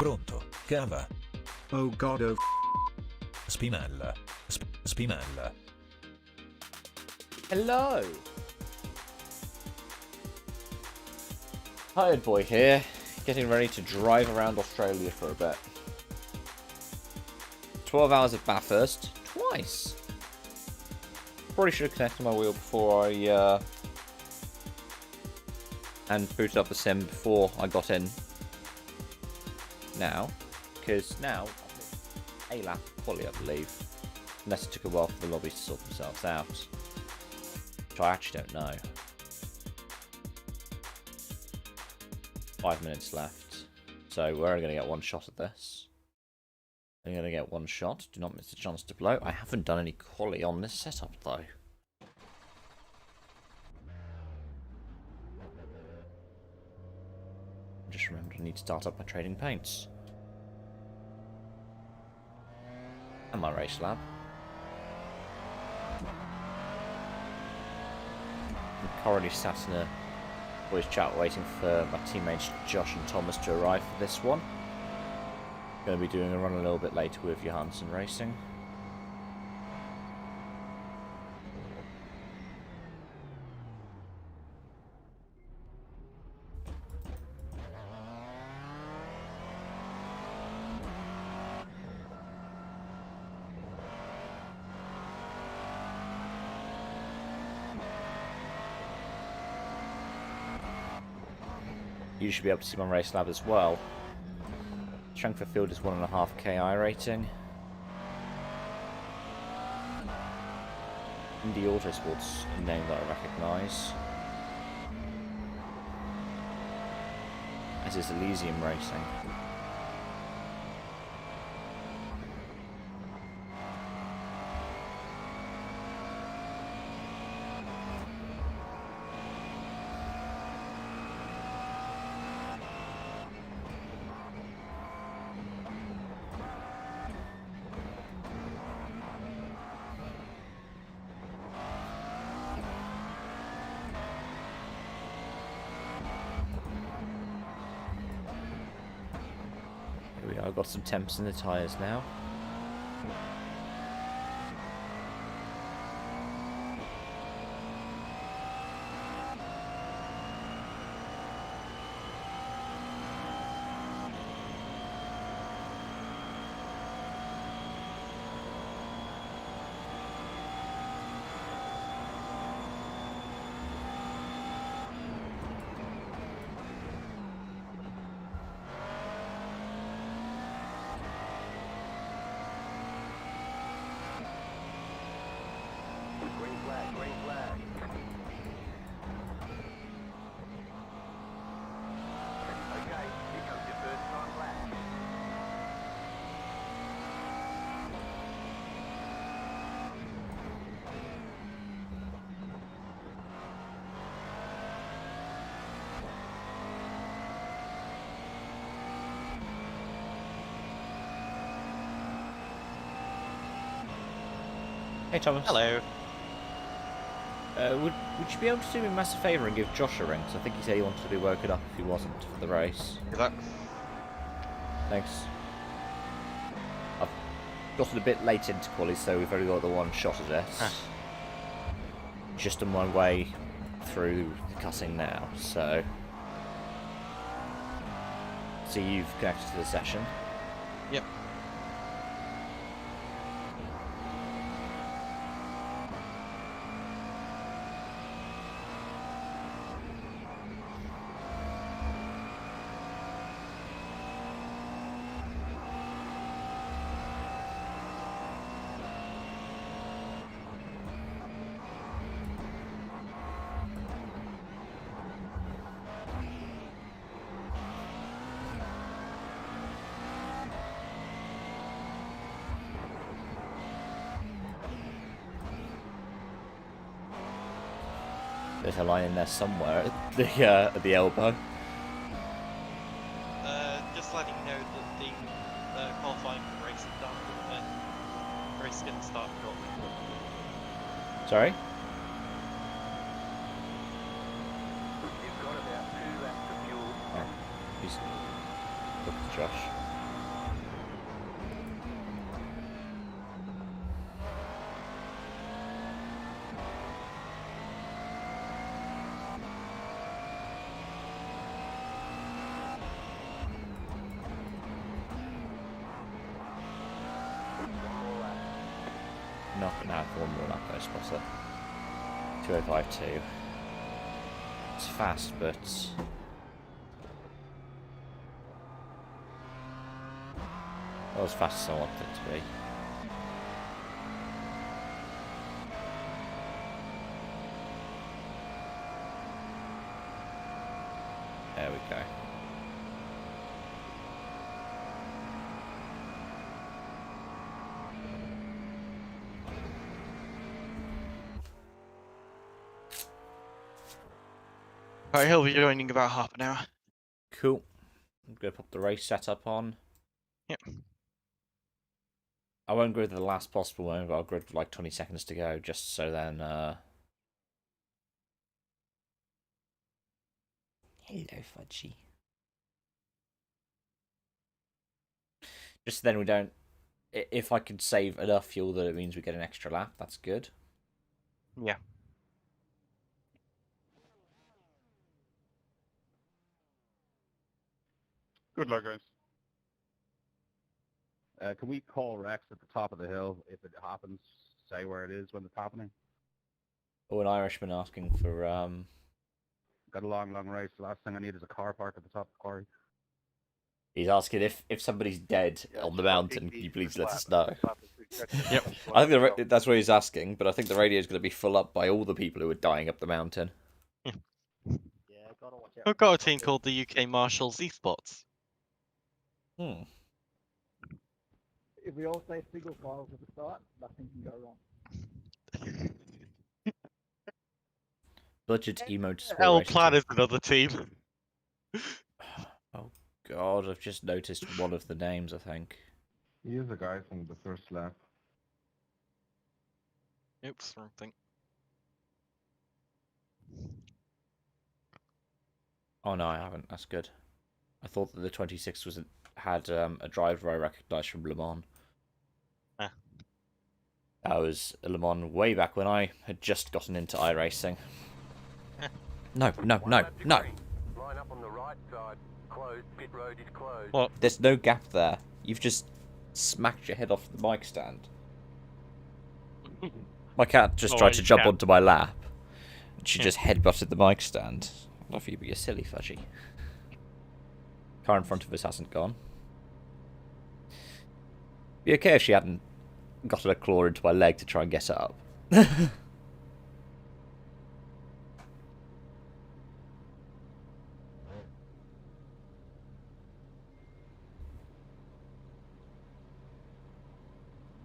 Pronto, cava. Oh god, oh Spinella. Spinella. Hello! Hired boy here, getting ready to drive around Australia for a bit. 12 hours at Bathurst, twice! Probably should have connected my wheel before I, and booted up the sim before I got in. Now, because now, a lap fully, I believe. Unless it took a while for the lobbies to sort themselves out. Which I actually don't know. 5 minutes left. So we're only going to get one shot at this. I'm going to get one shot. Do not miss the chance to blow. I haven't done any quali on this setup though. Just remembered I need to start up my trading paints. And my race lab. I'm currently sat in a voice chat waiting for my teammates Josh and Thomas to arrive for this one. Going to be doing a run a little bit later with Johansson Racing. You should be able to see my race lab as well. Strength of field is 1.5k iRacing. Indie Autosport's a name that I recognise. As is Elysium Racing. I've got some temps in the tyres now. Green flag. Okay, here comes your first time lap. Hey Thomas. Hello. Would you be able to do me a massive favour and give Josh a ring? Because I think he said he wanted to be woken up if he wasn't for the race. Is that? Thanks. I've gotten a bit late into quali, so we've only got the one shot at it. Just on my way through the cutting now, so... So you've connected to the session? Yep. There's a line in there somewhere at the elbow. Just letting you know that the qualifying for the race is done, and race is going to start shortly. Sorry? You've got about 2 laps of fuel. Oh, he's... Look at Josh. not going to have one more lap though, spotter. 2052. It's fast, but not as fast as I want it to be. There we go. Right, he'll be joining about half an hour. Cool. I'm going to pop the race setup on. Yep. I won't go to the last possible one, but I'll go for like 20 seconds to go, just so then, Hello, Fudgy. Just then we don't... If I could save enough fuel that it means we get an extra lap, that's good. Yeah. Good luck, guys. Can we call Rex at the top of the hill if it happens? Say where it is when it's happening. Oh, an Irishman asking for, Got a long, long race. The last thing I need is a car park at the top of the quarry. He's asking if somebody's dead on the mountain, can you please let us know? Yep. I think that's what he's asking, but I think the radio is going to be full up by all the people who are dying up the mountain. Yeah, gotta watch out. We've got a team called the UK Marshals Esports. Hmm. If we all say single files at the start, nothing can go wrong. Budget emote. L Plan is another team. Oh god, I've just noticed one of the names, I think. He is a guy from the first lap. Oops, wrong thing. Oh no, I haven't. That's good. I thought that the 26 had a driver I recognised from Le Mans. Ah. That was Le Mans way back when I had just gotten into iRacing. No. Line up on the right side. Closed. Pit road is closed. What? There's no gap there. You've just smacked your head off the mic stand. My cat just tried to jump onto my lap. And she just headbutted the mic stand. I love you, but you're silly, Fudgy. Car in front of us hasn't gone. Be okay if she hadn't gotten a claw into my leg to try and get up.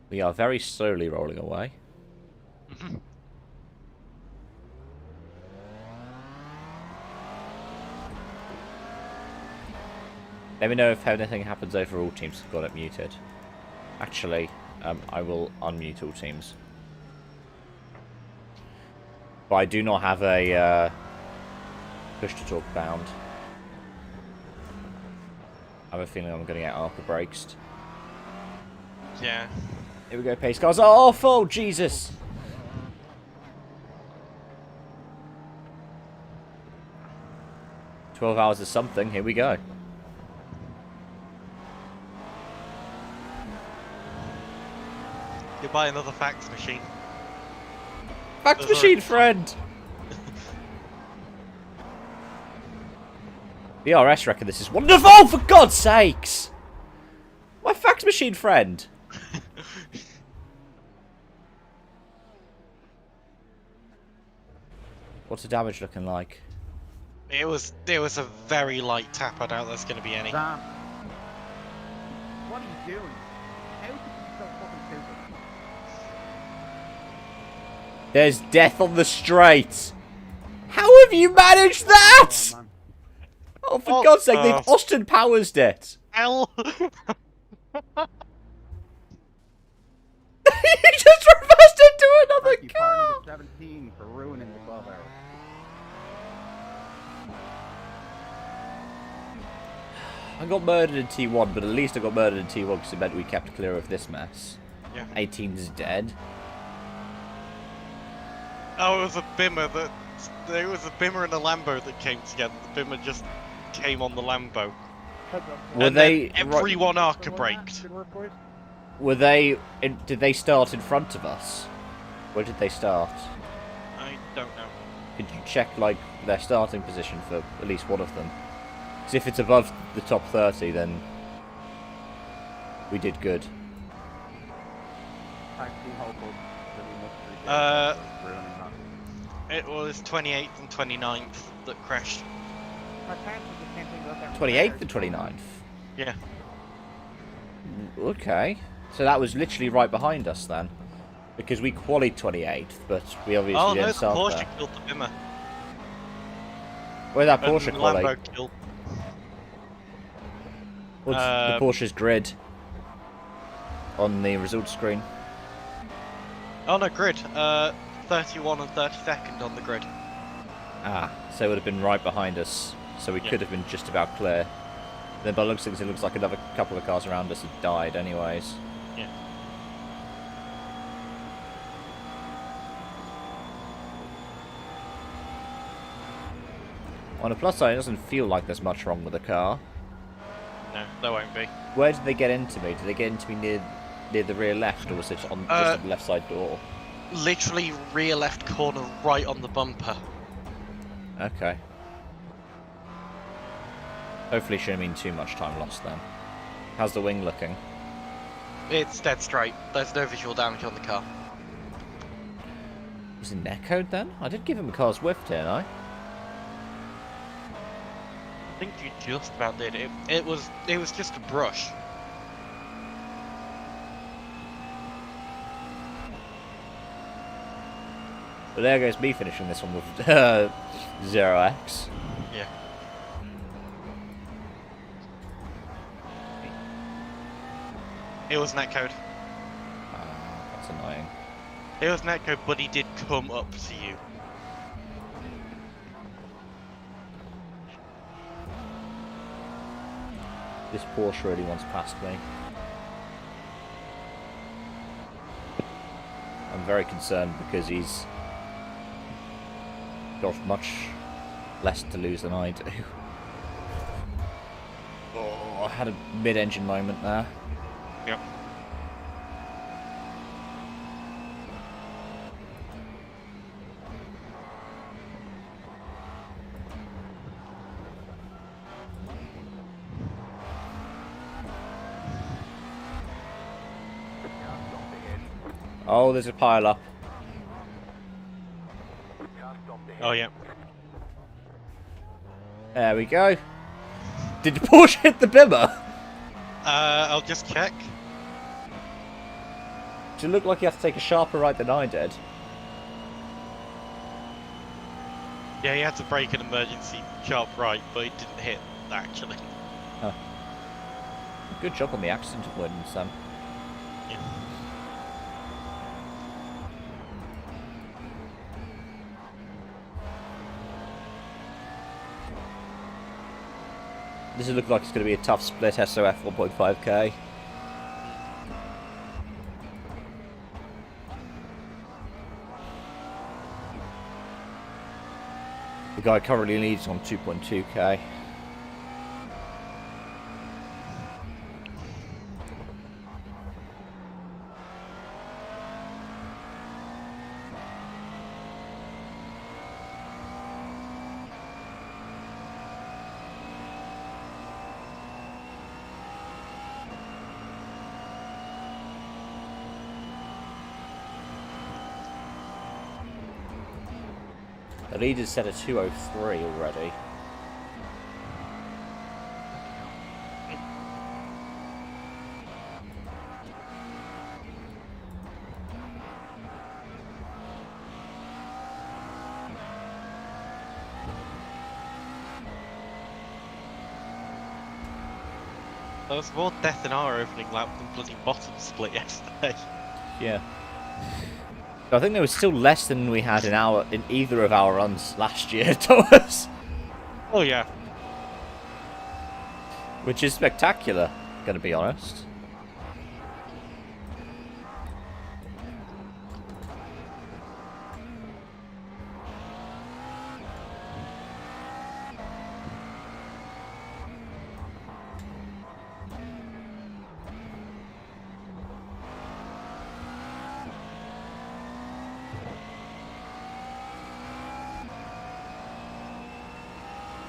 We are very slowly rolling away. Let me know if anything happens over all teams have got it muted. Actually, I will unmute all teams. But I do not have a push to talk bound. I have a feeling I'm going to get Arca braked. Yeah. Here we go, pace cars. Oh, full Jesus! "12 hours of something." Here we go. You buy another fax machine. Fax Those machine, are- friend. The RS reckon this is wonderful. Oh, for God's sakes! My fax machine friend. What's the damage looking like? It was a very light tap. I doubt there's going to be any. Sam, what are you doing? How could you be so fucking stupid? There's death on the straight. How have you managed that? Oh, man. Oh, for God's sake, they've Oh. Austin Powers it. Hell! You just reversed into another Thank you, car car. number 17 for ruining the 12 hours. I got murdered in T1, but at least I got murdered in T1 because it meant we kept clear of this mess. Yeah. 18's dead. Oh, it was a Bimmer that. There was a Bimmer and a Lambo that came together. The Bimmer just came on the Lambo. Heads up. Were And they then everyone Arca braked. Good work, boys. Were they... Did they start in front of us? Where did they start? I don't know. Could you check, like, their starting position for at least one of them? Because if it's above the top 30, then we did good. Actually, hopeful that we must be ruining that. It was 28th and 29th that crashed. I can't do the same thing with them. 28th and 29th? Yeah. Okay. So that was literally right behind us then. Because we qualied 28th, but we obviously Oh no, didn't the start Porsche there. killed the Bimmer. Where's that And Porsche the quali? Lambo killed. What's the Porsche's grid? On the results screen. Oh no, grid. 31 and 32nd on the grid. Ah, so it would have been right behind us. So we could have been just about clear. Then by the looks of things, it looks like another couple of cars around us had died anyways. Yeah. On the plus side, it doesn't feel like there's much wrong with the car. No, there won't be. Where did they get into me? Did they get into me near the rear left, or was it on just at the left side door? Literally rear left corner, right on the bumper. Okay. Hopefully shouldn't mean too much time lost then. How's the wing looking? It's dead straight. There's no visual damage on the car. Was it net code then? I did give him a car's whiff, didn't I? I think you just about did. It was just a brush. But there goes me finishing this one with 0x. Yeah. It was netcode. That's annoying. It was netcode, but he did come up to you. This Porsche really wants past me. I'm very concerned because he's got much less to lose than I do. Oh, I had a mid-engine moment there. Yep. Oh, there's a pile up. Oh yeah. There we go. Did the Porsche hit the Bimmer? I'll just check. Does it look like you have to take a sharper right than I did? Yeah, he had to brake an emergency sharp right, but it didn't hit actually. Huh. Good job on the accident avoidance then. Yeah. This looks like it's going to be a tough split SOF 1.5k. The guy currently leads on 2.2k. The lead is set at 203 already. There was more death in our opening lap than bloody bottom split yesterday. Yeah. I think there was still less than we had in either of our runs last year, Thomas. Oh yeah. Which is spectacular, gonna be honest.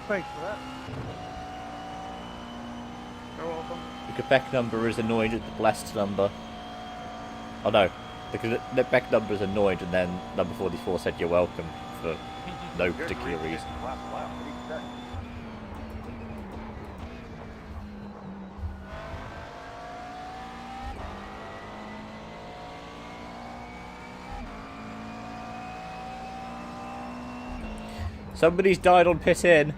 Thanks for that. You're welcome. The Quebec number is annoyed at the blessed number. Oh no, the Quebec number is annoyed, and then number 44 said you're welcome for no particular reason. Wow, wow, what do you say? Somebody's died on pit in.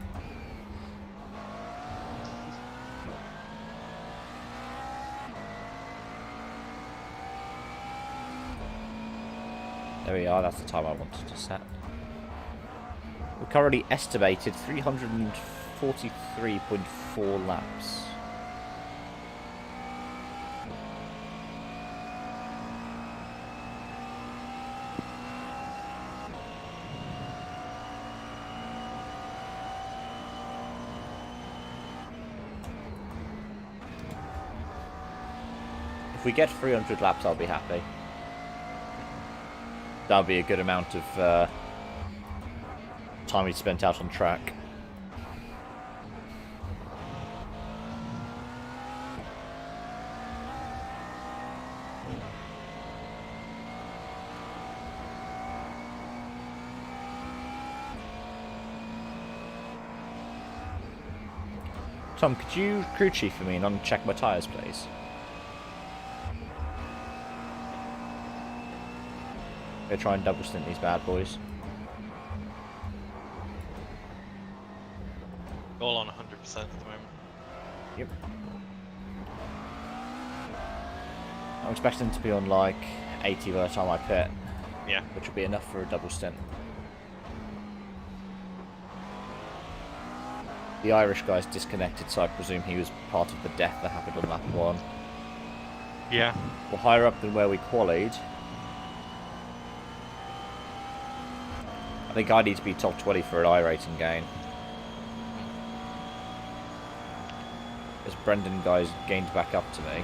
There we are, that's the time I wanted to set. We're currently estimated 343.4 laps. If we get 300 laps, I'll be happy. That'll be a good amount of time we spent out on track. Tom, could you crew chief for me and uncheck my tyres, please? Gonna try and double stint these bad boys. All on 100% at the moment. Yep. I'm expecting to be on like 80 by the time I pit. Yeah. Which will be enough for a double stint. The Irish guy's disconnected, so I presume he was part of the death that happened on lap 1. Yeah. We're higher up than where we qualied. I think I need to be top 20 for an iRacing gain. This Brendan guy's gained back up to me.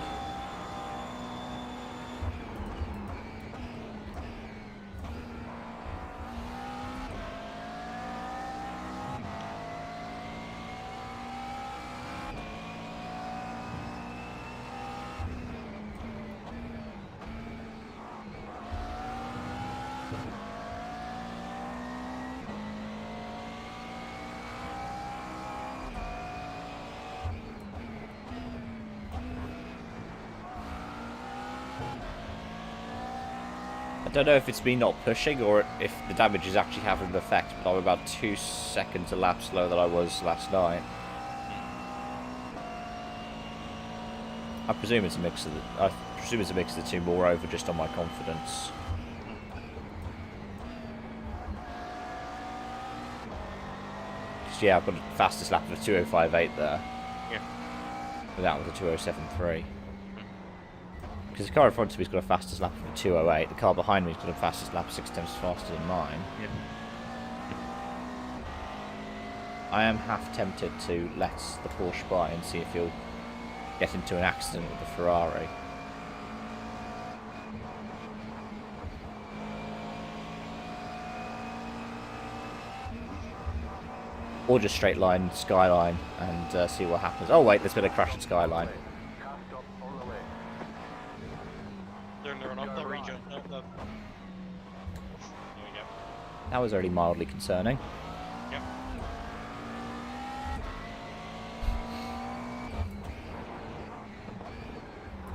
I don't know if it's me not pushing or if the damage is actually having an effect, but I'm about 2 seconds a lap slower than I was last night. I presume it's a mix of the two. Moreover, just on my confidence. Yeah, I've got the fastest lap of a 2:05.8 there. Yeah. But that was a 2:07.3. Because the car in front of me's got a fastest lap of a 2:08. The car behind me's got a fastest lap 6 times faster than mine. Yeah. I am half tempted to let the Porsche by and see if he'll get into an accident with the Ferrari. Or just straight line Skyline and see what happens. Oh wait, there's been a crash at Skyline. Car stop on the left. They're in the run-up, they'll rejoin. No, no. There we go. That was already mildly concerning. Yep.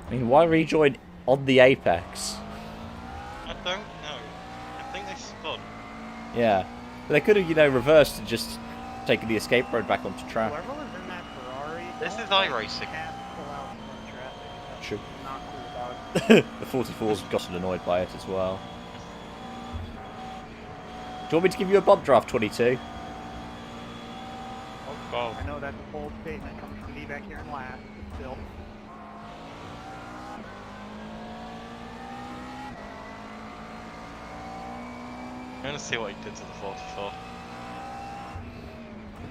I mean, why rejoin on the apex? I don't know. I think they spun. Yeah. But they could have, you know, reversed and just taken the escape road back onto track. Whoever was in that Ferrari. This don't is let iRacing. cats pull out in front of traffic. That's True. not cool about it. The 44's gotten annoyed by it as well. Do you want me to give you a bump draft, 22? Oh. I know that's a bold statement coming from me back here in last, but still. I'm gonna see what he did to the 44.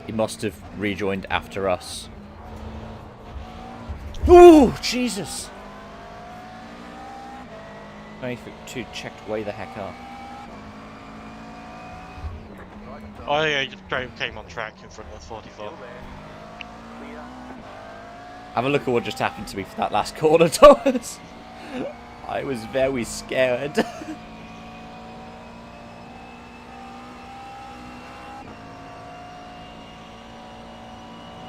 He must have rejoined after us. Ooh, Jesus! 22 checked way the heck up. Oh yeah, just came on track in front of the 44. Still there. Clear. Have a look at what just happened to me for that last corner, Thomas. I was very scared.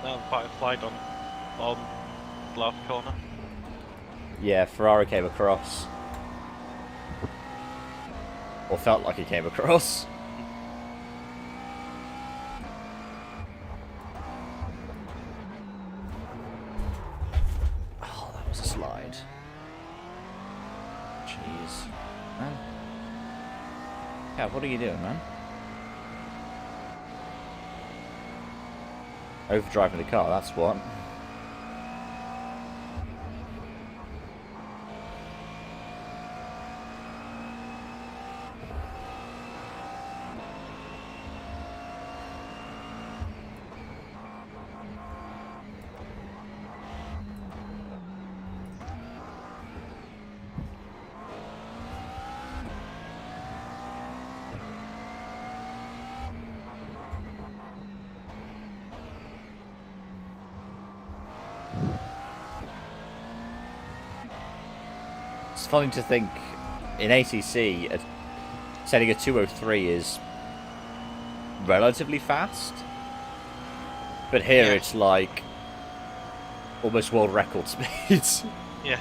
No, quite a slide on last corner. Yeah, Ferrari came across. Or felt like he came across. Oh, that was a slide. Jeez. Man. Yeah, what are you doing, man? Overdriving the car, that's what. It's funny to think in ATC, setting a 203 is relatively fast, but here Yeah. it's like almost world record speeds. Yeah.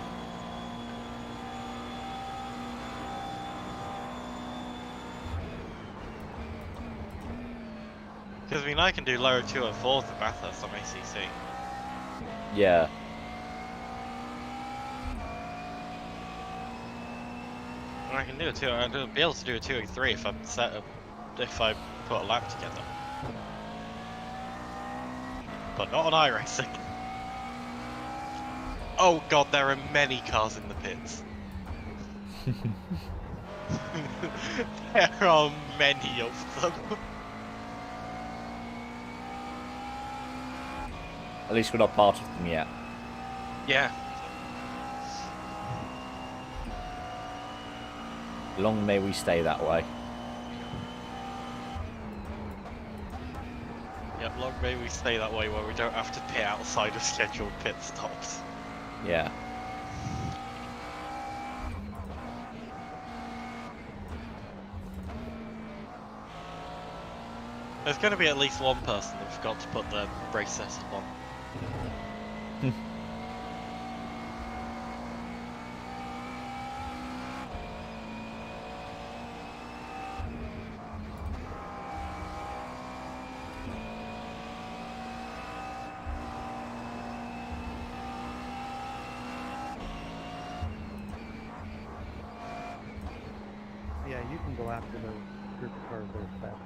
Because I mean, I can do lower 204s at Bathurst on ACC. Yeah. And I can do I'd be able to do a 203 if I put a lap together. But not on iRacing. Oh god, there are many cars in the pits. There are many of them. At least we're not part of them yet. Yeah. Long may we stay that way. Yep, long may we stay that way where we don't have to pit outside of scheduled pit stops. Yeah. There's going to be at least one person that forgot to put the brake setup on. Yeah, you can go after the group of cars that are fast.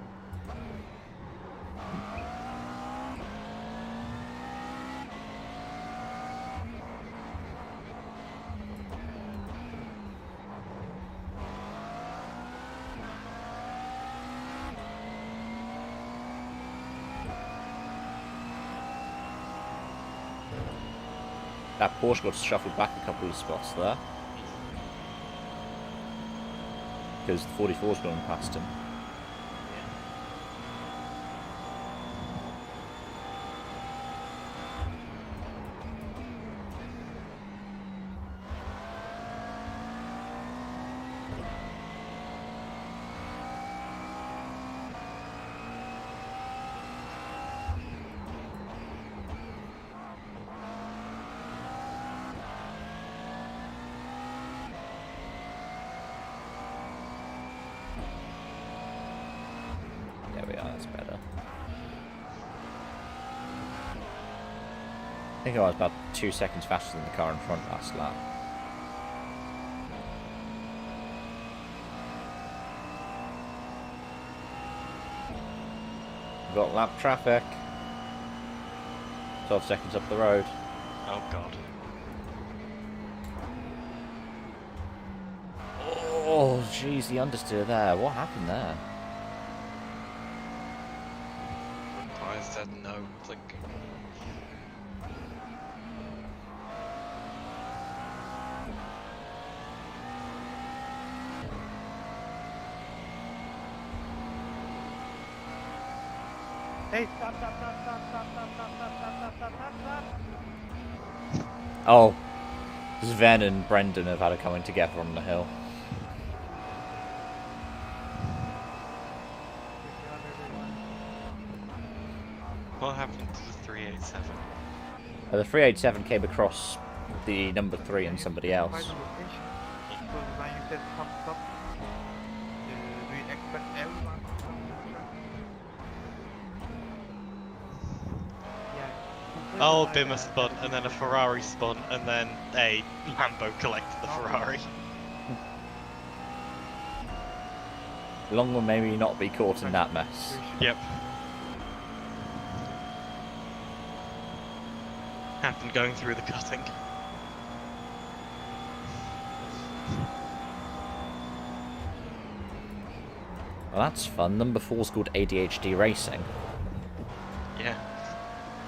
That Porsche got shuffled back a couple of spots there. Because the 44's going past him. There we are, that's better. I think I was about 2 seconds faster than the car in front last lap. We've got lap traffic. 12 seconds up the road. Oh god. Oh, jeez, the understeer there. What happened there? I said no, click. Hey, stop, stop, stop, stop, stop, stop, stop, stop, stop, stop, stop, stop. Oh, Sven and Brendan have had a coming together on the hill. Good job, everyone. What happened to the 387? The 387 came across the number 3 and somebody else. Find the location. So when you said stop, stop, do you expect everyone to come to the track? Yeah. Oh, Bimmer spun, and then a Ferrari spun, and then a Lambo collected the Ferrari. Long will maybe not be caught in that mess. Yep. Happened going through the cutting. Well, that's fun. Number 4's called ADHD Racing. Yeah.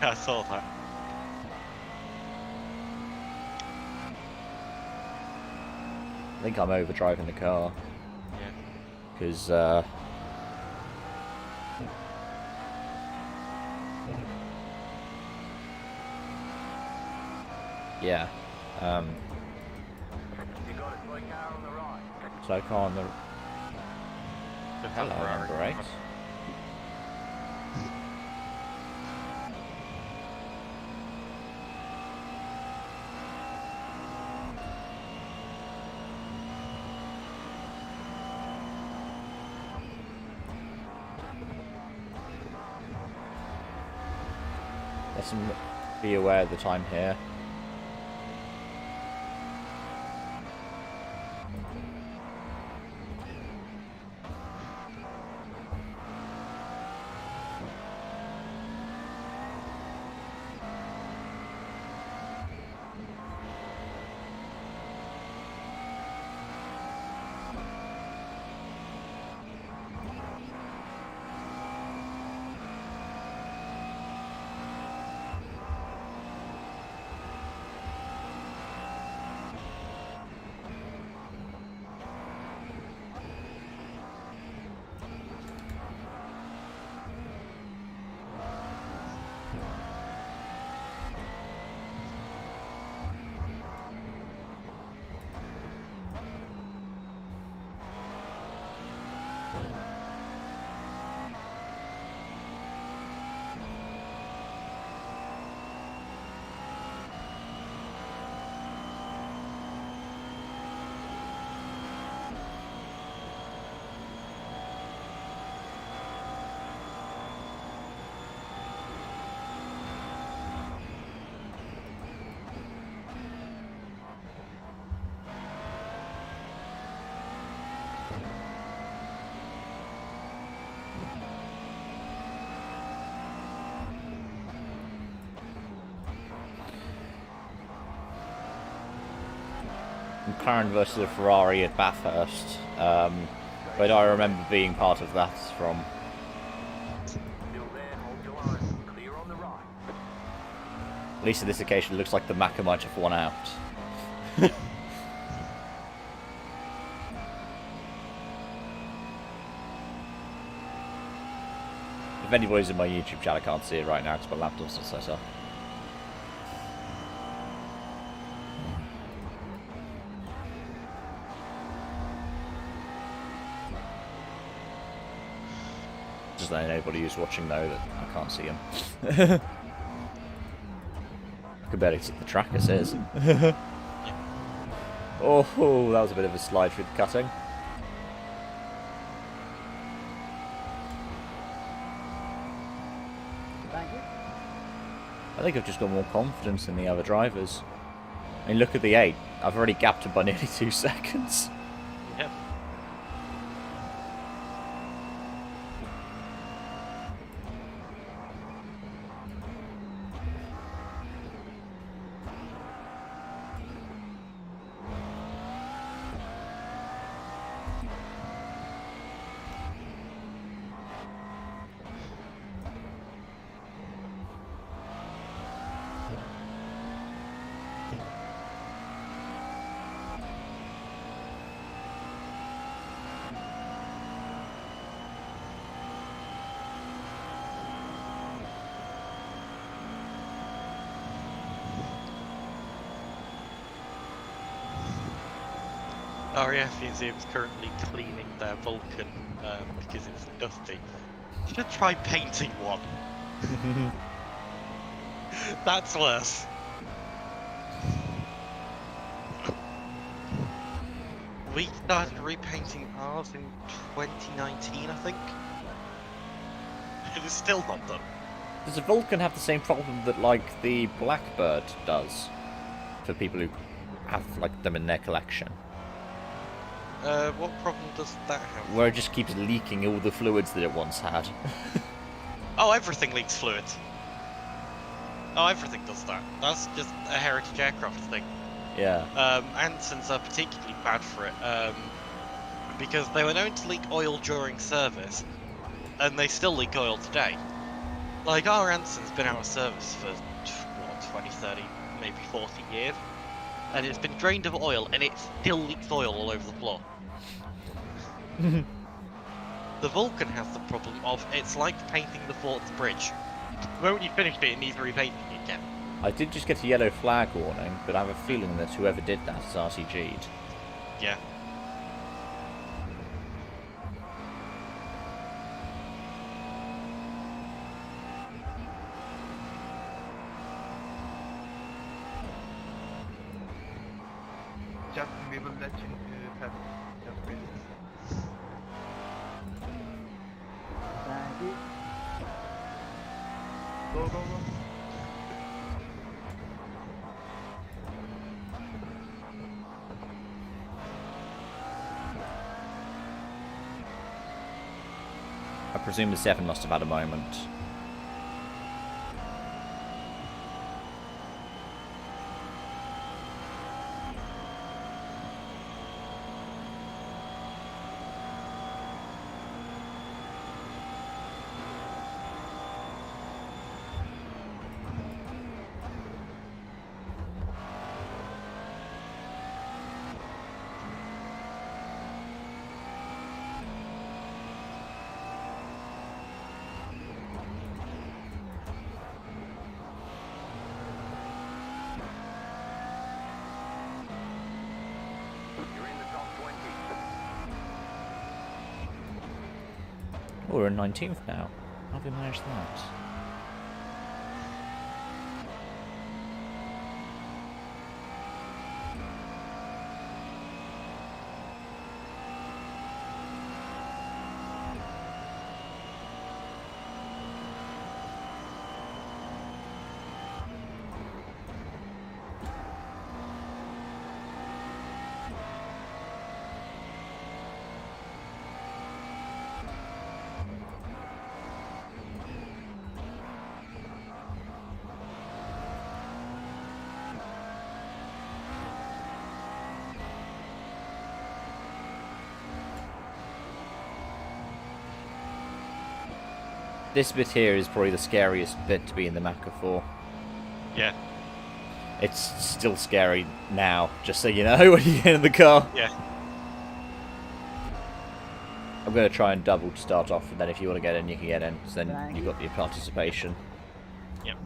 I saw that. I think I'm overdriving the car. Yeah. Because, yeah. You got a slow car on the right. So I can't... Hello, number 8. Let's be aware of the time here. McLaren versus a Ferrari at Bathurst. But I remember being part of that from. Still there, hold your line. Clear on the right. At least in this occasion, it looks like the Macca might have won out. If anybody's in my YouTube channel, I can't see it right now because my laptop's not set up. Just letting anybody who's watching know that I can't see him. I can barely see the track as it is. Oh, that was a bit of a slide through the cutting. Thank you. I think I've just got more confidence in the other drivers. I mean, look at the 8. I've already gapped him by nearly 2 seconds. Yep. RAF Museum's currently cleaning their Vulcan because it's dusty. You should try painting one. That's worse. We started repainting ours in 2019, I think. It is still not done. Does the Vulcan have the same problem that, like, the Blackbird does? For people who have, like, them in their collection? What problem does that have? Where it just keeps leaking all the fluids that it once had. Oh, everything leaks fluid. Oh, everything does that. That's just a heritage aircraft thing. Yeah. Ansons are particularly bad for it, because they were known to leak oil during service, and they still leak oil today. Like, our Anson's been out of service for, what, 20, 30, maybe 40 years, and it's been drained of oil, and it still leaks oil all over the floor. The Vulcan has the problem of, it's like painting the Fort's bridge. The moment you finish it, it needs repainting again. I did just get a yellow flag warning, but I have a feeling that whoever did that is RCG'd. Yeah. Justin, we will let you have just wait. Thank you. Go, go, go. I presume the 7 must have had a moment. You're in the top 20. Oh, we're in 19th now. How have we managed that? This bit here is probably the scariest bit to be in the Maka for. Yeah. It's still scary now, just so you know, when you get in the car. Yeah. I'm going to try and double to start off, and then if you want to get in, you can get in, so then Thank you've you. got your participation. Yep.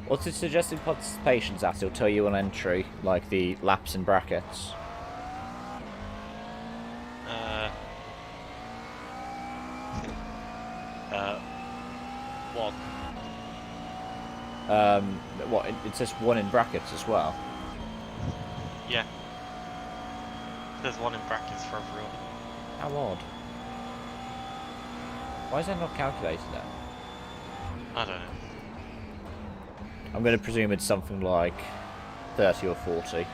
What's the suggested participations at? It'll tell you on entry, like the laps and brackets. One. What? It says 1 in brackets as well. Yeah. There's one in brackets for everyone. How odd. Why is that not calculated then? I don't know. I'm going to presume it's something like 30 or 40.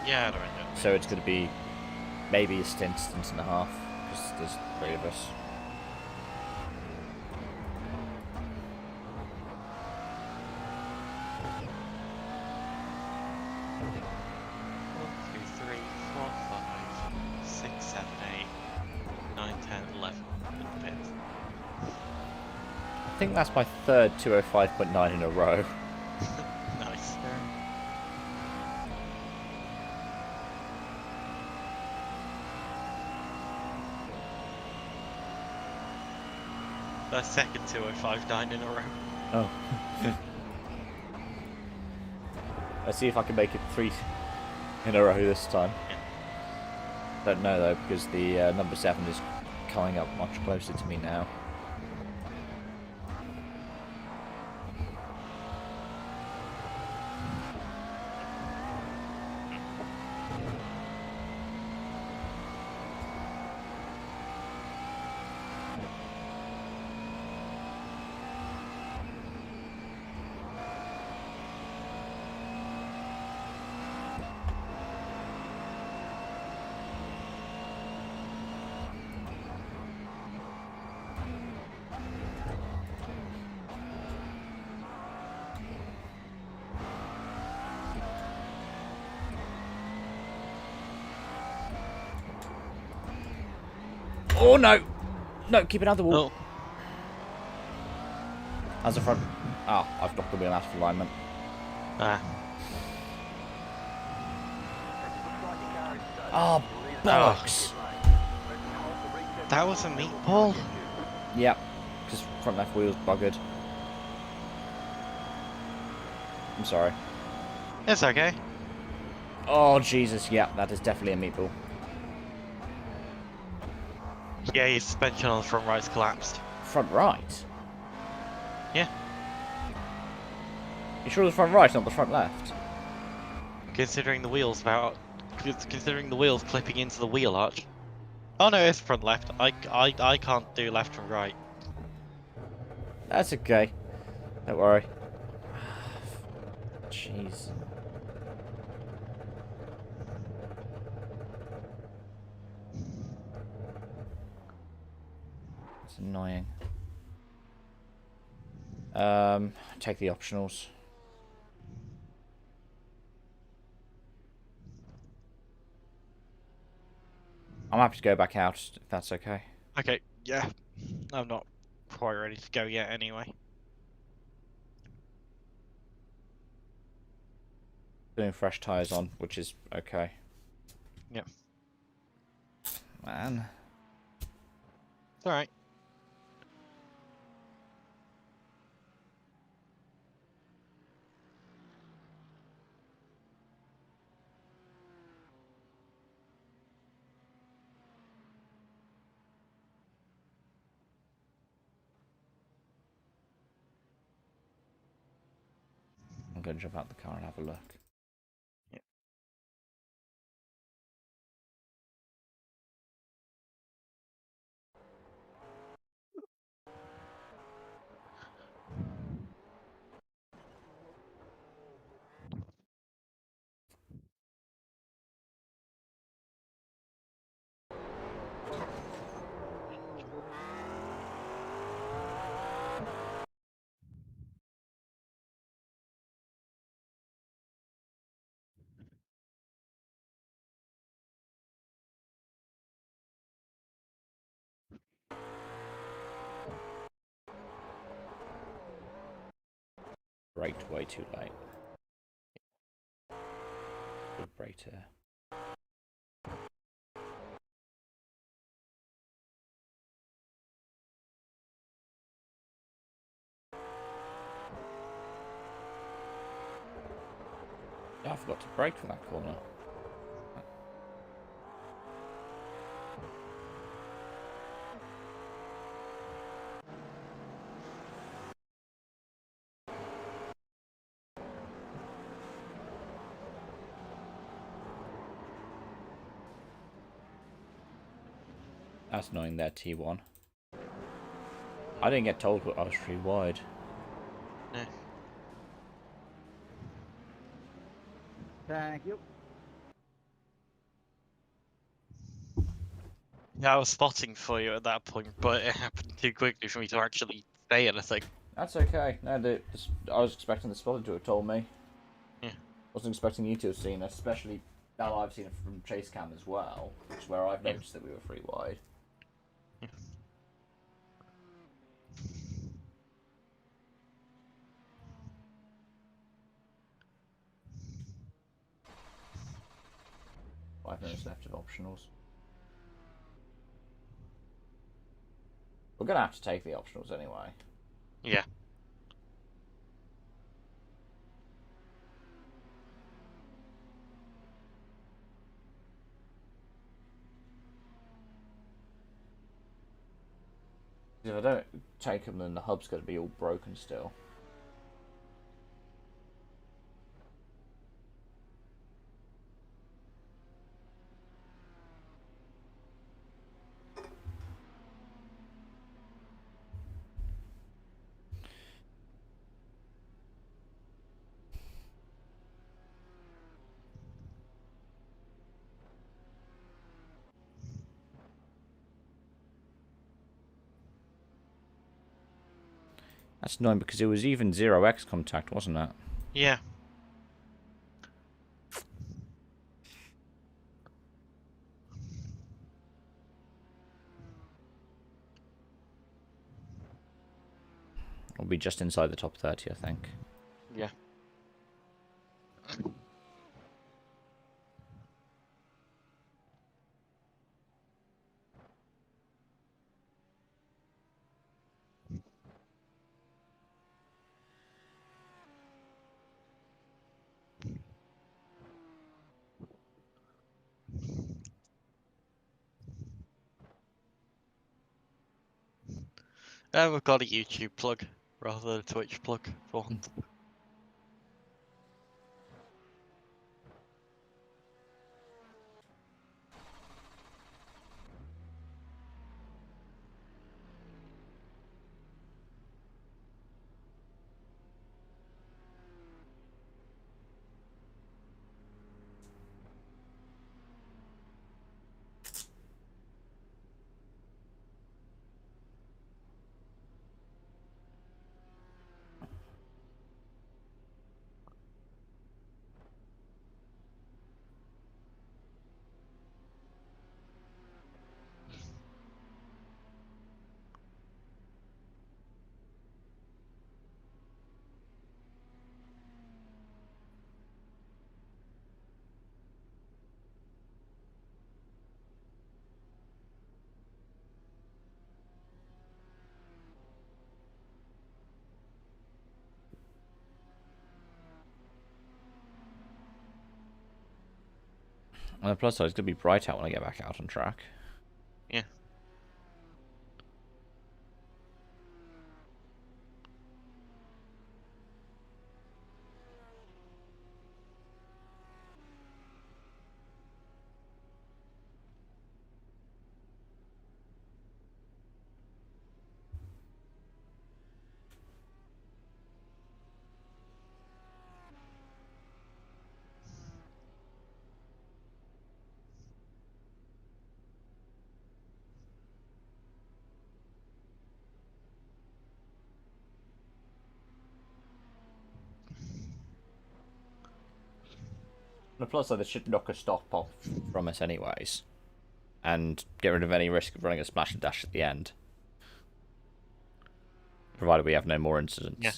Yeah, I don't know. So it's going to be maybe a stint and a half, because there's 3 of us. I think that's my third 205.9 in a row. Nice. The second 2059 in a row. Oh. Let's see if I can make it 3 in a row this time. Don't know though, because the number 7 is coming up much closer to me now. Oh no! No, keep it out of the wall. Oh, As a front. Ah, I've knocked the wheel out of alignment. ah. Oh, bollocks! That was a meatball? Yep, because front left wheel's buggered. I'm sorry. It's okay. Oh, Jesus, yeah, that is definitely a meatball. Yeah, your suspension on the front right's collapsed. Front right? Yeah. You sure it was front right, not the front left? Considering the wheels clipping into the wheel arch. Oh no, it's front left. I can't do left and right. That's okay. Don't worry. Jeez. It's annoying. Take the optionals. I'm happy to go back out, if that's okay. Okay, yeah. I'm not quite ready to go yet anyway. Doing fresh tyres on, which is okay. Yep. Man. It's alright. I'm going to jump out the car and have a look. Braked way too late. Good brake here. Oh, I forgot to brake for that corner. That's annoying there, T1. I didn't get told I was free wide. No. Thank you. Yeah, I was spotting for you at that point, but it happened too quickly for me to actually say anything. That's okay. No, I was expecting the spotter to have told me. Yeah. Wasn't expecting you to have seen it, especially now I've seen it from Chase Cam as well, which is where I've noticed that we were free wide. Yeah. Five minutes left of optionals. We're gonna have to take the optionals anyway. Yeah. If I don't take them, then the hub's going to be all broken still. That's annoying because it was even 0x contact, wasn't it? Yeah. It'll be just inside the top 30, I think. Yeah. We've got a YouTube plug rather than a Twitch plug for once. On the plus side, it's going to be bright out when I get back out on track. Yeah. On the plus side, they should knock a stop off from us anyways. And get rid of any risk of running a smash and dash at the end. Provided we have no more incidents. Yeah.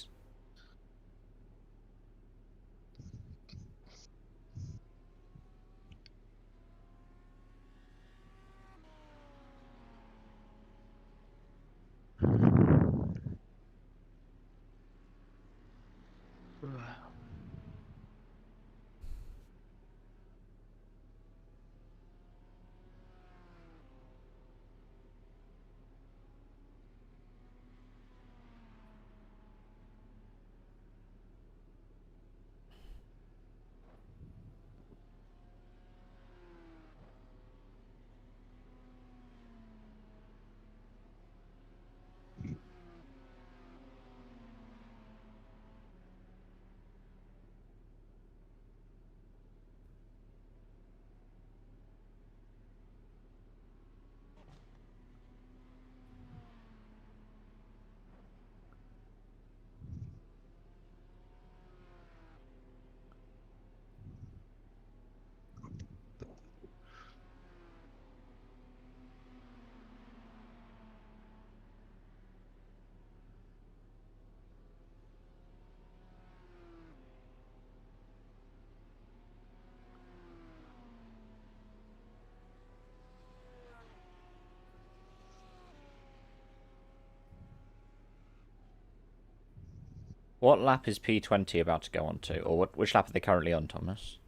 What lap is P20 about to go on to? Or which lap are they currently on, Thomas?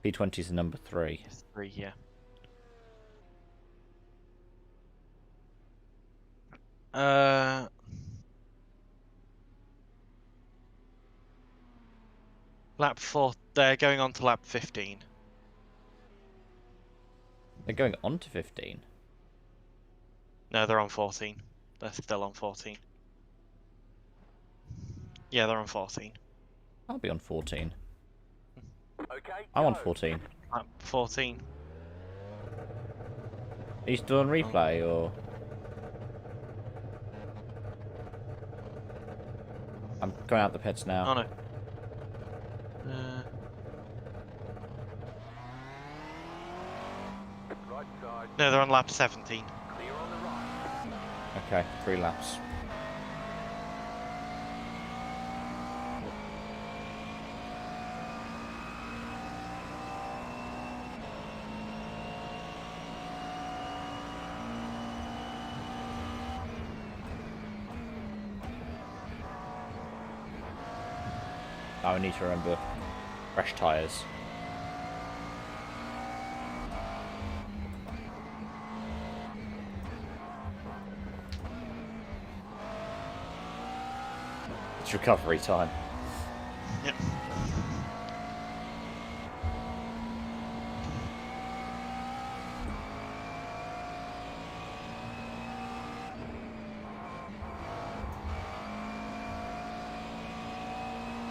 P20 is the number 3. 3, yeah. Uh, lap 4. They're going on to lap 15. They're going on to 15. No, they're on 14. They're still on 14. Yeah, they're on 14. I'll be on 14. Okay, I'm on go. 14. Lap 14. Are you still on replay, or...? I'm going out the pits now. Oh no. Uh, Right side, no, they're on lap 17. clear on the right. Okay, 3 laps. I need to remember fresh tyres. It's recovery time. Yep.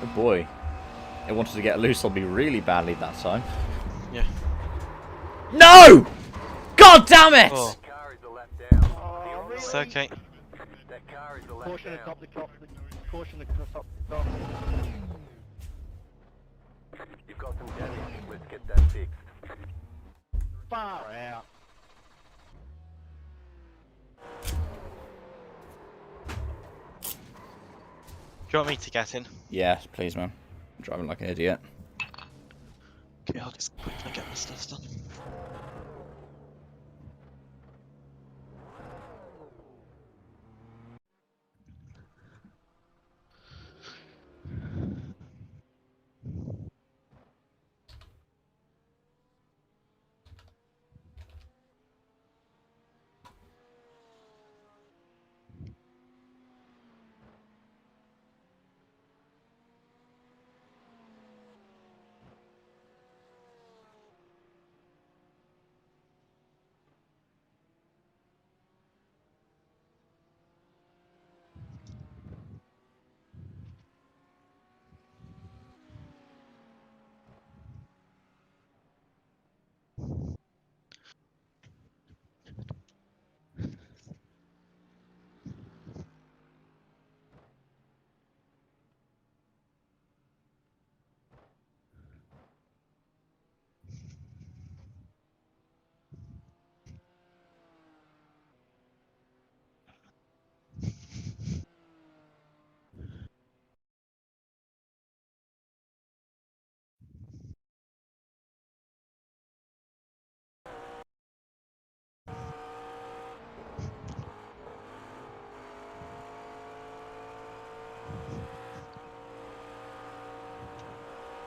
Oh boy. It wanted to get loose on me really badly that time. Yeah. No! God damn it! Oh, Car is a lap down. Clear on the it's right. okay. That car is a lap Caution down. at top, the top, caution at the top, the top. You've got some damage. Let's get that fixed. Far out. Do you want me to get in? Yes, please, man. I'm driving like an idiot. Okay, I'll just quickly get my stuff done.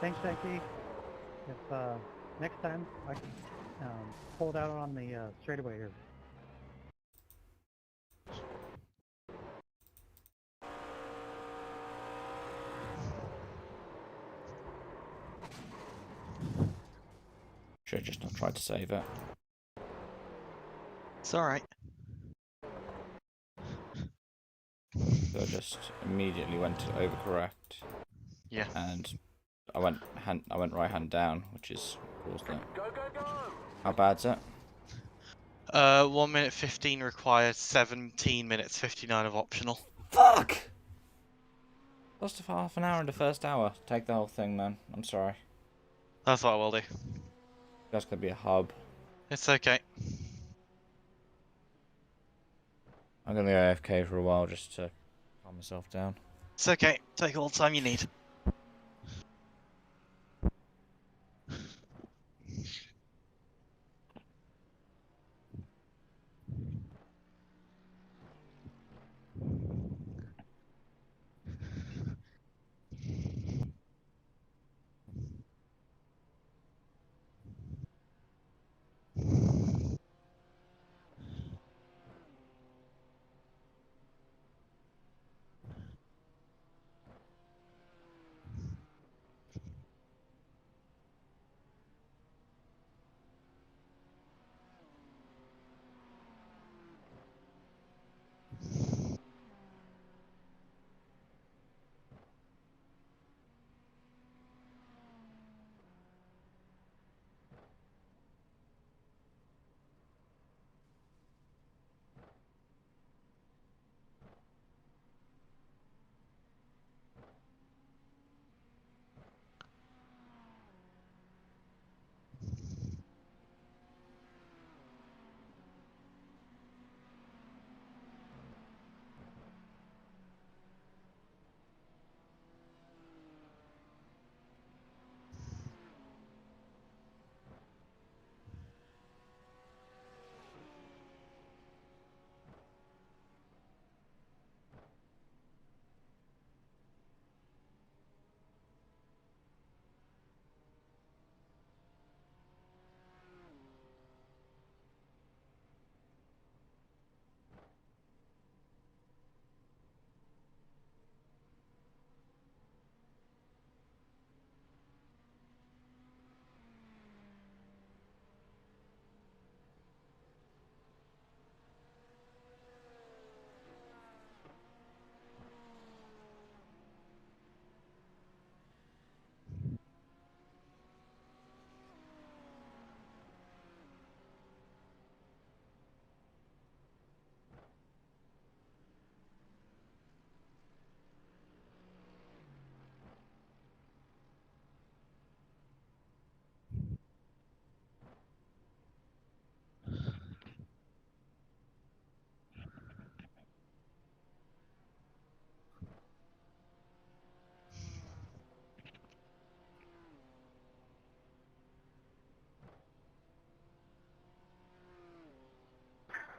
Thanks, Jackie. If next time I can hold out on the straightaway here. Should have just not tried to save it. It's alright. So I just immediately went to overcorrect. Yeah. And I went right hand down, which is caused it. Go, go, go! How bad's it? 1 minute 15 required, 17 minutes 59 of optional. Fuck! Lost half an hour in the first hour. Take the whole thing, man. I'm sorry. That's what I will do. That's gonna be a hub. It's okay. I'm gonna go AFK for a while just to calm myself down. It's okay. Take all the time you need.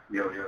Yo, yo.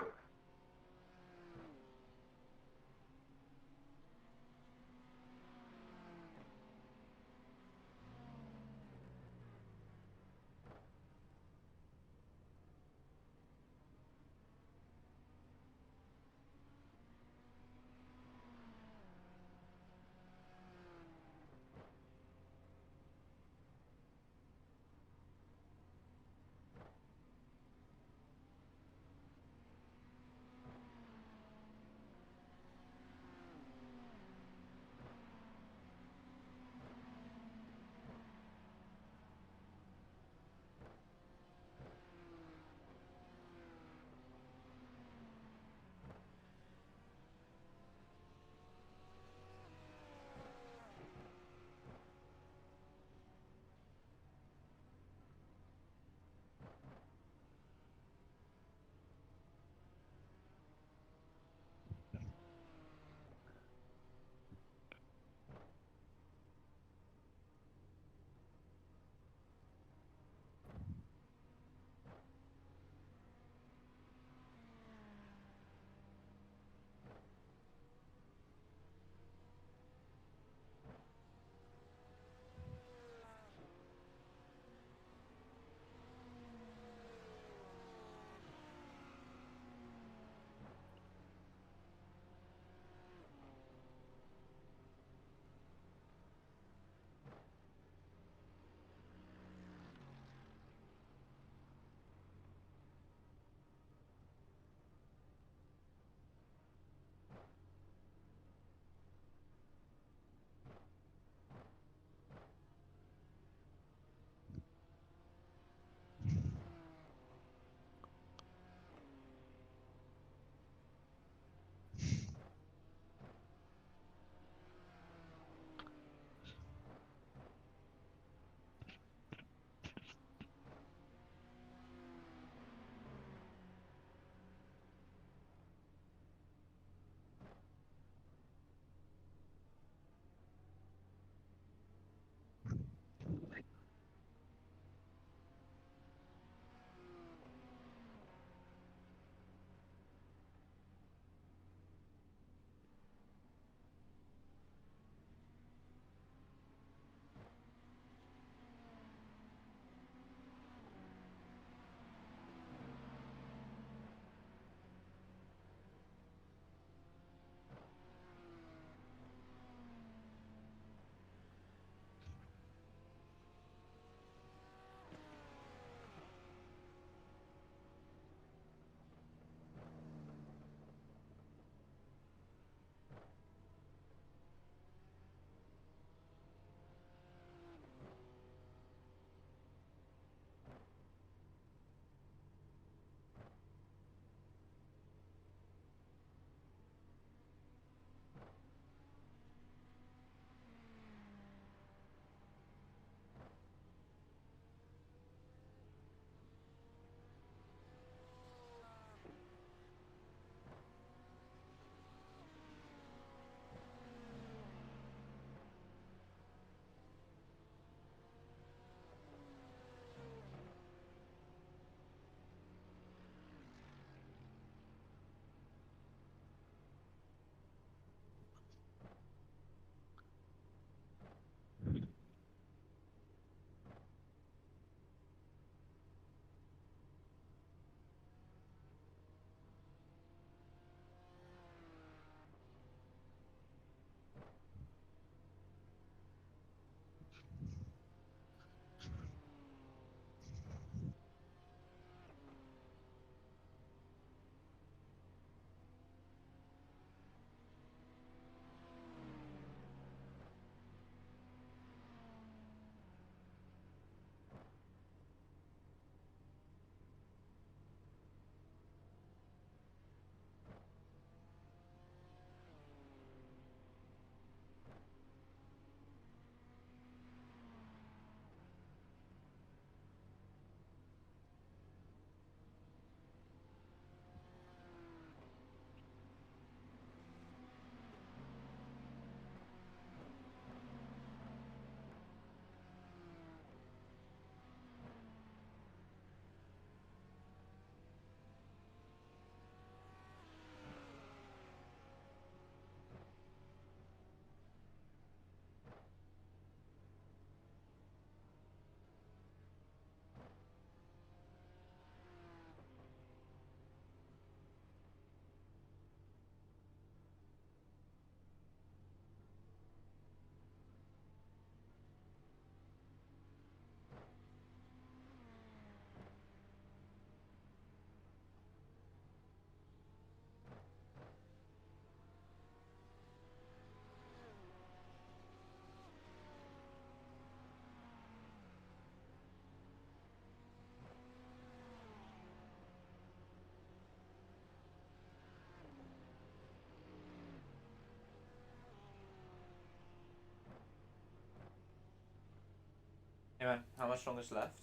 Anyway, how much longer is left?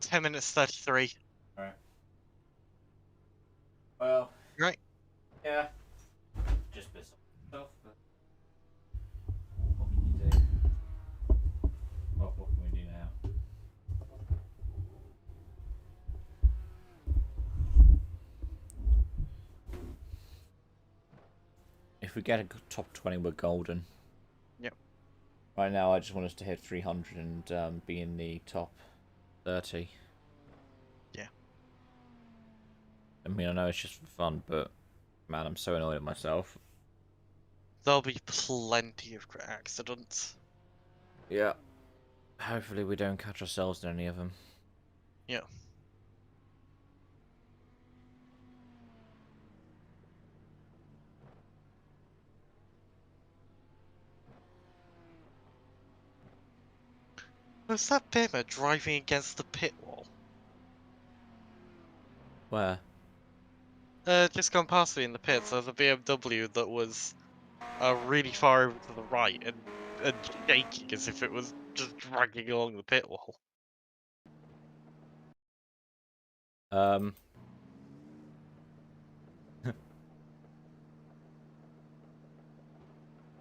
10 minutes 33. Alright. Well, Right. yeah. Just bits of stuff, but what can you do? What can we do now? If we get a top 20, we're golden. Yep. Right now, I just want us to hit 300 and be in the top 30. Yeah. I mean, I know it's just for fun, but man, I'm so annoyed at myself. There'll be plenty of accidents. Yeah. Hopefully we don't catch ourselves in any of them. Yeah. Was that Bimmer driving against the pit wall? Where? Just gone past me in the pits. There's a BMW that was really far over to the right and shaking as if it was just dragging along the pit wall. Um.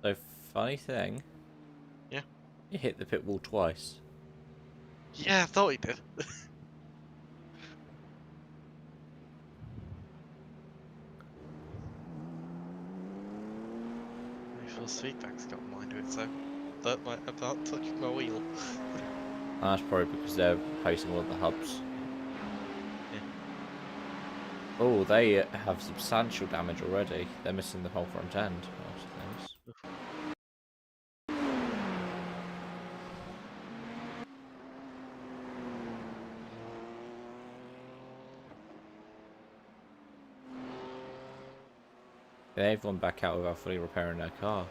So, funny thing. Yeah. You hit the pit wall twice. Yeah, I thought he did. My force feedback's got mine to it, so that might have not touched my wheel. That's probably because they're replacing all of the hubs. Yeah. Oh, they have substantial damage already. They're missing the whole front end. Most things. They've gone back out without fully repairing their car.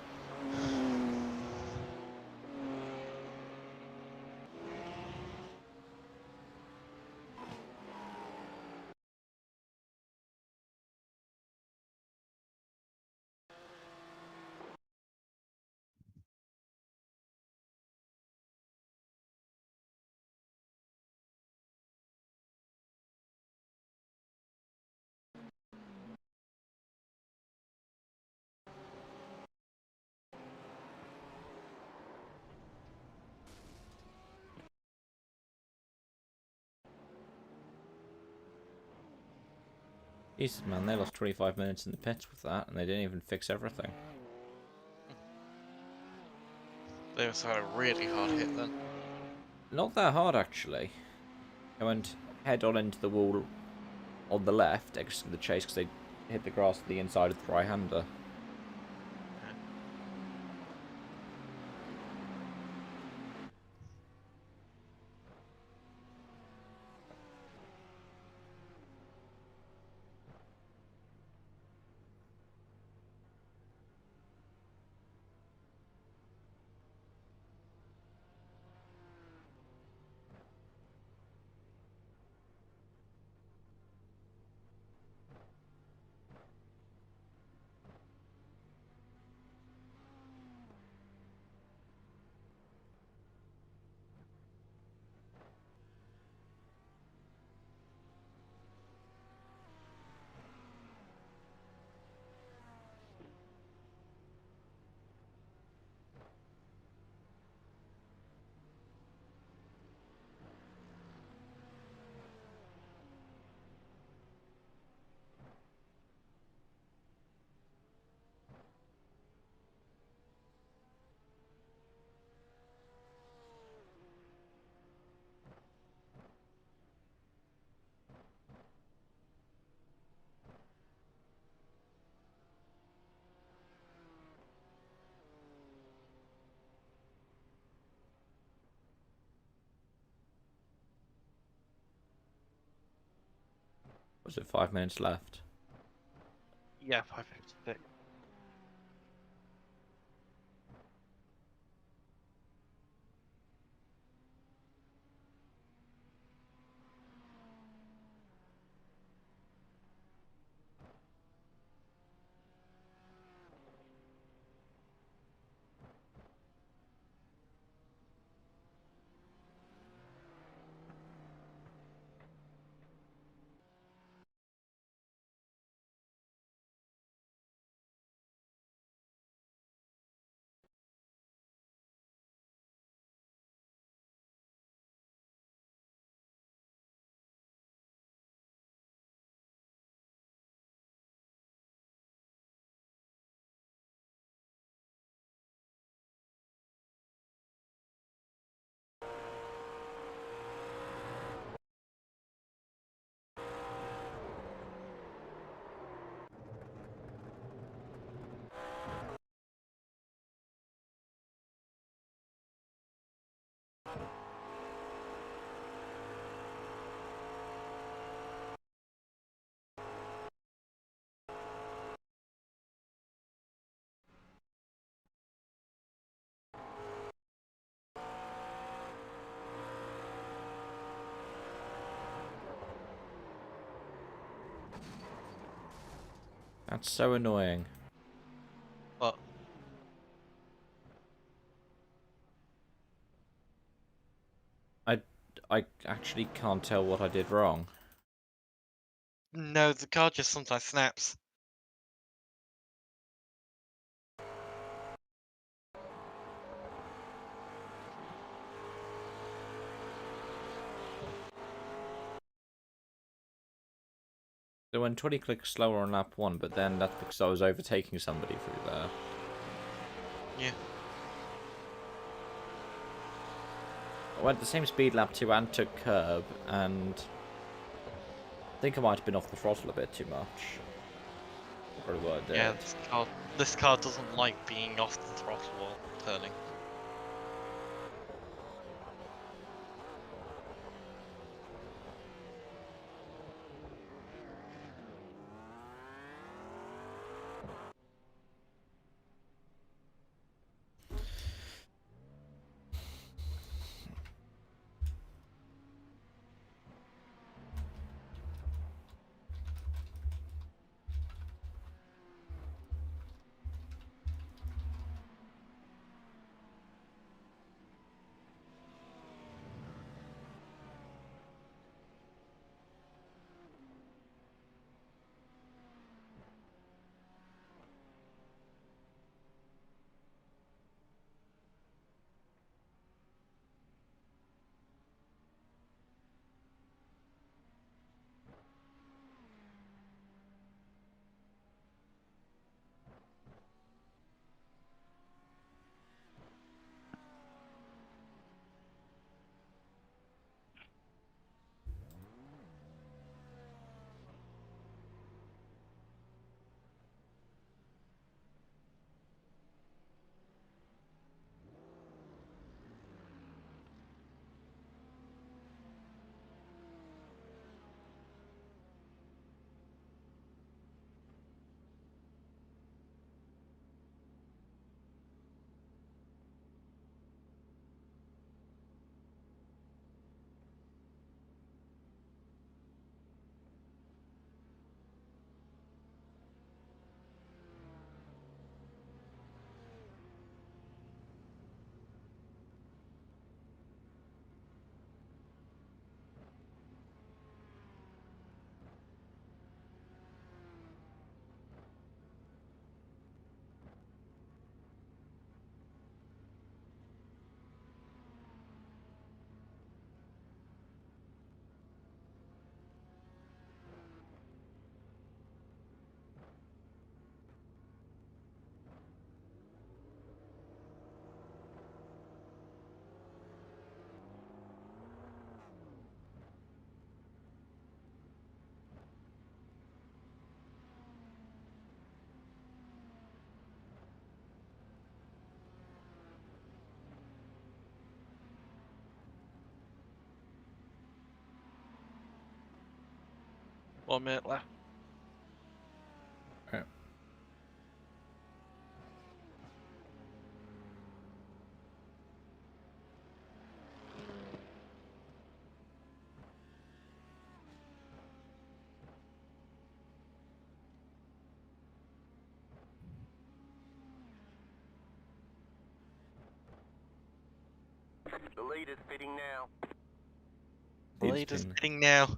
Jesus, man, they lost 25 minutes in the pits with that, and they didn't even fix everything. They must have had a really hard hit then. Not that hard, actually. They went head on into the wall on the left, exiting the chase, because they hit the grass at the inside of the right-hander. Was it 5 minutes left? Yeah, 556. That's so annoying. But I actually can't tell what I did wrong. no, the car just sometimes snaps. So when 20 clicks slower on lap 1, but then that's because I was overtaking somebody through there. Yeah. I went the same speed lap 2 and took curb, and I think I might have been off the throttle a bit too much. Probably what I did. Yeah, this car doesn't like being off the throttle while turning. One minute left. Right. The leader's pitting now. Leader's pitting now.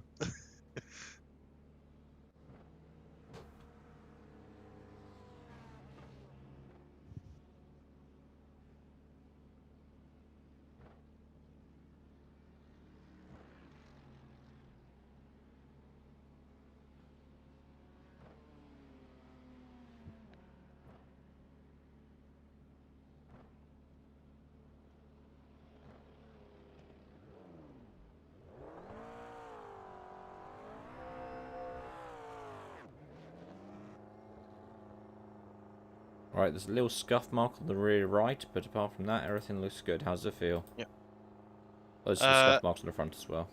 Right, there's a little scuff mark on the rear right, but apart from that, everything looks good. How does it feel? Yep. Oh, there's some scuff marks on the front as well.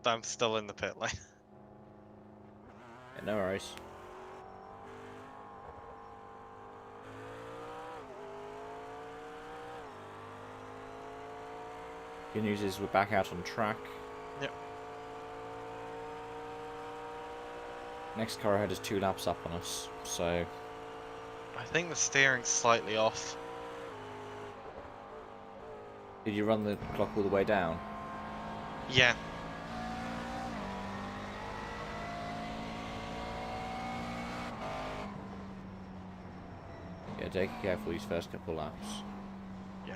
I'm still in the pit lane. Yeah, no worries. Good news is we're back out on track. Yep. Next car ahead is 2 laps up on us, so I think the steering's slightly off. did you run the clock all the way down? Yeah. Yeah, take it careful these first couple laps. Yeah.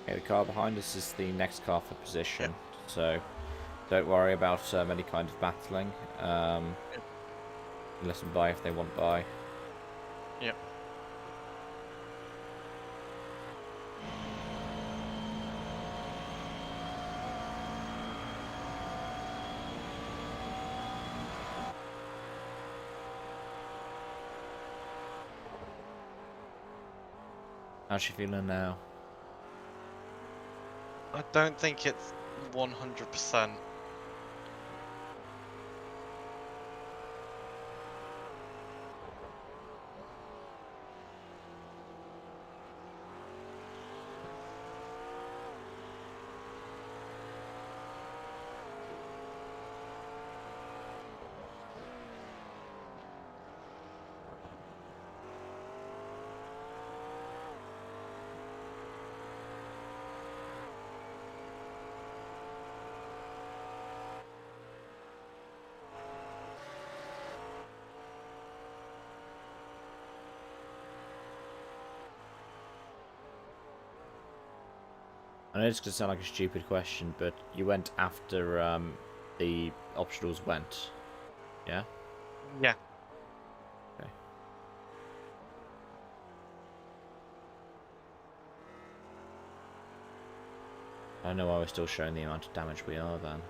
Okay, the car behind us is the next car for position, so don't worry about any kind of battling. Let them by if they want by. Yep. How's she feeling now? I don't think it's 100%. I know it's going to sound like a stupid question, but you went after the optionals went, yeah? Yeah. Okay. I know why we're still showing the amount of damage we are then.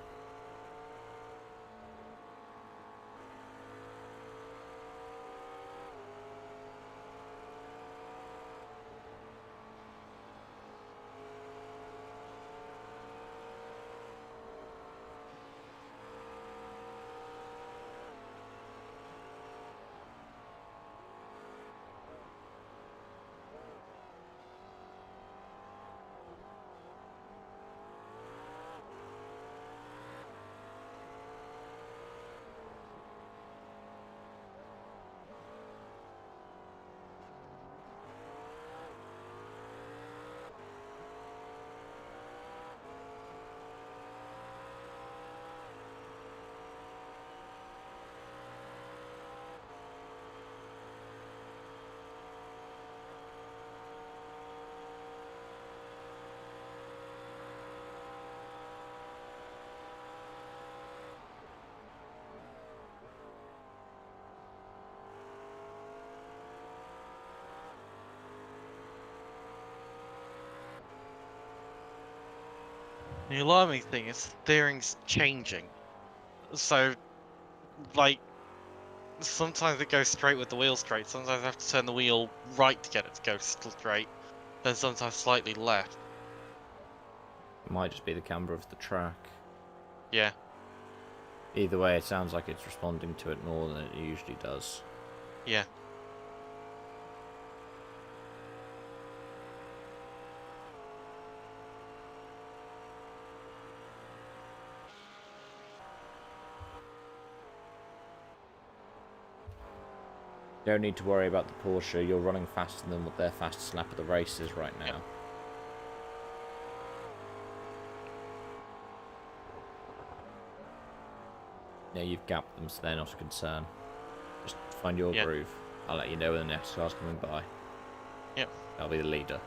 The alarming thing is steering's changing. So, like, sometimes it goes straight with the wheel straight, sometimes I have to turn the wheel right to get it to go straight, then sometimes slightly left. It might just be the camber of the track. Yeah. Either way, it sounds like it's responding to it more than it usually does. Yeah. Don't need to worry about the Porsche, you're running faster than what their fastest lap of the race is right now. Yep. Yeah, you've gapped them, so they're not a concern. Just find your Yeah. groove. I'll let you know when the next car's coming by. Yep. I'll be the leader.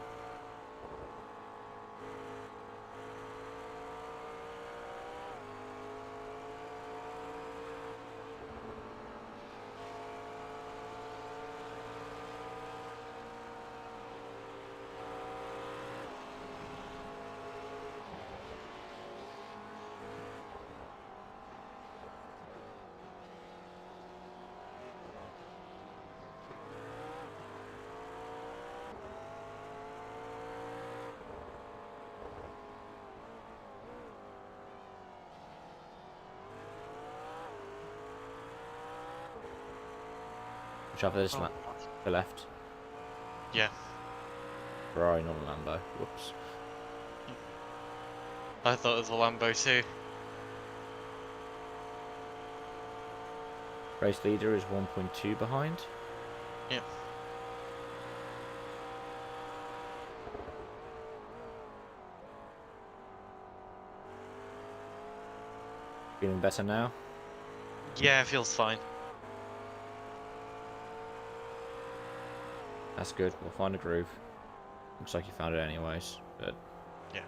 Watch out for this Oh. the left. Yeah. Ferrari, not a Lambo. Whoops. I thought it was a Lambo too. Race leader is 1.2 behind. Yeah. Feeling better now? Yeah, it feels fine. That's good. We'll find a groove. Looks like you found it anyways, but Yeah.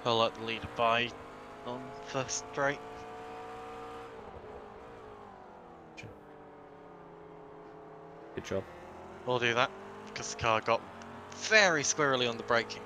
I'll let the leader by on first straight. good job. We'll do that because the car got very squirrely on the braking.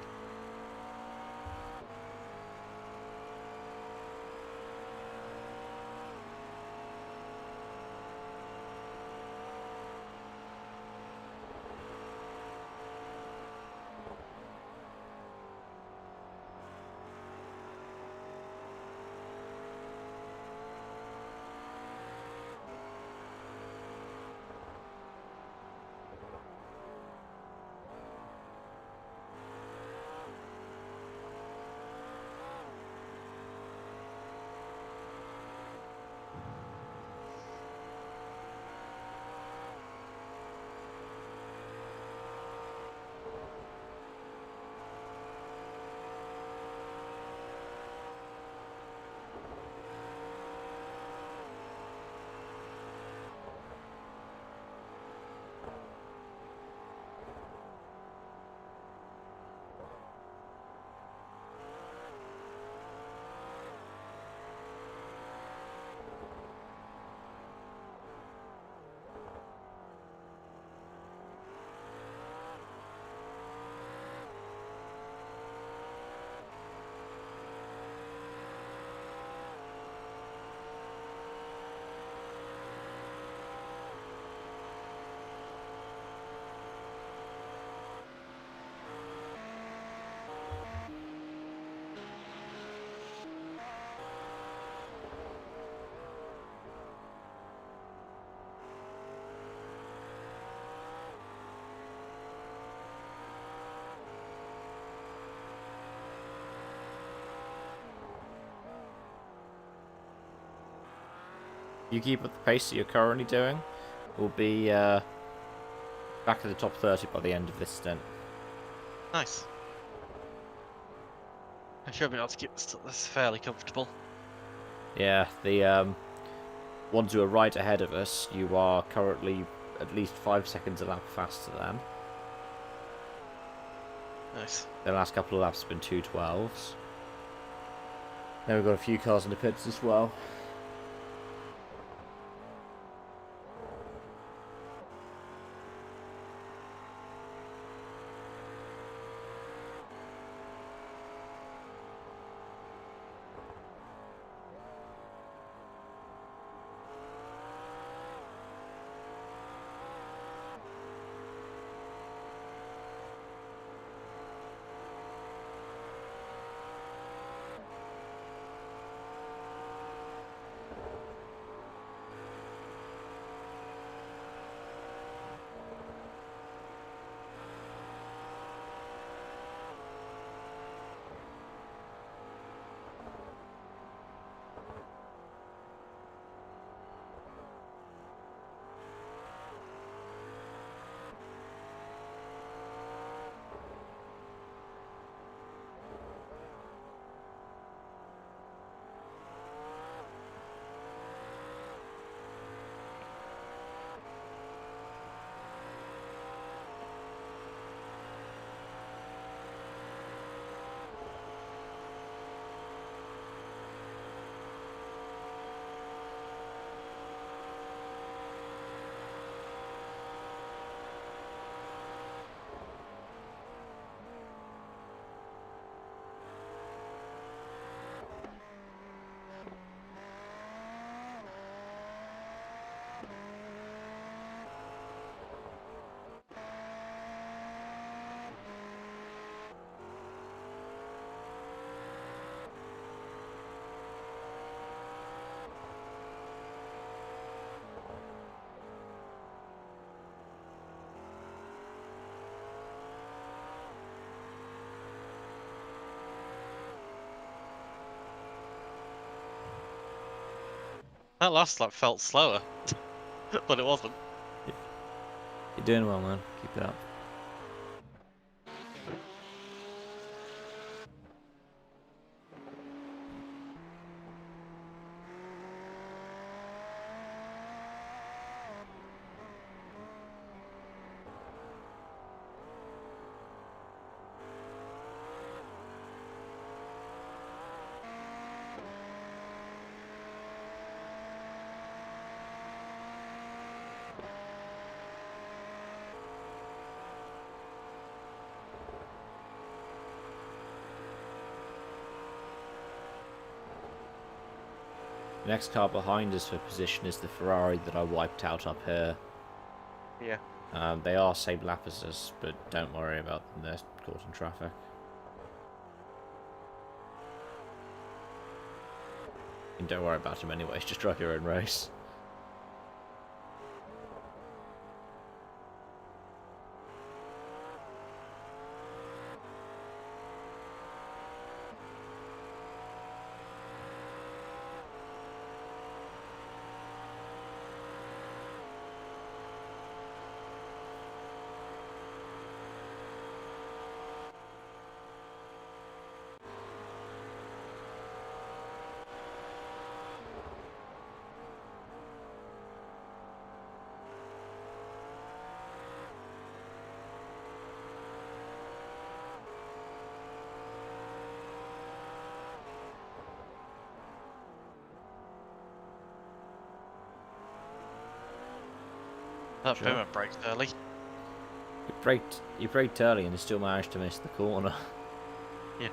You keep up the pace that you're currently doing, we'll be back at the top 30 by the end of this stint. Nice. I should be able to keep this fairly comfortable. Yeah, the ones who are right ahead of us, you are currently at least 5 seconds a lap faster than. Nice. The last couple of laps have been 2:12s. Then we've got a few cars in the pits as well. That last lap felt slower, but it wasn't. You're doing well, man. Keep it up. The next car behind us for position is the Ferrari that I wiped out up here. Yeah. They are same lap as us, but don't worry about them, they're caught in traffic. And don't worry about them anyways, just drive your own race. That Sure. Puma braked early. You braked early and you still managed to miss the corner. Yeah.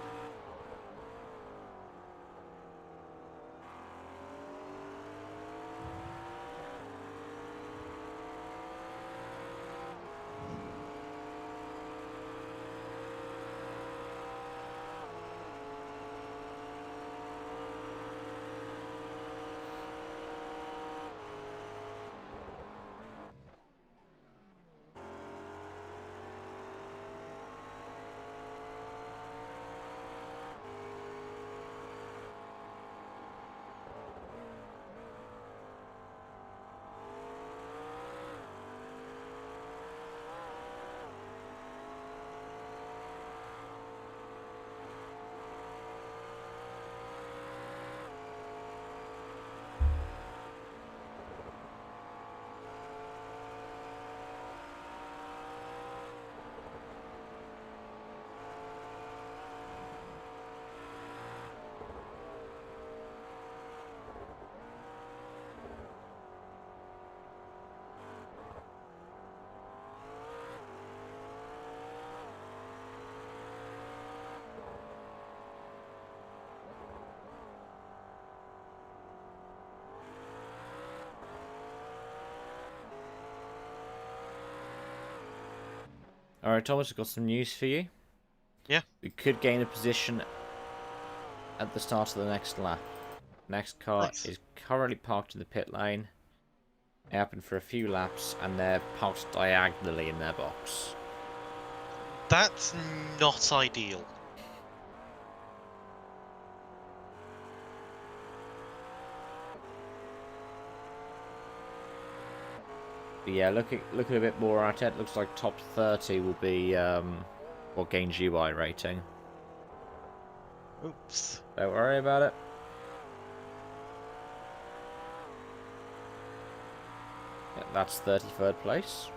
Alright, Thomas, I've got some news for you. Yeah. We could gain a position at the start of the next lap. Next car Nice. is currently parked in the pit lane. It happened for a few laps, and they're parked diagonally in their box. That's not ideal. But yeah, looking a bit more at it, looks like top 30 will be what gains you iRating. Oops. Don't worry about it. Yeah, that's 33rd place.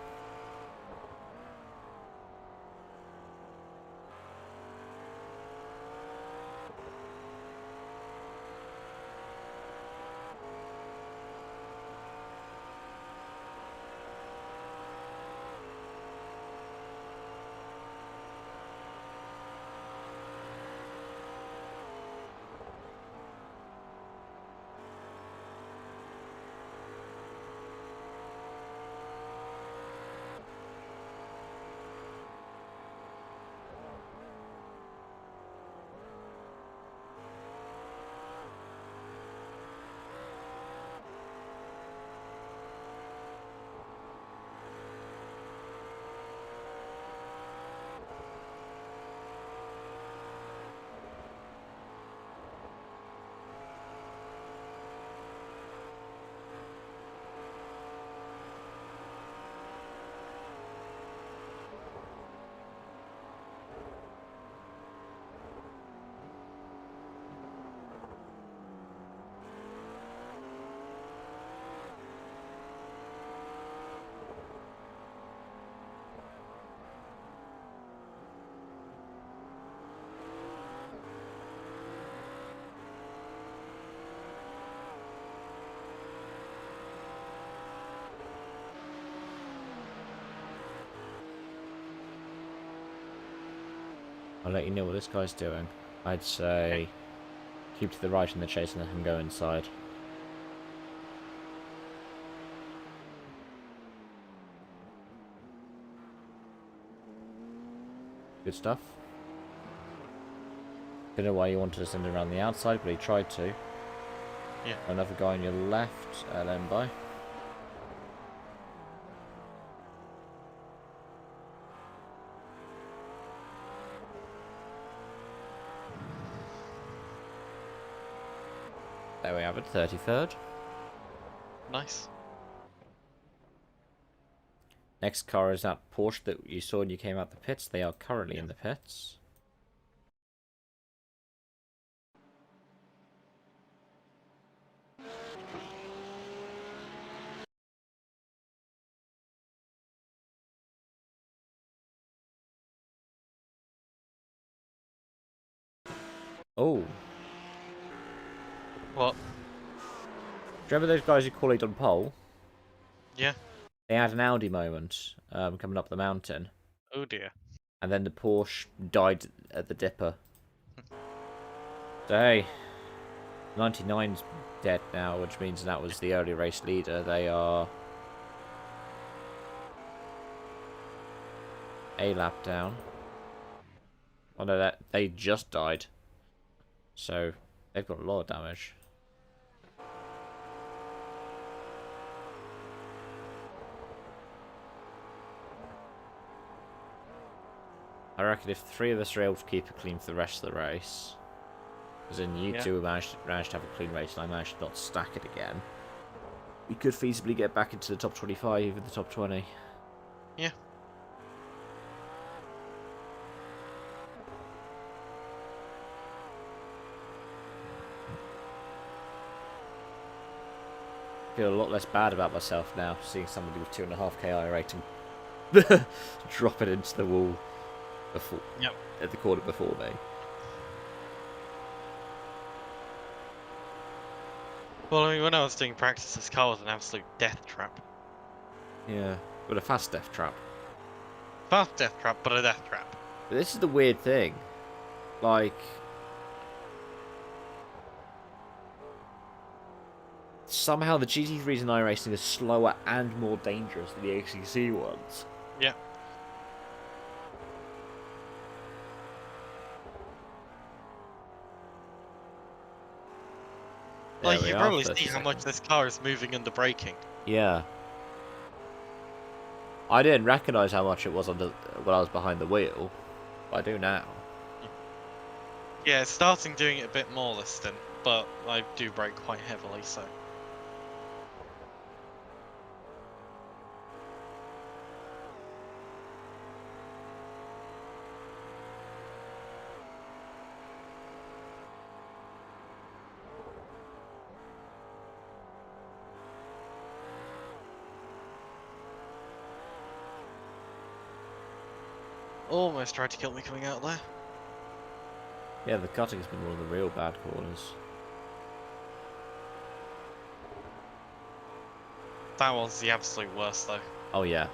I'll let you know what this guy's doing. I'd say keep to the right in the chase and let him go inside. Good stuff. Don't know why you wanted to send him around the outside, but he tried to. Yeah. Another guy on your left, LM by. There we have it, 33rd. Nice. Next car is that Porsche that you saw when you came out the pits. They are currently in the pits. Oh. What? Do you remember those guys who called on pole? Yeah. They had an Audi moment coming up the mountain. Oh dear. And then the Porsche died at the dipper. So hey, 99's dead now, which means that was the early race leader. They are a lap down. Oh no, they just died. So they've got a lot of damage. I reckon if 3 of us are able to keep it clean for the rest of the race, as in you two managed to have a clean race and I managed to not stack it again, we could feasibly get back into the top 25, even the top 20. Yeah. I feel a lot less bad about myself now, seeing somebody with 2.5k rating drop it into the wall before, at the corner before me. Well, I mean, when I was doing practice, this car was an absolute death trap. Yeah, but a fast death trap. Fast death trap, but a death trap. But this is the weird thing. Like, somehow the GT3s in iRacing are slower and more dangerous than the ACC ones. Yeah. Like, you probably see how much this car is moving under braking. Yeah. I didn't recognise how much it was when I was behind the wheel, but I do now. Yeah, it's starting doing it a bit more this stint, but I do brake quite heavily, so... Almost tried to kill me coming out there. Yeah, the cutting's been one of the real bad corners. That was the absolute worst, though. Oh yeah.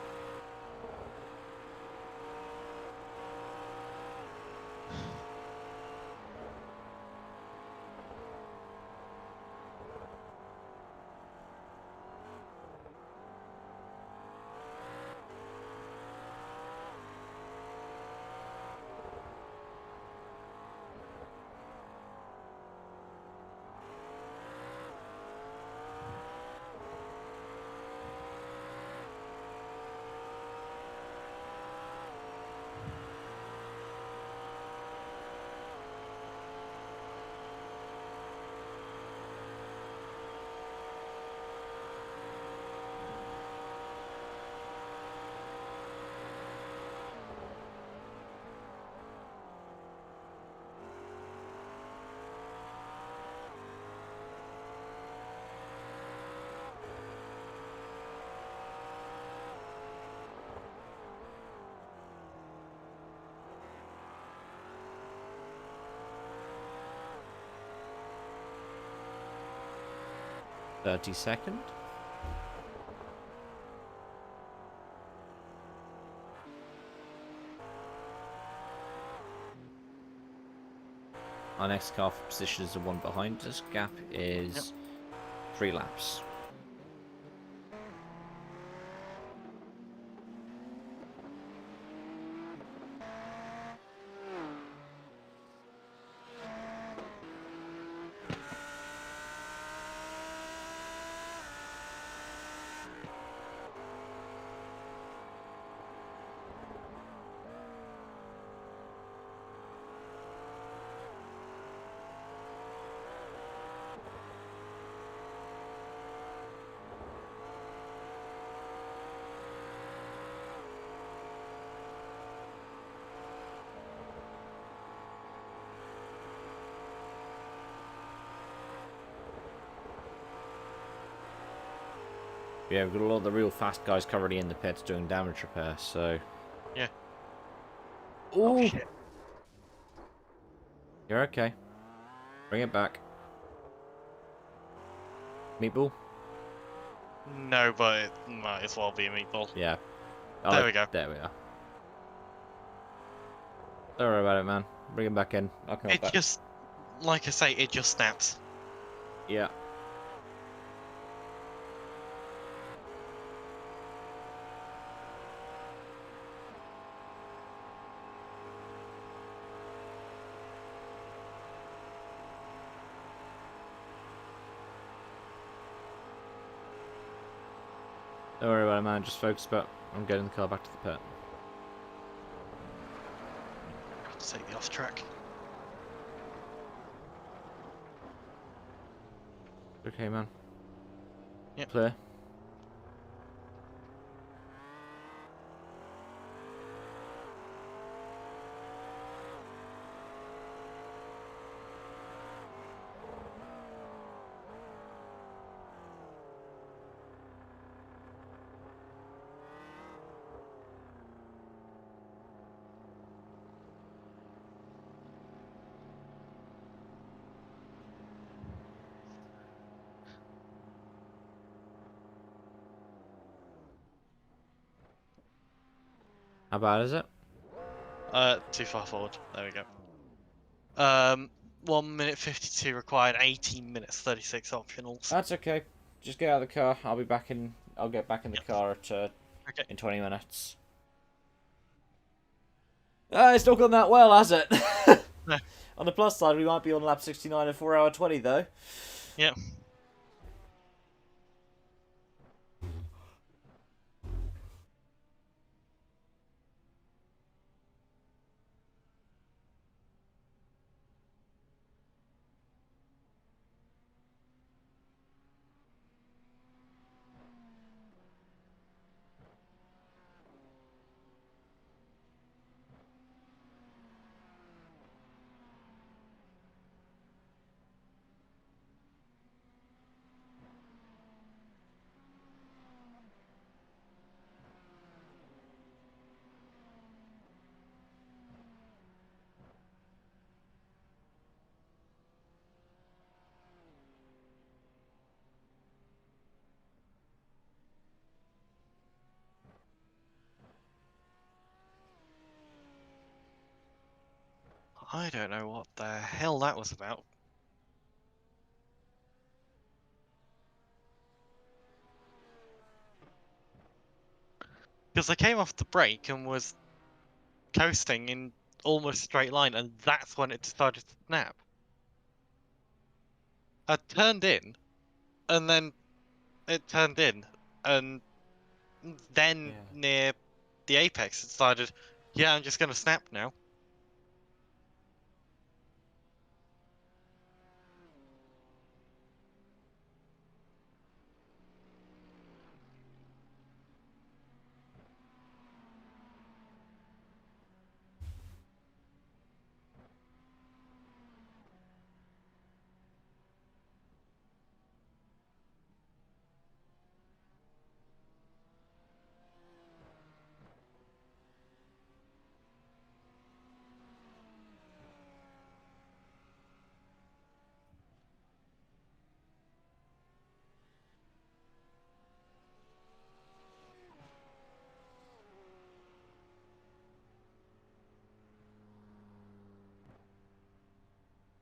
.32. Our next car for position is the one behind us. Gap is 3 laps. Yeah, we've got a lot of the real fast guys currently in the pits doing damage repair, so... Yeah. Ooh! Oh shit. You're okay. Bring it back. Meatball? No, but it might as well be a meatball. Yeah. There we go. There we are. Don't worry about it, man. Bring him back in. I'll come It back. just, like I say, it just snaps. Yeah. Don't worry about it, man. Just focus about... I'm getting the car back to the pit. Let's take the off track. Okay, man. Yep. Clear. How bad is it? Too far forward. There we go. 1 minute 52 required, 18 minutes 36 optionals. That's okay. Just get out of the car. I'll be back in... I'll get back in the Yep. car Okay. in 20 minutes. It's not gone that well, has it? No. On the plus side, we might be on lap 69 in 4 hour 20, though. Yeah. I don't know what the hell that was about. Because I came off the brake and was coasting in almost straight line, and that's when it decided to snap. I turned in, and then it turned in, and then near the apex it decided, yeah, I'm just gonna snap now.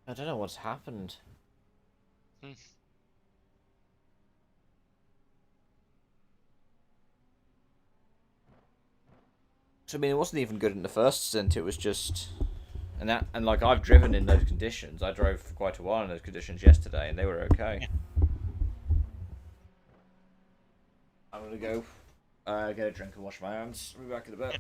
I don't know what's happened. Hmm. So, I mean, it wasn't even good in the first stint. It was just, and like I've driven in those conditions. I drove for quite a while in those conditions yesterday, and they were okay. Yeah. I'm gonna go get a drink and wash my hands. I'll be back in a bit.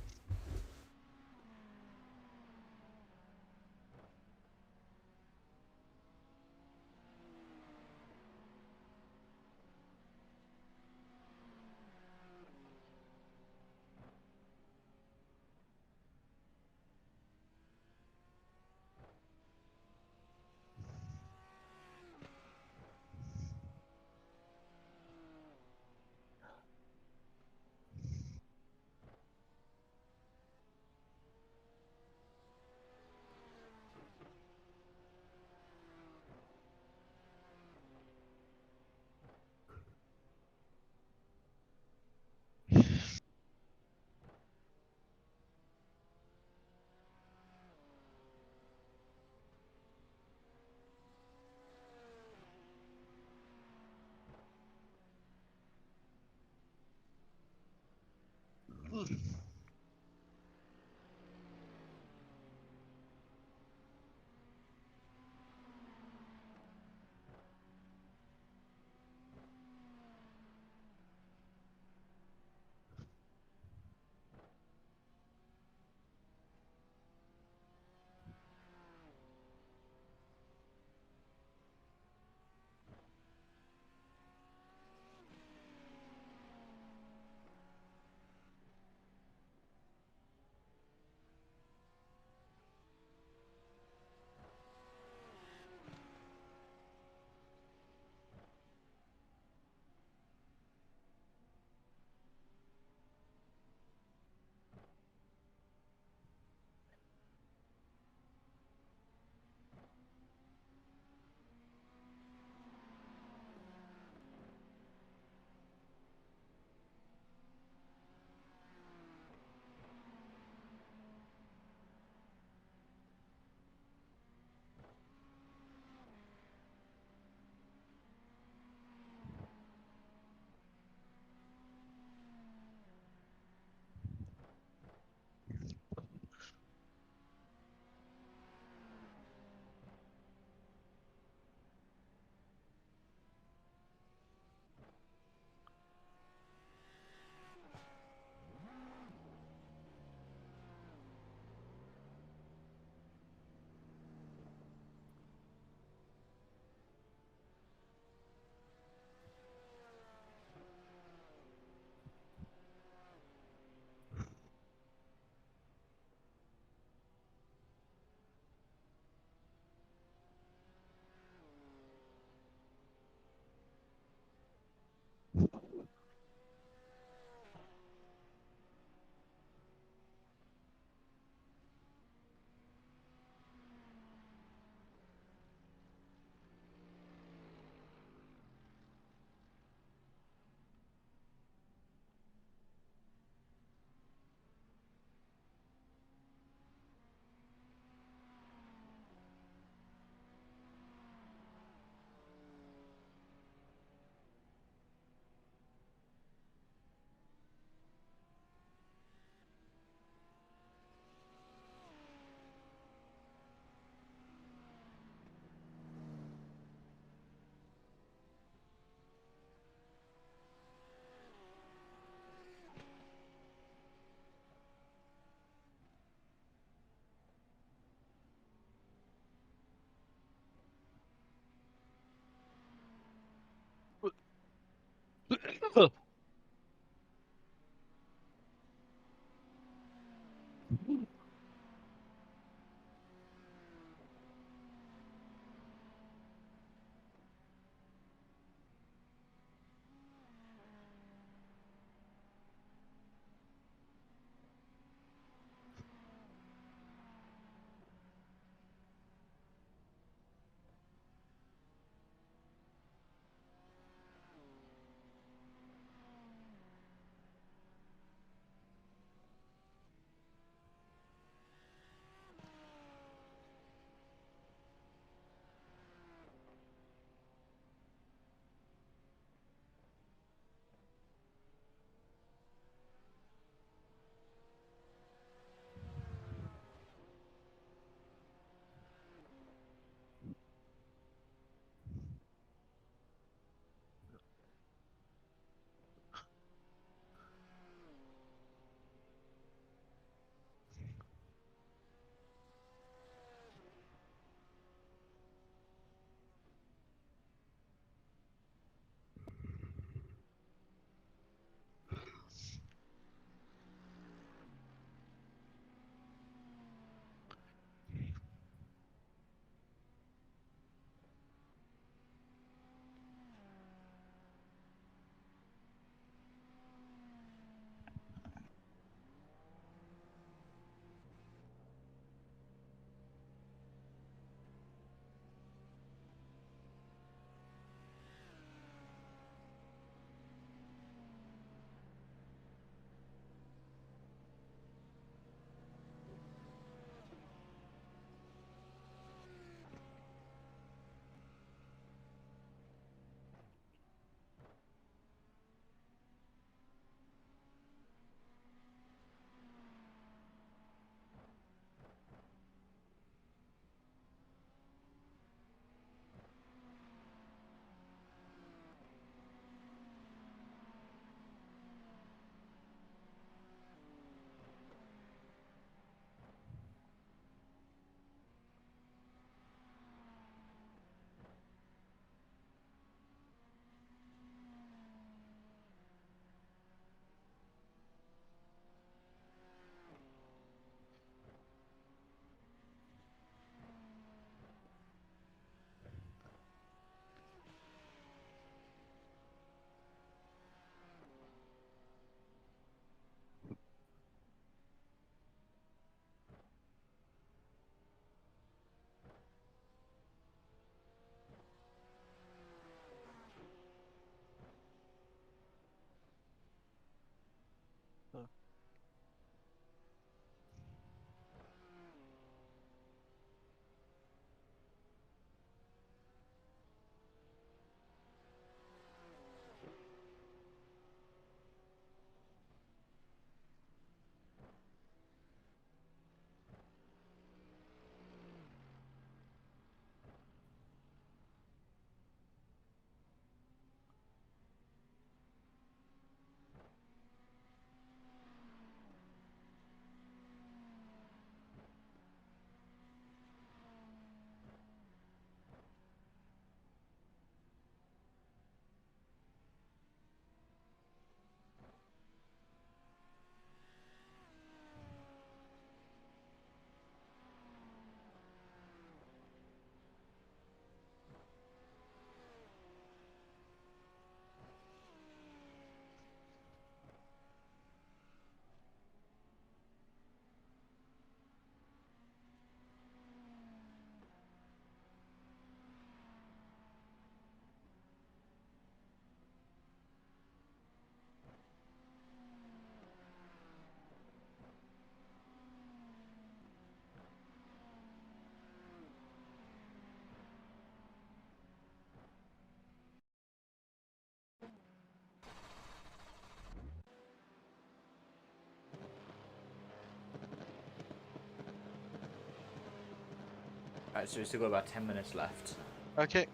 Right, so we've still got about 10 minutes left. Okay.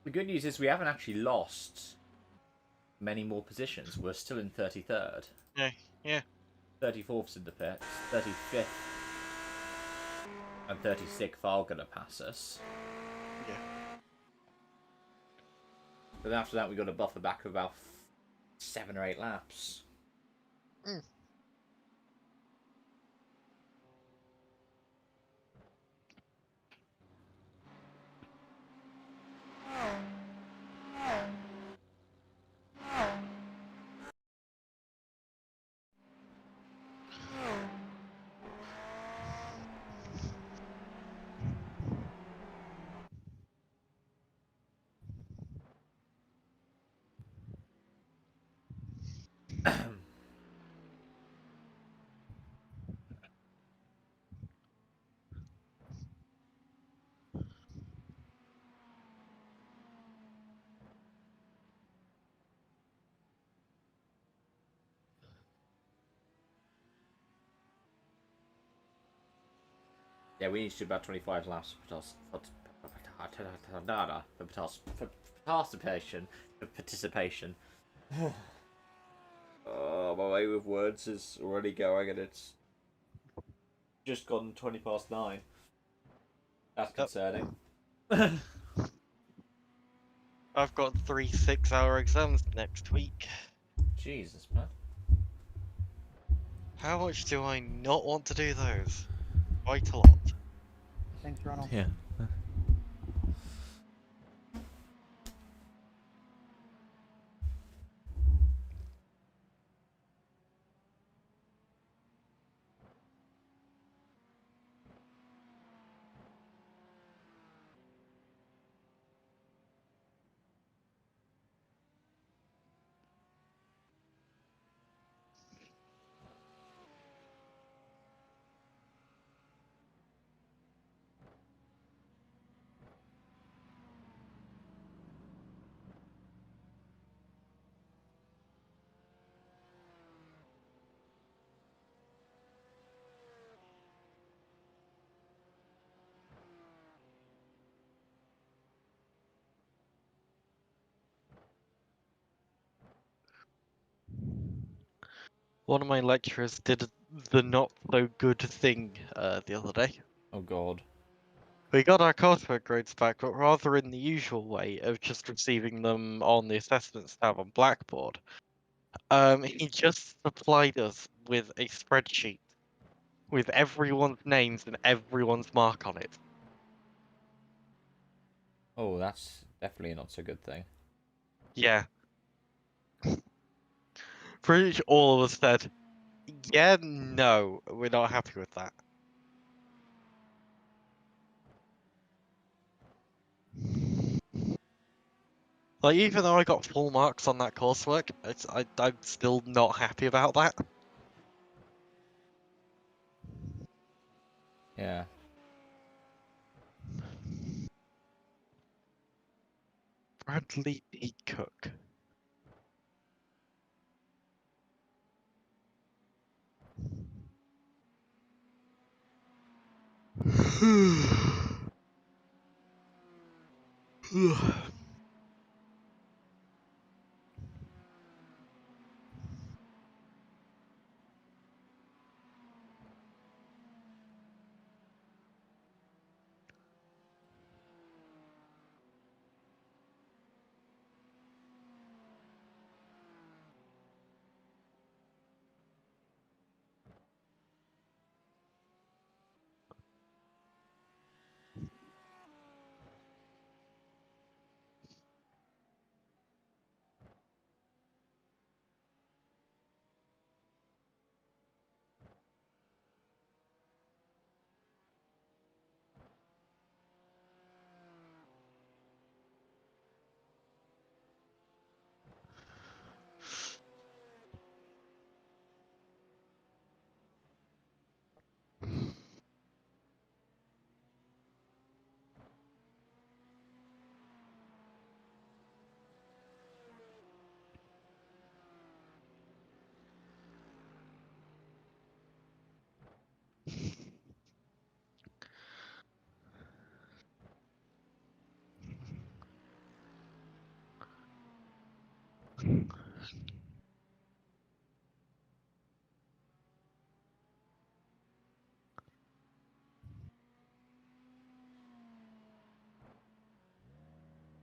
The good news is we haven't actually lost many more positions. We're still in 33rd. Yeah. 34th's in the pits. 35th and 36th are going to pass us. Yeah. But after that, we've got to buffer back about 7 or 8 laps. Mm. Yeah, we need to do about 25 laps for participation. Oh, my way with words is already going, and it's just gone 20 past 9. That's concerning. I've got 3 6-hour exams next week. Jesus, man. How much do I not want to do those? Quite a lot. Thanks, Ronald. Yeah. One of my lecturers did the not so good thing the other day. Oh, God. We got our coursework grades back, but rather in the usual way of just receiving them on the assessments tab on Blackboard. He just supplied us with a spreadsheet with everyone's names and everyone's mark on it. Oh, that's definitely not so good thing. Yeah. Pretty much all of us said, yeah, no, we're not happy with that. Like, even though I got full marks on that coursework, I'm still not happy about that. Yeah. Bradley D. Cook.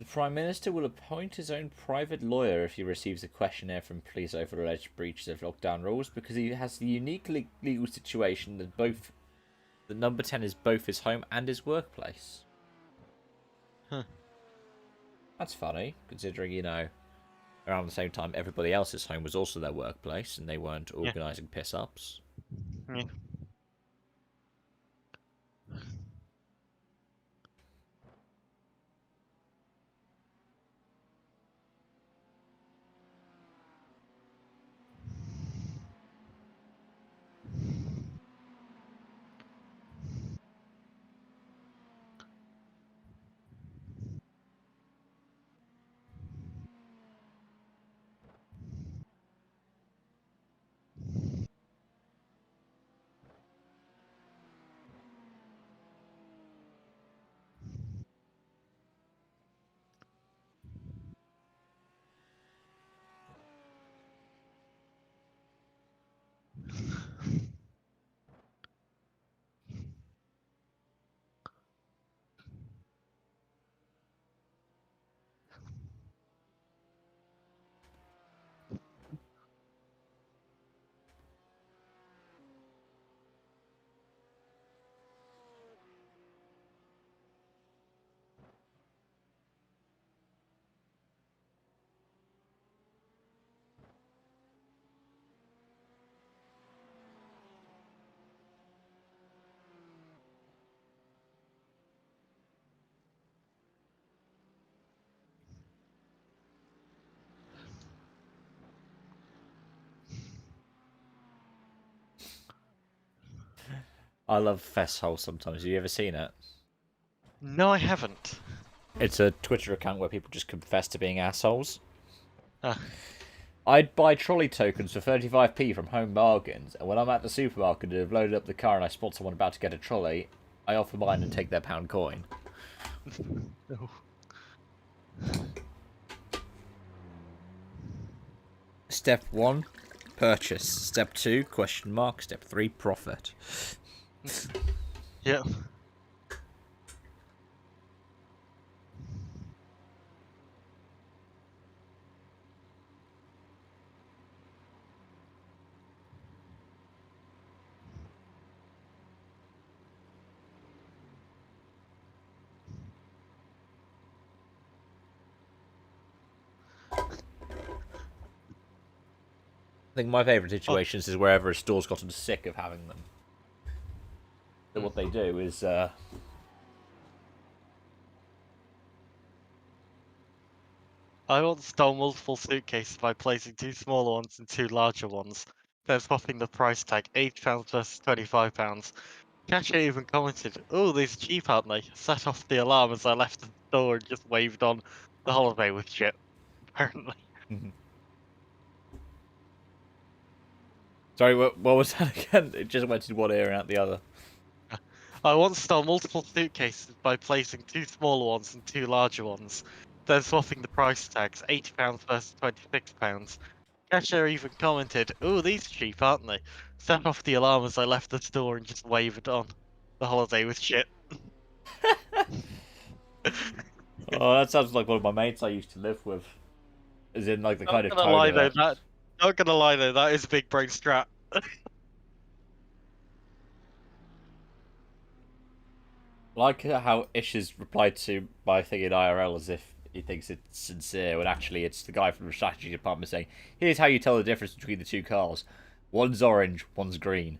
The Prime Minister will appoint his own private lawyer if he receives a questionnaire from police over alleged breaches of lockdown rules, because he has the unique legal situation that the number 10 is both his home and his workplace. Huh. That's funny, considering, you know, around the same time everybody else's home was also their workplace and they weren't organising piss-ups. Yeah. I love Fesshole sometimes. Have you ever seen it? No, I haven't. It's a Twitter account where people just confess to being assholes. Ah. I'd buy trolley tokens for 35p from Home Bargains, and when I'm at the supermarket and have loaded up the car and I spot someone about to get a trolley, I offer mine and take their pound coin. No. Step 1, purchase. Step 2, question mark. Step 3, profit. Yeah. I think my favourite situations is wherever a store's gotten sick of having them. So what they do is, I once stole multiple suitcases by placing 2 smaller ones and 2 larger ones, then swapping the price tag, £8 versus £25. Cashier even commented, "Oh, these are cheap, aren't they?" Set off the alarm as I left the store and just waved on. The holiday was shit, apparently. Sorry, what was that again? It just went in one ear and out the other. I once stole multiple suitcases by placing 2 smaller ones and 2 larger ones, then swapping the price tags, £80 versus £26. Cashier even commented, "Oh, these are cheap, aren't they?" Set off the alarm as I left the store and just waved on. The holiday was shit. Oh, that sounds like one of my mates I used to live with. As in, like, the kind of Not gonna tone lie of though, it. not gonna lie though, that is a big brain strat. Like how Ish has replied to my thing in IRL as if he thinks it's sincere, when actually it's the guy from the strategy department saying, "Here's how you tell the difference between the 2 cars. One's orange, one's green."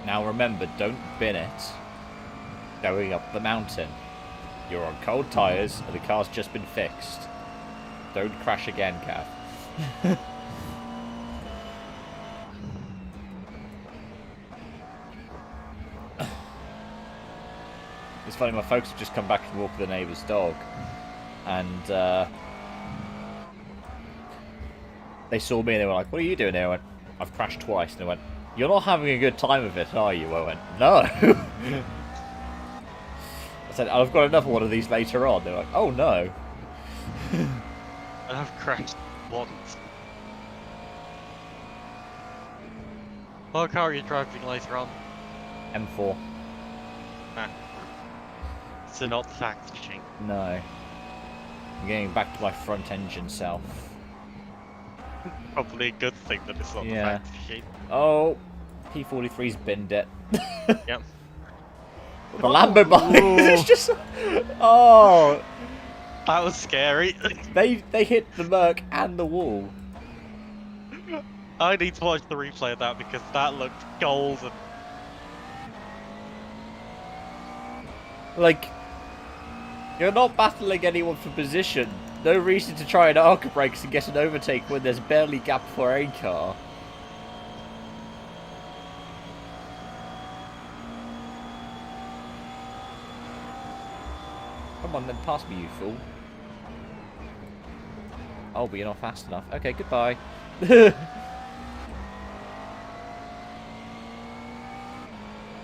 Now remember, don't bin it going up the mountain. You're on cold tyres and the car's just been fixed. Don't crash again, Cav. It's funny, my folks have just come back and walked the neighbour's dog, and they saw me and they were like, "What are you doing here?" I went, I've crashed twice, and they went, "You're not having a good time of it, are you?" I went, "No." I said, "I've got another one of these later on." They're like, "Oh no." And I've crashed once. What car are you driving later on? M4. So not the fact machine. No. I'm getting back to my front engine self. Probably a good thing that it's not Yeah. the fact machine. Oh, P43's binned it. Yep. The Lambo behind it's just... Oh, That was scary. they hit the Merc and the wall. I need to watch the replay of that because that looked golden. Like, you're not battling anyone for position. No reason to try and arc brakes and get an overtake when there's barely gap for a car. Come on then, pass me, you fool. Oh, but you're not fast enough. Okay, goodbye.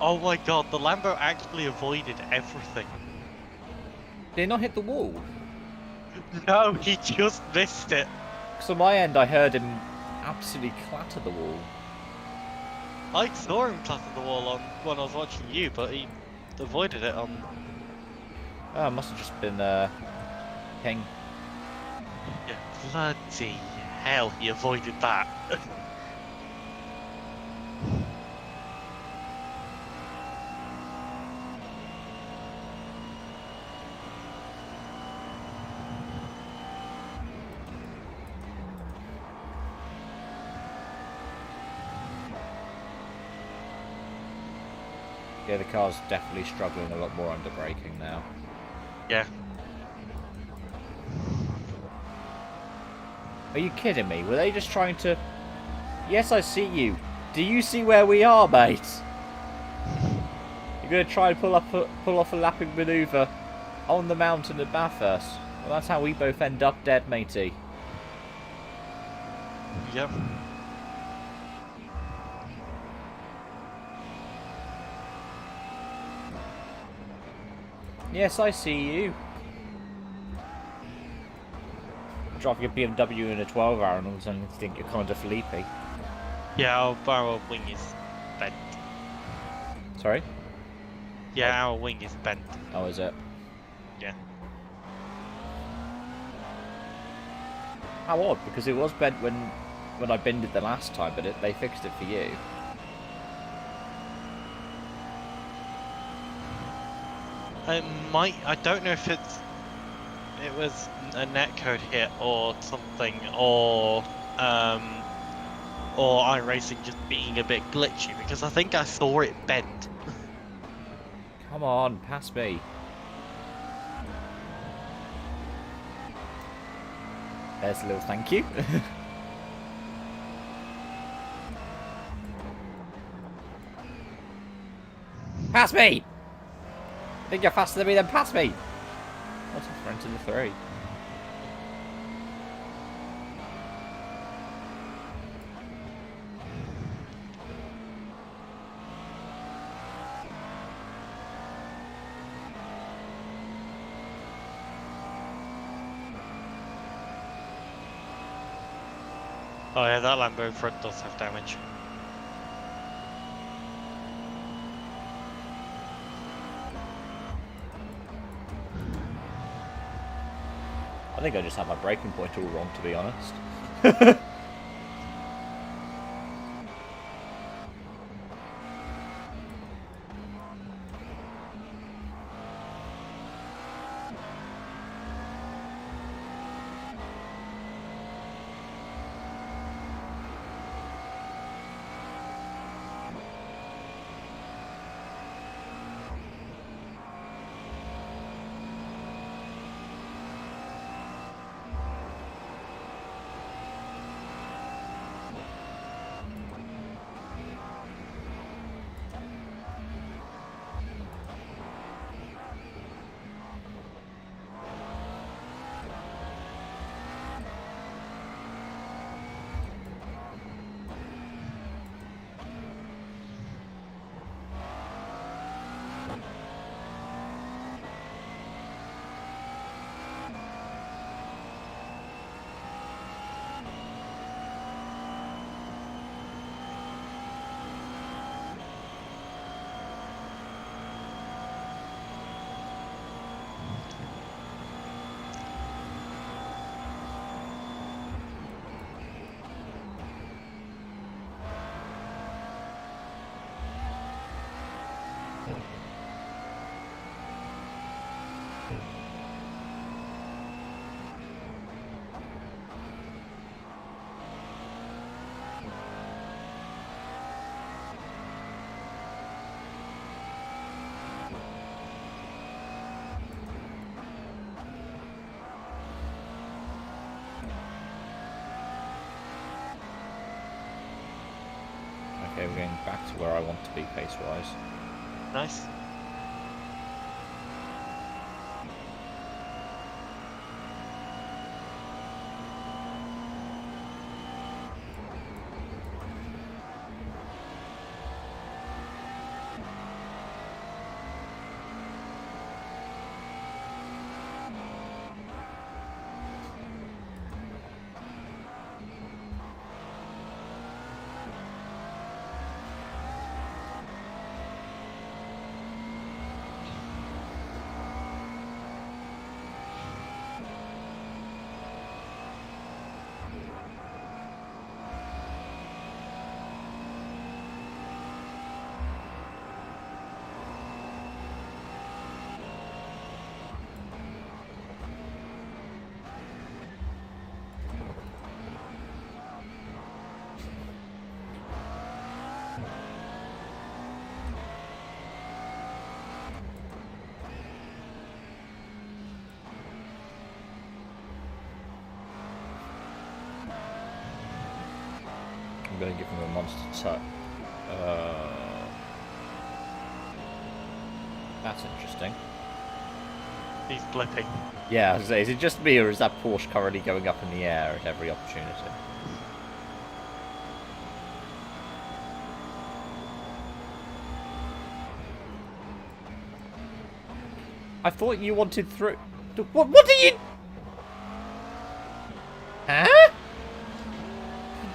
Oh my god, the Lambo actually avoided everything. Did he not hit the wall? No, he just missed it. Because on my end, I heard him absolutely clatter the wall. I saw him clatter the wall on when I was watching you, but he avoided it on... Oh, it must have just been, King. Yeah, bloody hell, he avoided that. Yeah, the car's definitely struggling a lot more under braking now. Yeah. Are you kidding me? Were they just trying to... Yes, I see you. Do you see where we are, mate? You're going to try and pull off a lapping manoeuvre on the mountain at Bathurst. Well, that's how we both end up dead, matey. Yep. Yes, I see you. Driving a BMW in a 12-hour and all of a sudden you think you're kind of Felipe. Yeah, our wing is bent. Sorry? Yeah, our wing is bent. Oh, is it? Yeah. How odd, because it was bent when I binned it the last time, but they fixed it for you. It might. I don't know if it was a netcode hit or something, or iRacing just being a bit glitchy, because I think I saw it bent. Come on, pass me. There's a little thank you. Pass me! Think you're faster than me, then pass me! What's in front of the three? Oh yeah, that Lambo in front does have damage. I think I just have my braking point all wrong, to be honest. Okay, we're going back to where I want to be pace-wise. Nice. I'm going to give him a monster tuck. That's interesting. He's blipping. Yeah, I was gonna say, is it just me or is that Porsche currently going up in the air at every opportunity? I thought you wanted through. What do you? Huh?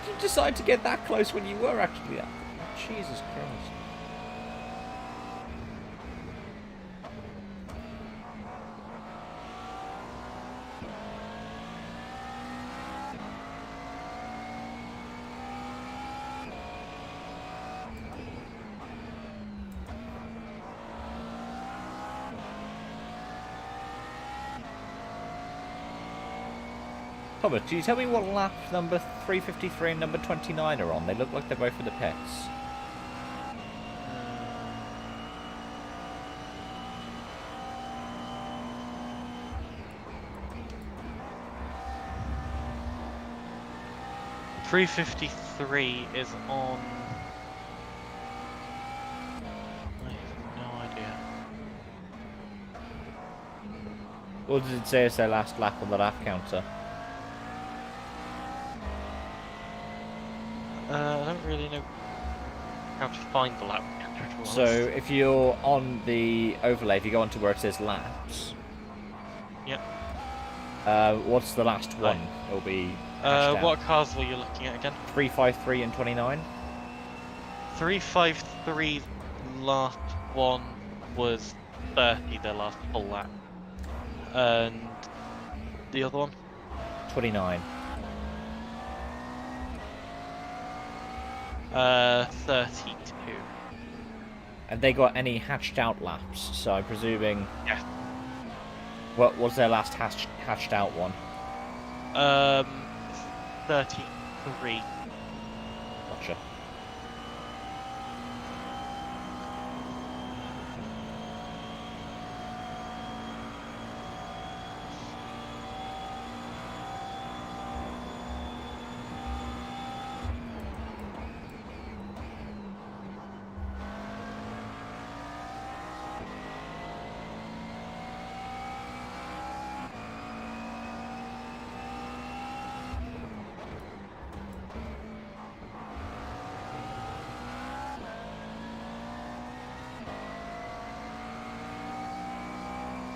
Did you decide to get that close when you were actually up? Jesus Christ. Thomas, can you tell me what lap number 353 and number 29 are on? They look like they're both for the pits. .353 is on... I have no idea. What does it say as their last lap on the lap counter? I don't really know how to find the lap counter, to be So honest. if you're on the overlay, if you go onto where it says laps, Yep. what's the last one? It'll be hashed out. What cars were you looking at again? 353 and 29. 353 last one was 30, their last full lap. And the other one? 29. 32. And they got any hatched out laps, so I'm presuming... Yeah. What was their last hatched out one? 33. Gotcha.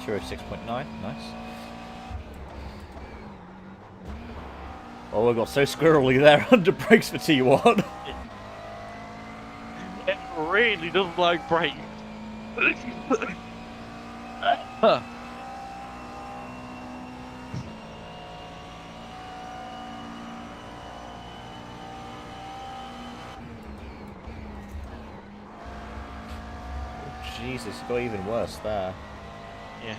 Euro 6.9, nice. Oh, we got so squirrely there under brakes for T1. It really doesn't like brakes. Jesus, it got even worse there. Yeah.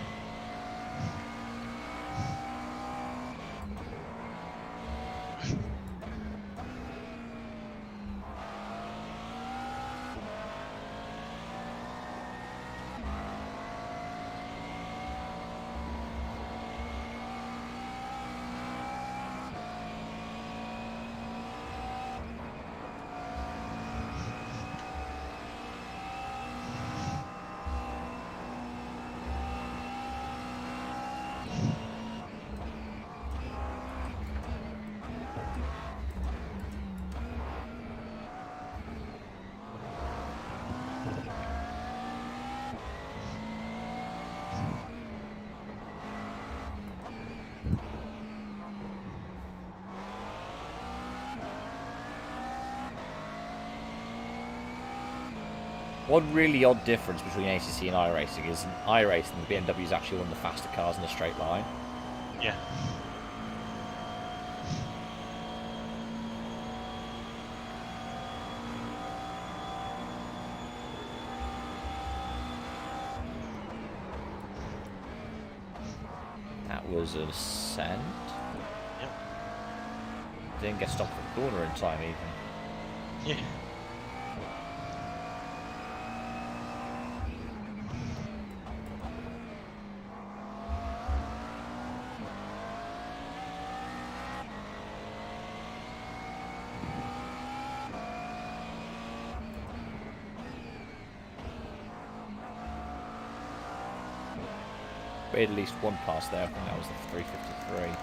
One really odd difference between ACC and iRacing is in iRacing, the BMW is actually one of the faster cars in a straight line. Yeah. That was an ascent. Yep. Didn't get stopped at the corner in time even. Yeah. We had at least one pass there, I think that was the 353.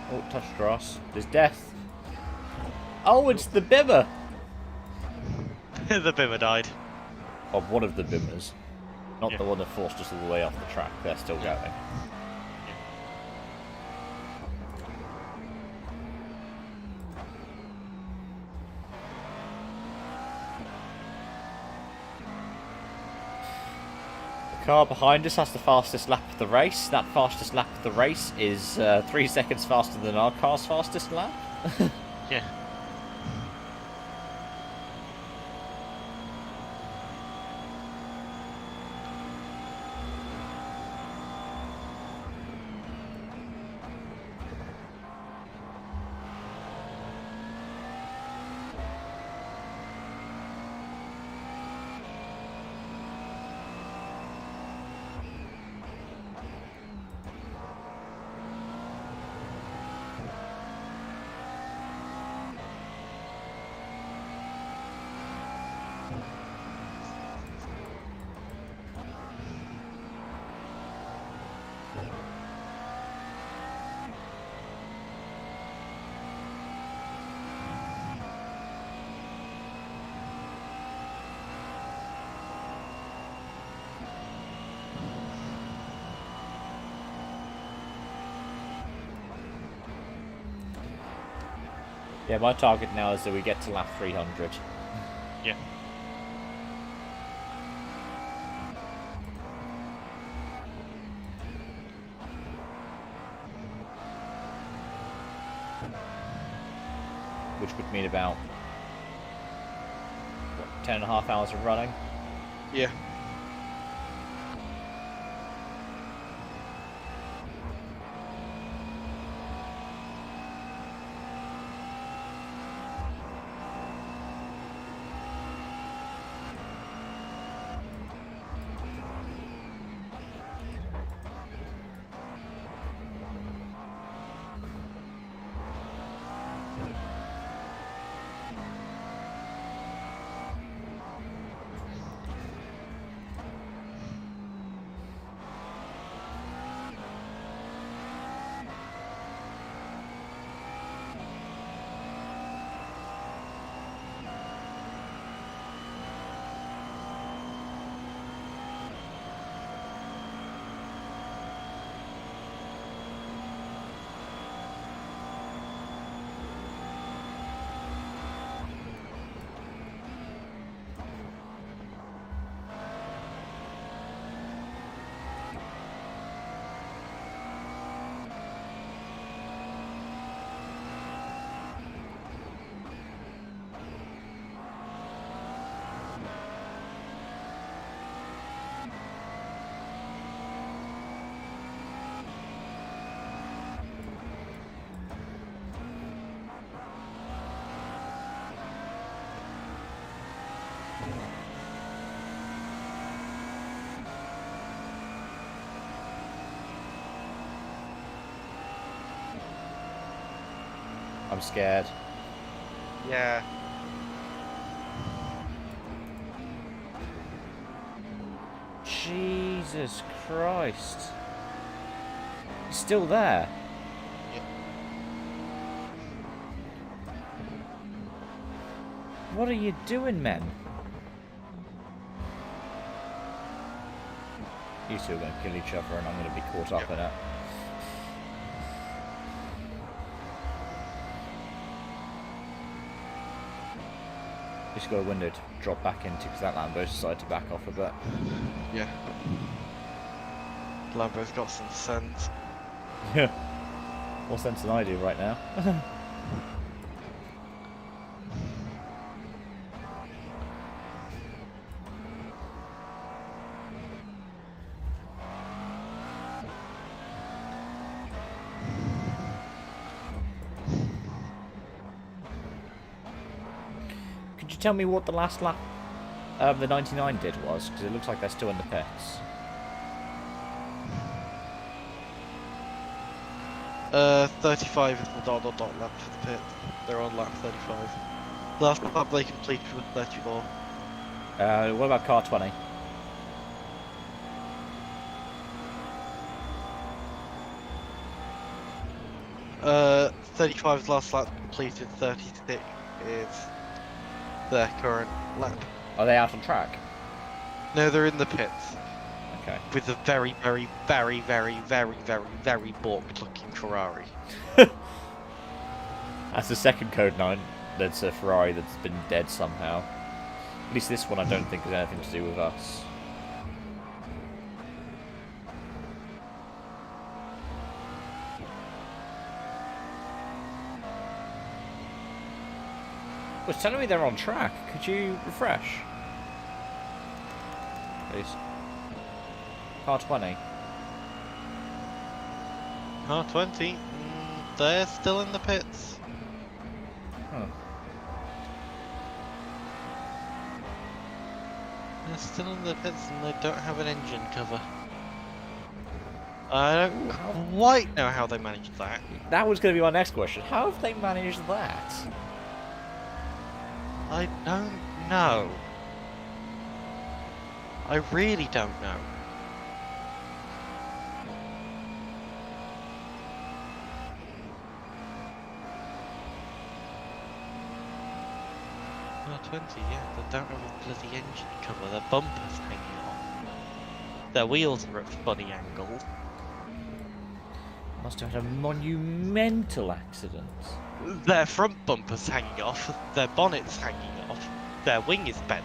Oh, touched grass. There's death. Oh, it's the bimmer! The bimmer died. Or one of the bimmers. Not Yeah. the one that forced us all the way off the track. They're still going. The car behind us has the fastest lap of the race. That fastest lap of the race is 3 seconds faster than our car's fastest lap. Yeah. Yeah, my target now is that we get to lap 300. Yeah. Which would mean about, what, 10.5 hours of running? Yeah. I'm scared. Yeah. Jesus Christ. He's still there. Yep. What are you doing, men? You two are going to kill each other and I'm going to be caught up in it. Just got a window to drop back into because that Lambo's decided to back off a bit. Yeah. Lambo's got some sense. Yeah. More sense than I do right now. Could you tell me what the last lap the 99 did was? Because it looks like they're still in the pits. 35 is the dot lap for the pit. They're on lap 35. Last lap they completed with 34. What about car 20? Uh, 35's last lap completed, 36 is their current lap. Are they out on track? No, they're in the pits. Okay. With a very, very, very, very, very, very, very balked looking Ferrari. That's the second Code 9 that's a Ferrari that's been dead somehow. At least this one I don't think has anything to do with us. Well, it's telling me they're on track. Could you refresh? Please. Car 20. Car 20, they're still in the pits. Huh. They're still in the pits and they don't have an engine cover. I don't quite know how they managed that. That was going to be my next question. How have they managed that? I don't know. I really don't know. Car 20, yeah, they don't have a bloody engine cover. Their bumper's hanging on. Their wheels are at funny angles. Must have had a monumental accident. Their front bumper's hanging off, their bonnet's hanging off, their wing is bent.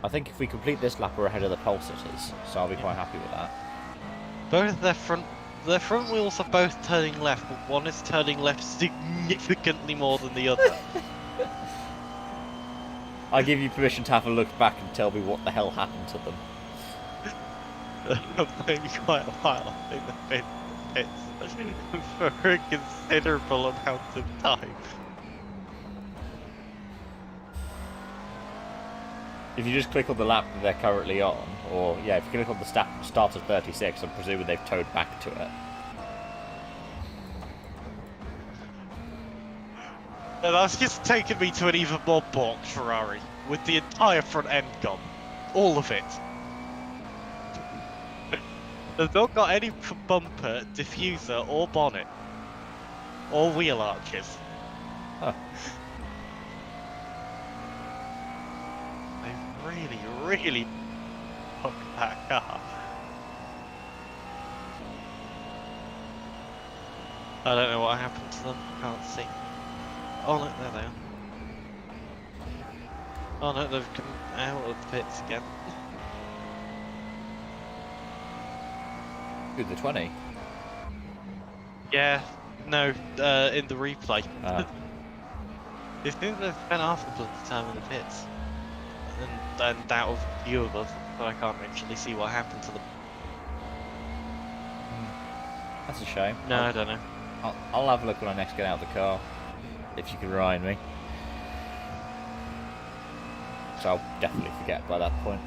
I think if we complete this lap, we're ahead of the pole sitters, so I'll be quite happy with that. Both their front wheels are both turning left, but one is turning left significantly more than the other. I give you permission to have a look back and tell me what the hell happened to them. Maybe quite a while in the pits for a considerable amount of time. If you just click on the lap that they're currently on, or yeah, if you click on the start of 36, I'm presuming they've towed back to it. And that's just taken me to an even more balked Ferrari, with the entire front end gone. All of it. They've not got any bumper, diffuser, or bonnet. Or wheel arches. Huh. They really fucked that car. I don't know what happened to them, can't see. Oh look, there they are. Oh no, they've come out of the pits again. Who, the 20? Yeah, no, in the replay. They think they've spent half the bloody time in the pits. And out of view of us, but I can't actually see what happened to them. That's a shame. No, I don't know. I'll have a look when I next get out of the car, if you can remind me. So I'll definitely forget by that point.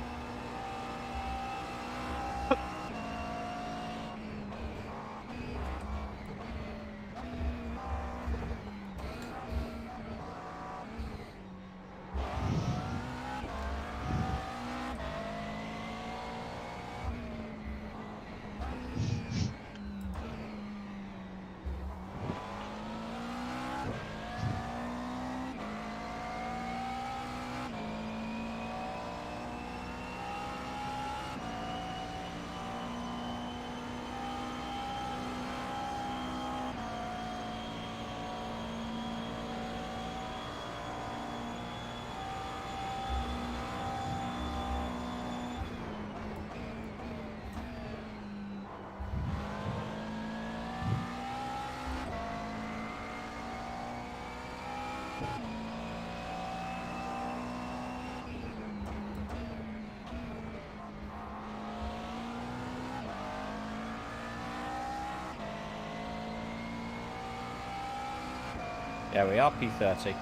Yeah, we are P30.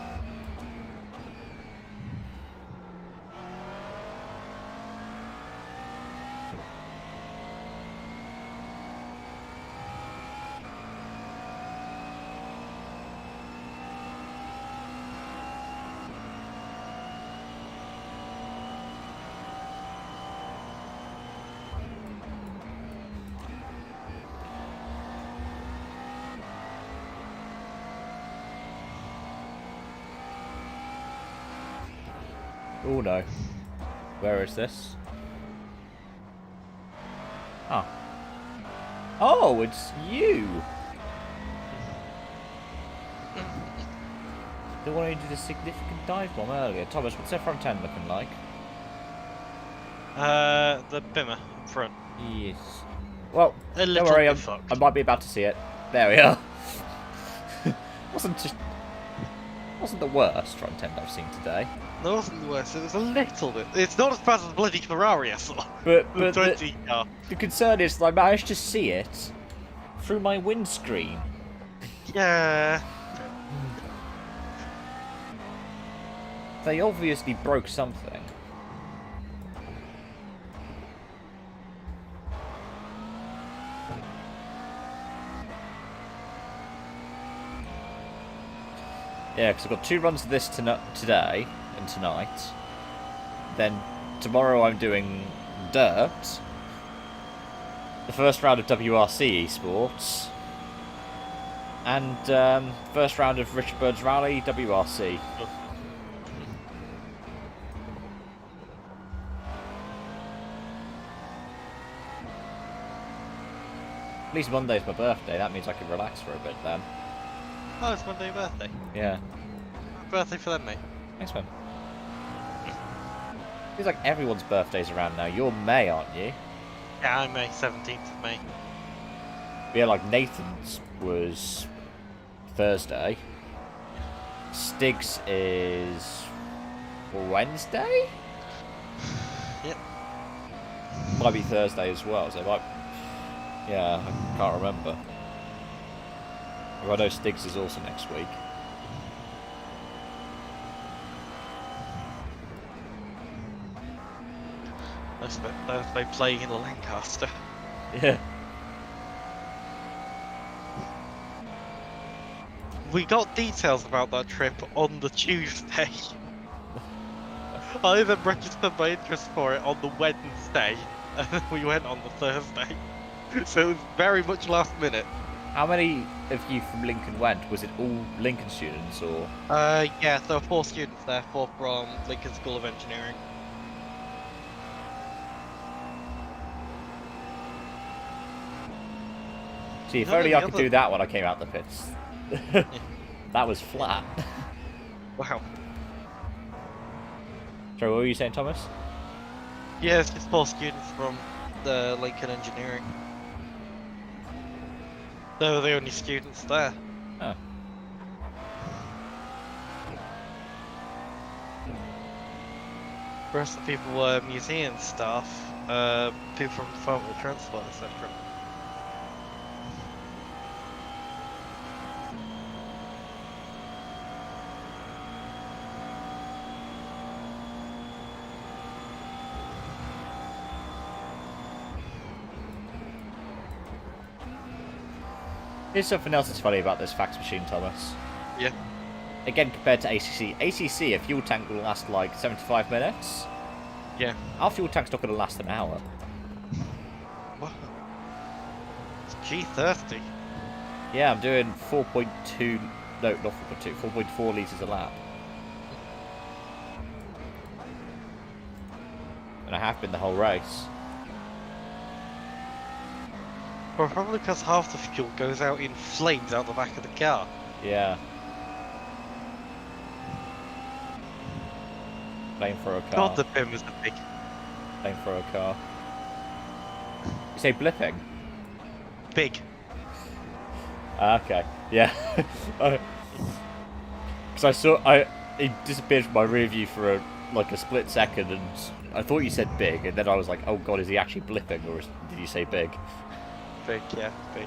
Oh no. Where is this? Ah. Oh, it's you! The one who did a significant dive bomb earlier. Thomas, what's their front end looking like? The bimmer in front. Yes. Well, A don't little worry, bit fucked. I might be about to see it. There we are. wasn't the worst front end I've seen today. That wasn't the worst, it was a little bit. It's not as bad as the bloody Ferrari I saw. But The 20 car. the concern is that I managed to see it through my windscreen. Yeah. They obviously broke something. Yeah, because I've got 2 runs of this today and tonight. Then tomorrow I'm doing Dirt. The first round of WRC Esports. And first round of Richard Bird's Rally WRC. At least Monday's my birthday. That means I can relax for a bit then. Oh, it's Monday your birthday. Yeah. Birthday for them, mate. Thanks, man. Feels like everyone's birthday's around now. You're May, aren't you? Yeah, I'm May 17th of May. Yeah, like Nathan's was Thursday. Stig's is Wednesday? Yep. Might be Thursday as well, so it might... Yeah, I can't remember. I know Stig's is also next week. That's by playing in Lancaster. Yeah. We got details about that trip on the Tuesday. I then registered my interest for it on the Wednesday, and then we went on the Thursday. So it was very much last minute. How many of you from Lincoln went? Was it all Lincoln students, or...? Yeah, there were 4 students there, 4 from Lincoln School of Engineering. See, if None of only the I could other- do that when I came out the pits. That was flat. Wow. Sorry, what were you saying, Thomas? Yeah, it's just 4 students from the Lincoln Engineering. They were the only students there. Oh. The rest of the people were museum staff, people from Department of Transport, etc. Here's something else that's funny about this fax machine, Thomas. Yeah. Again, compared to ACC. ACC, a fuel tank will last like 75 minutes. Yeah. Our fuel tank's not going to last an hour. Wow. It's G30. Yeah, I'm doing 4.2... No, not 4.2. 4.4 litres a lap. And I have been the whole race. Well, probably because half the fuel goes out in flames out the back of the car. Yeah. Playing for a car. God, the bin was a big. Playing for a car. You say blipping? Big. Okay. Yeah. Because it disappeared from my rear view for like a split second, and I thought you said big, and then I was like, oh god, is he actually blipping, or did you say big? Big, yeah, big.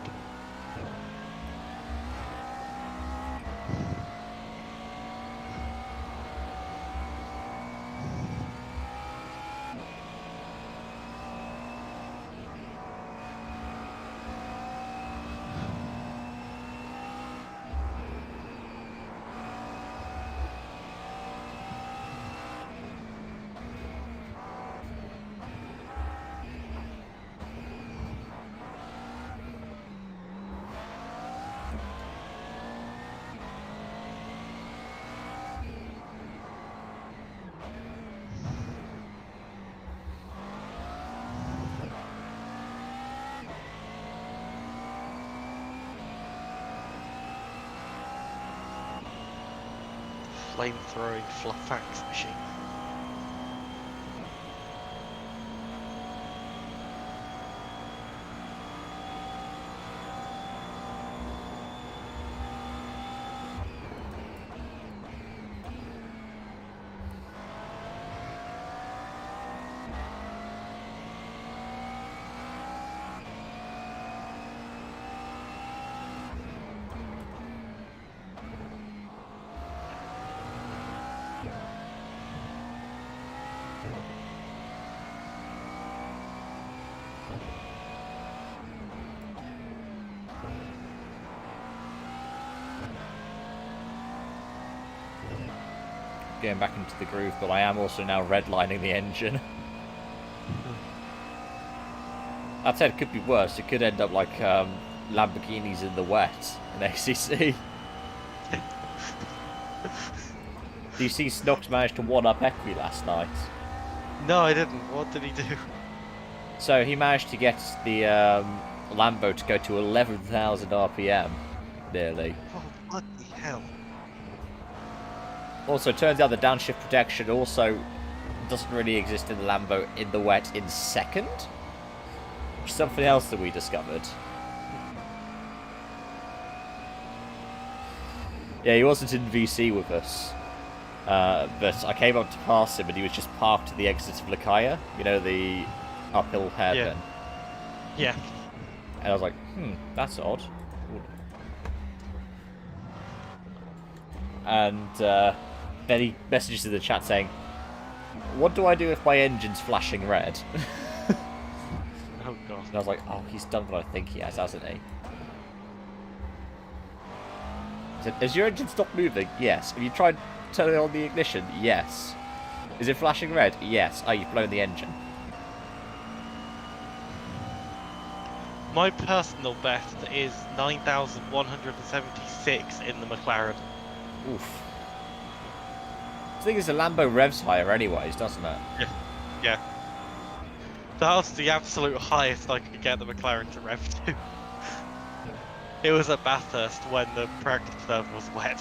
Flame-throwing fax machine. Getting back into the groove, but I am also now redlining the engine. That said, it could be worse. It could end up like Lamborghinis in the wet in ACC. Do you see Snox managed to one-up Equi last night? No, I didn't. What did he do? So he managed to get the Lambo to go to 11,000 RPM, nearly. Oh, bloody hell. Also, turns out the downshift protection also doesn't really exist in the Lambo in the wet in second. Which is something else that we discovered. Yeah, he wasn't in VC with us. But I came up to pass him and he was just parked at the exit of Lakaya. You know, the uphill hairpin. Yeah. And I was like, that's odd. And then he messages in the chat saying, what do I do if my engine's flashing red? Oh god. And I was like, oh, he's done what I think he has, hasn't he? He said, has your engine stopped moving? Yes. Have you tried turning on the ignition? Yes. Is it flashing red? Yes. Oh, you've blown the engine. My personal best is 9,176 in the McLaren. Oof. I think the Lambo revs higher anyways, doesn't it? Yeah. That was the absolute highest I could get the McLaren to rev to. It was at Bathurst when the practice server was wet.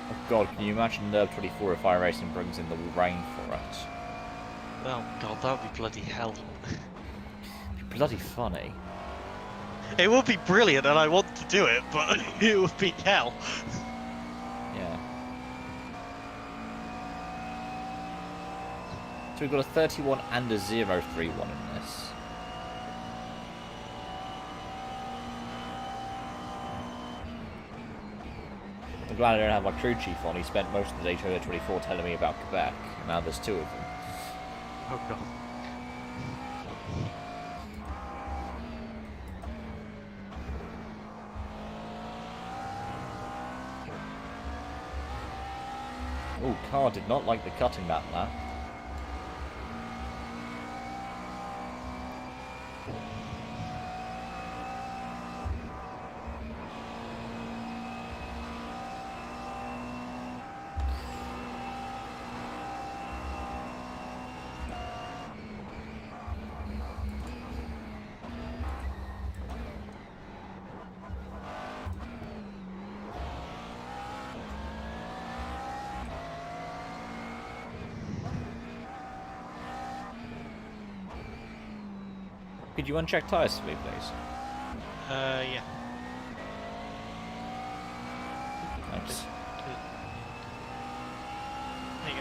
Oh god, can you imagine Nerve 24 if iRacing brings in the rain for it? Oh god, that would be bloody hell. It'd be bloody funny. It would be brilliant and I want to do it, but it would be hell. Yeah. So we've got a 31 and a 031 in this. I'm glad I don't have my crew chief on. He spent most of the day 24 telling me about Quebec. And now there's two of them. Oh god. Oh, car did not like the cutting that lap. Could you uncheck tyres for me, please? Yeah. Thanks. There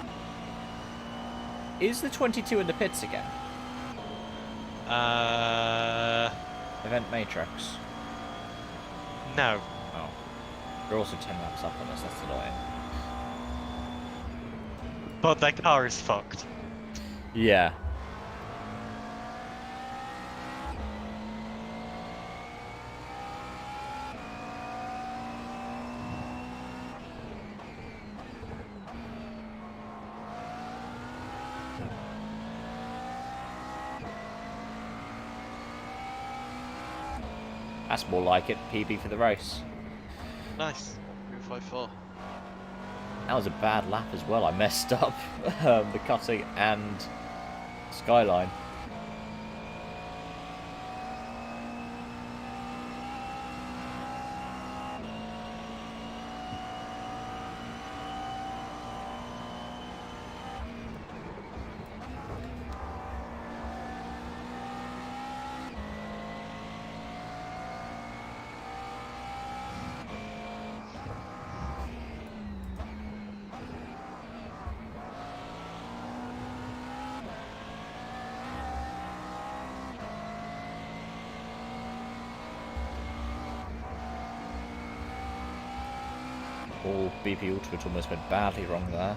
you Is the 22 in the pits again? go. Event Matrix. No. Oh. They're also 10 laps up on us, that's annoying. But their car is fucked. Yeah. That's more like it. PB for the race. Nice. 354. That was a bad lap as well. I messed up the cutting and skyline. Oh, BP Ultimate almost went badly wrong there.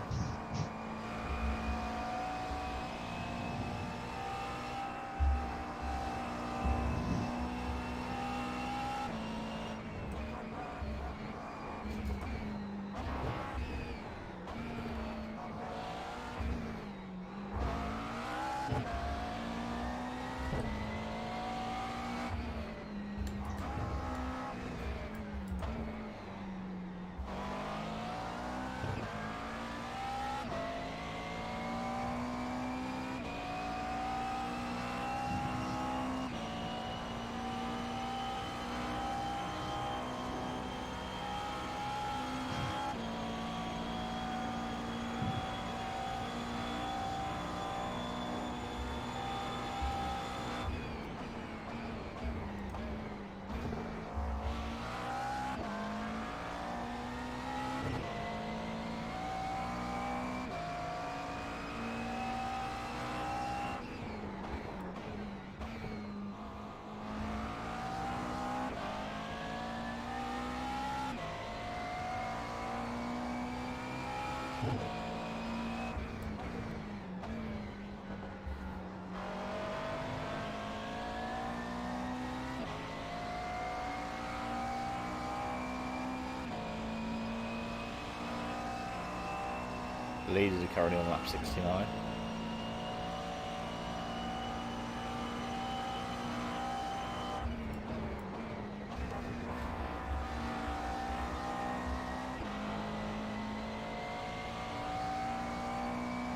The leaders are currently on lap 69.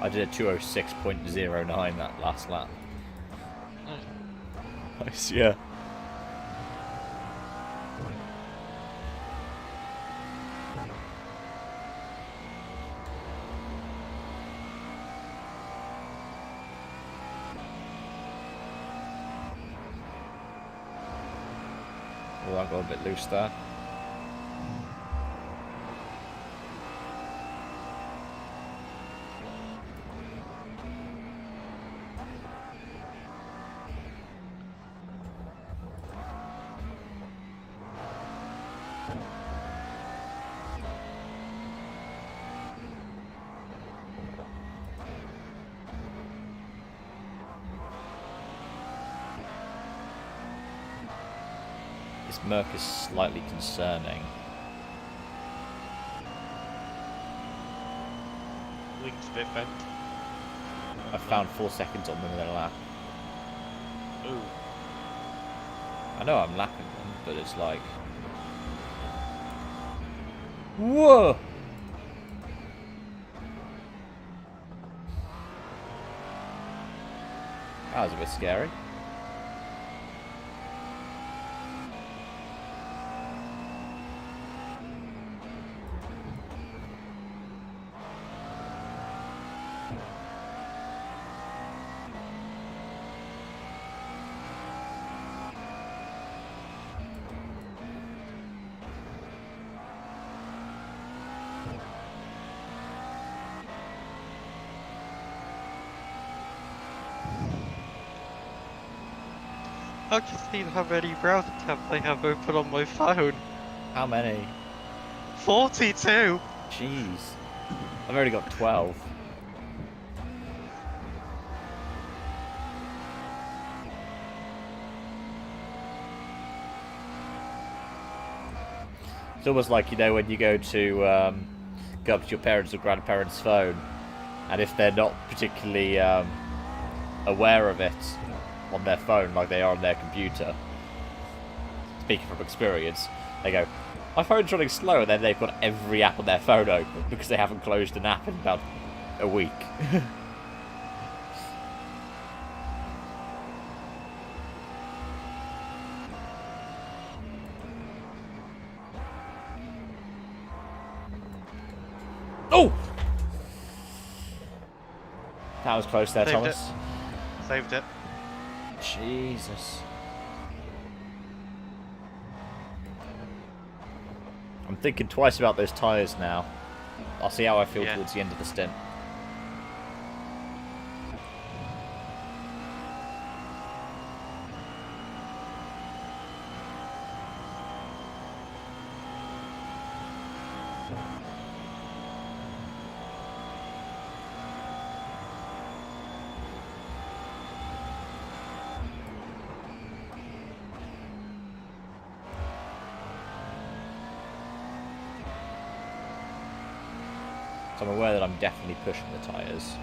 I did a 206.09 that last lap. Nice, yeah. Oh, I got a bit loose there. This Merc is slightly concerning. Wings a bit bent. I found 4 seconds on them in their lap. Ooh. I know I'm lapping them, but it's like... Whoa! That was a bit scary. I've just seen how many browser tabs I have open on my phone. How many? 42! Jeez. I've already got 12. It's almost like, you know, when you go to go up to your parents' or grandparents' phone, and if they're not particularly aware of it on their phone like they are on their computer, speaking from experience, they go, my phone's running slow, and then they've got every app on their phone open because they haven't closed an app in about a week. Oh! That was close there, Saved Thomas. it. Saved it. Jesus. I'm thinking twice about those tyres now. I'll see how I feel towards the end of the stint. So I'm aware that I'm definitely pushing the tyres.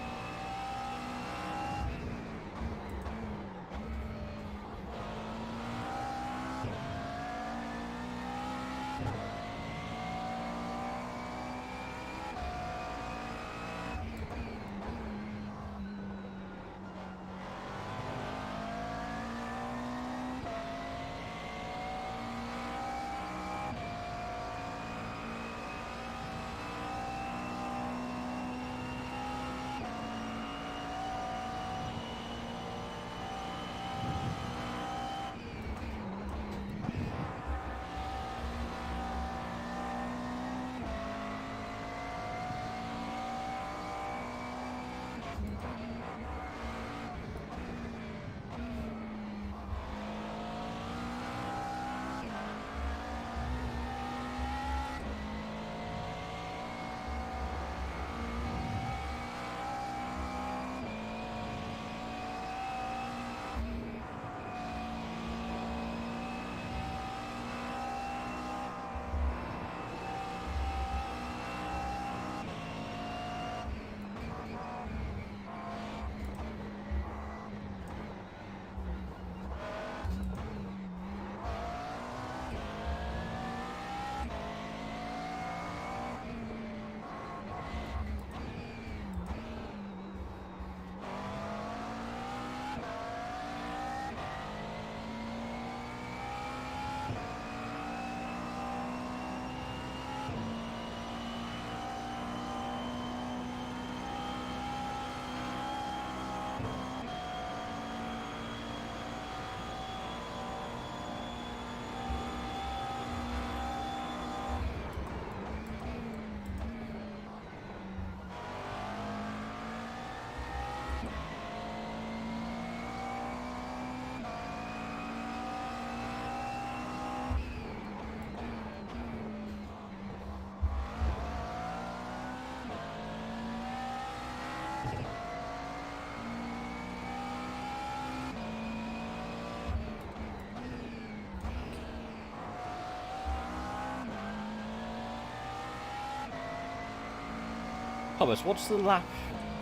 Thomas, what's the lap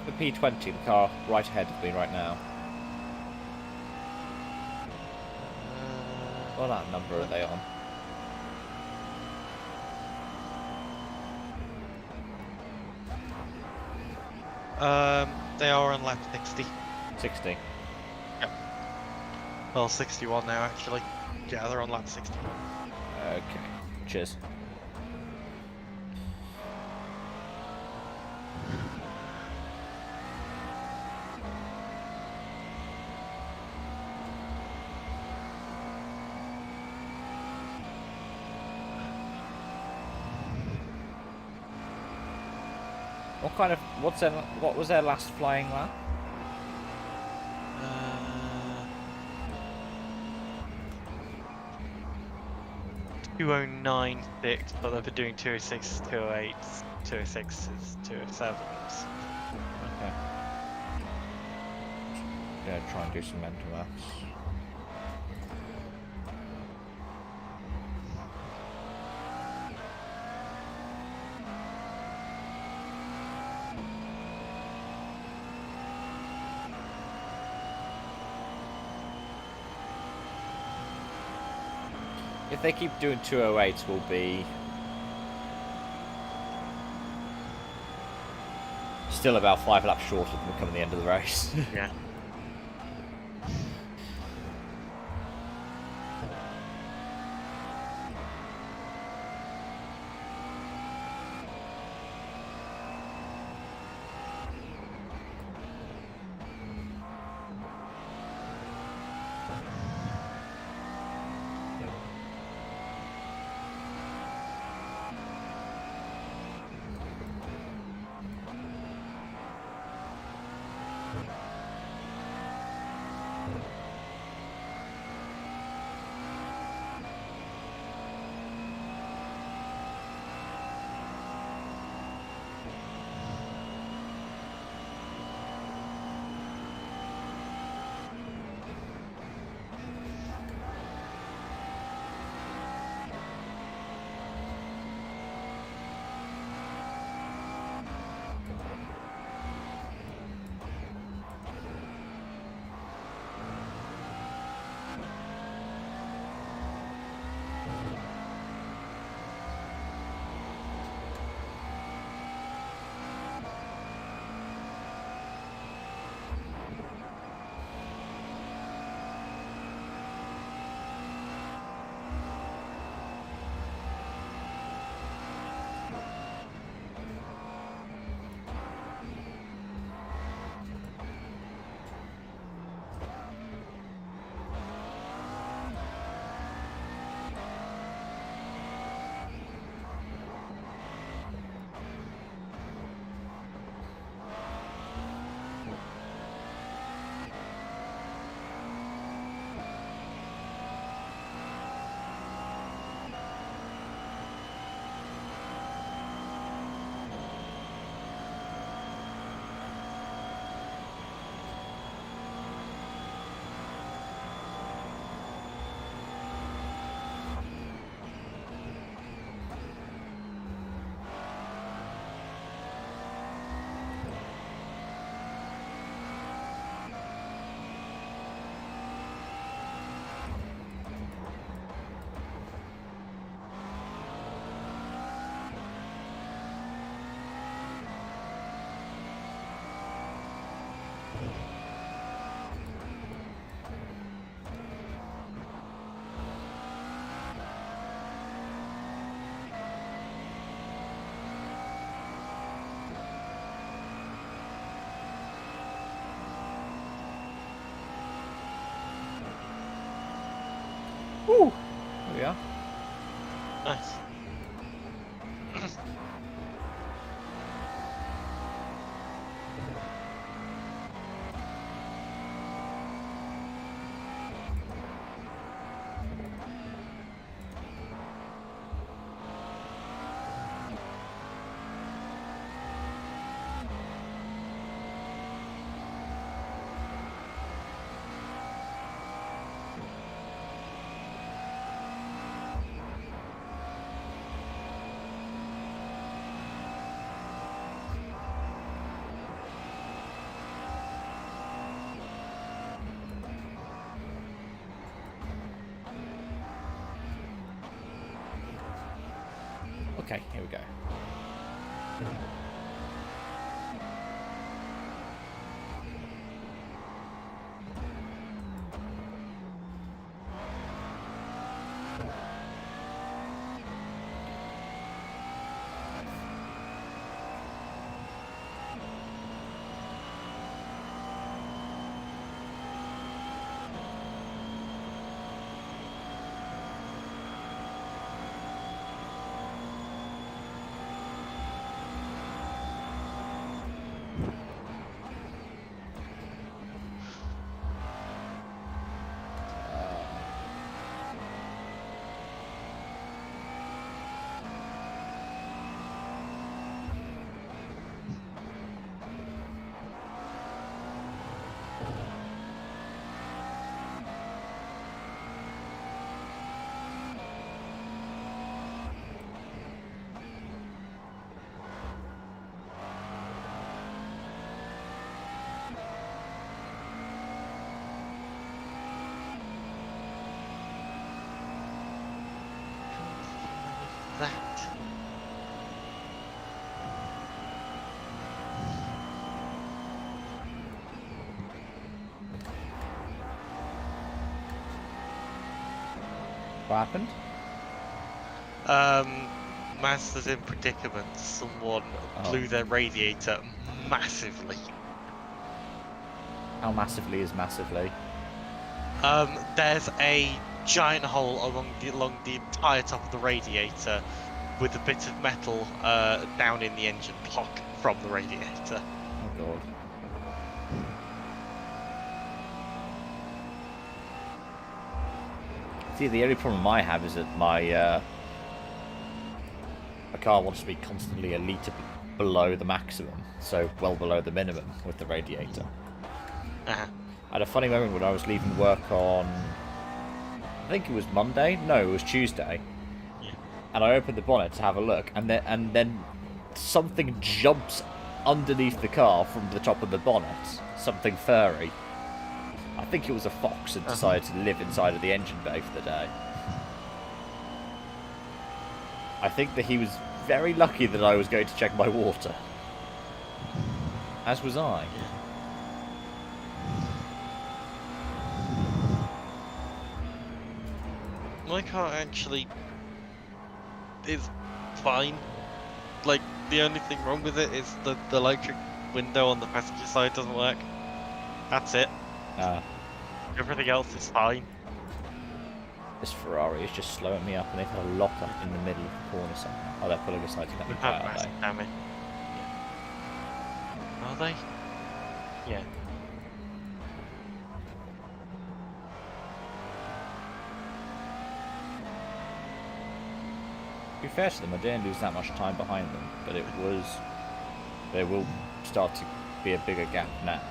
for P20, the car right ahead of me right now? What lap number are they on? They are on lap 60. 60. Yep. Well, 61 now, actually. Yeah, they're on lap 60. Okay. Cheers. What was their last flying lap? 209.6, but they've been doing 206, 208, 206s, 207s. Okay. Yeah, try and do some mental maths. If they keep doing 208, we'll be still about 5 laps shorter than we come at the end of the race. Yeah. Woo! There we are. Nice. Okay, here we go. That. What happened? Mazda's in predicament. Someone Oh. blew their radiator massively. How massively is massively? There's a giant hole along the entire top of the radiator with a bit of metal down in the engine block from the radiator. Oh god. See, the only problem I have is that my car wants to be constantly a litre below the maximum, so well below the minimum with the radiator. Uh-huh. I had a funny moment when I was leaving work on, I think it was Monday? No, it was Tuesday. Yeah. And I opened the bonnet to have a look, and then something jumps underneath the car from the top of the bonnet. Something furry. I think it was a fox and decided to live inside of the engine bay for the day. I think that he was very lucky that I was going to check my water. As was I. My car actually is fine. Like, the only thing wrong with it is the electric window on the passenger side doesn't work. That's it. Everything else is fine. This Ferrari is just slowing me up, and they've had a lock up in the middle of the corner somehow. Oh, they're pulling aside to let me We've go, had are massive they? damage. Yeah. Are they? Yeah. To be fair to them, I didn't lose that much time behind them, but it was... There will start to be a bigger gap now.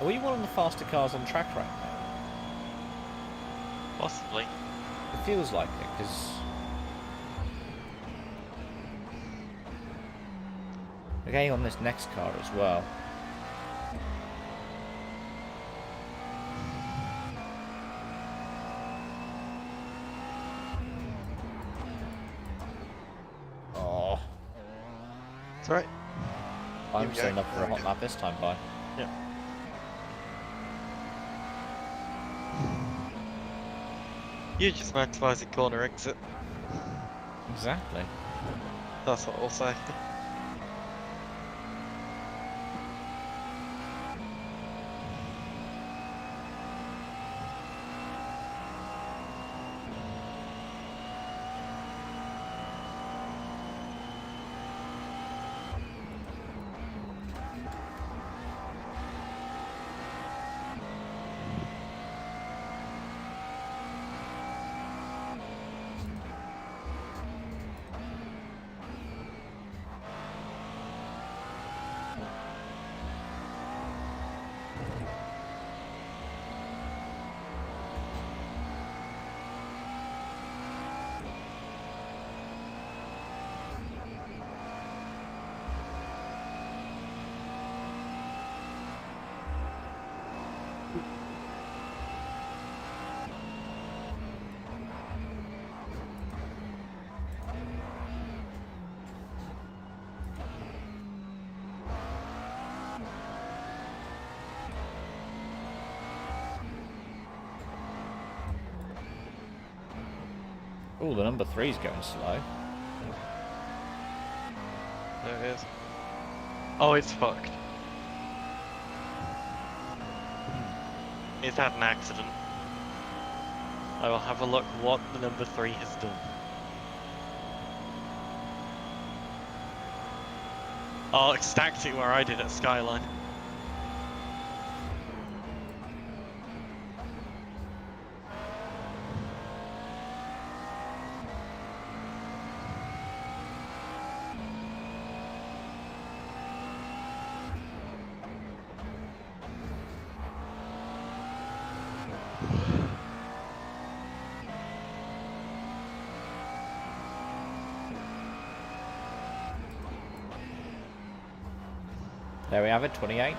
Are we one of the faster cars on track right now? Possibly. It feels like it, because... we're getting on this next car as well. That's right. I'm Here we setting go. up for a There we hot go. lap this time, bye. Yeah. You just maximising corner exit. Exactly. That's what I'll say. Oh, the number 3's going slow. There it is. Oh, it's fucked. It's had an accident. I will have a look what the number 3 has done. Oh, it stacked it where I did at Skyline. There we have it, 28th.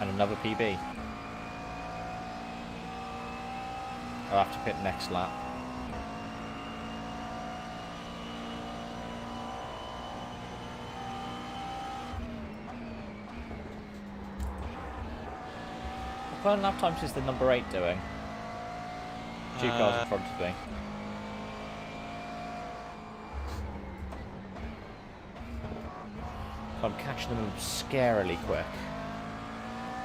And another PB. I'll have to pit next lap. What kind of lap times is the number 8 doing? 2 cars in front of me. I'm catching them scarily quick.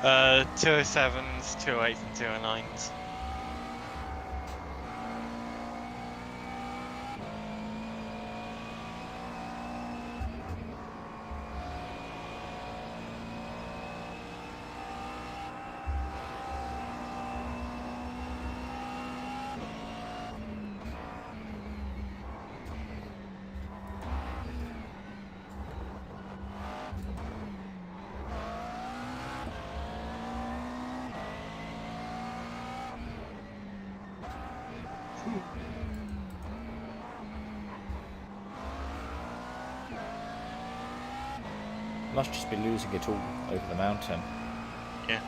207s, 208s and 209s. Must just be losing it all over the mountain. Yeah.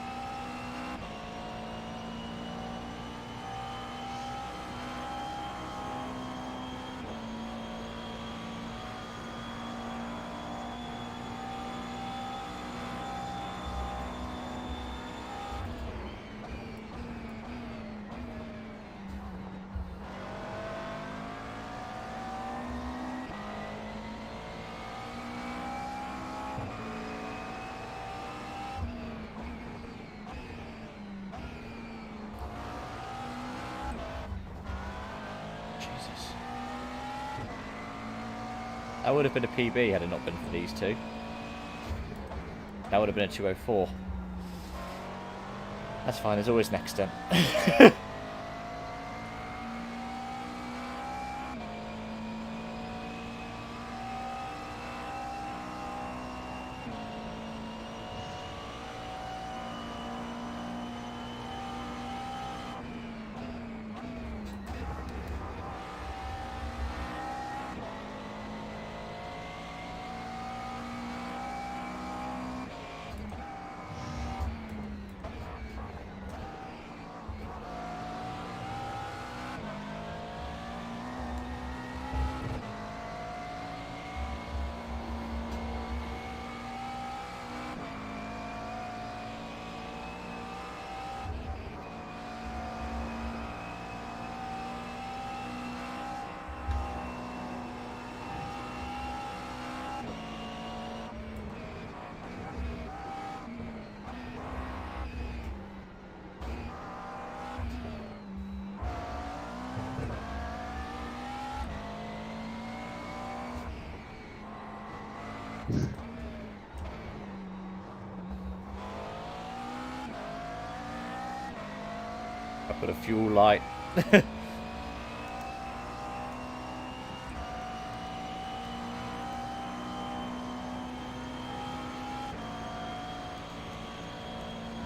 Jesus. That would have been a PB had it not been for these two. That would have been a 204. That's fine, there's always next step. I put a fuel light.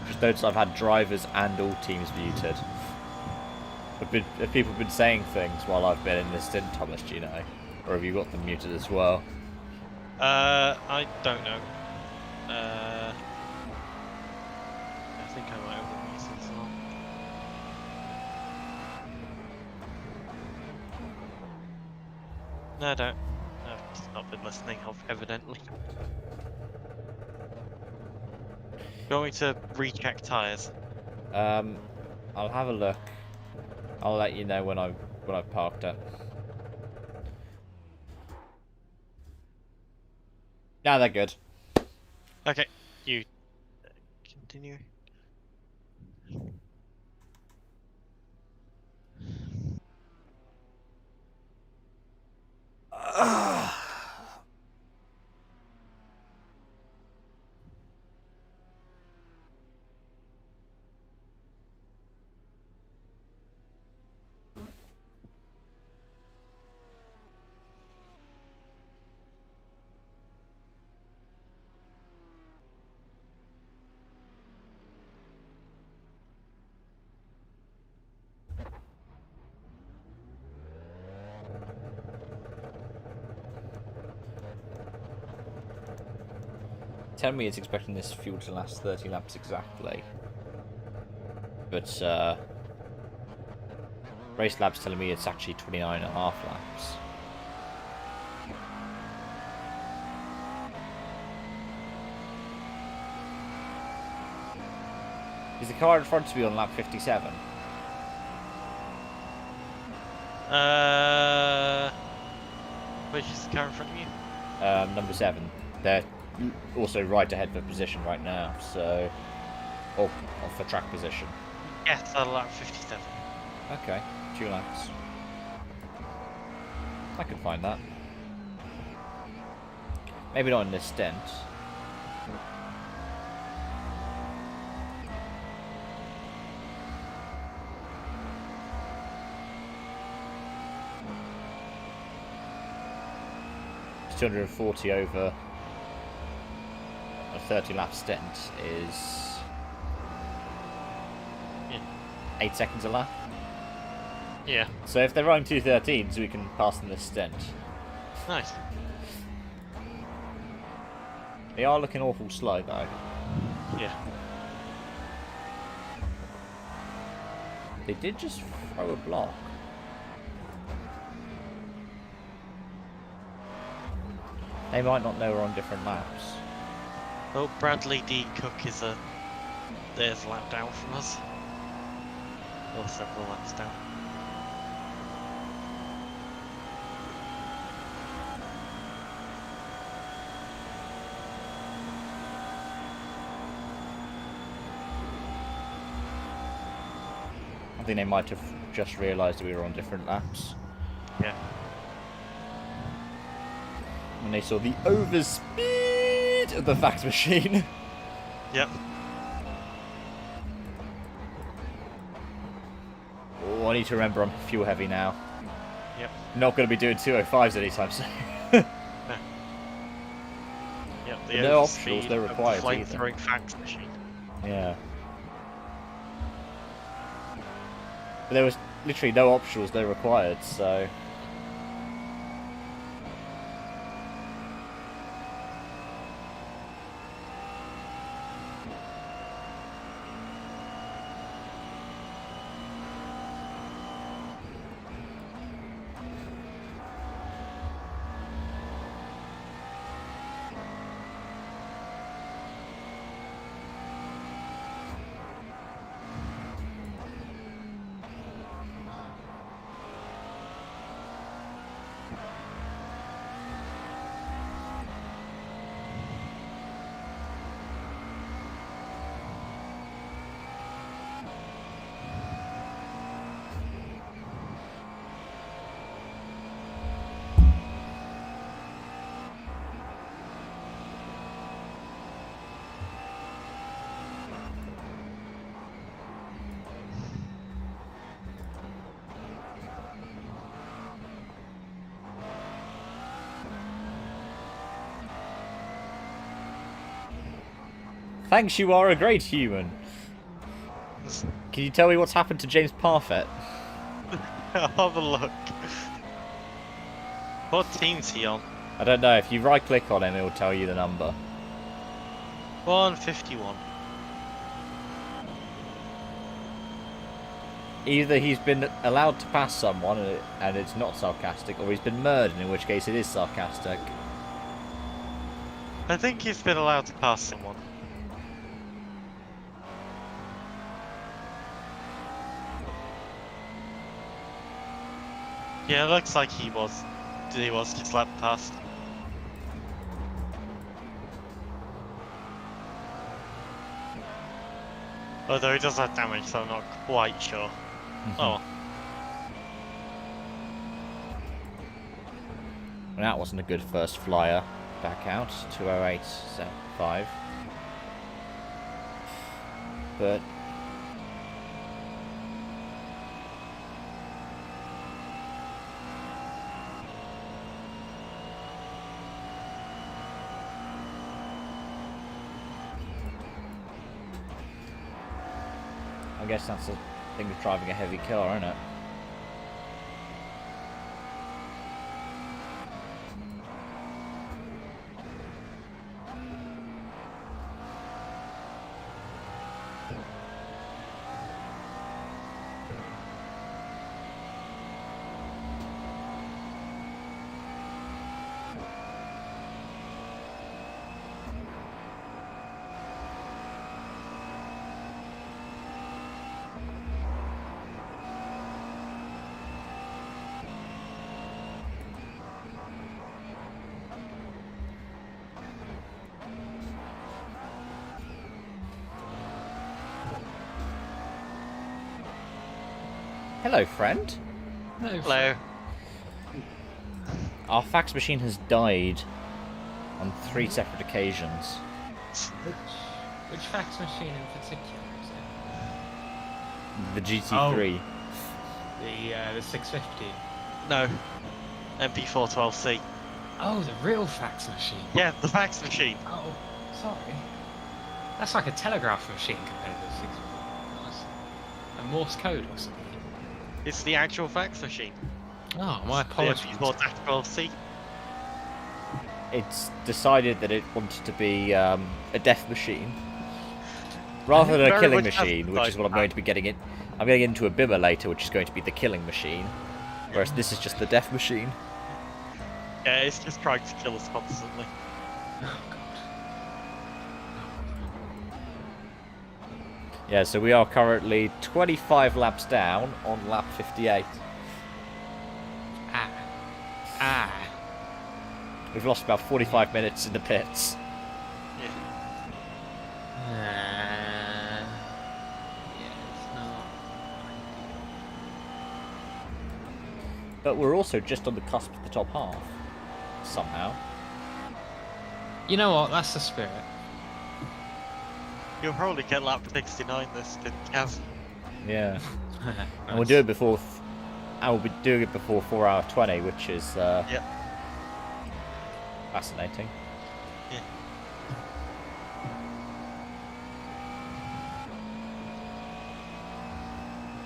Just notice I've had drivers and all teams muted. Have people been saying things while I've been in this stint, Thomas, do you know? Or have you got them muted as well? I don't know. I think I might have them muted as well. No, I don't. I've just not been listening, evidently. You want me to recheck tyres? I'll have a look. I'll let you know when I've parked it. Now they're good. Okay, you continue. Tell me it's expecting this fuel to last 30 laps exactly. But, Race Lab's telling me it's actually 29.5 laps. Is the car in front of me on lap 57? Which is the car in front of you? Number 7. They're also right ahead for position right now, so... Or for track position. Yes, on lap 57. Okay, 2 laps. I can find that. Maybe not in this stint. It's 240 over a 30 lap stint is 8 seconds a lap. Yeah. So if they're running 213s, we can pass them this stint. Nice. They are looking awful slow though. Yeah. They did just throw a block. They might not know we're on different laps. Oh, Bradley D. Cook is there's a lap down from us. Or several laps down. I think they might have just realised we were on different laps. Yeah. When they saw the overspeed of the fax machine. Yep. Oh, I need to remember I'm fuel heavy now. Yep. Not going to be doing 205s anytime soon. Yep. But no optionals, they're required either. Flame-throwing fax machine. Yeah. But there was literally no optionals, they're required, so... Thanks, you are a great human. Can you tell me what's happened to James Parfett? I'll have a look. What team's he on? I don't know. If you right-click on him, it will tell you the number. 151. Either he's been allowed to pass someone and it's not sarcastic, or he's been murdered, in which case it is sarcastic. I think he's been allowed to pass someone. Yeah, it looks like he was just let past. Although he does have damage, so I'm not quite sure. Oh. And that wasn't a good first flyer. Back out, 208.75. But I guess that's the thing of driving a heavy car, isn't it? Hello, friend. Hello. Our fax machine has died on 3 separate occasions. Which fax machine in particular is it? The GT3. The 650. No. MP412C. Oh, the real fax machine. Yeah, the fax machine. Oh, sorry. That's like a telegraph machine compared to the 650. Nice. A Morse code or something. It's the actual fax machine. Oh, my apologies. The MP412C. It's decided that it wanted to be a death machine rather than a Very killing much machine, which is what I'm going to be getting in. I'm getting into a bimmer later, which is going to be the killing machine, whereas this is just the death machine. Yeah, it's just trying to kill us constantly. Oh, God. Yeah, so we are currently 25 laps down on lap 58. Ah. We've lost about 45 minutes in the pits. Yeah. Yeah, it's not. But we're also just on the cusp of the top half. Somehow. You know what? That's the spirit. You'll probably get lap 69 this, Kev. Yeah. And we'll do it before... I will be doing it before 4 hour 20, which is... Yep. Fascinating. Yeah.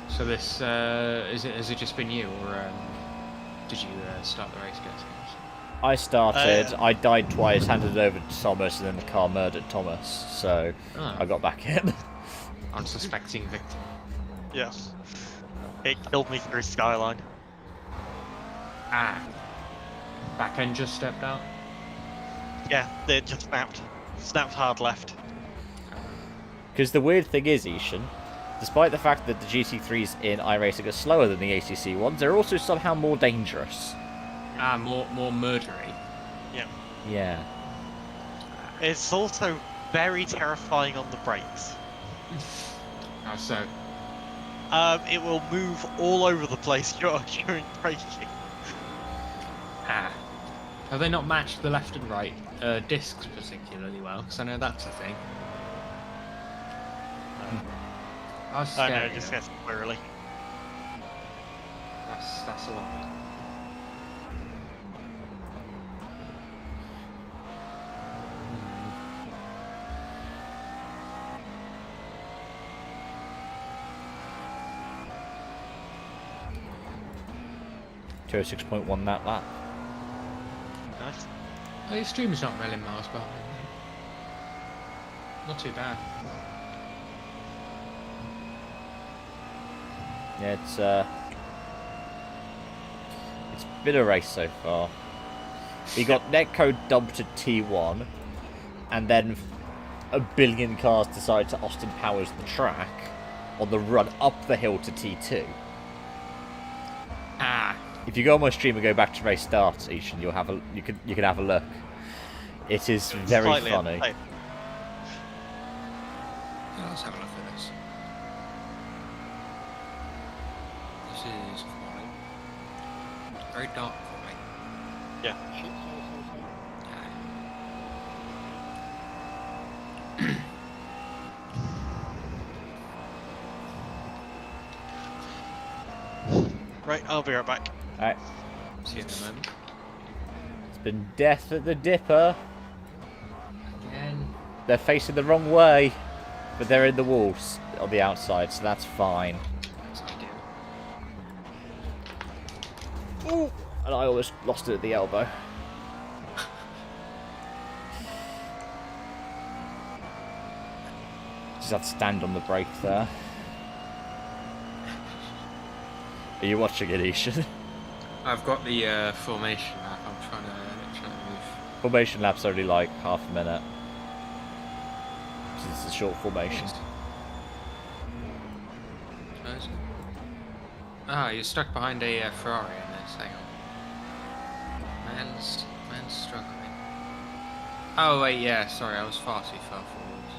So this has it just been you, or did you start the race, guys? I started, I died twice, handed it over to Thomas, and then the car murdered Thomas, so I got back in. Unsuspecting victim. Yeah. It killed me through Skyline. Ah. Back end just stepped out. Yeah, they just snapped. Snapped hard left. Because the weird thing is, Ishan, despite the fact that the GT3s in iRacing are slower than the ACC ones, they're also somehow more dangerous. Ah, more murdery. Yeah. Yeah. It's also very terrifying on the brakes. How so? It will move all over the place during braking. Ah. Have they not matched the left and right discs particularly well? Because I know that's a thing. That's I know, scary. it just gets squirrely. That's a lot. 206.1 that lap. Nice. Oh, your stream's not a million miles behind. Not too bad. Yeah, it's been a race so far. We got netcode dumped at T1, and then a billion cars decided to Austin Powers the track on the run up the hill to T2. Ah, If you go on my stream and go back to race start, Ishan, you'll have you can have a look. It is very Slightly funny. entertaining. yeah, let's have a look at this. This is quite very dark for me. Yeah. Right, I'll be right back. Alright, See you in a moment. it's been death at the Dipper. Again. They're facing the wrong way, but they're in the walls on the outside, so that's fine. That's ideal. Ooh, and I almost lost it at the elbow. Just had to stand on the brake there. Are you watching it, Ishan? I've got the formation map. I'm trying to move. Formation lap's only like half a minute. It's a short formation. Where is it? Ah, you're stuck behind a Ferrari in this. Hang on. Man's struggling. Oh wait, yeah. Sorry, I was far too far forwards.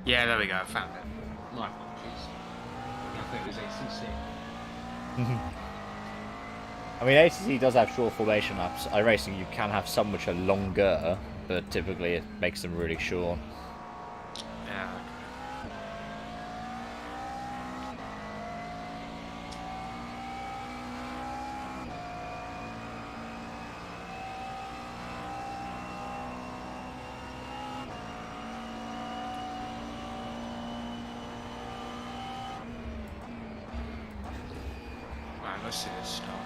Yeah, there we go. I found it. My apologies. I thought it was ACC. I mean, ACC does have short formation laps. iRacing, you can have some which are longer, but typically it makes them really short. Yeah. Right, let's see this start.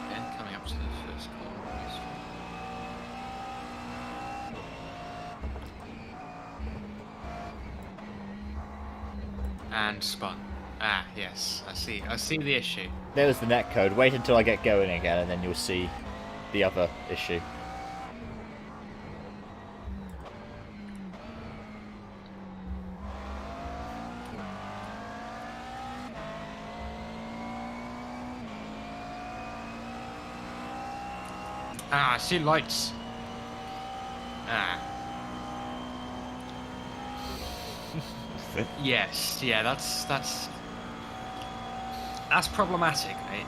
Again, coming up to the first corner. This one. And spun. Ah, yes, I see the issue. There's the netcode. Wait until I get going again, and then you'll see the other issue. Ah, I see lights. Ah. Yes, yeah, that's problematic, mate.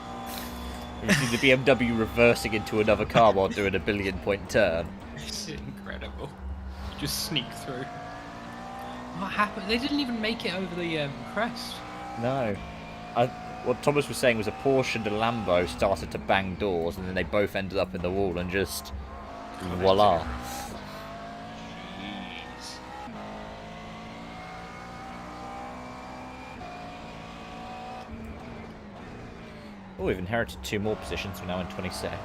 You see the BMW reversing into another car while doing a billion-point turn. It's incredible. Just sneak through. What happened? They didn't even make it over the crest. No. What Thomas was saying was a Porsche and a Lambo started to bang doors, and then they both ended up in the wall and just voila. Jeez. Oh, we've inherited 2 more positions. We're now in 26th.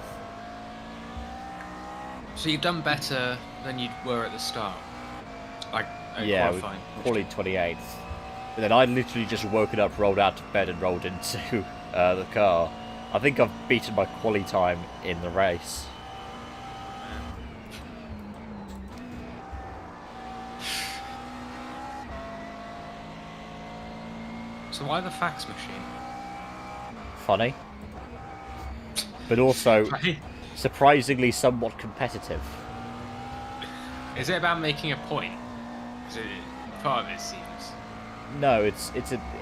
So you've done better than you were at the start. Like Yeah, we qualifying. qualified 28th. But then I literally just woken up, rolled out of bed, and rolled into the car. I think I've beaten my quali time in the race. So why the fax machine? Funny. But also Right. surprisingly somewhat competitive. Is it about making a point? Is it part of it seems? No, it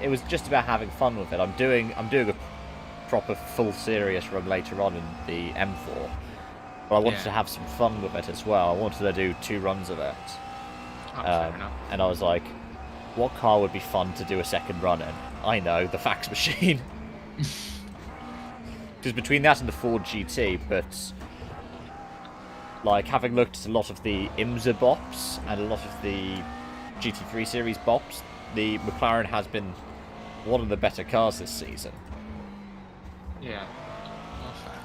was just about having fun with it. I'm doing proper full serious run later on in the M4. But I wanted to have some fun with it as well. I wanted to do 2 runs of it. Fair enough. And I was like, what car would be fun to do a second run in? I know, the fax machine. Because between that and the Ford GT, but like having looked at a lot of the IMSA bops and a lot of the GT3 series bops, the McLaren has been one of the better cars this season. Yeah. That's fair.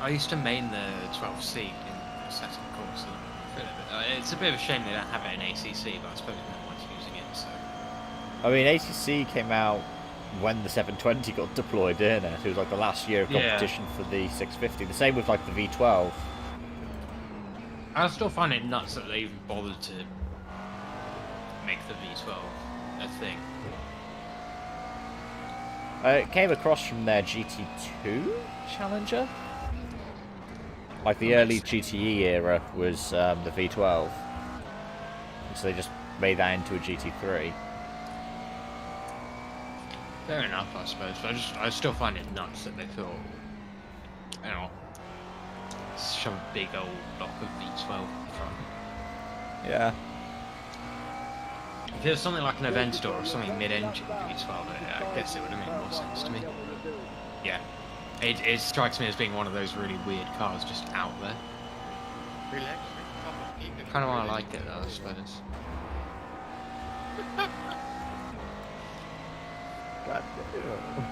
I used to main the 12C in the setting course. It's a bit of a shame they don't have it in ACC, but I suppose no one's using it, so... I mean, ACC came out when the 720 got deployed, didn't it? It was like the last year of competition for the 650. The same with like the V12. I still find it nuts that they even bothered to make the V12 a thing. It came across from their GT2 Challenger. Like the early GTE era was the V12. And so they just made that into a GT3. Fair enough, I suppose. But I still find it nuts that they thought, you know, shove a big old block of V12 in front. Yeah. If it was something like an Aventador or something mid-engine V12, I guess it would have made more sense to me. Yeah. It strikes me as being one of those really weird cars just out there. Kind of why I like it though, I suppose. God damn.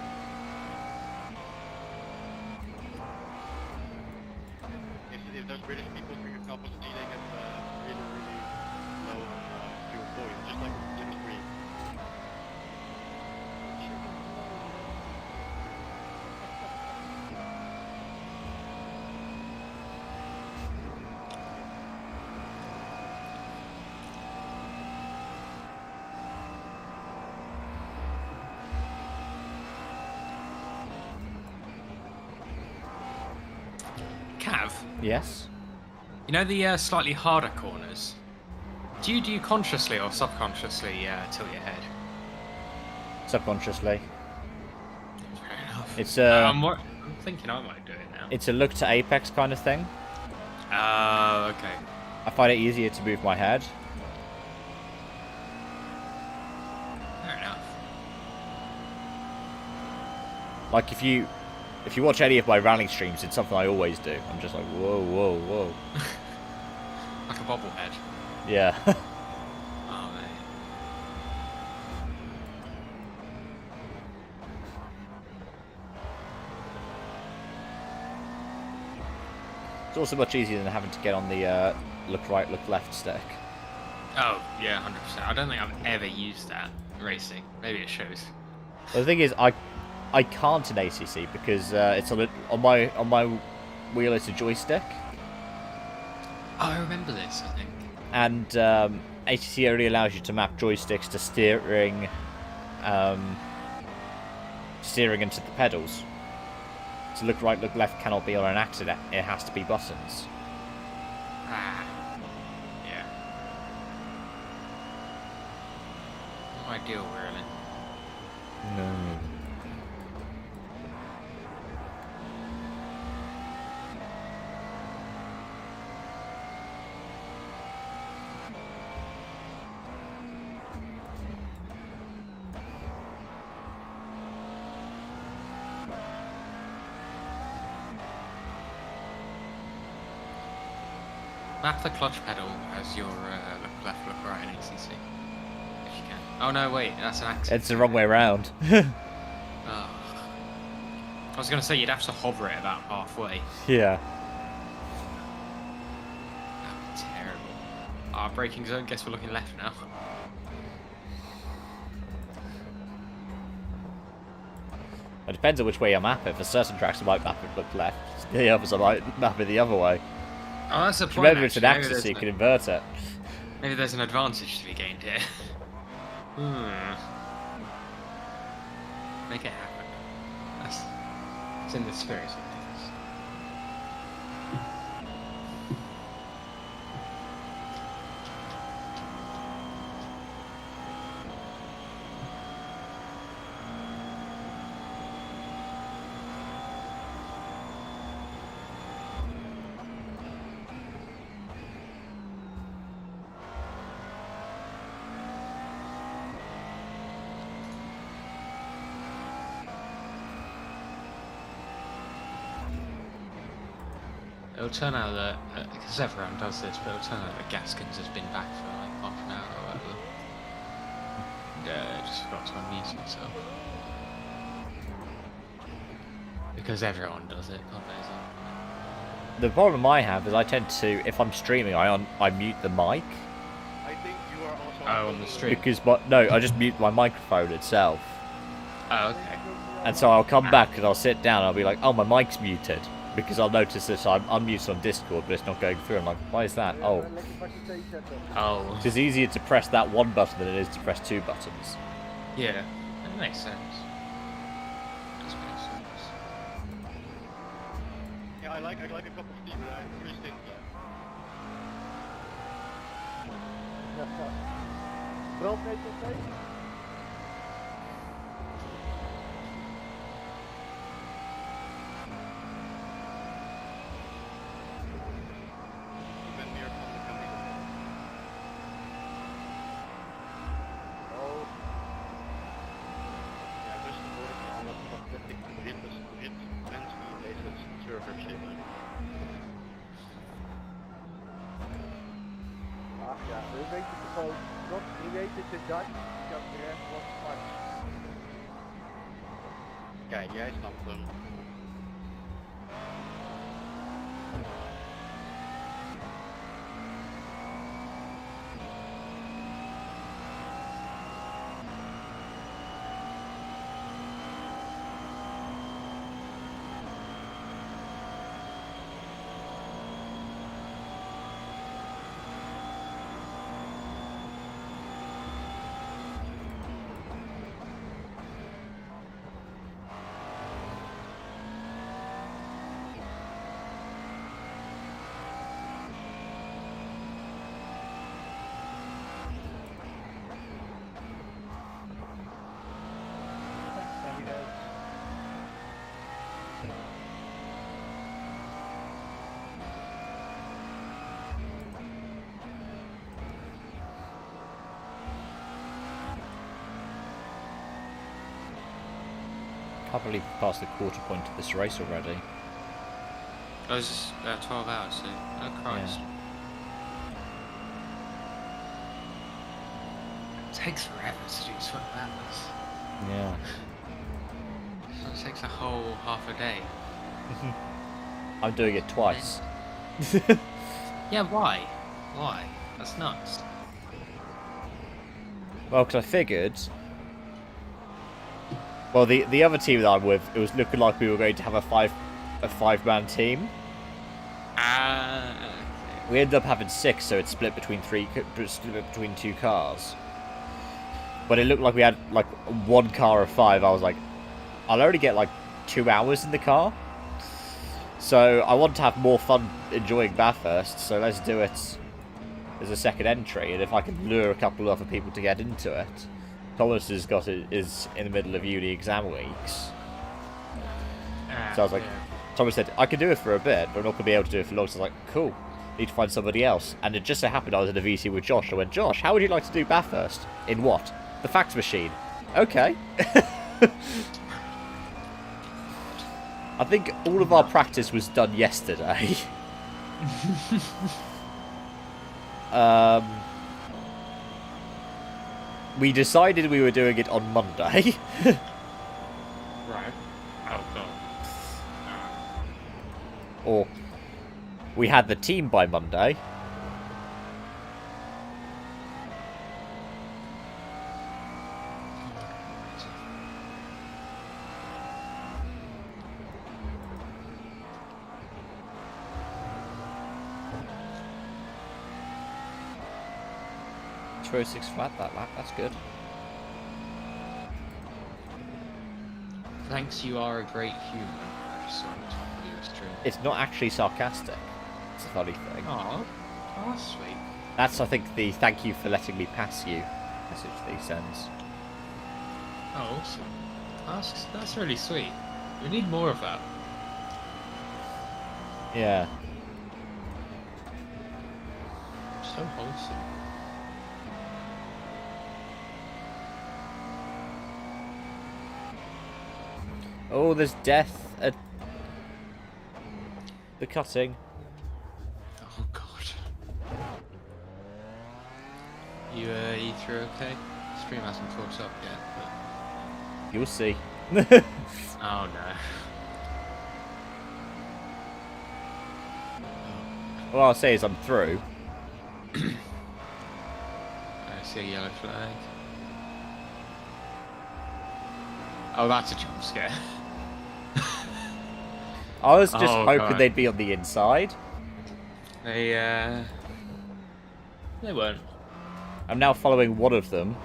If those British people bring a couple of D, they get really, really low fuel points, just like Little Green. Cav, Yes? you know the slightly harder corners? Do you consciously or subconsciously tilt your head? Subconsciously. Fair enough. It's I'm thinking I might do it now. it's a look to apex kind of thing. Oh, okay. I find it easier to move my head. Fair enough. Like if you watch any of my rally streams, it's something I always do. I'm just like, whoa, whoa, whoa. Like a bobblehead. Yeah. Oh, mate. It's also much easier than having to get on the look right, look left stick. Oh, yeah, 100%. I don't think I've ever used that racing. Maybe it shows. Well, the thing is, I can't in ACC because it's on my wheel. It's a joystick, Oh, I remember this, I think. and ACC only allows you to map joysticks to steering into the pedals. So look right, look left cannot be on an accident. It has to be buttons. Ah. Yeah. Not ideal, really. No. Map the clutch pedal as your look left, look right in ACC. If you can. Oh no, wait, that's an accident. It's the wrong way around. Oh. I was going to say you'd have to hover it about halfway. Yeah. That'd be terrible. Our braking zone, guess we're looking left now. It depends on which way you map it. For certain tracks, I might map it look left. The others, I might map it the other way. Oh, that's a point. Remember, it's an actually. axis, so you can invert it. Maybe there's an advantage to be gained here. Make it happen. It's in the spirit of things. it'll turn out that, because everyone does this, but it'll turn out that Gaskins has been back for like half an hour or whatever. Yeah, I just forgot to unmute myself. Because everyone does it, God knows it. The problem I have is I tend to, if I'm streaming, I mute the mic. I think you are also Oh, on the stream. Because, no, I just mute my microphone itself. Oh, okay. And so I'll come back and I'll sit down and I'll be like, oh, my mic's muted. Because I'll notice this, I'm unmuted on Discord, but it's not going through. I'm like, why is that? Oh. Oh. It's easier to press that one button than it is to press two buttons. Yeah, that makes sense. Does make sense. Yeah, I like a cup of tea, but I'm pretty stinky. Ik ben meer van de kameel. Ja, dus dan hoor ik allemaal wat ik rit mensen die deze server zitten. Ach ja, we weten het gewoon. Je weet het in Dutch, je kan de rest wat Frans. Kijk, jij snapt hem. I can't believe we've passed the quarter point of this race already. Oh, it's just 12 hours, so. Oh, Christ. It takes forever to do 12 hours. Yeah. It takes a whole half a day. I'm doing it twice. Yeah, why? Why? That's nuts. Well, because I figured... Well, the other team that I'm with, it was looking like we were going to have a five-man team. We ended up having 6, so it's split between two cars. But it looked like we had like one car of 5. I was like, I'll only get like 2 hours in the car. So I want to have more fun enjoying Bathurst, so let's do it as a second entry. And if I can lure a couple of other people to get into it. Thomas is in the middle of uni exam weeks. So I was like, Thomas said, I can do it for a bit, but I'm not going to be able to do it for long. So I was like, cool, need to find somebody else. And it just so happened I was in a VC with Josh. I went, Josh, how would you like to do Bathurst? In what? The fax machine. Okay. I think all of our practice was done yesterday. We decided we were doing it on Monday. Right. Oh, God. Or we had the team by Monday. Throw 6 flat that lap, that's good. Thanks, you are a great human. I just saw it on your stream. It's not actually sarcastic. It's a funny thing. Oh, that's sweet. That's, I think, the thank you for letting me pass you message that he sends. Oh, awesome. That's really sweet. We need more of that. Yeah. So wholesome. Oh, there's death at the cutting. You through okay? Stream hasn't caught up yet, but... You'll see. Oh no. All I'll say is I'm through. I see a yellow flag. Oh, that's a jump scare. I was just Oh, hoping God. they'd be on the inside. They weren't. I'm now following one of them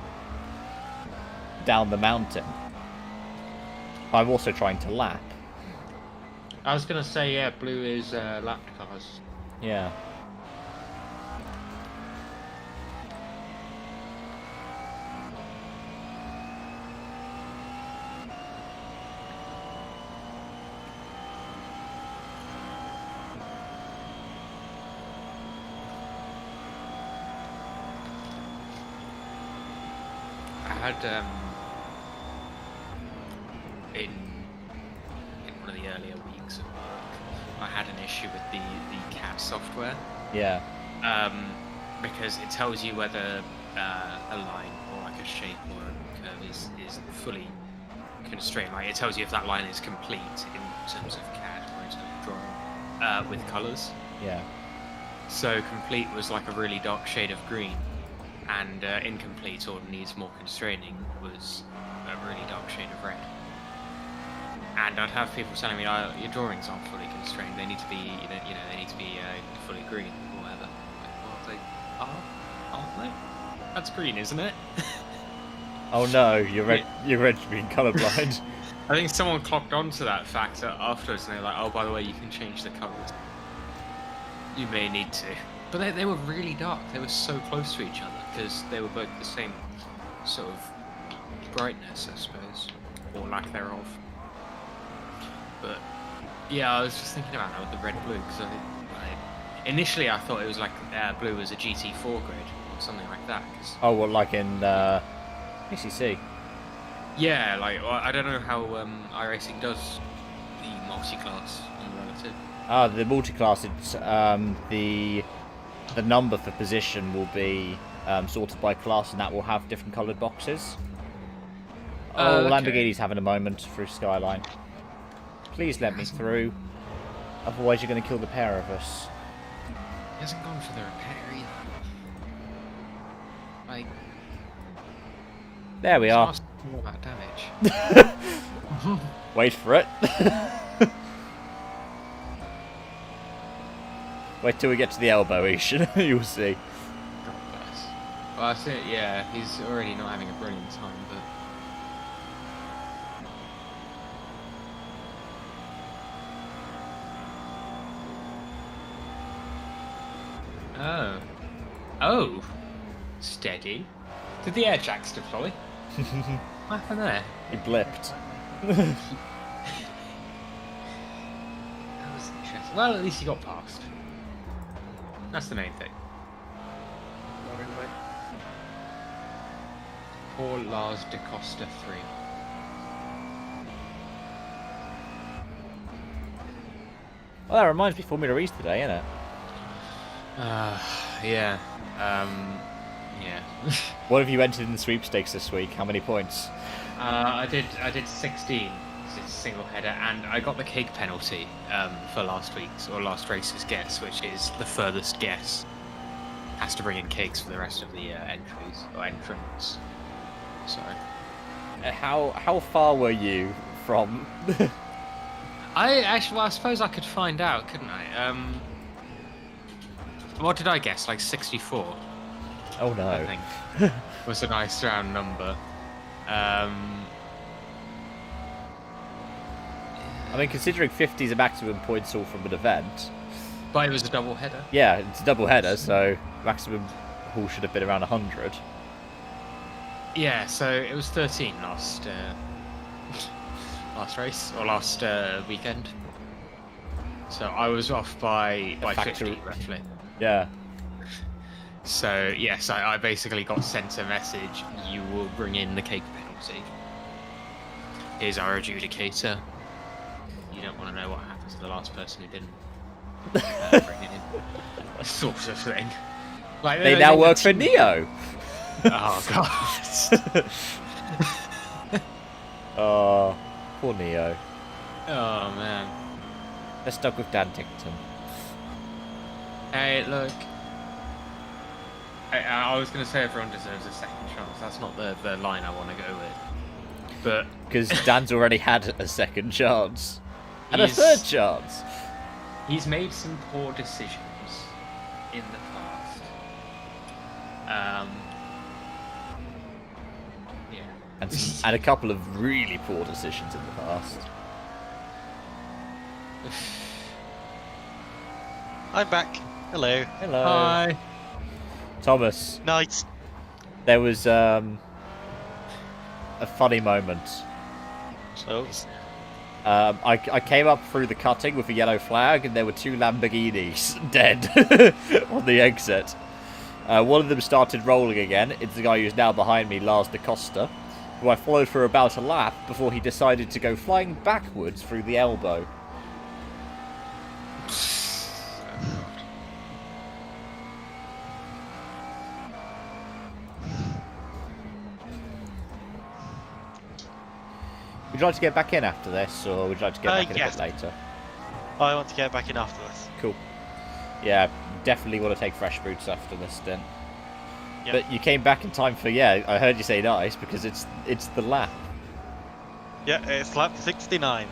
down the mountain. I'm also trying to lap. I was gonna say, yeah, blue is lapped cars. Yeah. I had in one of the earlier weeks of work, I had an issue with the CAD software. Yeah. Because it tells you whether a line or like a shape or a curve is fully constrained. Like it tells you if that line is complete in terms of CAD or in terms of drawing with colours. Yeah. So complete was like a really dark shade of green, and incomplete or needs more constraining was a really dark shade of red. And I'd have people telling me, "Oh, your drawings aren't fully constrained. They need to be, they need to be fully green or whatever." Like, well, they are, aren't they? That's green, isn't it? Oh no, you're red to being colourblind. I think someone clocked onto that fact afterwards, and they were like, "Oh, by the way, you can change the colours. You may need to." But they were really dark. They were so close to each other because they were both the same sort of brightness, I suppose, or lack thereof. But yeah, I was just thinking about that with the red blue because initially I thought it was like blue was a GT4 grid or something like that. Oh, well, like in ACC. Yeah, like well, I don't know how iRacing does the multi-class and relative. Ah, the multi-class. It's the number for position will be sorted by class, and that will have different coloured boxes. Oh, Okay. Lamborghini's having a moment through Skyline. Please let me through. Otherwise, you're going to kill the pair of us. He hasn't gone for the repair either. Like, There we are. it's not all that damage. Wait for it. Wait till we get to the elbow, Ishan. You'll see. God bless. Well, I think, yeah, he's already not having a brilliant time, but... Oh. Oh! Steady. Did the air jacks deploy? What happened there? He blipped. That was interesting. Well, at least he got past. That's the main thing. Poor Lars de Costa 3. Well, that reminds me, Formula E's today, innit? Yeah. Yeah. What have you entered in the sweepstakes this week? How many points? I did 16. It's a single header, and I got the cake penalty for last week's or last race's guess, which is the furthest guess has to bring in cakes for the rest of the entries or entrants. Sorry. How far were you from? I suppose I could find out, couldn't I? What did I guess? Like 64. Oh no. I think was a nice round number. I mean, considering 50 is a maximum points all from an event. But it was a double header. Yeah, it's a double header, so maximum haul should have been around 100. Yeah, so it was 13 last race or last weekend. So I was off by 50 roughly. Yeah. So yes, I basically got sent a message. You will bring in the cake penalty. Here's our adjudicator. You don't want to know what happens to the last person who didn't bring it in. Sort of thing. Like They now work for Neo. Oh god. Oh, poor Neo. Oh man. They're stuck with Dan Tickton. Hey, look. I was going to say everyone deserves a second chance. That's not the line I want to go with. But Because Dan's already had a second chance. And a He's- third chance. he's made some poor decisions in the past. Yeah. And a couple of really poor decisions in the past. I'm back. Hello. Hello. Hi. Thomas, Night. there was a funny moment. So, I came up through the cutting with a yellow flag, and there were 2 Lamborghinis dead on the exit. One of them started rolling again. It's the guy who's now behind me, Lars da Costa, who I followed for about a lap before he decided to go flying backwards through the elbow. Would you like to get back in after this, or would you like to get back in yes. a bit later? I want to get back in after this. Cool. Yeah, definitely want to take fresh boots after this stint. Yep. But you came back in time for, yeah, I heard you say nice, because it's the lap. Yeah, it's lap 69.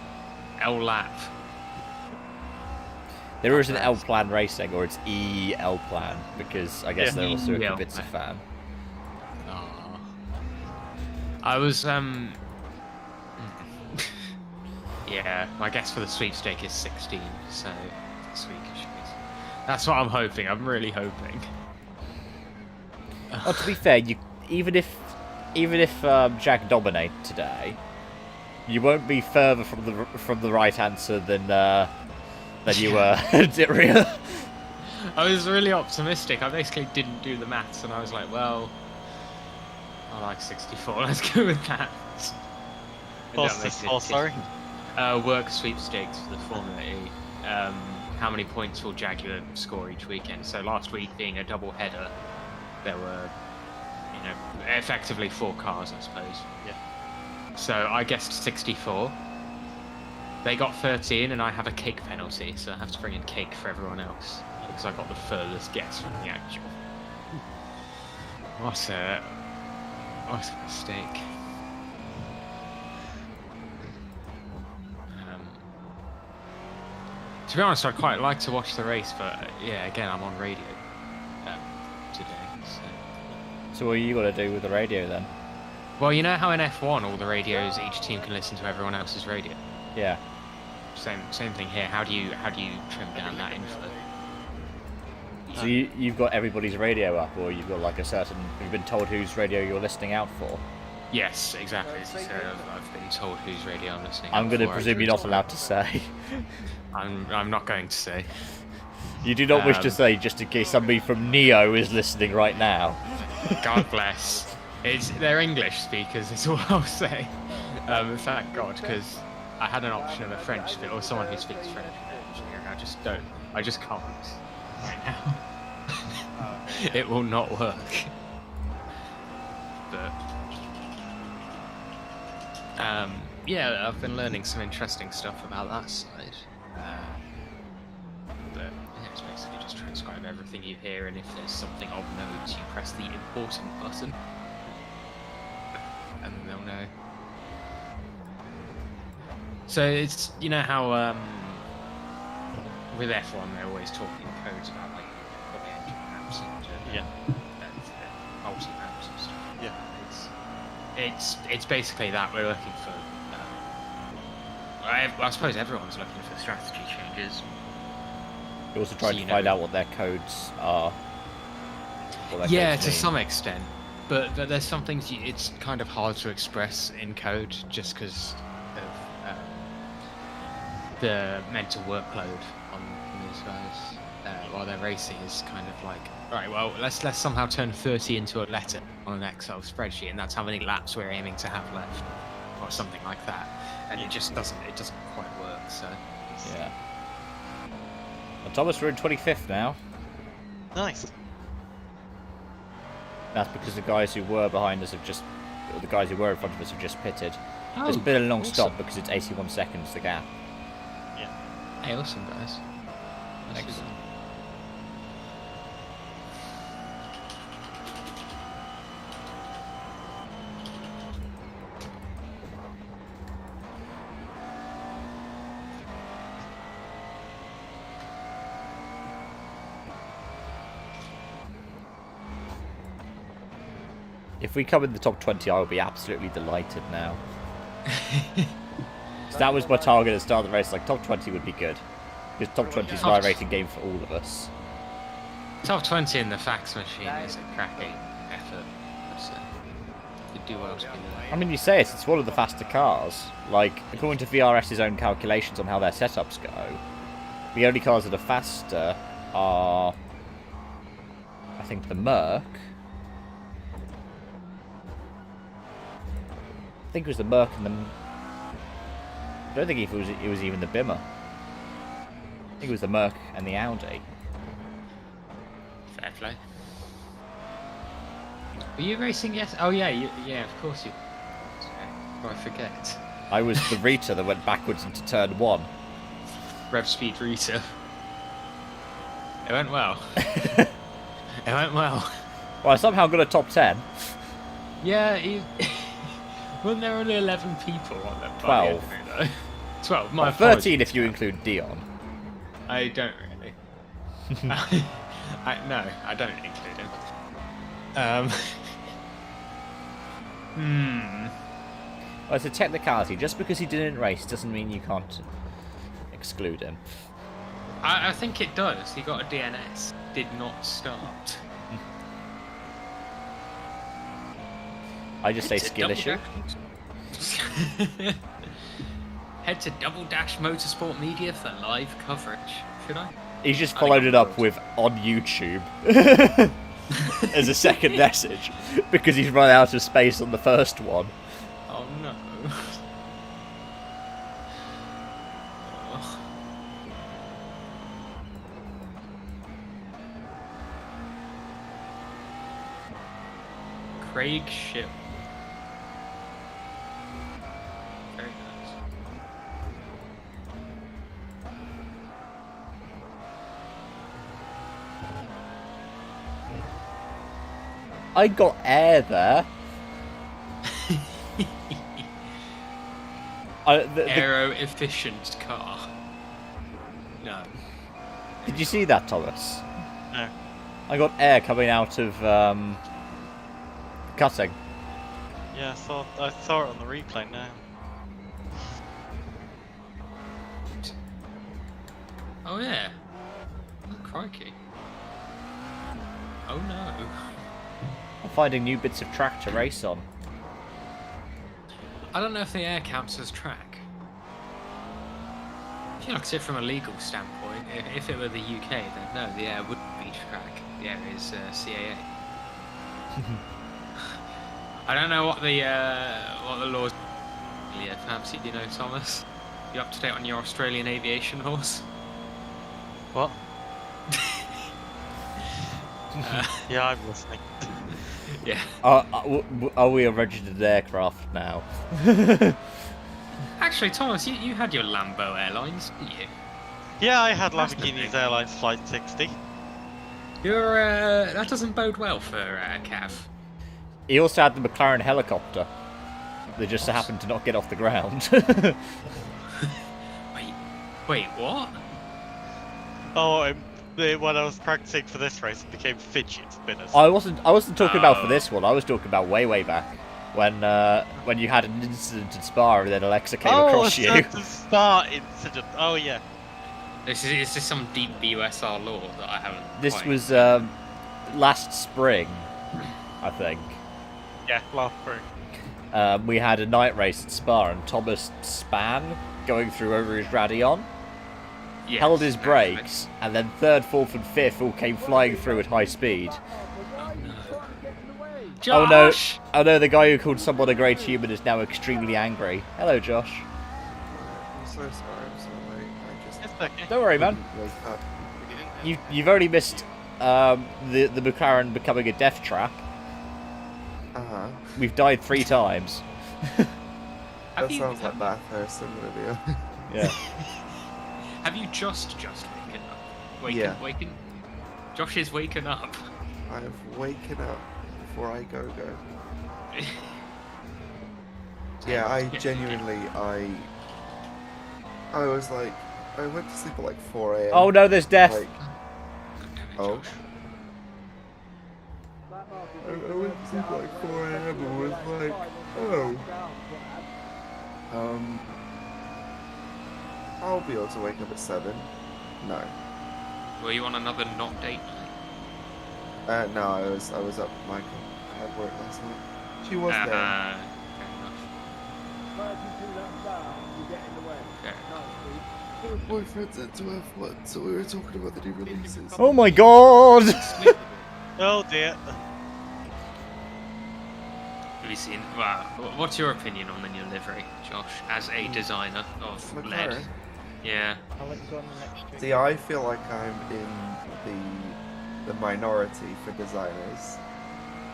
L lap. There is an L Plan Racing, or it's EL Plan, because I guess Yeah. they're also a EL Kubica Plan. fan. Oh. I was yeah, my guess for the sweepstake is 16, so this week should be. That's what I'm hoping. I'm really hoping. Oh, to be fair, you even if Jack dominate today, you won't be further from the right answer than you were, Diria. I was really optimistic. I basically didn't do the maths, and I was like, well, I like 64. Let's go with that. And What's that this makes for, it- sorry? Work sweepstakes for the Formula E. How many points will Jaguar score each weekend? So last week being a double header, there were, effectively 4 cars, I suppose. Yeah. So I guessed 64. They got 13, and I have a cake penalty, so I have to bring in cake for everyone else because I got the furthest guess from the actual. What a mistake. To be honest, I'd quite like to watch the race, but yeah, again, I'm on radio today. So what are you gonna do with the radio then? Well, you know how in F1 all the radios, each team can listen to everyone else's radio. Yeah. Same thing here. How do you trim down that info? So you've got everybody's radio up, or you've got like a certain. You've been told whose radio you're listening out for. Yes, exactly. So I've been told whose radio I'm listening. I'm going to for. presume you're not allowed to say. I'm not going to say. You do not wish to say, just in case somebody from Neo is listening right now. God bless. They're English speakers. Is all I'll say. Thank God, because I had an option of a French or someone who speaks French. And I just don't. I just can't right now. It will not work. But yeah, I've been learning some interesting stuff about that side. But yeah, it's basically just transcribe everything you hear, and if there's something of note, you press the important button, and then they'll know. So it's, you know how with F1 they're always talking codes about like the engine maps and multi maps and stuff. Yeah. It's basically that we're looking for. I suppose everyone's looking for strategy changes. You're also trying So to you find know- out what their codes are. What their Yeah, codes to mean. some extent, but there's some things it's kind of hard to express in code just because of the mental workload on these guys while they're racing is kind of like, right, well, let's somehow turn 30 into a letter on an Excel spreadsheet, and that's how many laps we're aiming to have left, or something like that, and it just doesn't quite work. So Yeah. Well, Thomas, we're in 25th now. Nice. That's because the guys who were behind us have just, or the guys who were in front of us have just pitted. Oh, There's been a long awesome. stop because it's 81 seconds the gap. Hey, awesome, guys. Excellent. If we come in the top 20, I will be absolutely delighted now. So that was my target at the start of the race. Like, top 20 would be good. Because top 20 is my rating game for all of us. Top 20 in the fax machine is a cracking effort. You do well to be there. I mean, you say it's one of the faster cars. Like, according to VRS's own calculations on how their setups go, the only cars that are faster are, I think, the Merc. I think it was the Merc and the... I don't think it was even the Bimmer. I think it was the Merc and the Audi. Fair play. Were you racing yet? Oh yeah, yeah, of course you. Oh, I forget. I was the Rita that went backwards into turn 1. Rev speed Rita. It went well. It went well. Well, I somehow got a top 10. Yeah, weren't there only 11 people on that? 12. 12. Well, 13 if you include Dion. I don't really. No, I don't include him. Well, it's a technicality. Just because he didn't race doesn't mean you can't exclude him. I think it does. He got a DNS. Did not start. I just say skill issue. Head to Double Dash Motorsport Media for live coverage. Should I? He's just followed it up with on YouTube as a second message because he's run out of space on the first one. Oh no. Ugh. Craig Ship. Very nice. I got air there. Aero efficient car. No. Did you see that, Thomas? No. I got air coming out of cutting. Yeah, I saw it on the replay now. Oh yeah. Oh, crikey. Oh no. I'm finding new bits of track to race on. I don't know if the air counts as track. If you look at it from a legal standpoint, if it were the UK, then no, the air wouldn't be track. The air is CAA. I don't know what the laws. Yeah, perhaps you know, Thomas. You up to date on your Australian aviation laws? What? Yeah, I'm listening. Yeah. Are we a registered aircraft now? Actually, Thomas, you had your Lambo Airlines, didn't you? Yeah, I had That's the Lamborghini's thing. Airlines Flight 60. You're that doesn't bode well for Cav. He also had the McLaren helicopter. They just happened to not get off the ground. Wait, what? Oh, when I was practicing for this race, it became fidget spinners. I wasn't talking about for this one. I was talking about way back when you had an incident in Spa and then Alexa came across you. The Spa incident. Oh yeah. Is this some deep BUSR law that I haven't? This quite- was last spring, I think. Yeah, last spring. We had a night race at Spa and Thomas span going through over his Radion, Yes, held his actually. brakes, and then third, fourth, and fifth all came flying through at high speed. Josh! Oh no, the guy who called someone a great human is now extremely angry. Hello, Josh. I'm so sorry, I'm so late. I just It's okay. Don't worry, man. wake up. You've only missed the McLaren becoming a death trap. Uh-huh. We've died 3 times. That sounds like Bathurst, I'm gonna be honest. Yeah. Have you just waken up? Yeah. Waken? Josh is waking up. I've waken up before I go. Yeah, I genuinely, I was like, I went to sleep at like 4 a.m. Oh no, there's death. Like, oh. I went to sleep at like 4 a.m. and was like, oh. I'll be able to wake up at 7. No. Were you on another not date night? No, I was up with Michael. I had work last night. She was there. Fair Her boyfriend's into F1, so we were talking about the new releases. Oh my god! Oh dear. Have you seen? Wow. What's your opinion on the new livery, Josh, as a designer of LED? McLaren? Yeah. I'll let you go on the next stream. See, I feel like I'm in the minority for designers.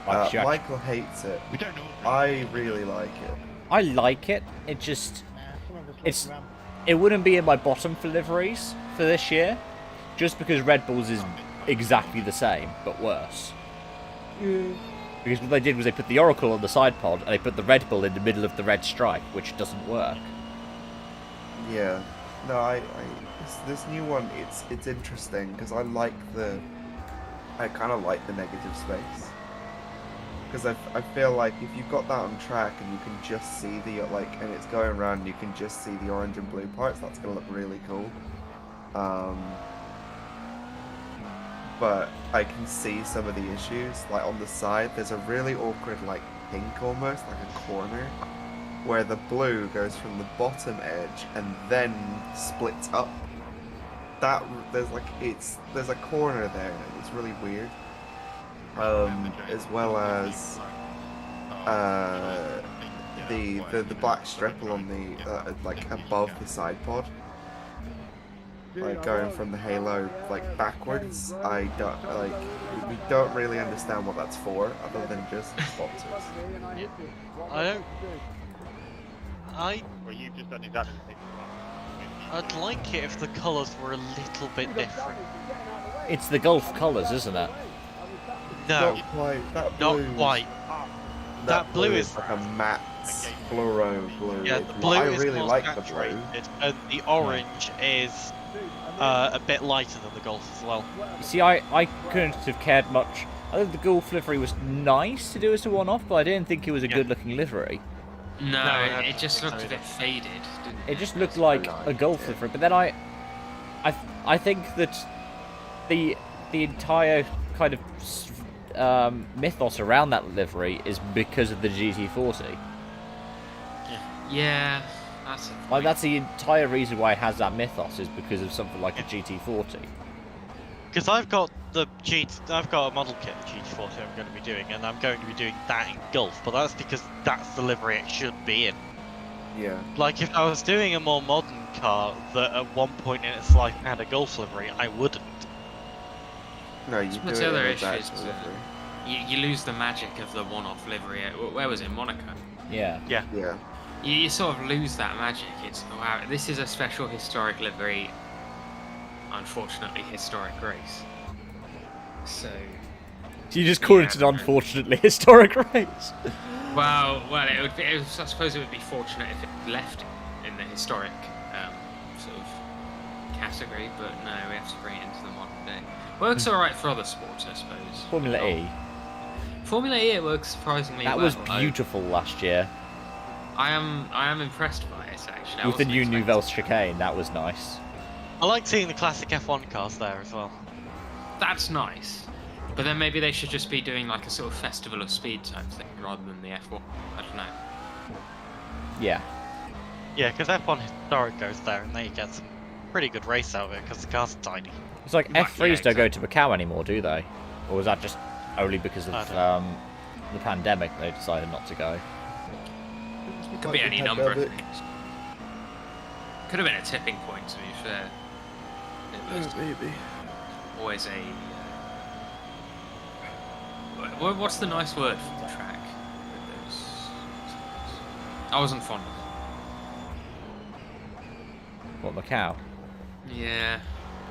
Michael hates it. We don't know. I really like it. I like it. It just... Some of us It's... look around. It wouldn't be in my bottom for liveries for this year, just because Red Bull's is exactly the same, but worse. Because what they did was they put the Oracle on the side pod, and they put the Red Bull in the middle of the red stripe, which doesn't work. Yeah. No, this new one, it's interesting because I kind of like the negative space. Because I feel like if you've got that on track and you can just see the, and it's going around and you can just see the orange and blue parts, that's going to look really cool. But I can see some of the issues. Like on the side, there's a really awkward, pink almost, like a corner, where the blue goes from the bottom edge and then splits up. There's a corner there, and it's really weird. As well as the black strip along the above the side pod, going from the halo backwards. We don't really understand what that's for, other than just sponsors. Well, you've just done exactly the same. I'd like it if the colours were a little bit different. It's the Gulf colours, isn't it? No, Not quite. That not blue, quite. That blue is like a matte fluoro blue. Yeah, the blue I is really more like the saturated, blue. and the orange is a bit lighter than the Golf as well. You see, I couldn't have cared much. I think the Gulf livery was nice to do as a one-off, but I didn't think it was a good-looking livery. No, it just looked a bit faded, didn't it? It just looked like a Gulf livery, but then I think that the entire kind of mythos around that livery is because of the GT40. Yeah, that's a point. Like that's the entire reason why it has that mythos is because of something like a GT40. Because I've got a model kit of GT40 I'm going to be doing, and I'm going to be doing that in Gulf, but that's because that's the livery it should be in. Yeah. Like, if I was doing a more modern car that at one point in its life had a Gulf livery, I wouldn't. No, you do What's it the other in a issue is Dutch livery. you lose the magic of the one-off livery. Where was it? Monaco. Yeah. Yeah. Yeah. You sort of lose that magic. It's, wow, this is a special historic livery. Unfortunately, historic race. So You just call it an unfortunately historic race. well, it would be. I suppose it would be fortunate if it left in the historic sort of category, but no, we have to bring it into the modern day. Works alright for other sports, I suppose. Formula E. Formula E, it works surprisingly well. That was beautiful last year. I am impressed by it actually. With the new Nouvelle chicane, that was nice. I like seeing the classic F1 cars there as well. That's nice. But then maybe they should just be doing like a sort of festival of speed type thing rather than the F1. I don't know. Yeah. Yeah, because F1 Historic goes there and they get some pretty good race out of it because the cars are tiny. It's like Right, F3s yeah, don't go to Macau anymore, do they? Or was that just only because of the pandemic they decided not to go? Could be any number of things. Could have been a tipping point, to be fair. It was Maybe. always a... What's the nice word for the track? I wasn't fond of What, Macau? it. Yeah.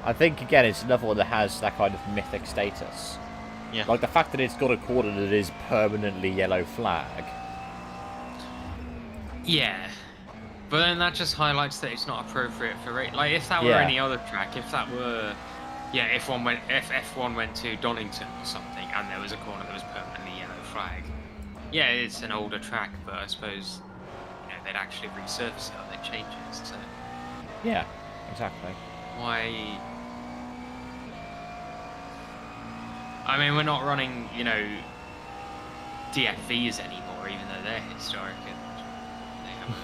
I think, again, it's another one that has that kind of mythic status. Yeah. Like, the fact that it's got a corner that is permanently yellow flag. Yeah. But then that just highlights that it's not appropriate for like if that were Yeah. any other track, if that were if F1 went to Donington or something and there was a corner that was permanently yellow flag. Yeah, it's an older track, but I suppose they'd actually resurface it or they'd change it, so Yeah, exactly. why I mean we're not running, DFVs anymore, even though they're historic and they have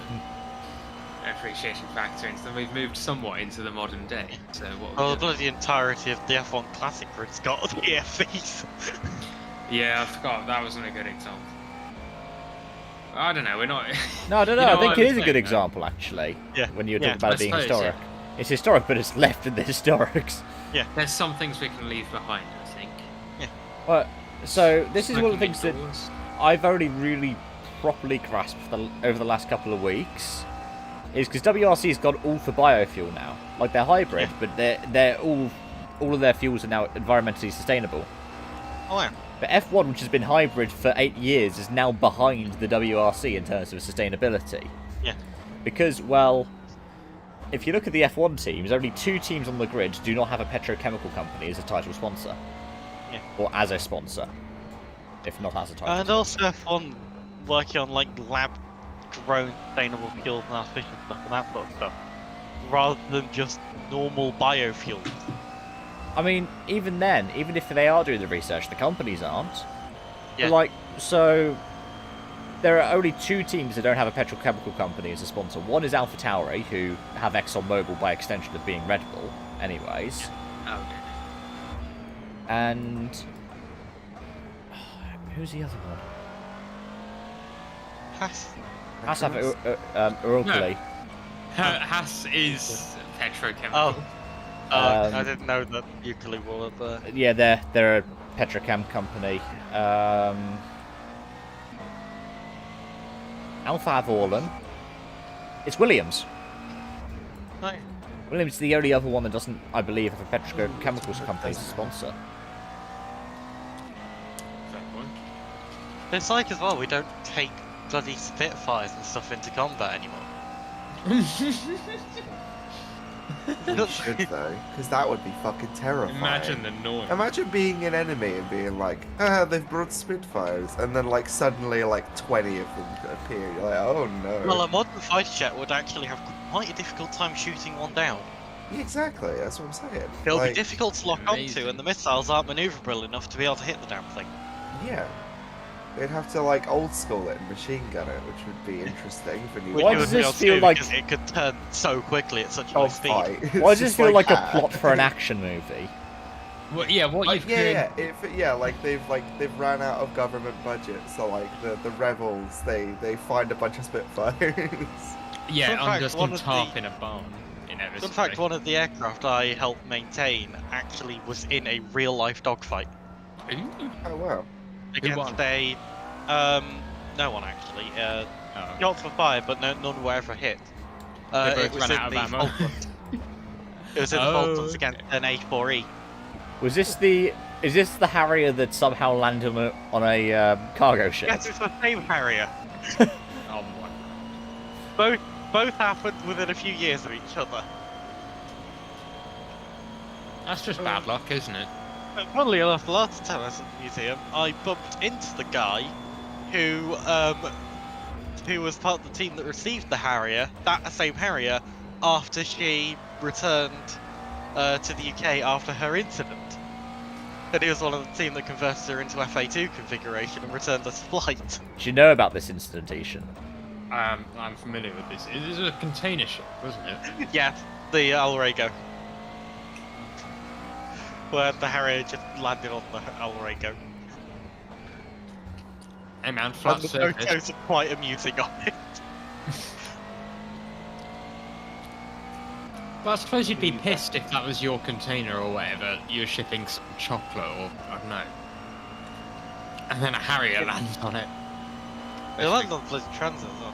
an appreciation factor into them. We've moved somewhat into the modern day. So what? Well, the entirety of the F1 Classic grid's got DFVs. Yeah, I forgot that wasn't a good example. I don't know. We're not. No, I don't know. You know I think what it I'm is a good saying, example, actually. Yeah. When you're Yeah, talking about I it being suppose, historic. yeah. It's historic, but it's left in the historics. There's some things we can leave behind, I think. Well, so this is one of the Smoking things that indoors. I've only really properly grasped over the last couple of weeks, is because WRC's gone all for biofuel now. Like, they're hybrid, but they're all of their fuels are now environmentally sustainable. Oh, wow. But F1, which has been hybrid for 8 years, is now behind the WRC in terms of sustainability. Yeah. Because, well, if you look at the F1 teams, only 2 teams on the grid do not have a petrochemical company as a title sponsor. Yeah. Or as a sponsor, if not as a title And sponsor. also F1 working on like lab-grown sustainable fuels and artificial stuff and that sort of stuff, rather than just normal biofuels. I mean, even then, even if they are doing the research, the companies aren't. Yeah. But, like, so there are only 2 teams that don't have a petrochemical company as a sponsor. One is AlphaTauri, who have ExxonMobil by extension of being Red Bull, anyways. Oh, okay. And who's the other one? Haas. Haas have Uralkali. Haas is petrochemical. Oh. Um, I didn't know that Euclid were there. Yeah, they're a petrochem company. Alfa have Orlen. It's Williams. No. Williams is the only other one that doesn't, I believe, have a petrochemicals company as a sponsor. Fair point. It's like as well, we don't take bloody Spitfires and stuff into combat anymore. We should though, because that would be fucking terrifying. Imagine the noise. Imagine being an enemy and being like, they've brought Spitfires, and then like suddenly like 20 of them appear. You're like, oh no. Well, a modern fighter jet would actually have quite a difficult time shooting one down. Yeah, exactly, that's what I'm saying. It'll like, be difficult to lock onto, amazing. and the missiles aren't manoeuvrable enough to be able to hit the damn thing. Yeah. They'd have to like old school it and machine gun it, which would be interesting for new. Which Why you does wouldn't be this able to feel do like- because it could turn so quickly at such high speed. fight. Why It's does this just feel like a ah. plot for an action movie? Well, yeah, what Like, you could. like they've ran out of government budget, so like the rebels they find a bunch of Spitfires. Yeah, Fun under fact, some one of tarp the- in a barn. In fact, one of the aircraft I helped maintain actually was in a real-life dogfight Oh wow. against won? no one actually. Oh. Shots were fired, but none were ever hit. They both It was ran in out of the ammo. Falklands. It was in the Oh, Falklands against an A4E. Is this the Harrier that somehow landed on a cargo ship? Yes, it's the same Harrier. Oh my. Both happened within a few years of each other. That's just bad luck, isn't it? Funnily enough, the last time I was at the museum, I bumped into the guy who was part of the team that received the Harrier, that same Harrier, after she returned to the UK after her incident. And he was one of the team that converted her into FA2 configuration and returned us flight. Do you know about this incident, Ishan? I'm familiar with this. It was a container ship, wasn't it? Yeah, the Alrego. Where the Harrier just landed on the Alrego. Hey man, flat And the surface. photos are quite amusing on it. Well, I suppose you'd be pissed if that was your container or whatever. You were shipping some chocolate or I don't know. And then a Harrier lands on it. It landed on Blizzard Transit as well.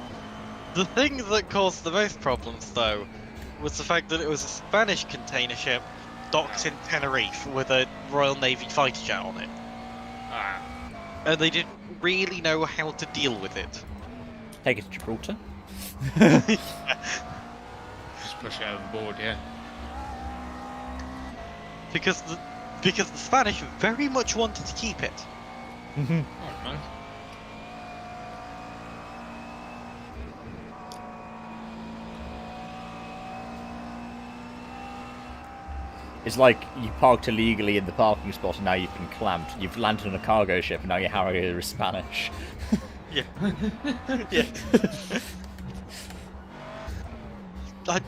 The thing that caused the most problems, though, was the fact that it was a Spanish container ship docked in Tenerife with a Royal Navy fighter jet on it. And they didn't really know how to deal with it. Take it to Gibraltar. Just push it overboard, yeah. Because the Spanish very much wanted to keep it. Alright. It's like you parked illegally in the parking spot and now you've been clamped. You've landed on a cargo ship and now your Harrier is Spanish. Yeah. Yeah. I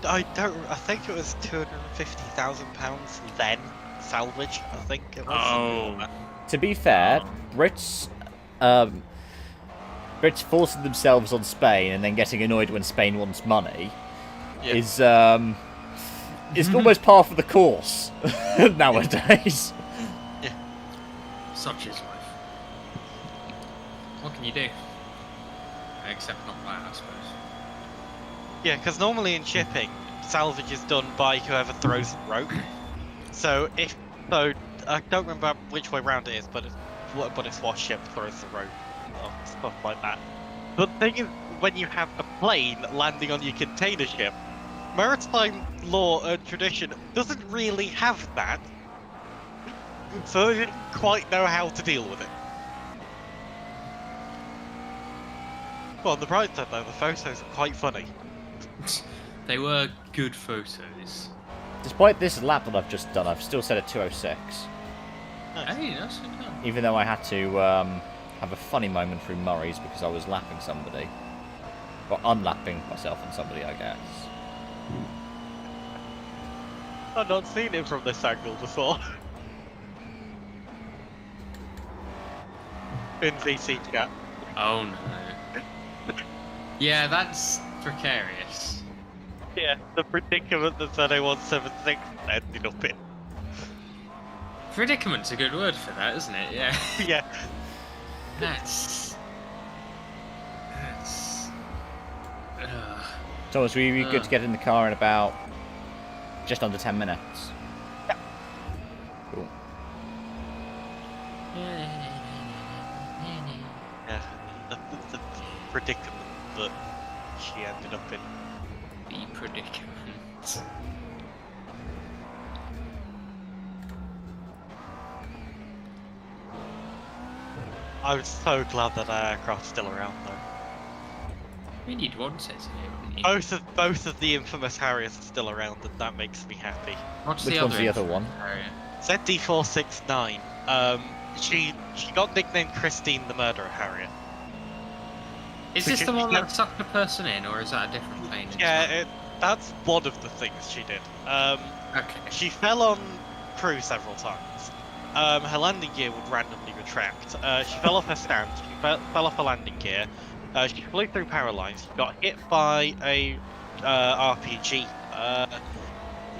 think it was £250,000 then, salvage, I think it was. Oh. To be fair, Brits forcing themselves on Spain and then getting annoyed when Spain wants money is almost par for the course nowadays. Yeah. Such is life. What can you do? Except not that, I suppose. Yeah, because normally in shipping, salvage is done by whoever throws the rope. So I don't remember which way round it is, but it's what ship throws the rope or stuff like that. But the thing is, when you have a plane landing on your container ship, maritime law and tradition doesn't really have that, so they didn't quite know how to deal with it. Well, on the bright side though, the photos are quite funny. They were good photos. Despite this lap that I've just done, I've still set a 206. Nice. Hey, that's good. Even though I had to have a funny moment through Murray's because I was lapping somebody. Or unlapping myself and somebody, I guess. I've not seen it from this angle before. In VC chat. Oh no. Yeah, that's precarious. Yeah, the predicament that 176 ended up in. Predicament's a good word for that, isn't it? Yeah. Yeah. That's. Thomas, were you good to get in the car in about just under 10 minutes? Yeah. Cool. Yeah, the predicament that she ended up in. The predicament. I was so glad that aircraft's still around though. I mean, you'd want it to, wouldn't you? Both of the infamous Harriers are still around, and that makes me happy. What's Which the one's other the other one? Harrier? ZD469. She got nicknamed Christine the Murderer Harrier. Is this the one that sucked a person in, or is that a different plane? Yeah, that's one of the things she did. Okay. She fell on crew several times. Her landing gear would randomly retract. She fell off her stand. She fell off her landing gear. She flew through power lines. She got hit by a RPG.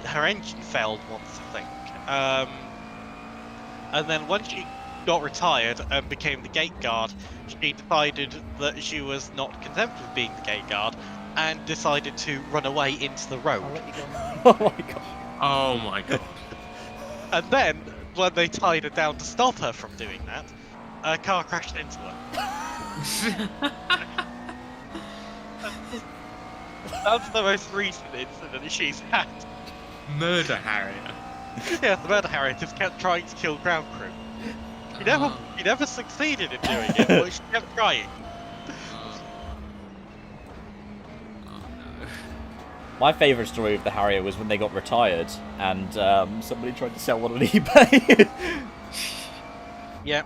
Her engine failed once, I think. And then when she got retired and became the gate guard, she decided that she was not content with being the gate guard and decided to run away into the road. I'll let you go. Oh my god. Oh my god. And then, when they tied her down to stop her from doing that, a car crashed into her. That's the most recent incident she's had. Murder Harrier. Yeah, the Murder Harrier just kept trying to kill ground crew. She never succeeded in doing it, but she kept trying. Oh no. My favourite story of the Harrier was when they got retired and somebody tried to sell one on eBay. Yeah.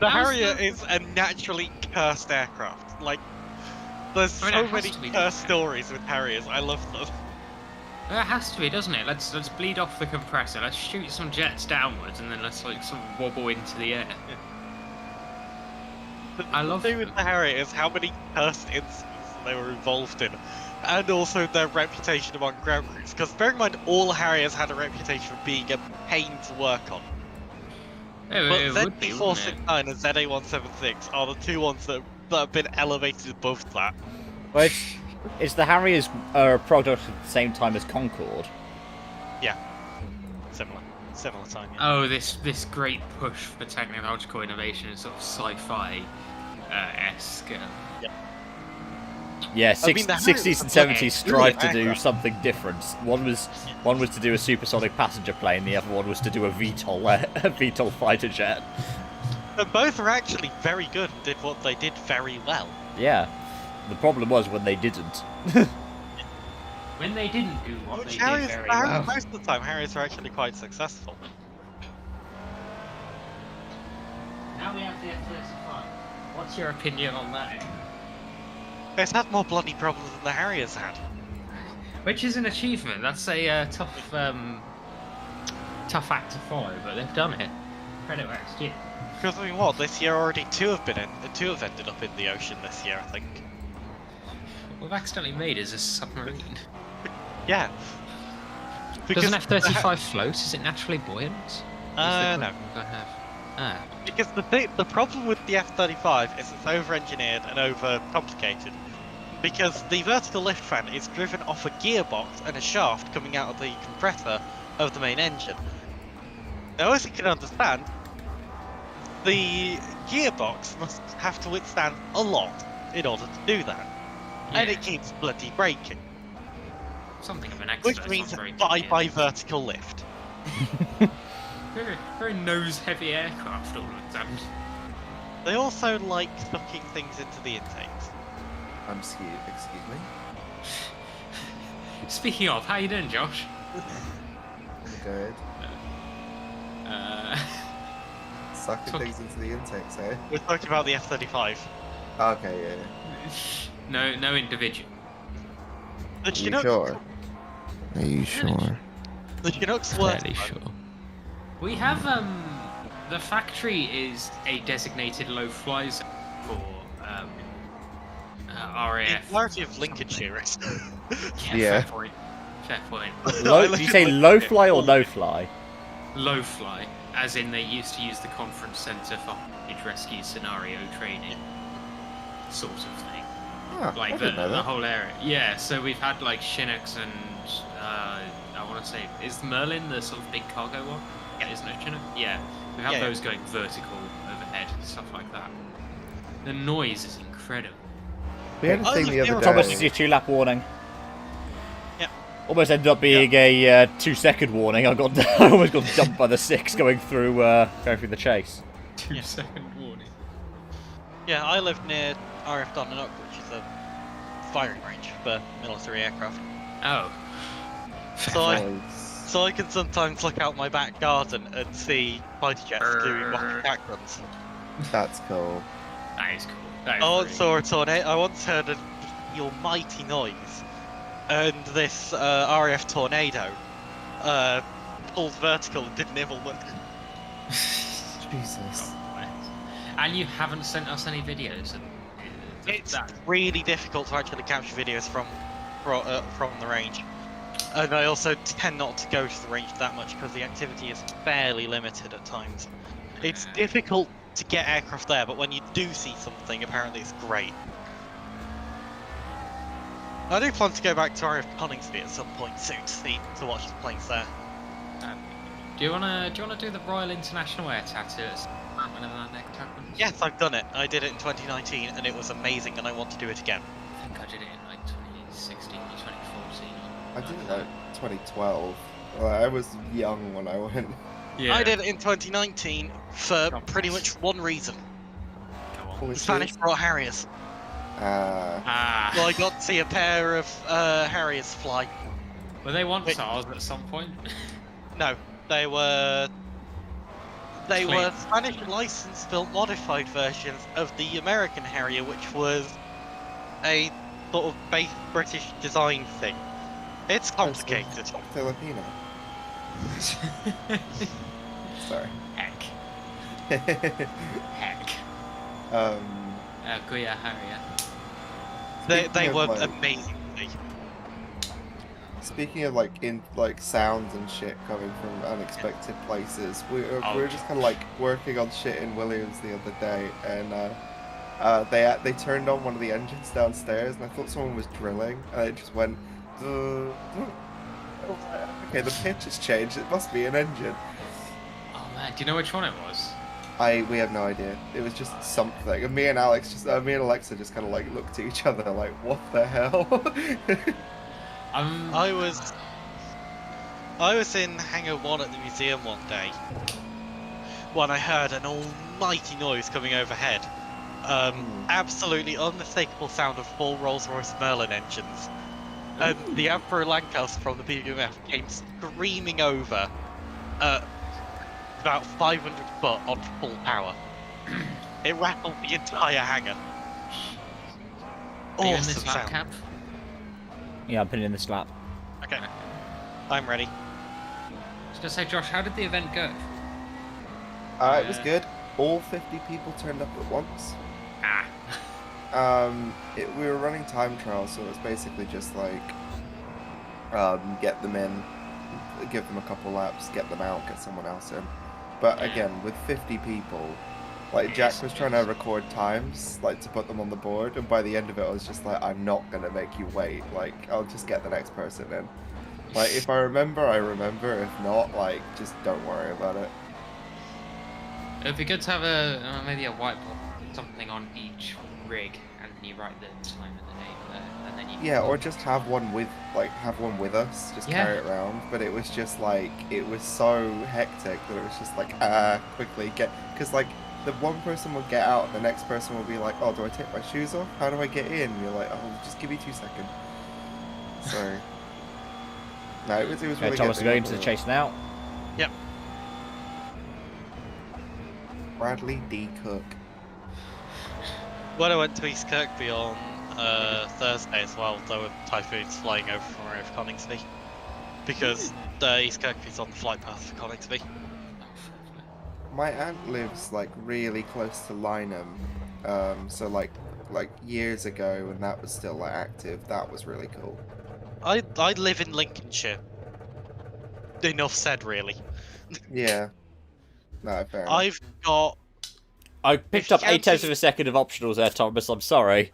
The How's Harrier the- is a naturally cursed aircraft. Like, there's I mean, so it has many to be, cursed doesn't it? stories with Harriers. I love them. It has to be, doesn't it? Let's bleed off the compressor. Let's shoot some jets downwards, and then let's like sort of wobble into the air. I love The thing with them. the Harrier is how many cursed incidents they were involved in, and also their reputation among ground crews. Because bear in mind, all Harriers had a reputation of being a pain to work on. But It would be, wouldn't it? ZD469 and ZA176 are the two ones that have been elevated above that. But it's the Harriers are a product at the same time as Concorde. Yeah. Similar time, yeah. Oh, this great push for technological innovation is sort of sci-fi esque. Yeah, I mean, the 60s and Harriers 70s are strive to do aircraft. something different. One was to do a supersonic passenger plane, the other one was to do a VTOL fighter jet. And both are actually very good and did what they did very well. Yeah. The problem was when they didn't. When they didn't do what Which they did very well. most of the time, Harriers are actually quite successful. Now we have the F-35. What's your opinion on that? It's had more bloody problems than the Harriers had. Which is an achievement. That's a tough act to follow, but they've done it. Credit where it's due. Because I mean, what this year already two have ended up in the ocean this year, I think. We've accidentally made us a submarine. Yeah. Does an F-35 float? Is it naturally buoyant? No. I have. Ah. Because the problem with the F-35 is it's over-engineered and over-complicated. Because the vertical lift fan is driven off a gearbox and a shaft coming out of the compressor of the main engine. Now, as you can understand, the gearbox must have to withstand a lot in order to do that. Yeah. And it keeps bloody braking. Something of an extra. Which means bye-bye vertical lift. Very nose-heavy aircraft all of them. They also like sucking things into the intakes. Excuse me? Speaking of, how you doing, Josh? Good. Sucking Talk- things into the intakes, eh? We're talking about the F-35. Okay, yeah. No individual. The Are you Chinooks, sure? Are you sure? the Chinooks were Fairly sure. We have the factory is a designated low-fly zone for the RAF. entirety of Lincolnshire is. Yeah. Fair point. Fair point. Did you say low fly or no fly? Low fly, as in they used to use the conference centre for hostage rescue scenario training, sort of thing. Ah, I Like didn't know the that. whole area. Yeah, so we've had like Chinooks and I want to say, is Merlin the sort of big cargo one? Yeah, isn't it Chinook? Yeah, we have Yeah, those going vertical overhead, stuff like that. The noise is incredible. We had a Oh, thing look, the other there- Thomas, is day. your 2-lap warning. Yep. Almost ended up being a 2-second warning. I almost got dumped by the 6 going through the chase. 2-second warning. Yeah, I live near RF Dundalk, which is a firing range for military aircraft. Oh. So I can sometimes look out my back garden and see fighter jets doing rocket attack runs. That's cool. That is cool. That is I once really saw a tornado. I once heard a almighty noise, and this RAF tornado pulled vertical and did nibblement. Jesus. And you haven't sent us any videos of It's that. really difficult to actually capture videos from the range. And I also tend not to go to the range that much because the activity is fairly limited at times. It's difficult to get aircraft there, but when you do see something, apparently it's great. I do plan to go back to RF Coningsby at some point soon to watch the planes there. Do you wanna do the Royal International Air Tattoos whenever that next happens? Yes, I've done it. I did it in 2019 and it was amazing and I want to do it again. I think I did it in like 2016 or 2014. I did it like 2012. Well, I was young when I went. Yeah. I did it in 2019 for pretty much one reason. Go on. The Spanish brought Harriers. Ah. Well, I got to see a pair of Harriers fly. Were they once Wait. ours at some point? No, they were Clean. Spanish licensed built modified versions of the American Harrier, which was a sort of base British design thing. It's complicated. Filipino. Sorry. Heck. Heck. Goya Harrier. They Speaking were of, like- amazing. Speaking of like sounds and shit coming from unexpected places, we Oh, were just kind of like working on shit in Williams the other day, and they turned on one of the engines downstairs, and I thought someone was drilling, and it just went. I was like, okay, the pitch has changed. It must be an engine. Oh man, do you know which one it was? We have no idea. It was just something, and me and Alexa just kind of like looked at each other like, what the hell? I was in Hangar 1 at the museum one day when I heard an almighty noise coming overhead. Absolutely unmistakable sound of 4 Rolls-Royce Merlin engines. And the Emperor Lancaster from the BMF came screaming over about 500 foot on full power. It rattled the entire hangar. Are you in Awesome this lap, sound. Cap? Yeah, I'm putting in the slap. Okay, I'm ready. I was gonna say, Josh, how did the event go? It was good. All 50 people turned up at once. We were running time trials, so it was basically just like get them in, give them a couple laps, get them out, get someone else in. But again, with 50 people, like Jack was trying to record times, like to put them on the board, and by the end of it, I was just like, I'm not gonna make you wait. Like, I'll just get the next person in. Like, if I remember, I remember. If not, like, just don't worry about it. It'd be good to have maybe a whiteboard, something on each rig, and then you write the time and the name there, and then you. Yeah, or just have one with us, just carry it around. But it was just like, it was so hectic that it was just like, quickly get, because like the one person would get out, the next person would be like, oh, do I take my shoes off? How do I get in? And you're like, oh, just give me 2 seconds. So, no, it was really good. Thomas going into the chase now. Yep. Bradley D. Cook. When I went to East Kirkby on Thursday as well, there were typhoons flying over from around Coningsby. Because East Kirkby's on the flight path for Coningsby. My aunt lives like really close to Lynham, so like years ago when that was still like active, that was really cool. I live in Lincolnshire. Enough said, really. Yeah. No, fair enough. I've got. I picked up 0.8 of a second of optionals there, Thomas. I'm sorry.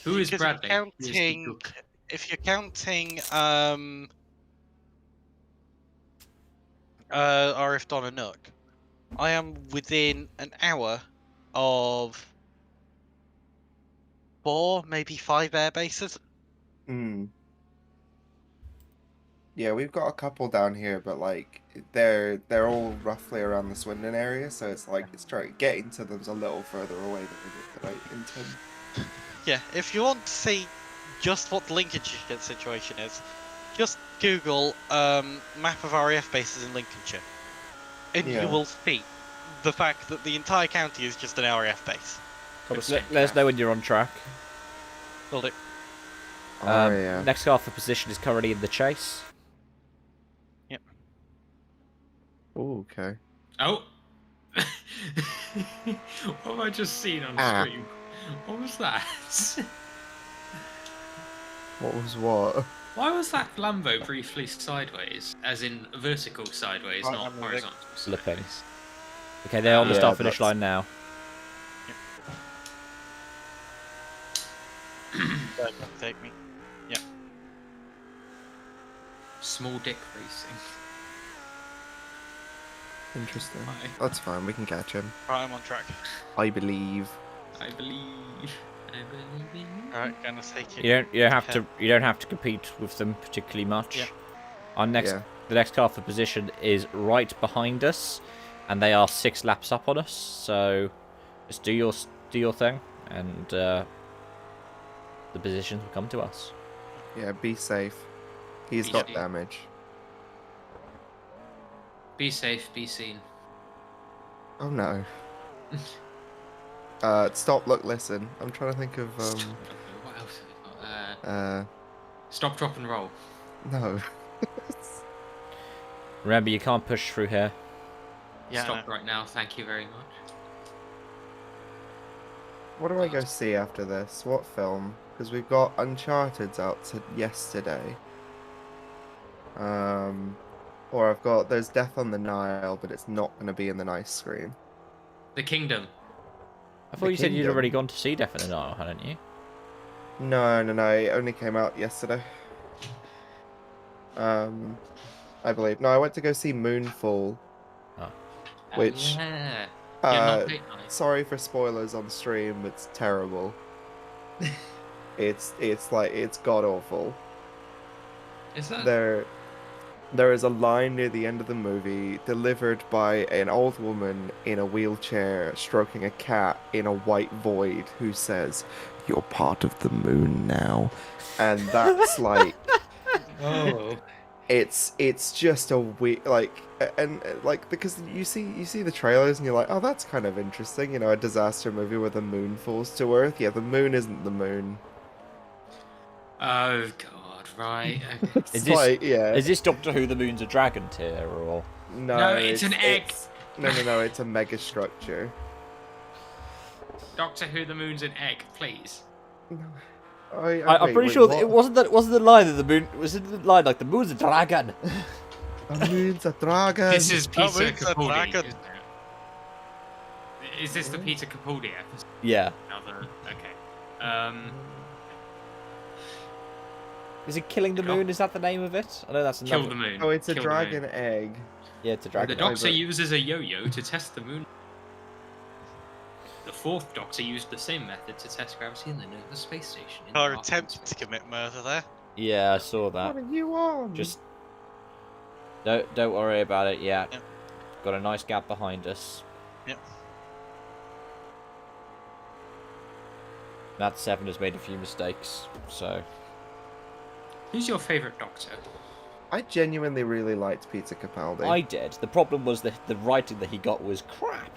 Who is Because Bradley? if you're counting RF Donna Nook, I am within an hour of 4, maybe 5 air bases. Yeah, we've got a couple down here, but like they're all roughly around the Swindon area, so it's like getting to them's a little further away than I intend. Yeah, if you want to see just what the Lincolnshire situation is, just Google map of RAF bases in Lincolnshire, and you will see the fact that the entire county is just an RAF base. Thomas, let us know when you're on track. Will do. Next car for position is currently in the chase. Yep. Oh, okay. Oh! What have I just seen on screen? What was that? What was what? Why was that Lambo briefly sideways? As in vertical sideways, not horizontal sideways. Okay, they're on the start finish line now. Take me. Yeah. Small dick racing. Interesting. That's fine, we can catch him. Right, I'm on track. I believe. I believe in you. Alright, gonna take it. You don't have to compete with them particularly much. Yeah. The next car for position is right behind us, and they are 6 laps up on us. So just do your thing, and the positions will come to us. Yeah, be safe. He's got damage. Be safe, be seen. Oh no. Stop, look, listen. I'm trying to think of What else have we got? Stop, drop, and roll. No. Remember, you can't push through here. Yeah, stop right now, thank you very much. What do I go see after this? What film? Because we've got Uncharted's out yesterday. Or there's Death on the Nile, but it's not going to be in the nice screen. The Kingdom. I thought The you said you'd Kingdom. already gone to see Death in the Nile, hadn't you? No, it only came out yesterday. I believe. No, I went to go see Moonfall. Oh. Which, yeah. Uh, You're not late night. sorry for spoilers on stream. It's terrible. it's god awful. Is that? There is a line near the end of the movie delivered by an old woman in a wheelchair stroking a cat in a white void who says, "You're part of the moon now," and that's like. Oh. It's just a weird like because you see the trailers and you're like, oh, that's kind of interesting, a disaster movie where the moon falls to Earth. Yeah, the moon isn't the moon. Oh god, right. It's Is this- like, yeah. Is this Doctor Who the Moon's a dragon tier, or...? No, it's an egg. No, it's a mega structure. Doctor Who, the moon's an egg, please. I'm pretty sure that it wasn't the line that the moon... Was it the line like, the moon's a dragon? The moon's a dragon. This is Peter moon's a Capaldi, dragon. isn't it? Is this the Peter Capaldi episode? Yeah. Another... Okay. Is it Killing the Moon? Is that the name of it? I know that's another... Kill the moon. Oh, it's a Kill the dragon moon. egg. Yeah, it's a The dragon. Doctor uses a yo-yo to test the moon. The fourth Doctor used the same method to test gravity in the Nova space station. in Our the attempt to commit murder there. Yeah, I saw that. What are you on? Just... Don't worry about it yet. Yep. Got a nice gap behind us. Yep. That 7 has made a few mistakes, so... Who's your favourite Doctor? I genuinely really liked Peter Capaldi. I did. The problem was that the writing that he got was crap.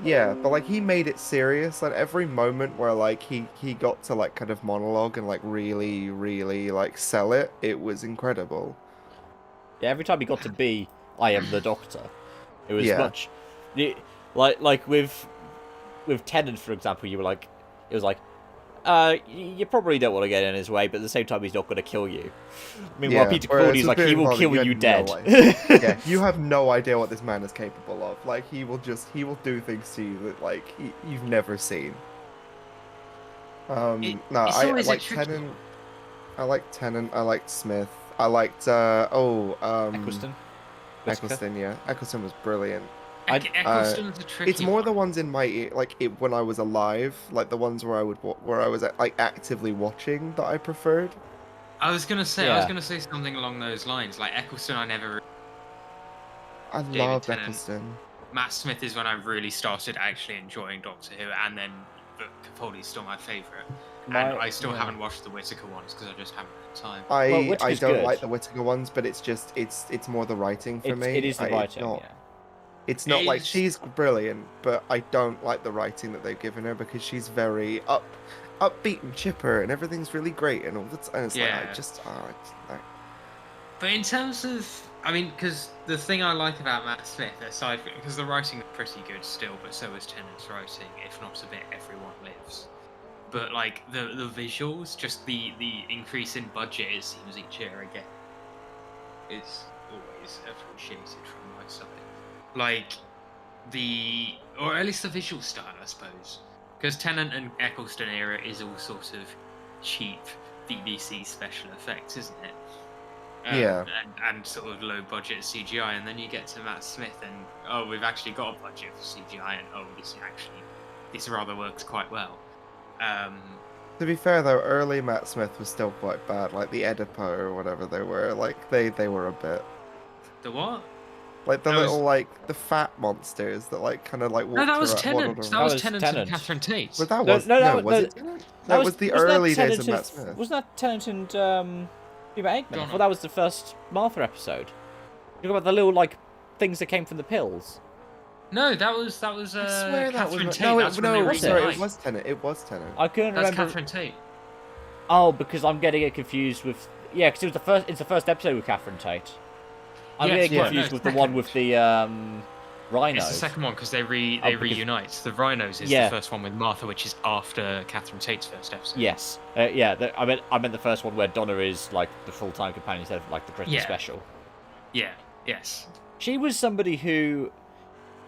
Yeah, but like he made it serious. Like every moment where like he got to like kind of monologue and like really like sell it, it was incredible. Yeah, every time he got to be, I am the Doctor. It was Yeah. much... Like with Tennant, for example, you were like... It was like, you probably don't want to get in his way, but at the same time, he's not going to kill you. Meanwhile, Yeah, Peter whereas Capaldi's with like, he will Capaldi, kill you you had dead. no idea. Yeah, you have no idea what this man is capable of. Like he will do things to you that like you've never seen. It's I always a like tricky Tennant. I like Tennant. I liked Smith. I liked Eccleston. Eccleston. Yeah, Eccleston was brilliant. Eccleston's a tricky It's more one. the ones in my when I was alive, like the ones where I was like actively watching that I preferred. I was gonna say Yeah. something along those lines. Like Eccleston, I never. I David loved Tennant. Eccleston. Matt Smith is when I really started actually enjoying Doctor Who, and then but Capaldi's still my favourite. And I still haven't watched the Whittaker ones because I just haven't had time. I Whittaker's don't good. like the Whittaker ones, but it's just it's more the writing for me. It is the It's writing, not, yeah. It's not It like is- she's brilliant, but I don't like the writing that they've given her because she's very upbeat and chipper, and everything's really great and all that. And it's Yeah. like I just But in terms of, I mean, because the thing I like about Matt Smith, aside from because the writing is pretty good still, but so is Tennant's writing, if not a bit, Everyone Lives. But like the visuals, just the increase in budget it seems each year again, is always appreciated from my side. Like or at least the visual style, I suppose. Because Tennant and Eccleston era is all sort of cheap BBC special effects, isn't it? Yeah. And sort of low budget CGI, and then you get to Matt Smith, and we've actually got a budget for CGI, and this rather works quite well. To be fair though, early Matt Smith was still quite bad. Like the Oedipo or whatever they were, like they were a bit. The what? Like the That was- little like the fat monsters that like kind of like walked No, that was around- Tennant. waddled That around. was Tennant and Catherine Tate. But that No, was no, no, that- was no, it Tennant? That was the wasn't that early days of Tennant Matt Smith. Wasn't that Tennant and Hubert Eggman? I Don't thought that was the first Martha episode. You talk about the little like things that came from the pills. No, that was I swear that Catherine was Tate. no, That's when they was sorry, reunite. it was Tennant. It was Tennant. I couldn't That's remember. Catherine Tate. Oh, because I'm getting it confused with because it was the first. It's the first episode with Catherine Tate. I'm Yes, getting yeah. confused No, with the one with the rhinos. It's the second one because they because- reunite. The Rhinos is Yeah. the first one with Martha, which is after Catherine Tate's first episode. Yes, I meant the first one where Donna is like the full-time companion instead of like the Christmas Yeah. special. Yeah. Yes. She was somebody who,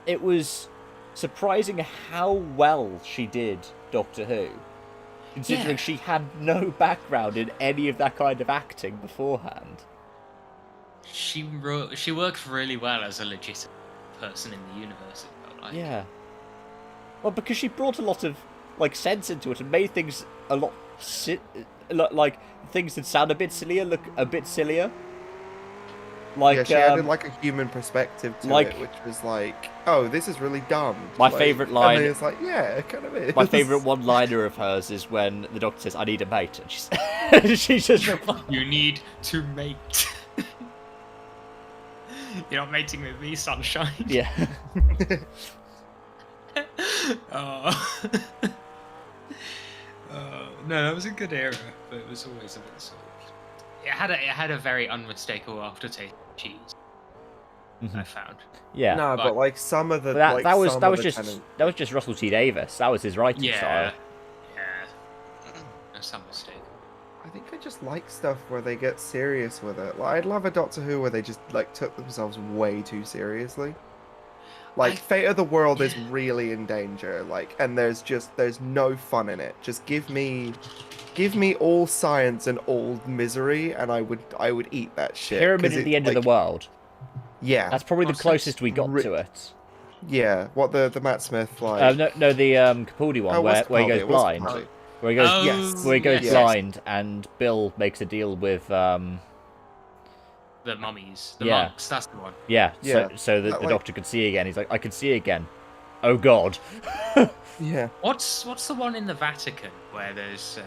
it was surprising how well she did Doctor Who, considering she had no background in any of that kind of acting beforehand. She worked really well as a legitimate person in the universe, it felt like. Yeah. Well, because she brought a lot of sense into it and made things a lot like things that sound a bit sillier look a bit sillier. Like she added a human perspective to it, which was like, oh, this is really dumb. My favourite line. And it's like, yeah, it kind of is. My favourite one-liner of hers is when the Doctor says, "I need a mate," and she's just "You need to mate." You're not mating with me, sunshine. Yeah. No, that was a good era, but it was always a bit sort of... It had a very unmistakable aftertaste of cheese. I found. Yeah. No, but some of the that was just Russell T Davies. That was his writing style. Yeah. No, some mistake. I think I just like stuff where they get serious with it. I'd love a Doctor Who where they just took themselves way too seriously. Fate of the World is really in danger, and there's no fun in it. Just give me all science and all misery, and I would eat that shit. Pyramid at the End of the World. Yeah, that's probably the closest we got to it. Yeah, what the Matt Smith the Capaldi one where he goes blind. Where he goes blind, and Bill makes a deal with the mummies, the monks. That's the one. Yeah. So that the Doctor could see again. He's like, I can see again. Oh God. Yeah. What's the one in the Vatican where there's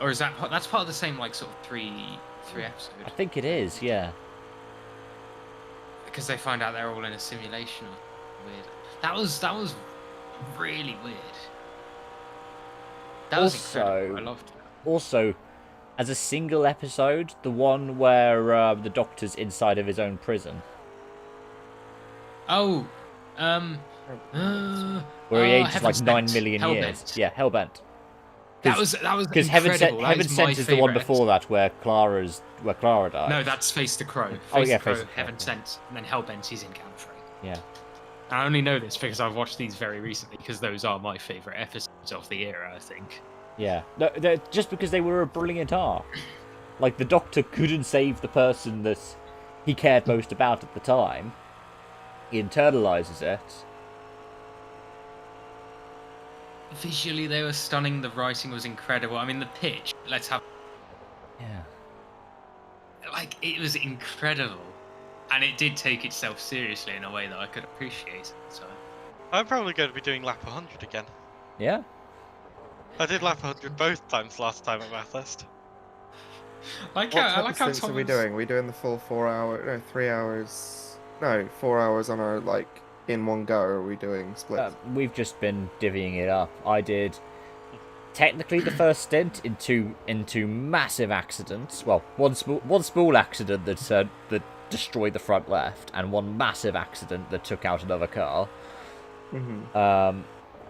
or is that's part of the same sort of three episodes? I think it is. Yeah. Because they find out they're all in a simulation. Weird. That was really weird. That was incredible. I loved it. Also, as a single episode, the one where the Doctor's inside of his own prison. Oh, where he ages 9 million years. Yeah, Hellbent. That was because Heaven Sent is the one before that where Clara died. No, that's Face the Crow. Face the Crow, Heaven Sent, and then Hellbent is in Gallifrey. Yeah. I only know this because I've watched these very recently because those are my favourite episodes of the era, I think. Yeah, no, just because they were a brilliant arc. The Doctor couldn't save the person that he cared most about at the time. He internalises it. Visually, they were stunning. The writing was incredible. I mean, the pitch. Let's have. Yeah. It was incredible, and it did take itself seriously in a way that I could appreciate. So. I'm probably going to be doing lap 100 again. Yeah. I did lap 100 both times last time at Bathurst. What type of stints are we doing? Are we doing the full 4 hours? No, 4 hours on our in one go, or are we doing splits? We've just been divvying it up. I did technically the first stint into massive accidents. Well, one small accident that destroyed the front left, and one massive accident that took out another car. Mm-hmm.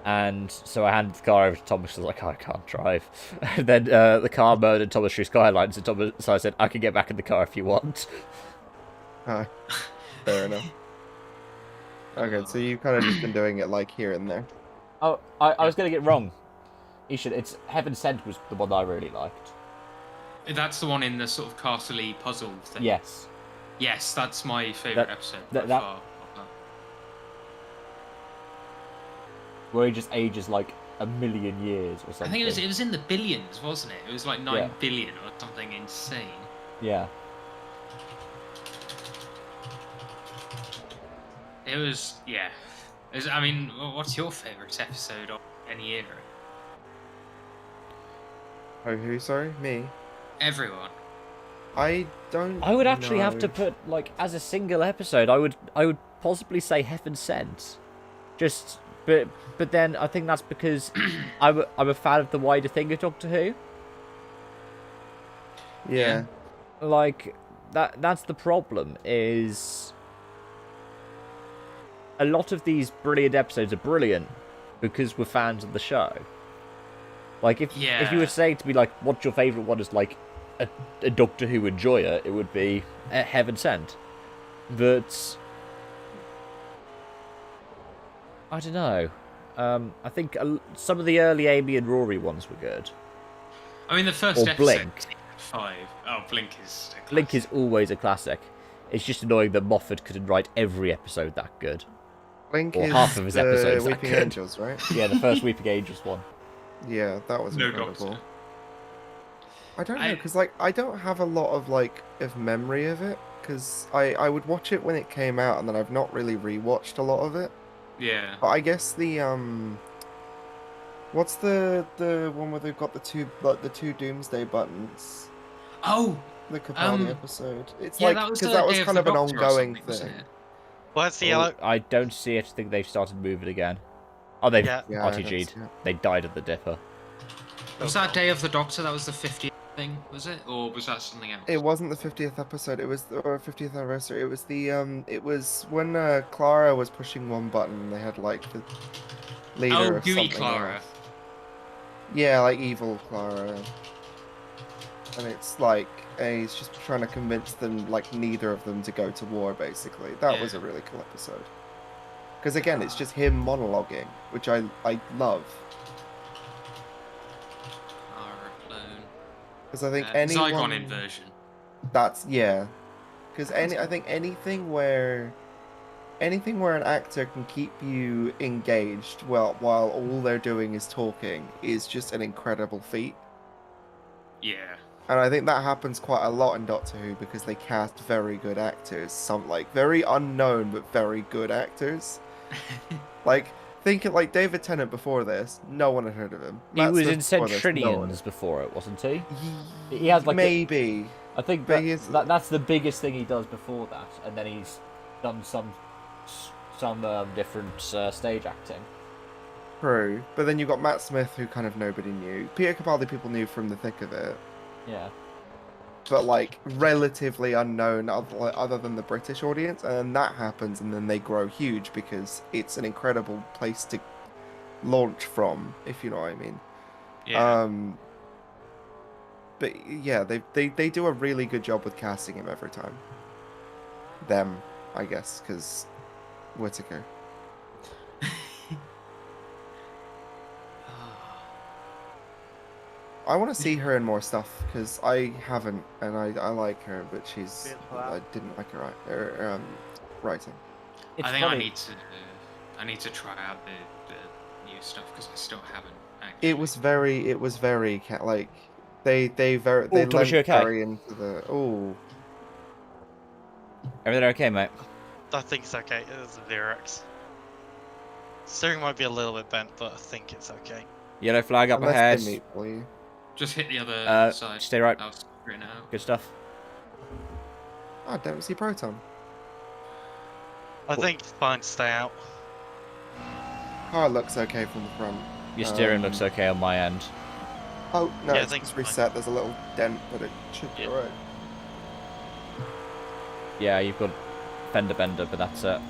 And so I handed the car over to Thomas. I was like, oh, I can't drive. And then the car murdered Thomas through skylines, and so I said, I can get back in the car if you want. Fair enough. Okay, so you've kind of just been doing it here and there. Oh, I was getting it wrong. It's Heaven Sent was the one that I really liked. That's the one in the sort of castle-y puzzle thing. Yes. Yes, that's my favourite episode by far. Where he just ages a million years or something. I think it was in the billions, wasn't it? It was 9 billion or something insane. Yeah. It was, yeah. I mean, what's your favourite episode of any era? Oh, who? Sorry, me. Everyone. I would actually have to put as a single episode. I would possibly say Heaven Sent. Just. But then I think that's because I'm a fan of the wider thing of Doctor Who. Yeah. That's the problem, is a lot of these brilliant episodes are brilliant because we're fans of the show. If you were saying to me what's your favourite one as a Doctor Who enjoyer, it would be Heaven Sent. But I don't know. I think some of the early Amy and Rory ones were good. I mean, the first Or episode, Blink. 5. Oh, Blink is a Blink is classic. always a classic. It's just annoying that Moffat couldn't write every episode that good. Blink Or is half of his the episodes that Weeping good. Angels, right? Yeah, the first Weeping Angels one. Yeah, that was No incredible. Doctor. I don't know, because like I don't have a lot of of memory of it, because I would watch it when it came out, and then I've not really rewatched a lot of it. Yeah. But I guess the what's the one where they've got the two Doomsday buttons? Oh! The Capaldi episode. It's yeah, like that was because the that was Day of kind the of an Doctor or ongoing something, wasn't thing. it? Where's the Oh, yellow? I don't see it. I think they've started moving again. Oh, they've Yeah. Yeah, I don't RTG'd. see it. They died at the Dipper. Was that Day of the Doctor? That was the 50th thing, was it? Or was that something else? It wasn't the 50th episode. It was or 50th anniversary. It was the it was when Clara was pushing one button and they had like the leader Oh, of Gooey something Clara. else. Yeah, like evil Clara. And it's like he's just trying to convince them, like neither of them, to go to war. Basically, that was a really cool episode. Because again, it's just him monologuing, which I love. Because I think anyone Zygon inversion. That's Because I think anything where an actor can keep you engaged while all they're doing is talking is just an incredible feat. Yeah. And I think that happens quite a lot in Doctor Who because they cast very good actors, some like very unknown but very good actors. Like thinking like David Tennant before this, no one had heard of him. He Matt was Smith in before this, no one. Centurions before it, wasn't he? He has like maybe. I think But he is- that's the biggest thing he does before that, and then he's done some different stage acting. True, but then you've got Matt Smith, who kind of nobody knew. Peter Capaldi people knew from the thick of it, Yeah. but like relatively unknown other than the British audience, and then that happens, and then they grow huge because it's an incredible place to launch from, if you know what I mean. Yeah. But yeah, they do a really good job with casting him every time. Them, I guess, because Whittaker. I want to see her in more stuff because I haven't, and I like her, but I didn't like her writing. It's I think funny. I need to try out the new stuff because I still haven't actually. It was very like they Thomas, lent you okay? very into the Everything okay, mate? I think it's okay. It's a Virax. Steering might be a little bit bent, but I think it's okay. Yellow flag up unless ahead. they meet for you. Just hit the other side. Stay right. I'll screw now. Good stuff. I don't see Proton. I think it's fine to stay out. Car looks okay from the front. Your steering looks okay on my end. Oh no, Yeah, I it's think just it's fine. reset. There's a little dent, but it should be alright. Yeah, you've got fender bender, but that's it.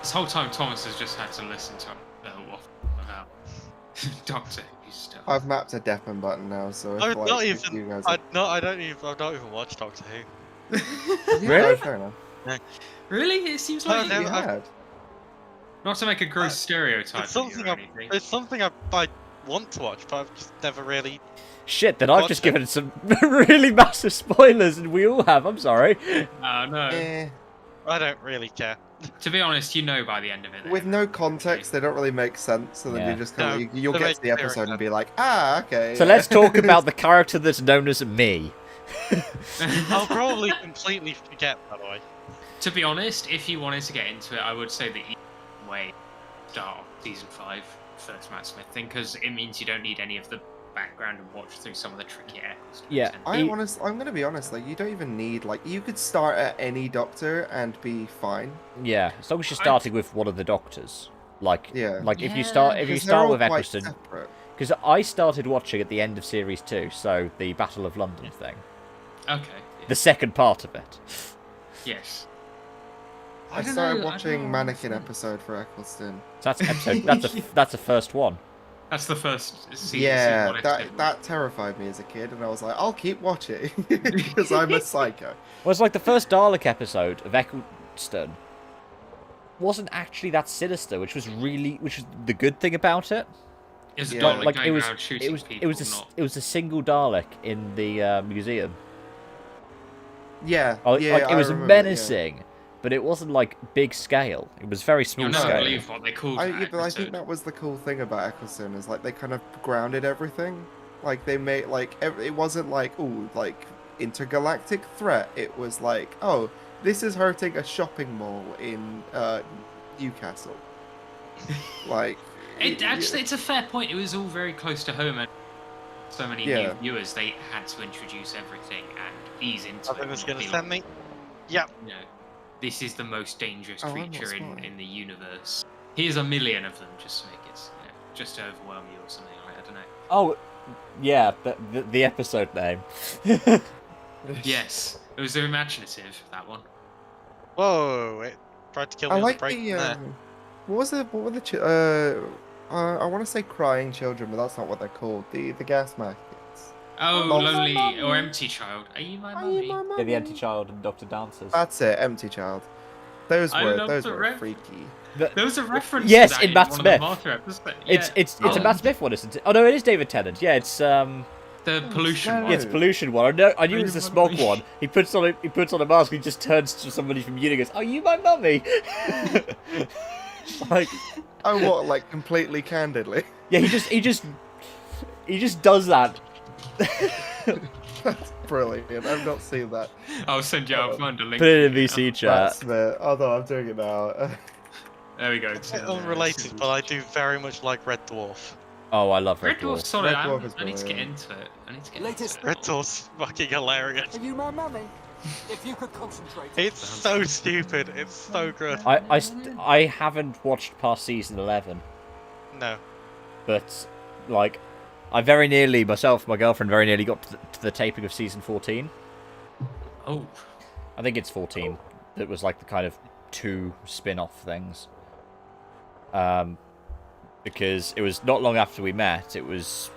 This whole time, Thomas has just had to listen to waffle about Doctor Who stuff. I've mapped a Deppen button now, so if, I've like, not if even. you guys I've not even watched Doctor Who. Yeah, Really? fair enough. Really? It seems No, like no, You I've- had. not to make a gross stereotype. It's of you something. or I, anything. it's something I want to watch, but I've just never really. Shit, then I've Watch just it. given some really massive spoilers, and we all have. I'm sorry. No. Eh, I don't really care. To be honest, you know by the end of it. with no context, they don't really make sense. So then Yeah. you just kind No, of you'll they get make to the zero episode and sense. be like, ah, okay. So yeah. let's talk about the character that's known as me. I'll probably completely forget, by the way. To be honest, if you wanted to get into it, I would say the easy way start season 5 first Matt Smith thing because it means you don't need any of the background and watch through some of the tricky areas. Yeah. I'm gonna be honest. Like, you don't even need you could start at any Doctor and be fine. Yeah, as long as you're starting with one of the doctors. Like, Yeah. like if you Yeah, start Because they're start all with quite Eccleston, separate. because I started watching at the end of series 2, so the Battle of London thing, Okay. the second part of it. Yes. I don't started know, I watching don't know. Mannequin episode for Eccleston. So that's episode. that's the first one. That's the first season. Yeah, season 1 episode. that terrified me as a kid, and I was like, I'll keep watching because I'm a psycho. Well, it's like the first Dalek episode of Eccleston wasn't actually that sinister, which was the good thing about it. It was a Yeah. Dalek Like going it was around shooting people, it was a single Dalek in the museum. Yeah, Like, yeah, like it I was remember, yeah. menacing, but it wasn't like big scale. It was very small You'll never scale. believe what they called that Yeah, but I think episode. that was the cool thing about Eccleston is like they kind of grounded everything. Like they made like it wasn't like like intergalactic threat. It was like this is hurting a shopping mall in Newcastle. Like It's a fair point. It was all very close to home, and so many Yeah. new viewers. They had to introduce everything and ease into I think it. it's not going to be send like, me. Yep. you know, this is the most dangerous Oh, I'm not creature spying. in the universe. Here's a million of them, just to make it, just to overwhelm you or something. I don't know. Oh, yeah, the episode name. Yes, it was imaginative, that one. Whoa! It tried to kill me I on like the break the there. what were the I want to say crying children, but that's not what they're called. The gas markets. Oh, Mummy. lonely Mummy. or empty child. Are you my Are you mummy? my Yeah, the mummy? Empty Child and Dr. Dancers. That's it, empty child. Those I were love the ref- freaky. There was a reference Yes, to that in Matt one Smith. of the Martha episodes. It's Oh, a Matt Smith one, isn't it? Oh no, it is David Tennant. Yeah, it's the pollution no. one. yeah, it's pollution one. I knew it was the smog one. He puts on a mask. He just turns to somebody from uni and goes, "Are you my mummy?" It's like, Oh, what? Like completely candidly? yeah, he just does that. That's brilliant. I've not seen that. I'll send you. I'll find a link. Put it in VC chat. That's the. Oh no, I'm doing it now. There we go. It's unrelated, but I do very much like Red Dwarf. Oh, I love Red Red Dwarf's Dwarf. solid. Red I Dwarf is need to get brilliant. into it. I need to get Latest into it. Red Dwarf's fucking hilarious. Are you my mummy? If you could concentrate. It's so stupid. It's so good. I haven't watched past season 11, No. but like, I very nearly myself, my girlfriend, very nearly got to the taping of season 14. Oh, I think it's 14. That was like the kind of 2 spin-off things. Because it was not long after we met. It was,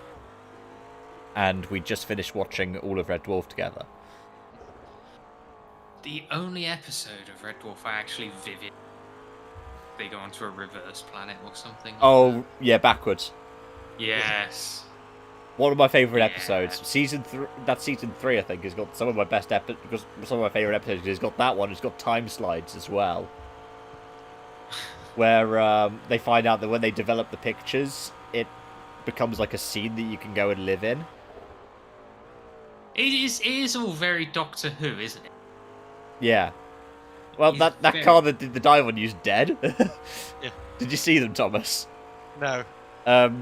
and we just finished watching all of Red Dwarf together. the only episode of Red Dwarf I actually vivid. They go onto a reverse planet or something. Oh yeah, backwards. Yes. One of my favourite Yeah. episodes. Season 3, I think, has got some of my best because some of my favourite episodes. It's got that one. It's got time slides as well, where they find out that when they develop the pictures, it becomes like a scene that you can go and live in. It is all very Doctor Who, isn't it? Yeah. Well, He's that very- car that did the dive on you's dead. Yeah. Did you see them, Thomas? No.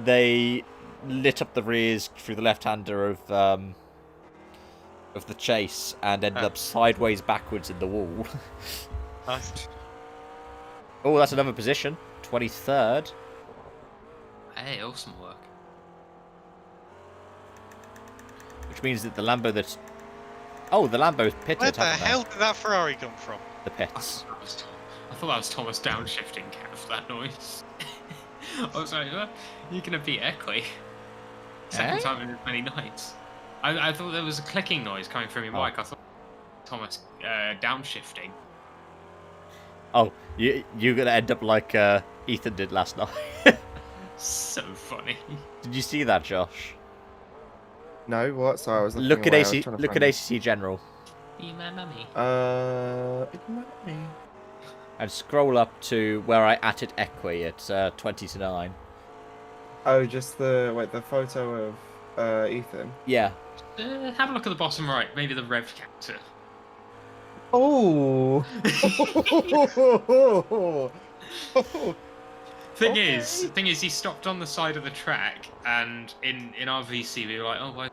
They lit up the rears through the left-hander of the chase and ended up sideways backwards in the wall. Nice. Oh, that's another position. 23rd. Hey, awesome work. Which means that the Lambo that's... Oh, the Lambo's pitted, Where the haven't they? hell did that Ferrari come from? The pits. I thought that was Thomas downshifting Kev, that noise. I was like, you're going to beat Equi. Second Eh? time in as many nights. I thought there was a clicking noise coming from your Oh. mic. I thought Thomas downshifting. Oh, you're going to end up like Ethan did last night. So funny. Did you see that, Josh? No, what? Sorry, I was looking Look at away. I was AC. trying to Look at find ACC General Be my mummy. me. and scroll up to where I added Equi at 20 to 9. Oh, just the photo of Ethan. Yeah. Have a look at the bottom right. Maybe the rev counter. Oh. Thing is, he stopped on the side of the track, and in our VC we were like, oh, why?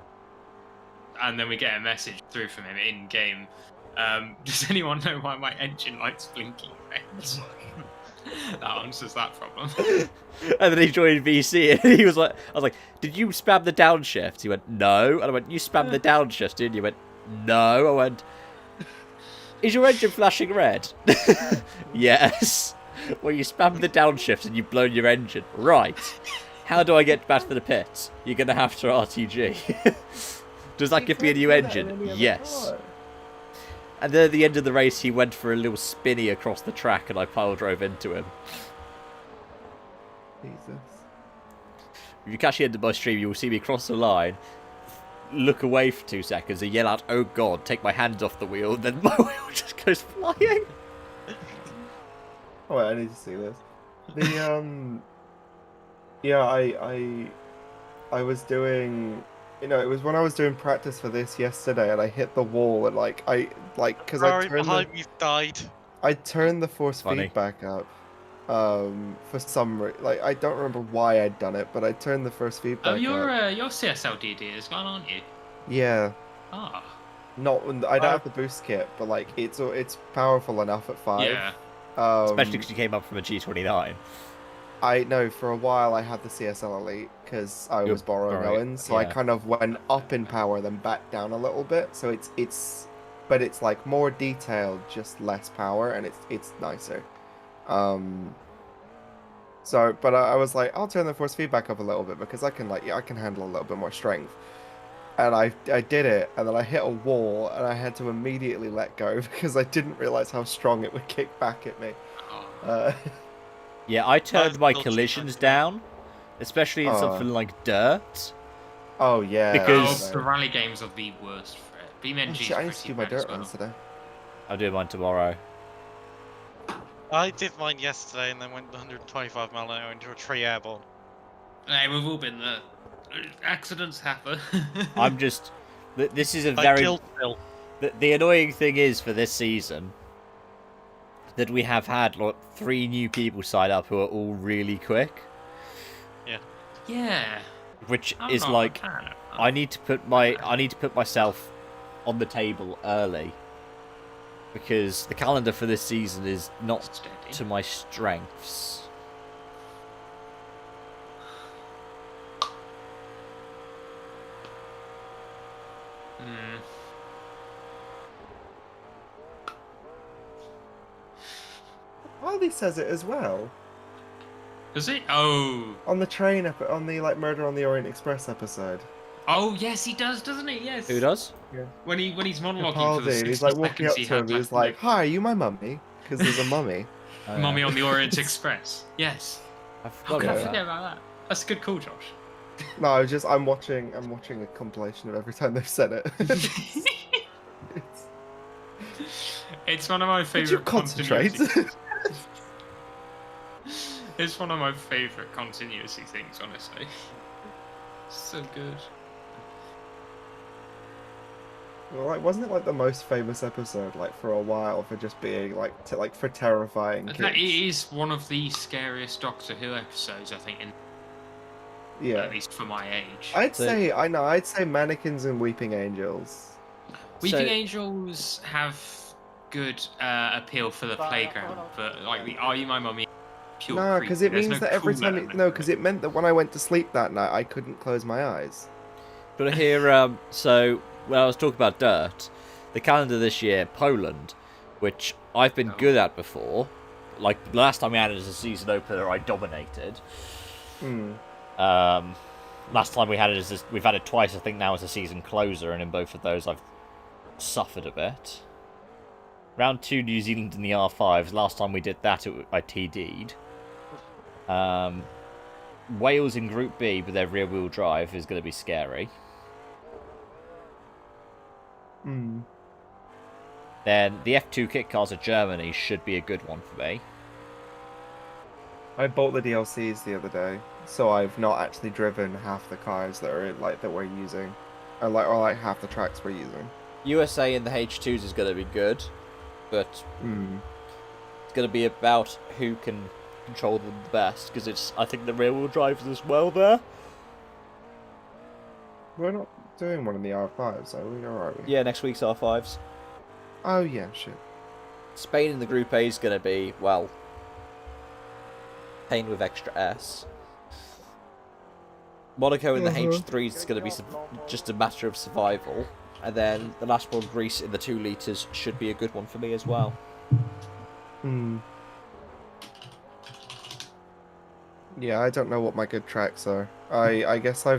And then we get a message through from him in game. Does anyone know why my engine light's blinking red? That answers that problem. And then he joined VC, and he was like, I was like, did you spam the downshift? He went, no. And I went, you spammed the downshift, didn't you? He went, no. I went, is your engine flashing red? Yes. Well, you spammed the downshift and you've blown your engine. Right. How do I get back to the pits? You're going to have to RTG. Does that give me a new engine? Yes. And then at the end of the race, he went for a little spinny across the track, and I pile drove into him. Jesus. If you catch the end of my stream, you will see me cross the line, look away for 2 seconds, and yell out, "Oh God!" Take my hands off the wheel, and then my wheel just goes flying. Oh wait, I need to see this. The yeah, I was doing, it was when I was doing practice for this yesterday, and I hit the wall, and because Ferrari behind me died. I turned the force Funny. feedback up. For some I don't remember why I'd done it, but I turned the force feedback Oh, up. your CSLDD is gone, aren't you? Yeah. Ah. Not I don't have the boost kit, but it's powerful enough at 5. Yeah. Especially because you came up from a G29. I know for a while I had the CSL Elite because I was borrowing Owen's, so I yeah. kind of went up in power, then back down a little bit. So but it's like more detailed, just less power, and it's nicer. So, but I was like, I'll turn the force feedback up a little bit because I can handle a little bit more strength. And I did it, and then I hit a wall, and I had to immediately let go because I didn't realize how strong it would kick back at me. Yeah, I turned my collisions down, especially in something like dirt. Oh yeah. Because the rally games are the worst for it. BeamNG I need to do my dirt runs today. I'll do mine tomorrow. I did mine yesterday and then went 125 mile an hour into a tree airborne. Hey, we've all been there. Accidents happen. I'm just. This is a I very. killed Phil. The annoying thing is for this season that we have had 3 new people sign up who are all really quick. Yeah. Yeah. Which I'm is not like, a fan of that. I need to put myself on the table early because the calendar for this season is not Steady. to my strengths. Harley says it as well. Does it? Oh. On the train, on the Murder on the Orient Express episode. Oh yes, he does, doesn't he? Yes. Who does? Yeah. When he's monologuing Capaldi, for the 60 he's like walking up seconds he to him, had he's left, like, "Hi, are you my mummy?" Because there's a mummy. Mummy on the Orient Express. Yes. I How forgot can I about forget that. about that? That's a good call, Josh. No, I'm watching a compilation of every time they've said it. It's one of my Could you favourite concentrate? It's one of my favourite continuity things, honestly. So good. Well, wasn't it the most famous episode for a while for just being for terrifying kids? It is one of the scariest Doctor Who episodes, I think, Yeah. at least for my age. I'd say Mannequins and Weeping Angels. Weeping Angels have good appeal for the playground, but the Are You My Mummy? Pure No, creepy. because it There's means no that every cool time element because it meant that when I went to sleep that night, I couldn't close my eyes. Got to hear. So when I was talking about dirt, the calendar this year, Poland, which I've been good at before. Like the last time we had it as a season opener, I dominated. Last time we had it we've had it twice, I think now as a season closer, and in both of those I've suffered a bit. Round 2, New Zealand in the R5s. Last time we did that, I TD'd. Wales in Group B with their rear-wheel drive is going to be scary. Then the F2 kit cars at Germany should be a good one for me. I bought the DLCs the other day, so I've not actually driven half the cars that are that we're using, or half the tracks we're using. USA in the H2s is going to be good, but it's going to be about who can control them the best, because I think the rear-wheel drives as well there. We're not doing one in the R5s, are we? Or are we? Yeah, next week's R5s. Oh yeah, shit. Spain in the Group A is going to be, well, pain with extra S. Monaco in the H3 is going to be just a matter of survival. And then the last one, Greece in the 2 litres, should be a good one for me as well. Yeah, I don't know what my good tracks are. I guess I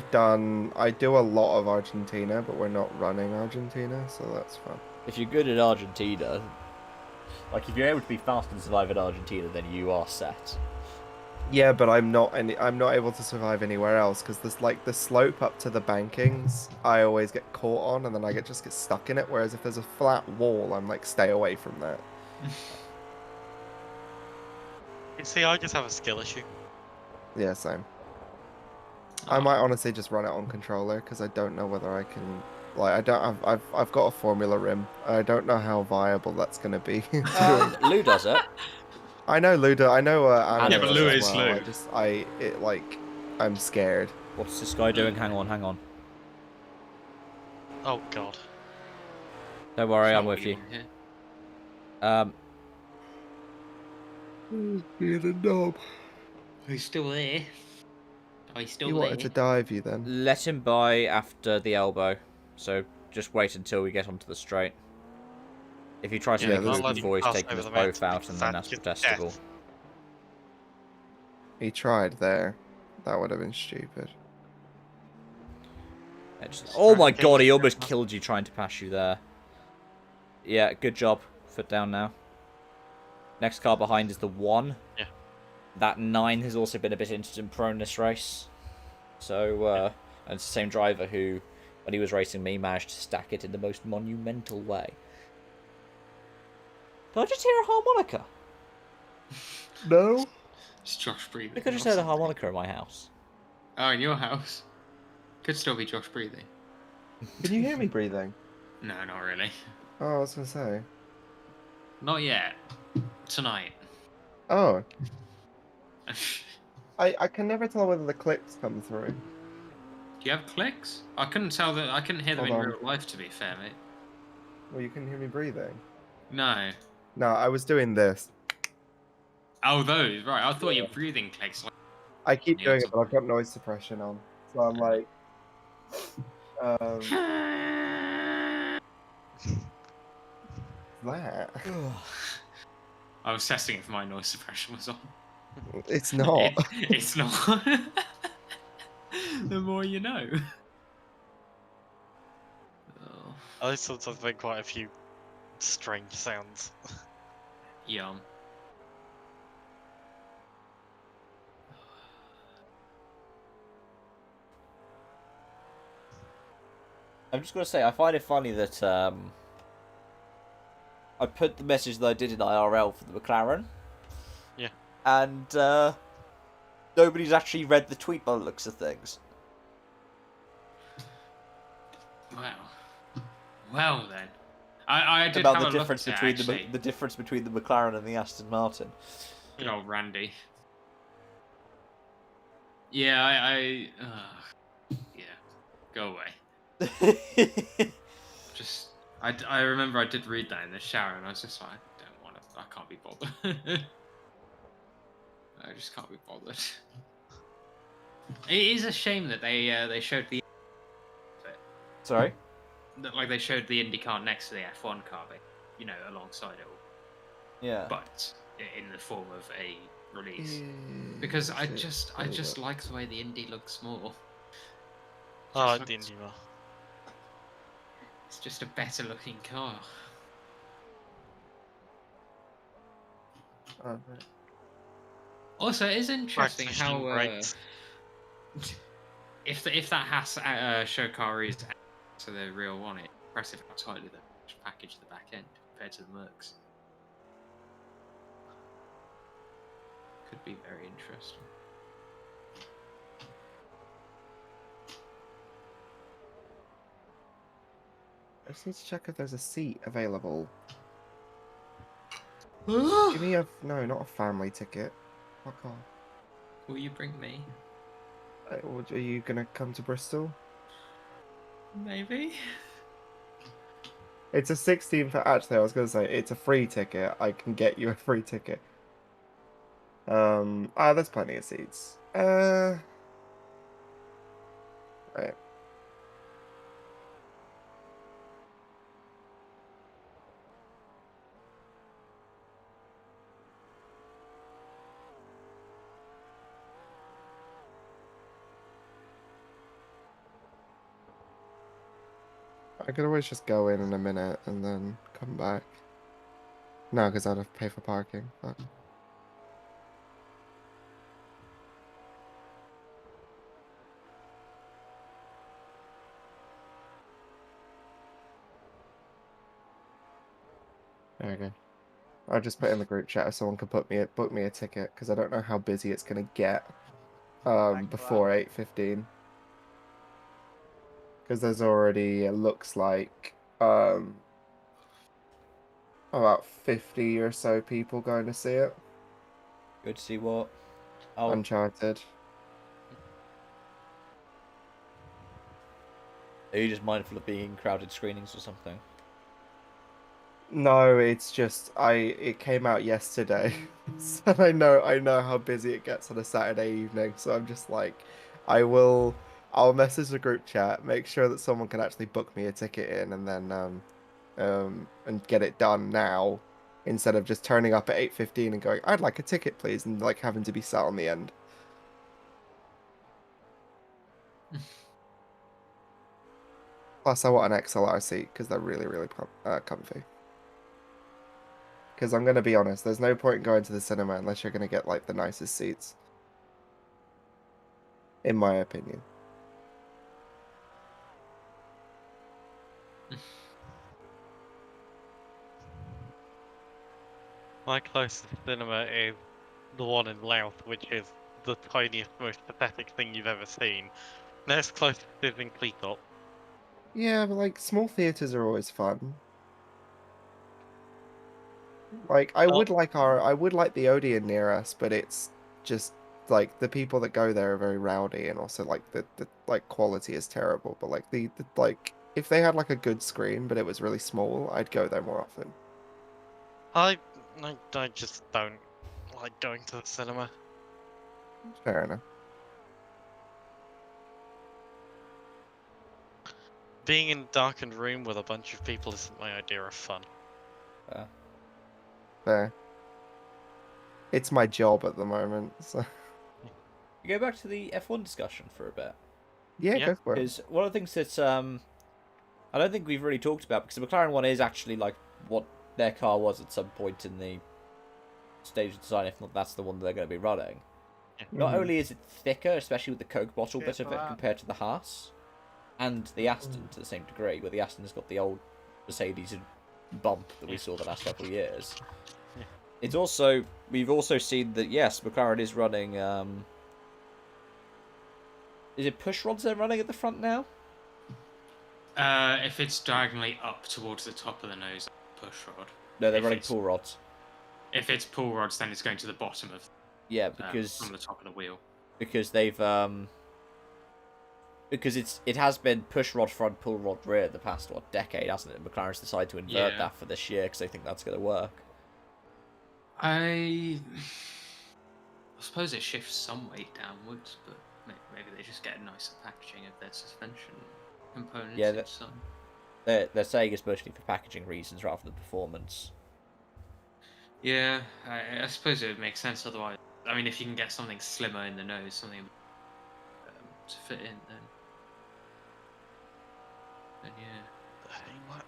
do a lot of Argentina, but we're not running Argentina, so that's fun. If you're good at Argentina, like if you're able to be fast and survive in Argentina, then you are set. Yeah, but I'm not able to survive anywhere else because there's like the slope up to the bankings. I always get caught on, and then I just get stuck in it. Whereas if there's a flat wall, I'm like stay away from that. You see, I just have a skill issue. Yeah, same. I might honestly just run it on controller because I don't know whether I can. Like, I don't. I've got a Formula rim. I don't know how viable that's gonna be. Lou does it. I know Luda. I know Anna Yeah, but does Lou as is well. Lou. I'm scared. What's this guy doing? Hang on. Oh god. Don't worry, I'm So with we you. in here. Being a knob. Who's still there? Are you still He there? wanted to dive you then. Let him by after the elbow. So just wait until we get onto the straight. If he tries to Yeah, make there's- us I'll let before, him he's pass taking over us the both mountain out, and then that's because that's protestable. death. He tried there. That would have been stupid. Oh my god, he almost killed you trying to pass you there. Yeah, good job. Foot down now. Next car behind is the 1. Yeah. That 9 has also been a bit incident prone this race. So, and it's the same driver who, when he was racing me, managed to stack it in the most monumental way. Did I just hear a harmonica? No. It's Josh breathing. I could have just heard a harmonica in my house. Oh, in your house? Could still be Josh breathing. Can you hear me breathing? No, not really. Oh, I was gonna say. Not yet. Tonight. Oh. I can never tell whether the clicks come through. Do you have clicks? I couldn't tell that. I couldn't hear them Hold in on. real life. To be fair, mate. Well, you can hear me breathing. No. No, I was doing this. Oh, those. Right. I thought your breathing clicks. Like... I keep doing it, but I've got noise suppression on, so I'm like. That. I was testing if my noise suppression was on. It's not. It's not. The more you know. Oh. I sometimes make quite a few strange sounds. Yum. I'm just going to say, I find it funny that I put the message that I did in IRL for the McLaren. Yeah. And nobody's actually read the tweet by the looks of things. Wow. Well then. I did About have the a difference look between at actually. the difference between the McLaren and the Aston Martin. Good old Randy. Yeah, yeah. Go away. Just, I remember I did read that in the shower, and I was just like, I don't want to. I can't be bothered. I just can't be bothered. It is a shame that they showed the. Sorry. That, like, they showed the Indy car next to the F1 car, you know, alongside it all. Yeah. But in the form of a release, because I just like the way the Indy looks more. I like the Indy more. It's just a better looking car. Oh, Also, it is interesting how Right. if that has show car is to the real one, it's impressive how tightly they package the back end compared to the Mercs. Could be very interesting. I just need to check if there's a seat available. Give me a no, not a family ticket. Fuck off. Will you bring me? Are you gonna come to Bristol? Maybe. It's a 16 for. Actually, I was gonna say it's a free ticket. I can get you a free ticket. There's plenty of seats. Right. I could always just go in a minute and then come back. No, because I'd have to pay for parking. But... There we go. I'll just put in the group chat if someone can book me a ticket, because I don't know how busy it's gonna get before 8:15. Because there's already, it looks like about 50 or so people going to see it. Good to see what? Oh, Uncharted. are you just mindful of being in crowded screenings or something? No, it's just it came out yesterday, so I know how busy it gets on a Saturday evening. So I'm just like, I'll message the group chat, make sure that someone can actually book me a ticket in, and then and get it done now, instead of just turning up at 8:15 and going, I'd like a ticket, please, and like having to be sat on the end. Plus, I want an XLR seat because they're really, really comfy. Because I'm going to be honest, there's no point in going to the cinema unless you're going to get, like, the nicest seats. In my opinion. My closest cinema is the one in Louth, which is the tiniest, most pathetic thing you've ever seen. Next closest is in Cleethorpes. Yeah, but, like, small theaters are always fun. Like, I would like the Odeon near us, but it's just, like, the people that go there are very rowdy, and also, like, the like, quality is terrible. But, like, the like, if they had, like, a good screen, but it was really small, I'd go there more often. I just don't like going to the cinema. Fair enough. Being in a darkened room with a bunch of people isn't my idea of fun. Fair. It's my job at the moment, so... Go back to the F1 discussion for a bit. Yeah, go for it. Because one of the things that I don't think we've really talked about, because the McLaren one is actually like what their car was at some point in the stage of design, if not that's the one that they're going to be running. Yeah. Not only is it thicker, especially with the Coke bottle bit of it compared to the Haas, and the Aston to the same degree, where the Aston's got the old Mercedes bump that we saw the last couple of years. Yeah. It's also, we've also seen that, yes, McLaren is running, is it push rods they're running at the front now? If it's diagonally up towards the top of the nose, push rod. No, they're running pull rods. If it's pull rods, then it's going to the bottom of. Yeah, because from the top of the wheel. Because they've because it has been push rod front, pull rod rear the past decade, hasn't it? McLaren's decided to invert that for this year because they think that's going to work. I suppose it shifts some weight downwards, but maybe they just get a nicer packaging of their suspension components. Yeah, they're saying it's mostly for packaging reasons rather than performance. Yeah, I suppose it would make sense otherwise. I mean, if you can get something slimmer in the nose, something to fit in, then yeah. What?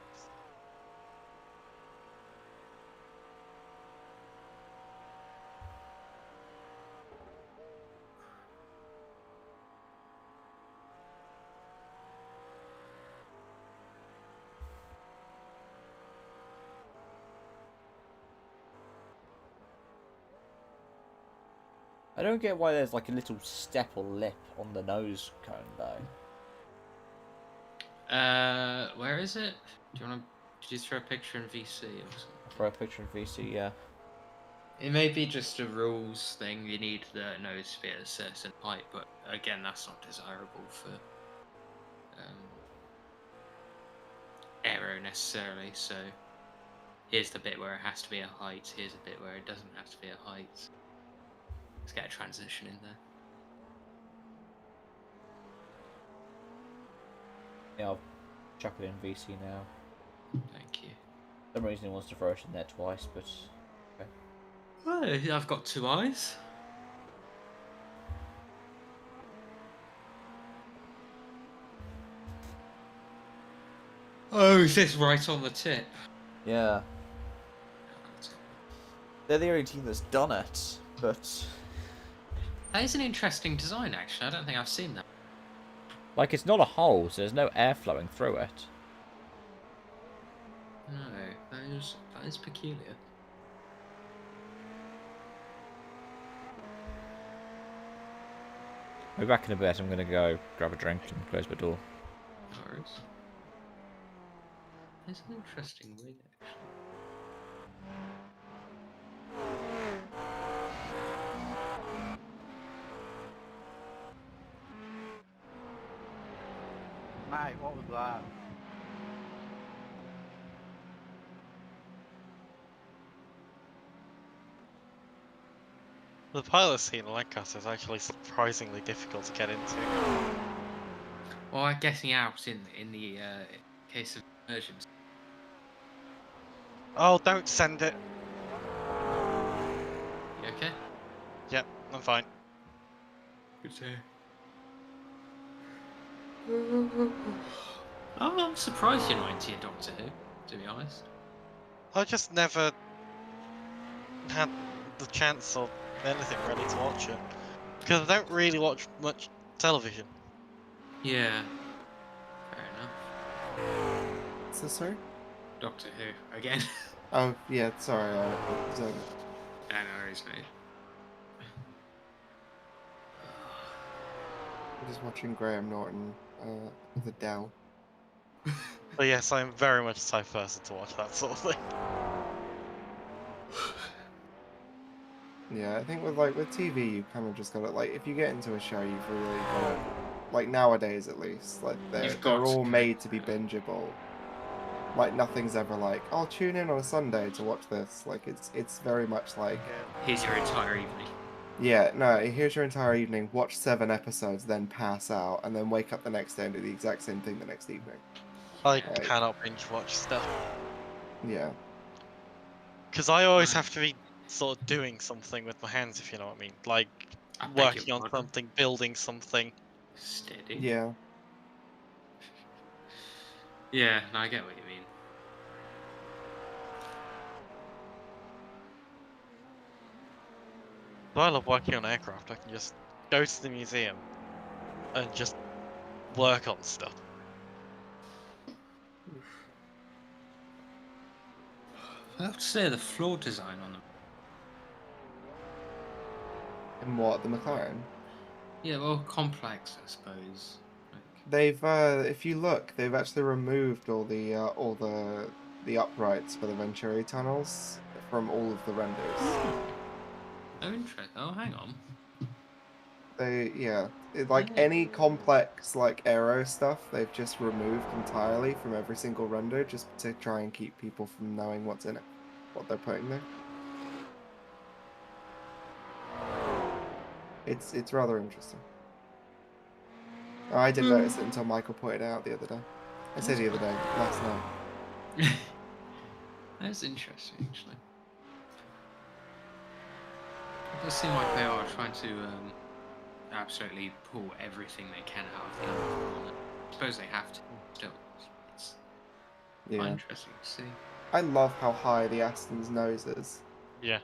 I don't get why there's like a little step or lip on the nose cone though. Where is it? Do you throw a picture in VC or something? Throw a picture in VC, yeah. It may be just a rules thing. You need the nose to be at a certain height, but again, that's not desirable for aero necessarily. So here's the bit where it has to be a height. Here's a bit where it doesn't have to be a height. Let's get a transition in there. Yeah, I'll chuck it in VC now. Thank you. For some reason he wants to throw it in there twice, but okay. Well, I've got two eyes. Oh, is this right on the tip? Yeah. They're the only team that's done it, but... That is an interesting design, actually. I don't think I've seen that. Like, it's not a hole, so there's no air flowing through it. No, that is peculiar. I'll be back in a bit. I'm going to go grab a drink and close my door. No worries. It's an interesting wing, actually. Mate, what was that? The pilot seat in Lancaster is actually surprisingly difficult to get into. Well, I'm getting out in the case of emergency. Oh, don't send it. You okay? Yep, I'm fine. Good to hear. I'm surprised you're not into your Doctor Who, to be honest. I just never had the chance or anything really to watch it. Because I don't really watch much television. Yeah. Fair enough. So sorry? Doctor Who, again. Oh, yeah, sorry. So, I know, it's mate. I'm just watching Graham Norton, The Dow. But yes, I'm very much the type of person to watch that sort of thing. Yeah, I think with TV, you kind of just gotta, like, if you get into a show, you've really gotta, like, nowadays at least, like, they're all made to be bingeable. Like, nothing's ever like, I'll tune in on a Sunday to watch this. Like, it's very much like, Here's your entire evening. yeah, no, here's your entire evening, watch 7 episodes, then pass out, and then wake up the next day and do the exact same thing the next evening. I cannot binge watch stuff. Yeah. Because I always have to be sort of doing something with my hands, if you know what I mean. Like, working on something, building something. Steady. Yeah. Yeah, no, I get what you mean. But I love working on aircraft. I can just go to the museum and just work on stuff. I have to say the floor design on them. And what, the McLaren? Yeah, well, complex, I suppose. They've, if you look, they've actually removed all the uprights for the Venturi tunnels from all of the renders. Oh, interesting. Oh, hang on. Any complex, like, aero stuff, they've just removed entirely from every single render, just to try and keep people from knowing what's in it, what they're putting there. It's rather interesting. Oh, I didn't notice it until Michael pointed it out the other day. I say the other day, last night. That's interesting, actually. It does seem like they are trying to absolutely pull everything they can out of the animal. I suppose they have to. Still, it's quite interesting to see. I love how high the Aston's nose is. Yeah.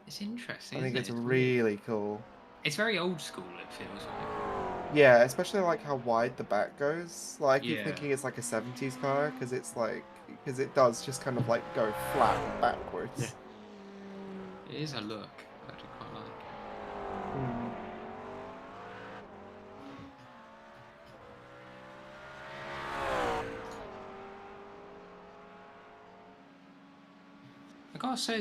It's interesting. I think it's isn't it? really cool. It's very old school, it feels like. Yeah, especially like how wide the back goes. Like, I keep Yeah. thinking it's like a 70s car, because it does just kind of like go flat backwards. Yeah. It is a look I do quite like. Mm. I gotta say,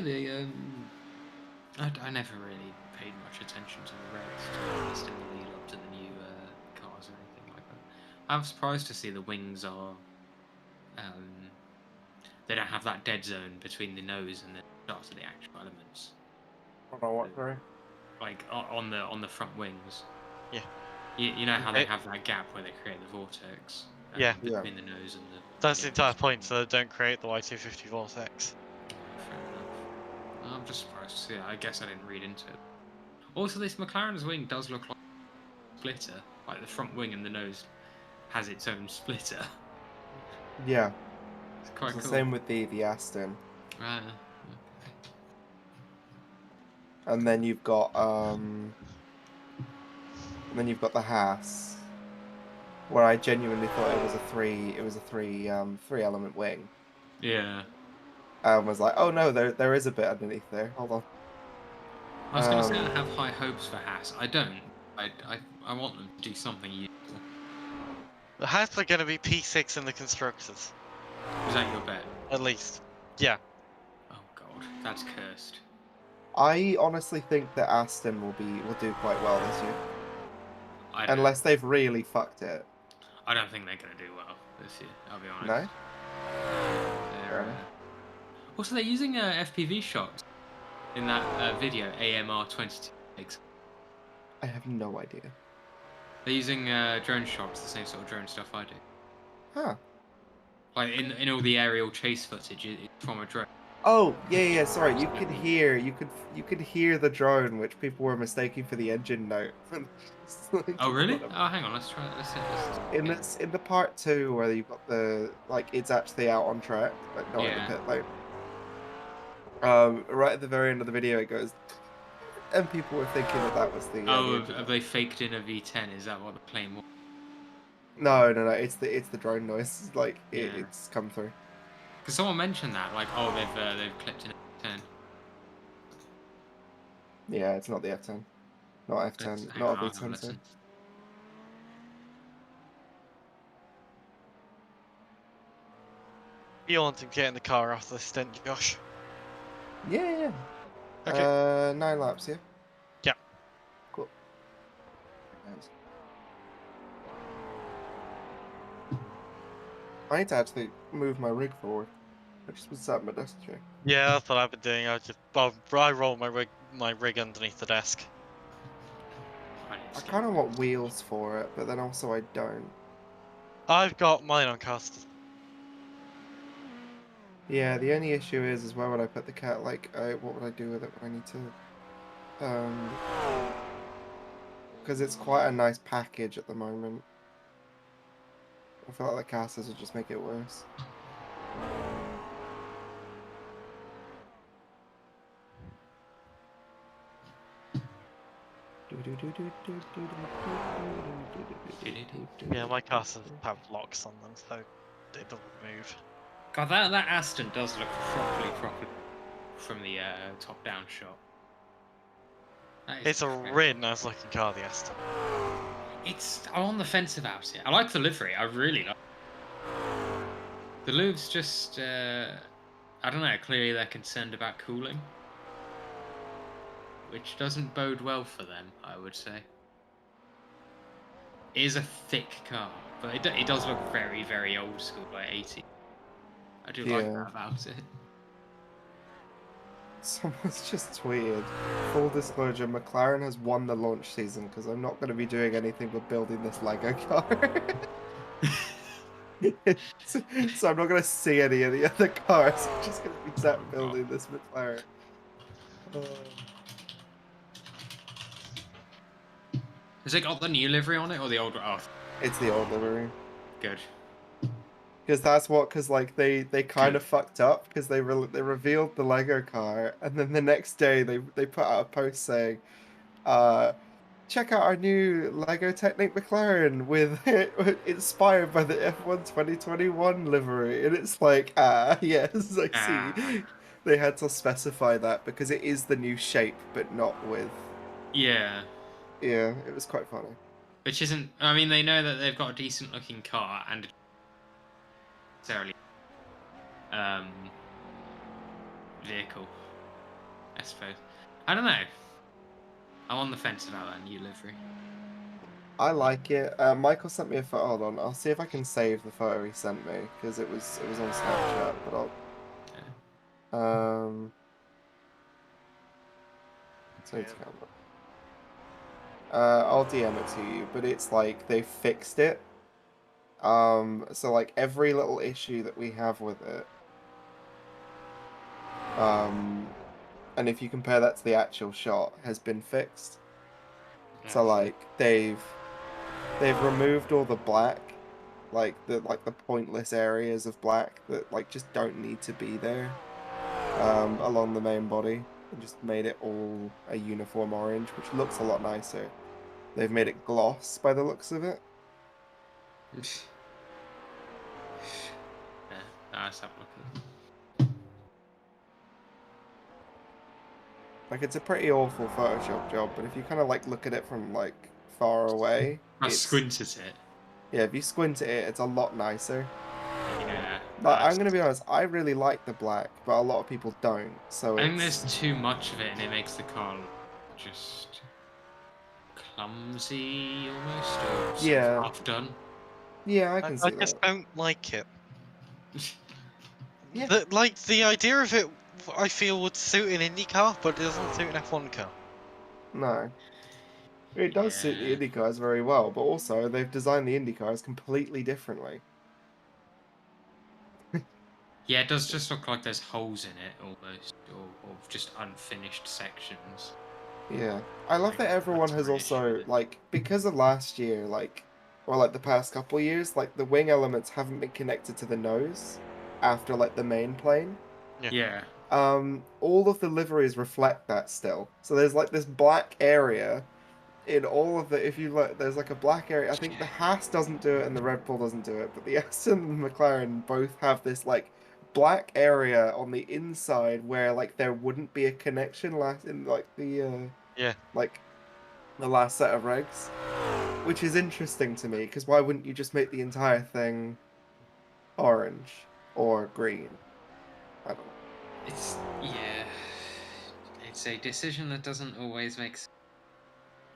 I never really paid much attention to the reds, to be honest, in the lead up to the new cars or anything like that. I'm surprised to see the wings are, they don't have that dead zone between the nose and the start of the actual elements. I don't know what, sorry? Like on the front wings. Yeah. You know how they have that gap where they create the vortex. Between the nose and the. That's the entire point, so they don't create the Y250 vortex. Fair enough. I'm just surprised to see that. I guess I didn't read into it. Also, this McLaren's wing does look like a splitter. Like the front wing and the nose has its own splitter. Yeah. It's quite It's cool. the same with the Aston. Ah, And then you've got the Haas, where I genuinely thought it was a three element wing. yeah. Was like, oh no, there is a bit underneath there. Hold on. I was going to say I have high hopes for Haas. I don't. I want them to do something useful. The Haas are going to be P6 in the constructors. Is that your bet? At least. Yeah. Oh god, that's cursed. I honestly think that Aston will do quite well this year, unless they've really fucked it. I don't think they're going to do well this year. I'll be honest. No. They're, also, they're using FPV shots in that video AMR 22. I have no idea. They're using drone shots, the same sort of drone stuff I do. Huh. Like in all the aerial chase footage, it's from a drone. Oh yeah. Sorry, you could hear the drone, which people were mistaking for the engine note. Oh really? Oh, hang on. Let's try that. In the part 2 where you've got the it's actually out on track, but not in the pit lane. Right at the very end of the video, it goes, and people were thinking that was the. Have they faked in a V10? Is that what the claim was? No. It's the drone noise. Like it's come through. Because someone mentioned that, like, oh, they've clipped in a V10. Yeah, it's not the F10, not F10, not a V10. So. You want to get in the car after this stint, Josh? Yeah. Okay. 9 laps, yeah? Yeah. Cool. Nice. I need to actually move my rig forward. I just was sat at my desk chair. Yeah, that's what I've been doing. I roll my rig underneath the desk. I kind of want wheels for it, but then also I don't. I've got mine on casters. Yeah, the only issue is where would I put the cat? Like, what would I do with it when I need to? Because it's quite a nice package at the moment. I feel like the casters would just make it worse. Yeah, my casters have locks on them, so it doesn't move. God, that Aston does look properly from the top-down shot. It's a really nice looking car, the Aston. I'm on the fence about it. I like the livery. I really like the Louvre's just, I don't know, clearly they're concerned about cooling. Which doesn't bode well for them, I would say. It is a thick car, but it does look very, very old school, like 80. I do like that about it. Someone's just tweeted, full disclosure, McLaren has won the launch season because I'm not going to be doing anything but building this Lego car. So I'm not going to see any of the other cars. I'm just going to be sat building this McLaren. Has it got the new livery on it or the old? Oh, it's the old livery. Good. Because like they kind of fucked up because they revealed the Lego car and then the next day they put out a post saying, check out our new Lego Technic McLaren with inspired by the F1 2021 livery, and it's like yes, I see. They had to specify that because it is the new shape but not with. Yeah, it was quite funny. Which isn't. I mean, they know that they've got a decent looking car and necessarily vehicle, I suppose. I don't know. I'm on the fence about that new livery. I like it. Michael sent me a photo. Hold on, I'll see if I can save the photo he sent me because it was on Snapchat. But I'll save the camera. I'll DM it to you. But it's like they fixed it. So like every little issue that we have with it. And if you compare that to the actual shot, has been fixed. So like they've removed all the black, like the pointless areas of black that like just don't need to be there along the main body, and just made it all a uniform orange, which looks a lot nicer. They've made it gloss by the looks of it. Yeah, let's have a look at Like, it's a pretty awful Photoshop job, but if you kind of like look at it from like far away, I it's squint at it. yeah. If you squint at it, it's a lot nicer. Yeah. Like, I'm gonna be honest, I really like the black, but a lot of people don't. So I think it's there's too much of it, and it makes the car just clumsy almost, or sort Yeah. of half done. yeah, I can see I just that. don't like it. Yeah. The idea of it, I feel would suit an Indy car, but it doesn't suit an F1 car. No. It does suit the Yeah. Indy cars very well, but also they've designed the Indy cars completely differently. Yeah, it does just look like there's holes in it almost, or just unfinished sections. Yeah. I love that everyone has also, like, because of last year, like, or like the past couple of years, like the wing elements haven't been connected to the nose after like the main plane. Yeah. All of the liveries reflect that still. So there's like this black area in all of the, if you look, there's like a black area. I think the Haas doesn't do it and the Red Bull doesn't do it, but the Aston and the McLaren both have this like black area on the inside where like there wouldn't be a connection last in like the like the last set of regs, which is interesting to me because why wouldn't you just make the entire thing orange or green? I don't know. It's it's a decision that doesn't always make sense.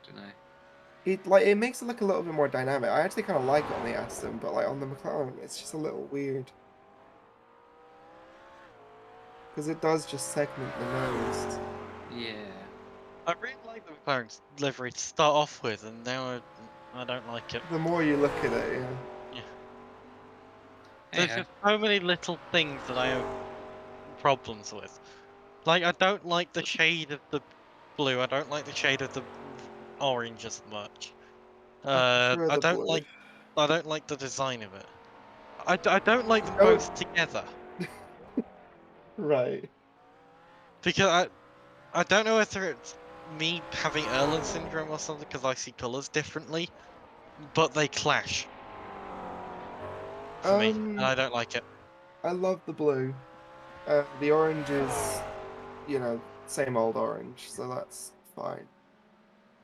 I don't know. It makes it look a little bit more dynamic. I actually kind of like it on the Aston, but like on the McLaren, it's just a little weird because it does just segment the nose. Yeah. I really like the McLaren's livery to start off with, and now I don't like it. The more you look at it, yeah. Yeah. There's just so many little things that I have problems with. Like, I don't like the shade of the blue. I don't like the shade of the orange as much. I prefer the blue. I don't like the design of it. I don't like them Don't- both together. Right. Because I don't know whether it's me having Erlen syndrome or something because I see colours differently, but they clash for me, and I don't like it. I love the blue. The orange is, you know, same old orange, so that's fine.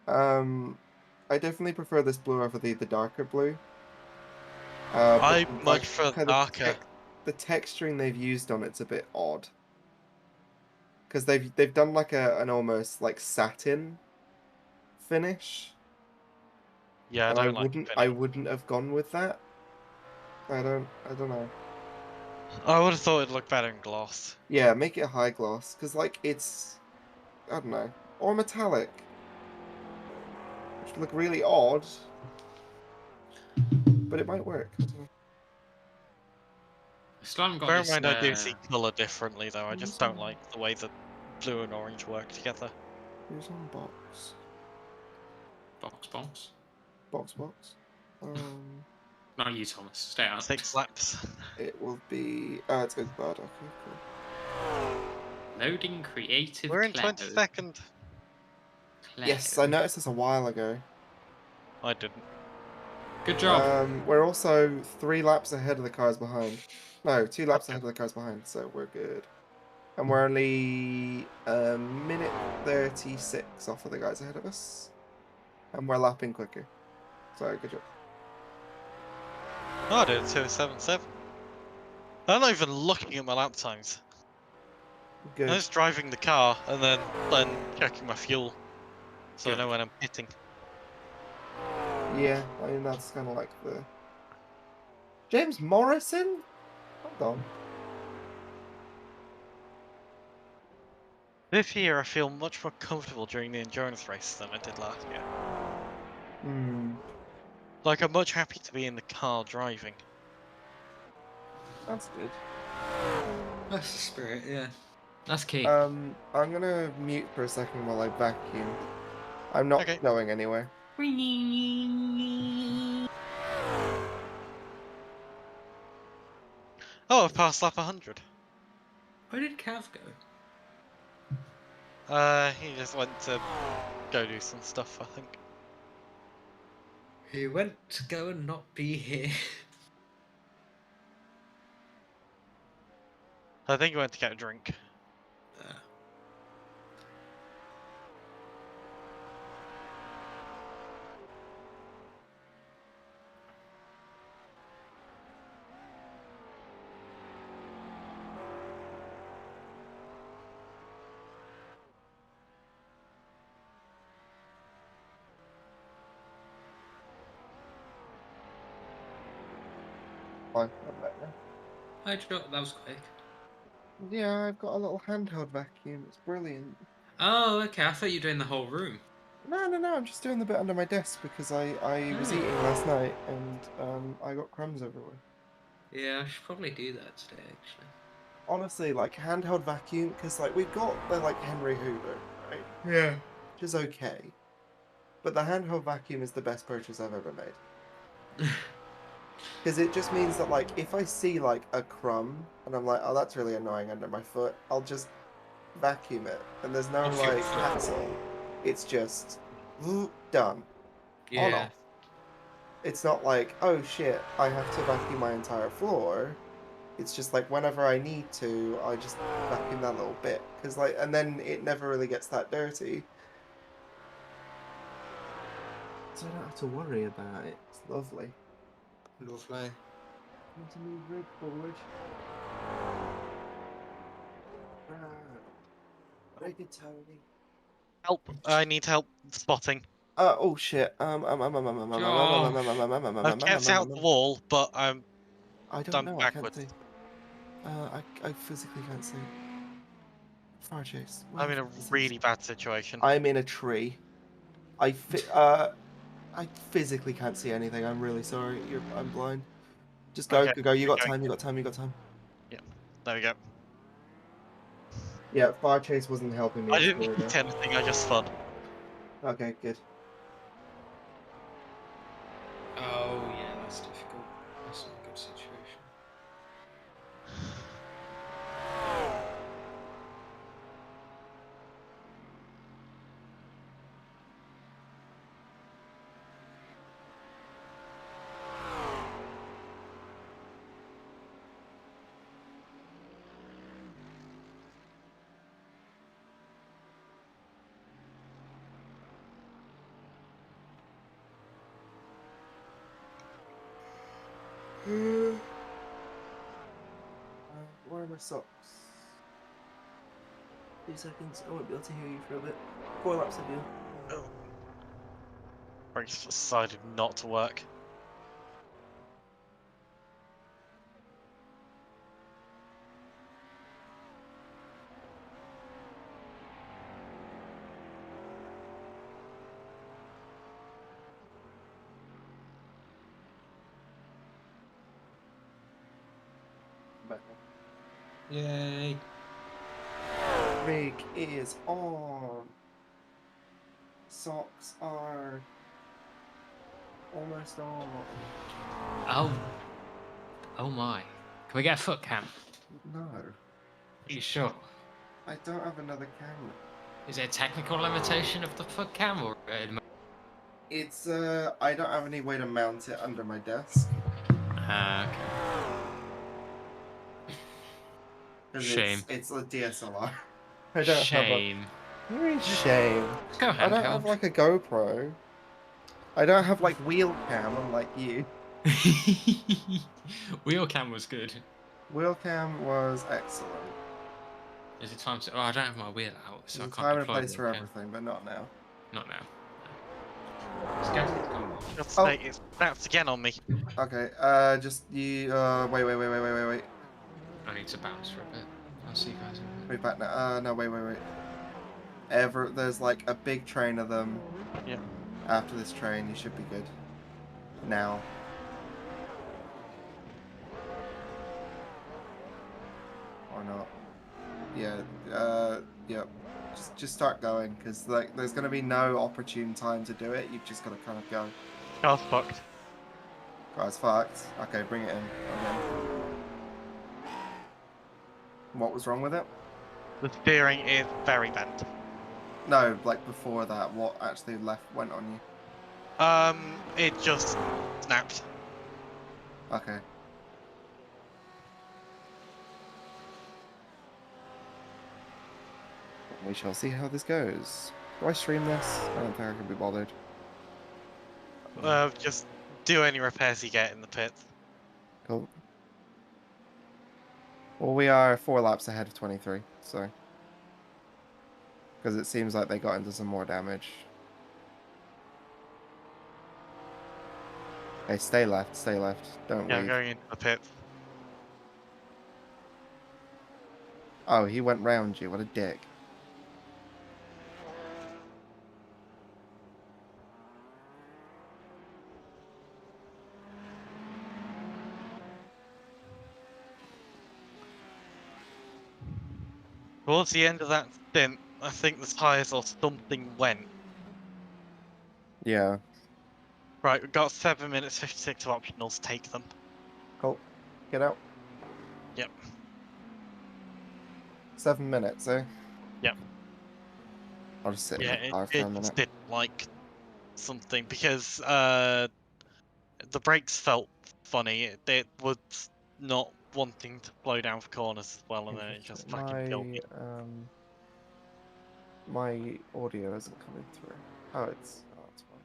I definitely prefer this blue over the darker blue. I but, much prefer darker. The texturing they've used on it's a bit odd. Because they've done like an almost like satin finish. Yeah, and I don't like the I finish. wouldn't have gone with that. I don't know. I would have thought it'd look better in gloss. Yeah, make it high gloss, because like it's, I don't know, or metallic, which would look really odd, but it might work. I don't know. Still haven't got Bear in this, mind, I do see colour differently though. I just don't Who's like the way that blue and orange work together. Who's on box? Box. Box. Not you, Thomas. Stay out. 6 laps. It will be. It's good bad. Okay, cool. Loading creative. We're in cloud. 22nd. Yes, I noticed this a while ago. I didn't. Good job. We're also 3 laps ahead of the cars behind. No, 2 laps ahead of the cars behind, so we're good. And we're only a minute 36 off of the guys ahead of us. And we're lapping quicker. So, good job. Oh, I did 2:77. I'm not even looking at my lap times. Good. I'm just driving the car and then checking my fuel, so I know when I'm hitting. Yeah, I mean, that's kind of like the... James Morrison? Hold on. This year, I feel much more comfortable during the endurance races than I did last year. Like, I'm much happy to be in the car driving. That's good. That's the spirit, yeah. That's key. I'm gonna mute for a second while I vacuum. I'm not going anywhere. Oh, I've passed lap 100. Where did Cav go? He just went to go do some stuff, I think. He went to go and not be here. I think he went to get a drink. Fine, I'm back now. Hi, Joe. That was quick. Yeah, I've got a little handheld vacuum. It's brilliant. Oh, okay. I thought you were doing the whole room. No, I'm just doing the bit under my desk because I was Oh. eating last night and I got crumbs everywhere. Yeah, I should probably do that today, actually. Honestly, like handheld vacuum, because like we've got the like Henry Hoover, right? Yeah. Which is okay. But the handheld vacuum is the best purchase I've ever made. Because it just means that like if I see like a crumb and I'm like, oh that's really annoying under my foot, I'll just vacuum it. And there's no Off your like foot. hassle. It's just done. On Yeah. off. It's not like, oh shit, I have to vacuum my entire floor. It's just like whenever I need to, I just vacuum that little bit. Cause like, and then it never really gets that dirty. So I don't have to worry about it. It's lovely. Lovely. Want to move rig forward. Rigatoni. Help! I need help spotting. Oh shit. I've kept out the wall, but I'm I don't done know. I can't backwards. see. I physically can't see. Fire chase. I'm in a really bad situation. I'm in a tree. I physically can't see anything. I'm really sorry. I'm blind. Just go, Okay, go. You got okay. time. You got time. You got time. Yeah, there we go. Yeah, fire chase wasn't helping me. I didn't hit anything, I just spun. Okay, good. Oh, yeah, that's difficult. That's not a good situation. Where are my socks? 2 seconds. I won't be able to hear you for a bit. 4 laps of you. Oh. Brakes decided not to work. Back Yay. Rig is on. Socks are almost on. Oh. Oh my. Can we get a foot cam? No, Are you sure? I don't have another camera. Is it a technical limitation of the foot cam or? It's I don't have any way to mount it under my desk. Okay. 'Cause Shame. It's a DSLR. I don't Shame. have a. Very shame. Go I don't handheld. have like a GoPro. I don't have like wheel cam unlike you. Wheel cam was good. Wheel cam was excellent. Is it time to? Oh, I don't have my wheel out, so There's I a can't time and a deploy place the for wheel cam. everything, but not now. Not now. Scouting's gone. Just Oh. say it's bounced again on me. Okay, just you. Wait. I need to bounce for a bit. I'll see you guys in a bit. Wait back now. No, wait. There's like a big train of them. Yeah. After this train, you should be good. Now. Or not. Yeah. Yep. Just start going, because like there's gonna be no opportune time to do it. You've just gotta kind of go. Car's fucked. Car's fucked. Okay, bring it in. Okay. What was wrong with it? The steering is very bent. No, like before that, what actually went on you? It just snapped. Okay. We shall see how this goes. Do I stream this? I don't think I can be bothered. Just do any repairs you get in the pits. Cool. Well, we are 4 laps ahead of 23, so... Because it seems like they got into some more damage. Hey, stay left, stay left. Don't Yeah, I'm weave. going into the pits. Oh, he went round you. What a dick. Towards the end of that stint, I think the tyres or something went. Yeah. Right, we've got 7 minutes 56 of optionals. Take them. Cool. Get out. Yep. 7 minutes, eh? Yep. I'll just sit Yeah, in the car for a it just minute. didn't like something because the brakes felt funny. It was not wanting to slow down for corners as well, and then it just fucking killed me. My audio isn't coming through. Oh, it's fine.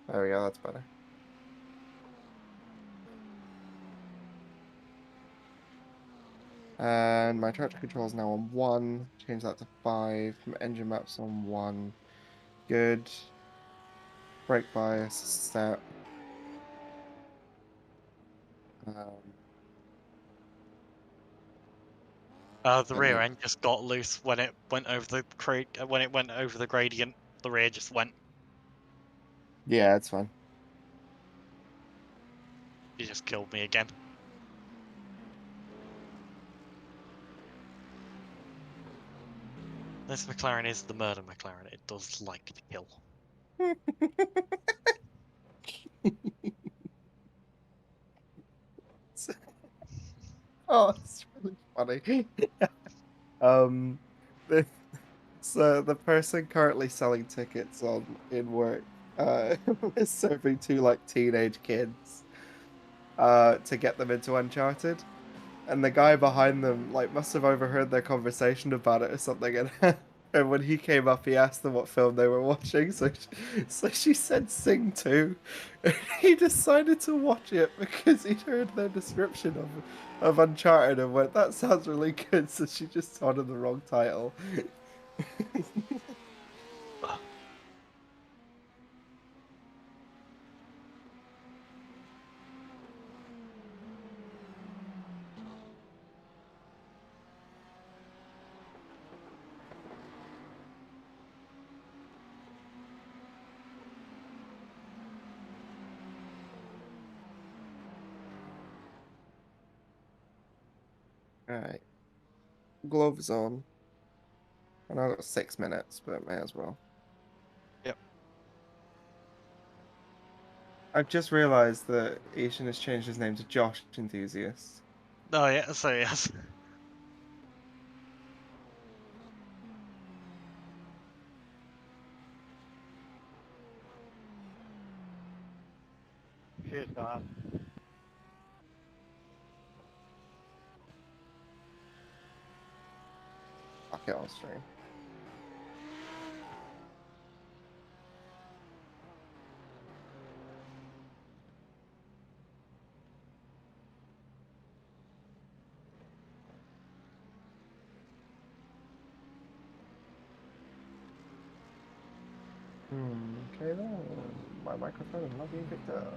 There we go, that's better. And my traction control is now on 1. Change that to 5. My engine map's on 1. Good. Brake bias set. The rear end just got loose when it went over the gradient. The rear just went. Yeah, it's fine. He just killed me again. This McLaren is the murder McLaren. It does like to kill. Oh, it's really funny. The, so the person currently selling tickets in work is serving 2 like teenage kids to get them into Uncharted, and the guy behind them like must have overheard their conversation about it or something, and and when he came up, he asked them what film they were watching. So she said Sing 2. And he decided to watch it because he'd heard their description of Uncharted and went, "That sounds really good." So she just told him the wrong title. Alright. Gloves on. And I've got 6 minutes, but may as well. Yep. I've just realised that Ishan has changed his name to Josh Enthusiast. Oh yeah, so yes. Cheers, Bob. Fuck it, I'll stream. Okay then. My microphone is not being picked up.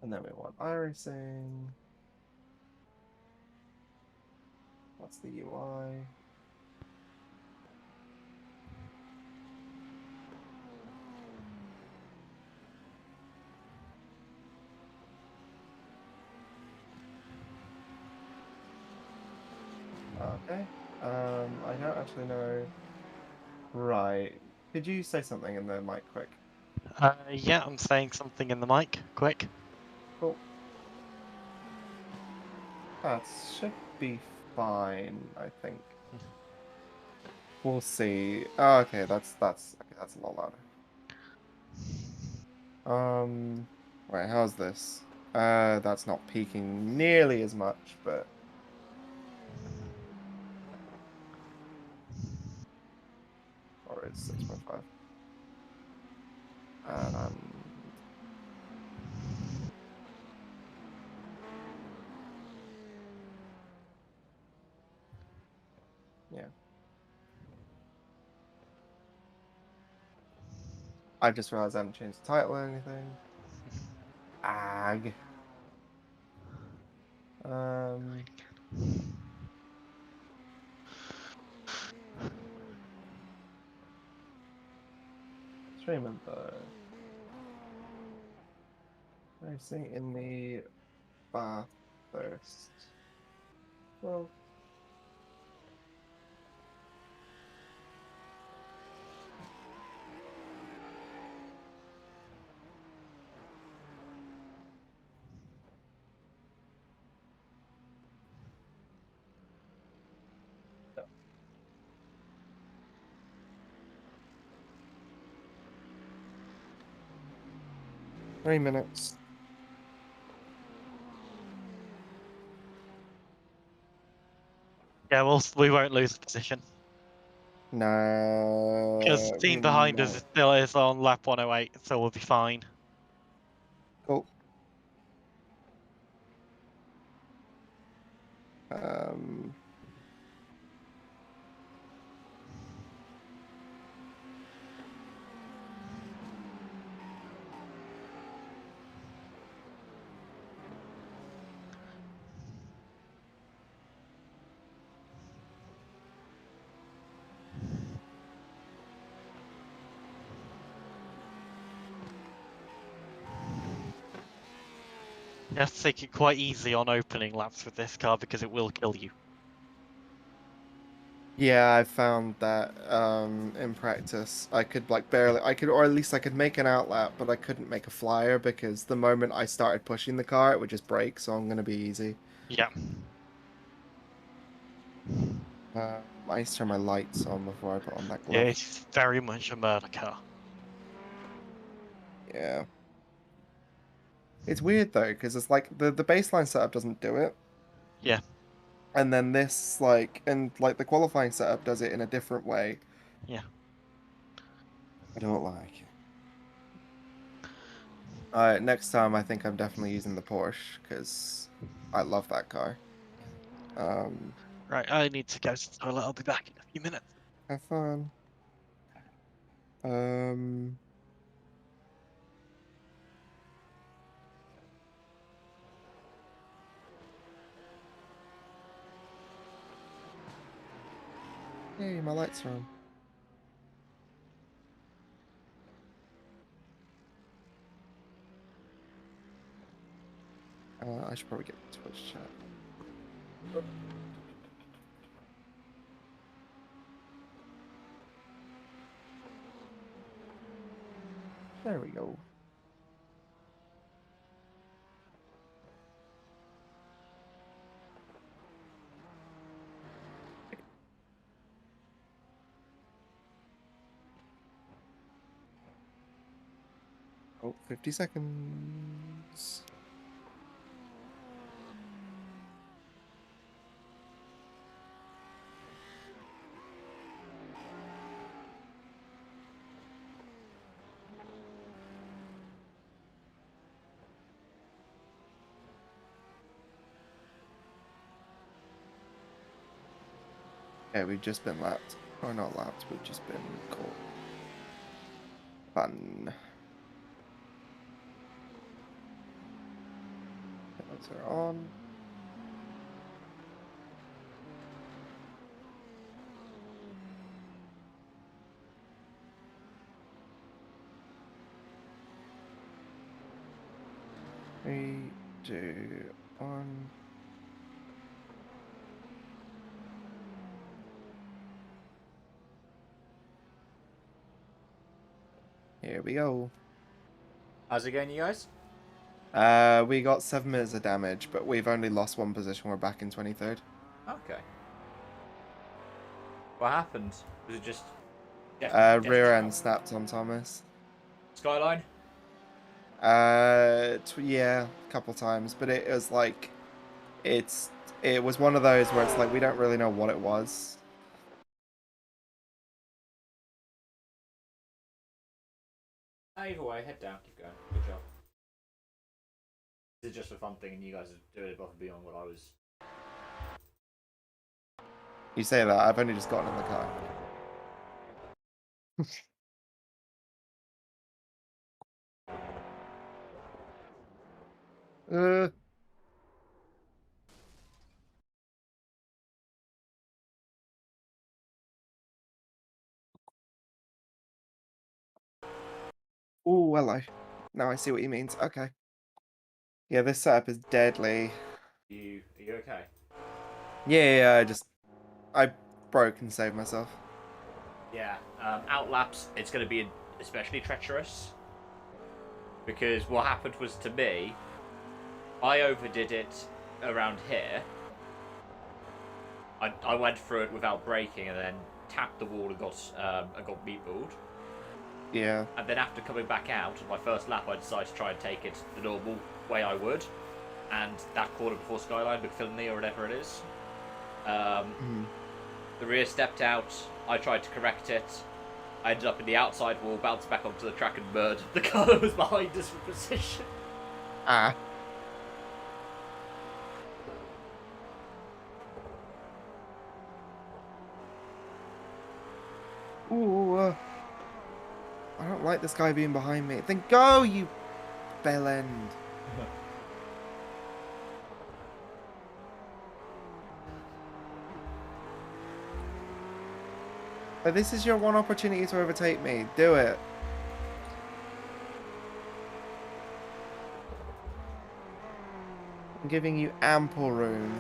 And then we want iRacing. What's the UI? Okay. I don't actually know. Right. Could you say something in the mic quick? Yeah, I'm saying something in the mic. Quick. Cool. That should be fine, I think. We'll see. Oh, okay, that's a lot louder. Wait, how's this? That's not peaking nearly as much, but or it's 6.5. And yeah. I just realized I haven't changed the title or anything. Ag. Um, Streaming though. Racing in the Bathurst. Well, 3 minutes. Yeah, we won't lose the position because No, the we team behind us might. still is on lap 108, so we'll be fine. Cool. Um, You have to take it quite easy on opening laps with this car because it will kill you. yeah, I found that in practice I could like barely or at least I could make an outlap, but I couldn't make a flyer because the moment I started pushing the car it would just break, so I'm gonna be easy. Yeah. I need to turn my lights on before I put on that Yeah, glove. it's very much a murder car. Yeah. It's weird though, because it's like the baseline setup doesn't do it. Yeah. And then this and the qualifying setup does it in a different way. Yeah. I don't like it. Next time I think I'm definitely using the Porsche because I love that car. Right, I need to go to the toilet. I'll be back in a few minutes. Have fun. Um, Hey, my lights are on. I should probably get Twitch chat. There we go. Oh, 50 seconds. Yeah, we've just been lapped. Or not lapped, we've just been caught. Fun. Lights are on. Three, two, one. Here we go. How's it going, you guys? We got 7 minutes of damage, but we've only lost 1 position. We're back in 23rd. Okay. What happened? Was it just... Rear end snapped on Thomas. Skyline? Yeah, a couple times, but it was like, it was one of those where it's like we don't really know what it was. Either way, head down, keep going. Good job. This is just a fun thing, and you guys are doing it above and beyond what I was. You say that, I've only just gotten in the car. uh. Oh, hello. Now I see what he means. Okay. Yeah, this setup is deadly. Are you okay? Yeah, I broke and saved myself. Yeah, outlaps, it's going to be especially treacherous. Because what happened was, to me, I overdid it around here. I went through it without braking and then tapped the wall and got meatballed. Yeah. And then after coming back out, on my first lap, I decided to try and take it the normal way I would. And that corner before Skyline, McFinley or whatever it is. The rear stepped out, I tried to correct it. I ended up in the outside wall, bounced back onto the track and murdered the car that was behind us for position. Ah. Ooh, I don't like this guy being behind me. Then go, you bell end. But this is your one opportunity to overtake me. Do it. I'm giving you ample room.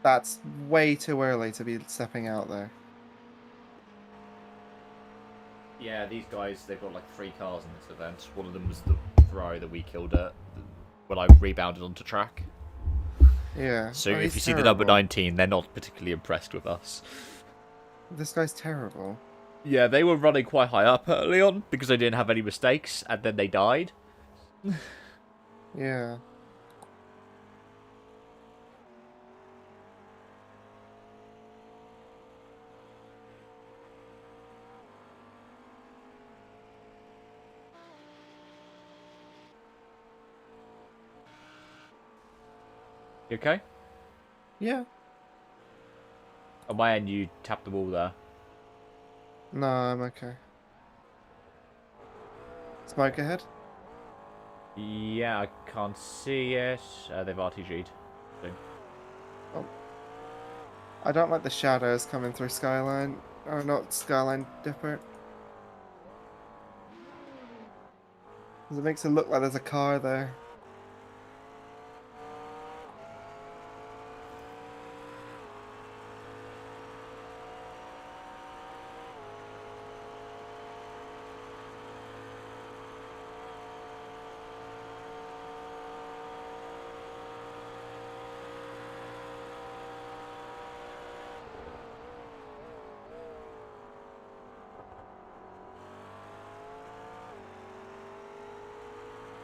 That's way too early to be stepping out there. Yeah, these guys, they've got like 3 cars in this event. One of them was the Ferrari that we killed when I rebounded onto track. Yeah. So oh, if you see terrible. the number 19, they're not particularly impressed with us. This guy's terrible. Yeah, they were running quite high up early on because they didn't have any mistakes, and then they died. Yeah. You okay? Yeah. On my end, you tapped the wall there. No, I'm okay. Smoke ahead? Yeah, I can't see it. They've RTG'd. Oh. I don't like the shadows coming through Skyline. Or not Skyline Dipper. Because it makes it look like there's a car there.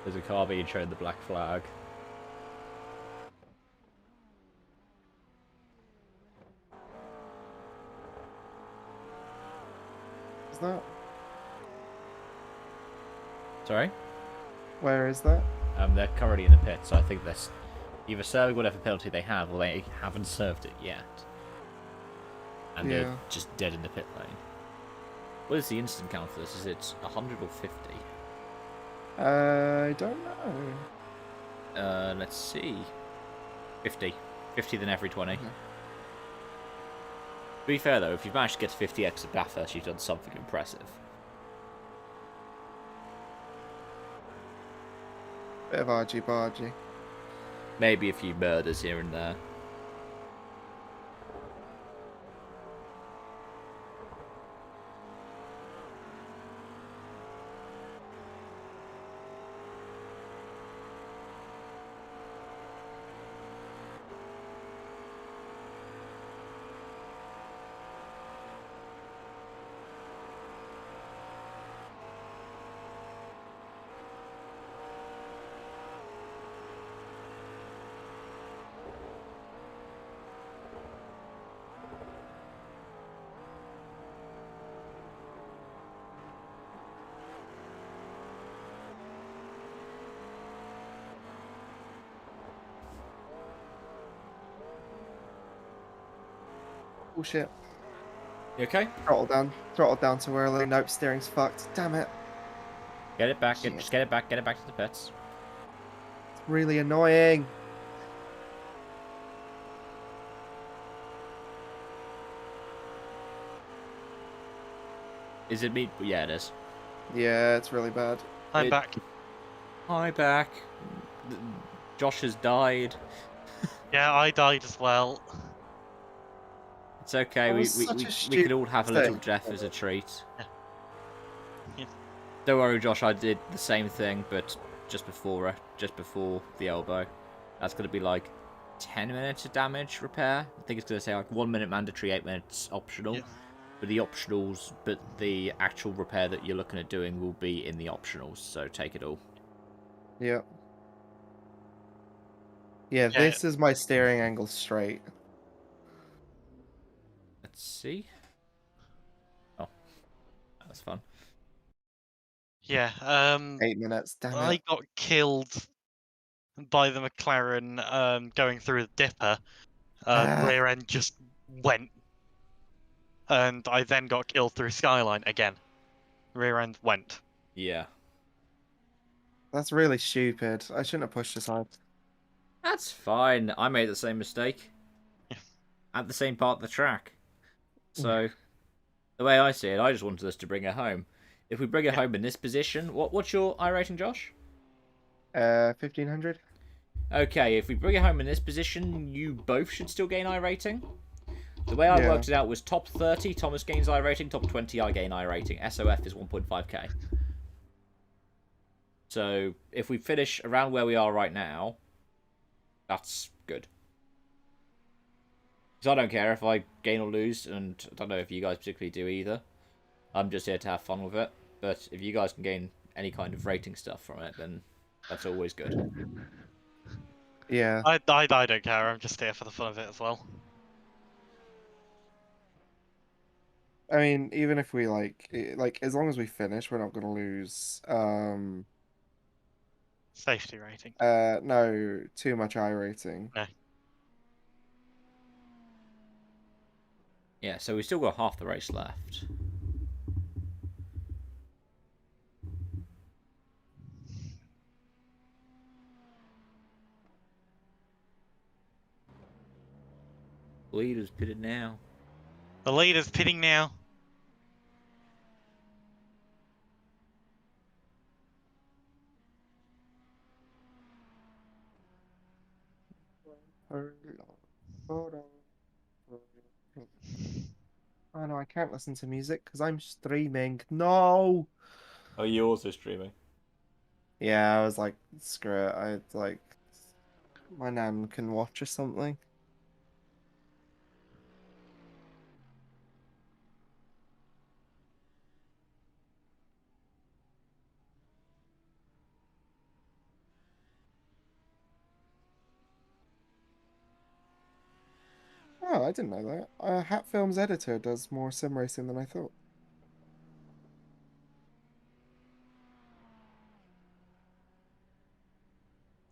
There's a car being shown the black flag. Is that? Sorry? Where is that? They're currently in the pit, so I think they're either serving whatever penalty they have, or they haven't served it yet. And they're just dead in the pit lane. What is the instant count for this? Is it 100 or 50? I don't know. Let's see. 50. 50 then every 20. Okay. To be fair though, if you've managed to get to 50x at Bathurst, you've done something impressive. Bit of argy-bargy. Maybe a few murders here and there. Oh shit. You okay? Throttle down. Throttle down too early. Nope, steering's fucked. Damn it. Get it back. Shit. Just get it back. Get it back to the pits. It's really annoying. Is it me? Yeah, it is. Yeah, it's really bad. I'm back. Hi, back. Josh has died. Yeah, I died as well. It's okay. That We was we, such we, a we could all have a little stupid death thing. as a treat. Yeah. Don't worry, Josh. I did the same thing, but just before the elbow. That's gonna be like 10 minutes of damage repair. I think it's gonna say like 1 minute mandatory, 8 minutes optional. Yeah. But the actual repair that you're looking at doing will be in the optionals. So take it all. Yep. Yeah, this is my steering angle straight. Let's see. Oh, that's fun. Yeah, 8 minutes, damn I it. got killed by the McLaren going through the dipper. Rear end just went. And I then got killed through Skyline again. Rear end went. Yeah. That's really stupid. I shouldn't have pushed aside. That's fine. I made the same mistake. Yeah. At the same part of the track. So, the way I see it, I just wanted us to bring it home. If we bring it home in this position, what's your iRating, Josh? 1500? Okay, if we bring it home in this position, you both should still gain iRating. The way I worked it out was top 30, Thomas gains iRating, top 20, I gain iRating. SOF is 1.5k. So, if we finish around where we are right now, that's good. Because I don't care if I gain or lose, and I don't know if you guys particularly do either. I'm just here to have fun with it. But if you guys can gain any kind of rating stuff from it, then that's always good. Yeah. I don't care. I'm just here for the fun of it as well. I mean, even if we as long as we finish, we're not gonna lose Safety rating. no, too much I rating. No. Yeah, so we still got half the race left. Leader's pitted now. The leader's pitting now. Oh no, I can't listen to music because I'm streaming. No. Are you also streaming? Yeah, I was like, screw it. My nan can watch or something. Oh, I didn't know that. Hat Films editor does more sim racing than I thought.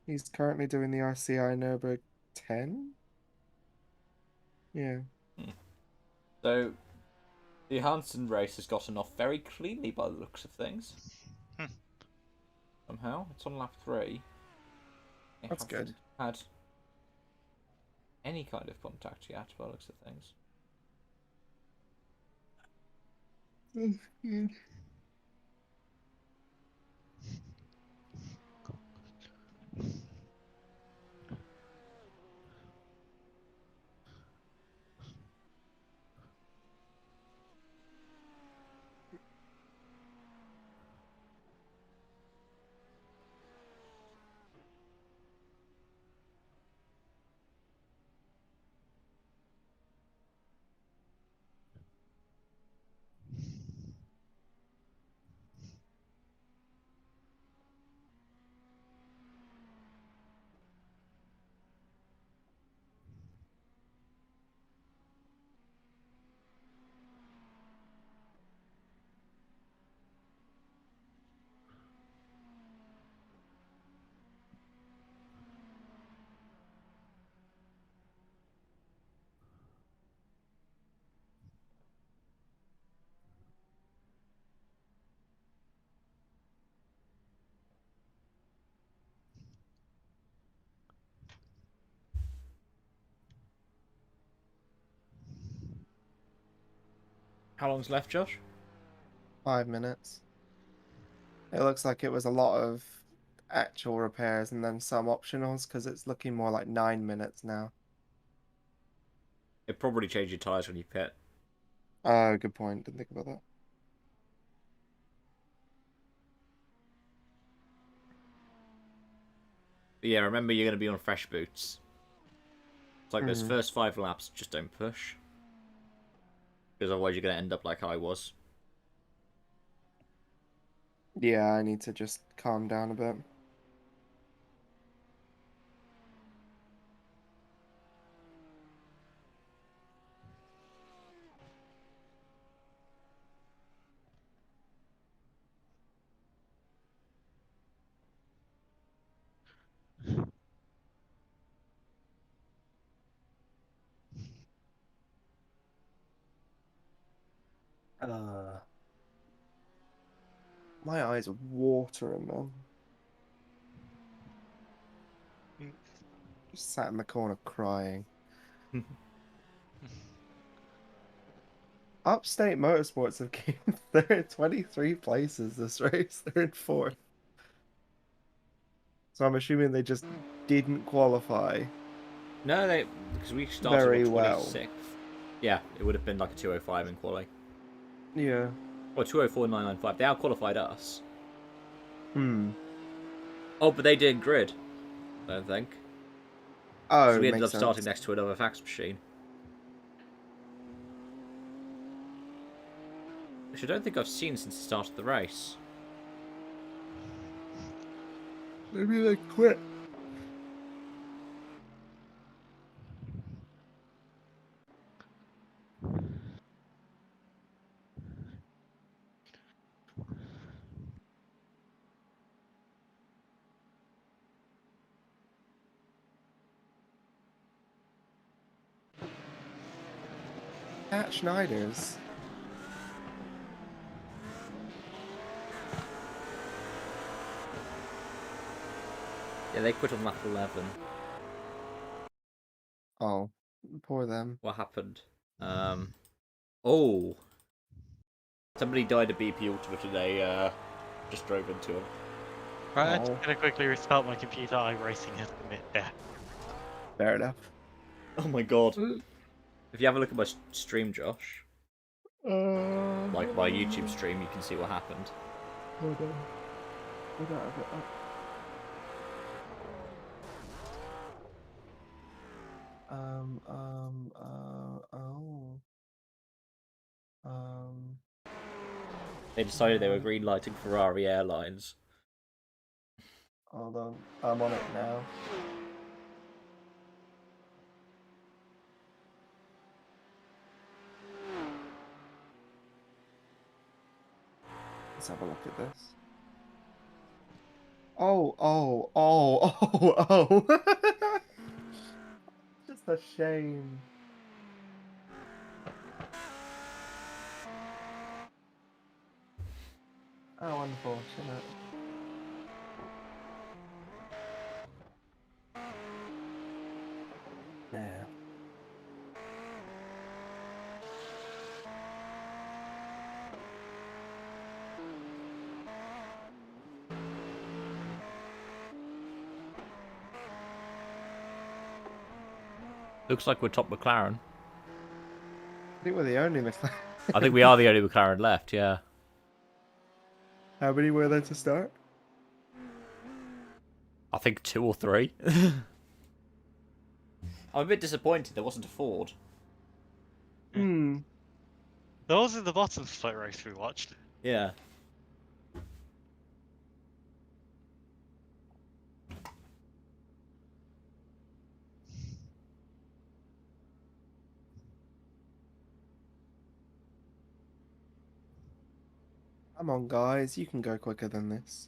He's currently doing the RCI Nürburg 10. Yeah. So, the Hansen race has gotten off very cleanly by the looks of things. Somehow, it's on lap 3. That's good. Had any kind of contact yet by the looks of things. How long's left, Josh? 5 minutes. It looks like it was a lot of actual repairs and then some optionals because it's looking more like 9 minutes now. It probably changed your tyres when you pit. Oh, good point. Didn't think about that. But yeah, remember you're going to be on fresh boots. It's like those Mhm. first 5 laps, just don't push. Because otherwise you're going to end up like I was. Yeah, I need to just calm down a bit. My eyes are watering, man. Just sat in the corner crying. Upstate Motorsports have came. They're in 23 places this race. They're in 4th. So I'm assuming they just didn't qualify. No, because we started Very on well. 26th. Yeah, it would have been like a 205 in quali. Yeah. Or 204.995. They out-qualified us. Hmm. Oh, but they did grid. I don't think. Oh, So we ended makes up starting sense. next to another fax machine. Which I don't think I've seen since the start of the race. Maybe they quit. At Schneider's. Yeah, they quit on lap 11. Oh, poor them. What happened? Oh! Somebody died of BP Ultimate and they just drove into him. Right, I'm just gonna quickly restart my computer. iRacing has commit death. Fair enough. Oh my god. If you have a look at my stream, Josh, like my YouTube stream, you can see what happened. Hold on. I don't have it up. They decided they were green lighting Ferrari Airlines. Hold on. I'm on it now. Let's have a look at this. Oh. Just a shame. How unfortunate. Yeah. Looks like we're top McLaren. I think we're the only McLaren. I think we are the only McLaren left, yeah. How many were there to start? I think 2 or 3. I'm a bit disappointed there wasn't a Ford. Hmm. Those are the bottom split race we watched. Yeah. Come on, guys. You can go quicker than this.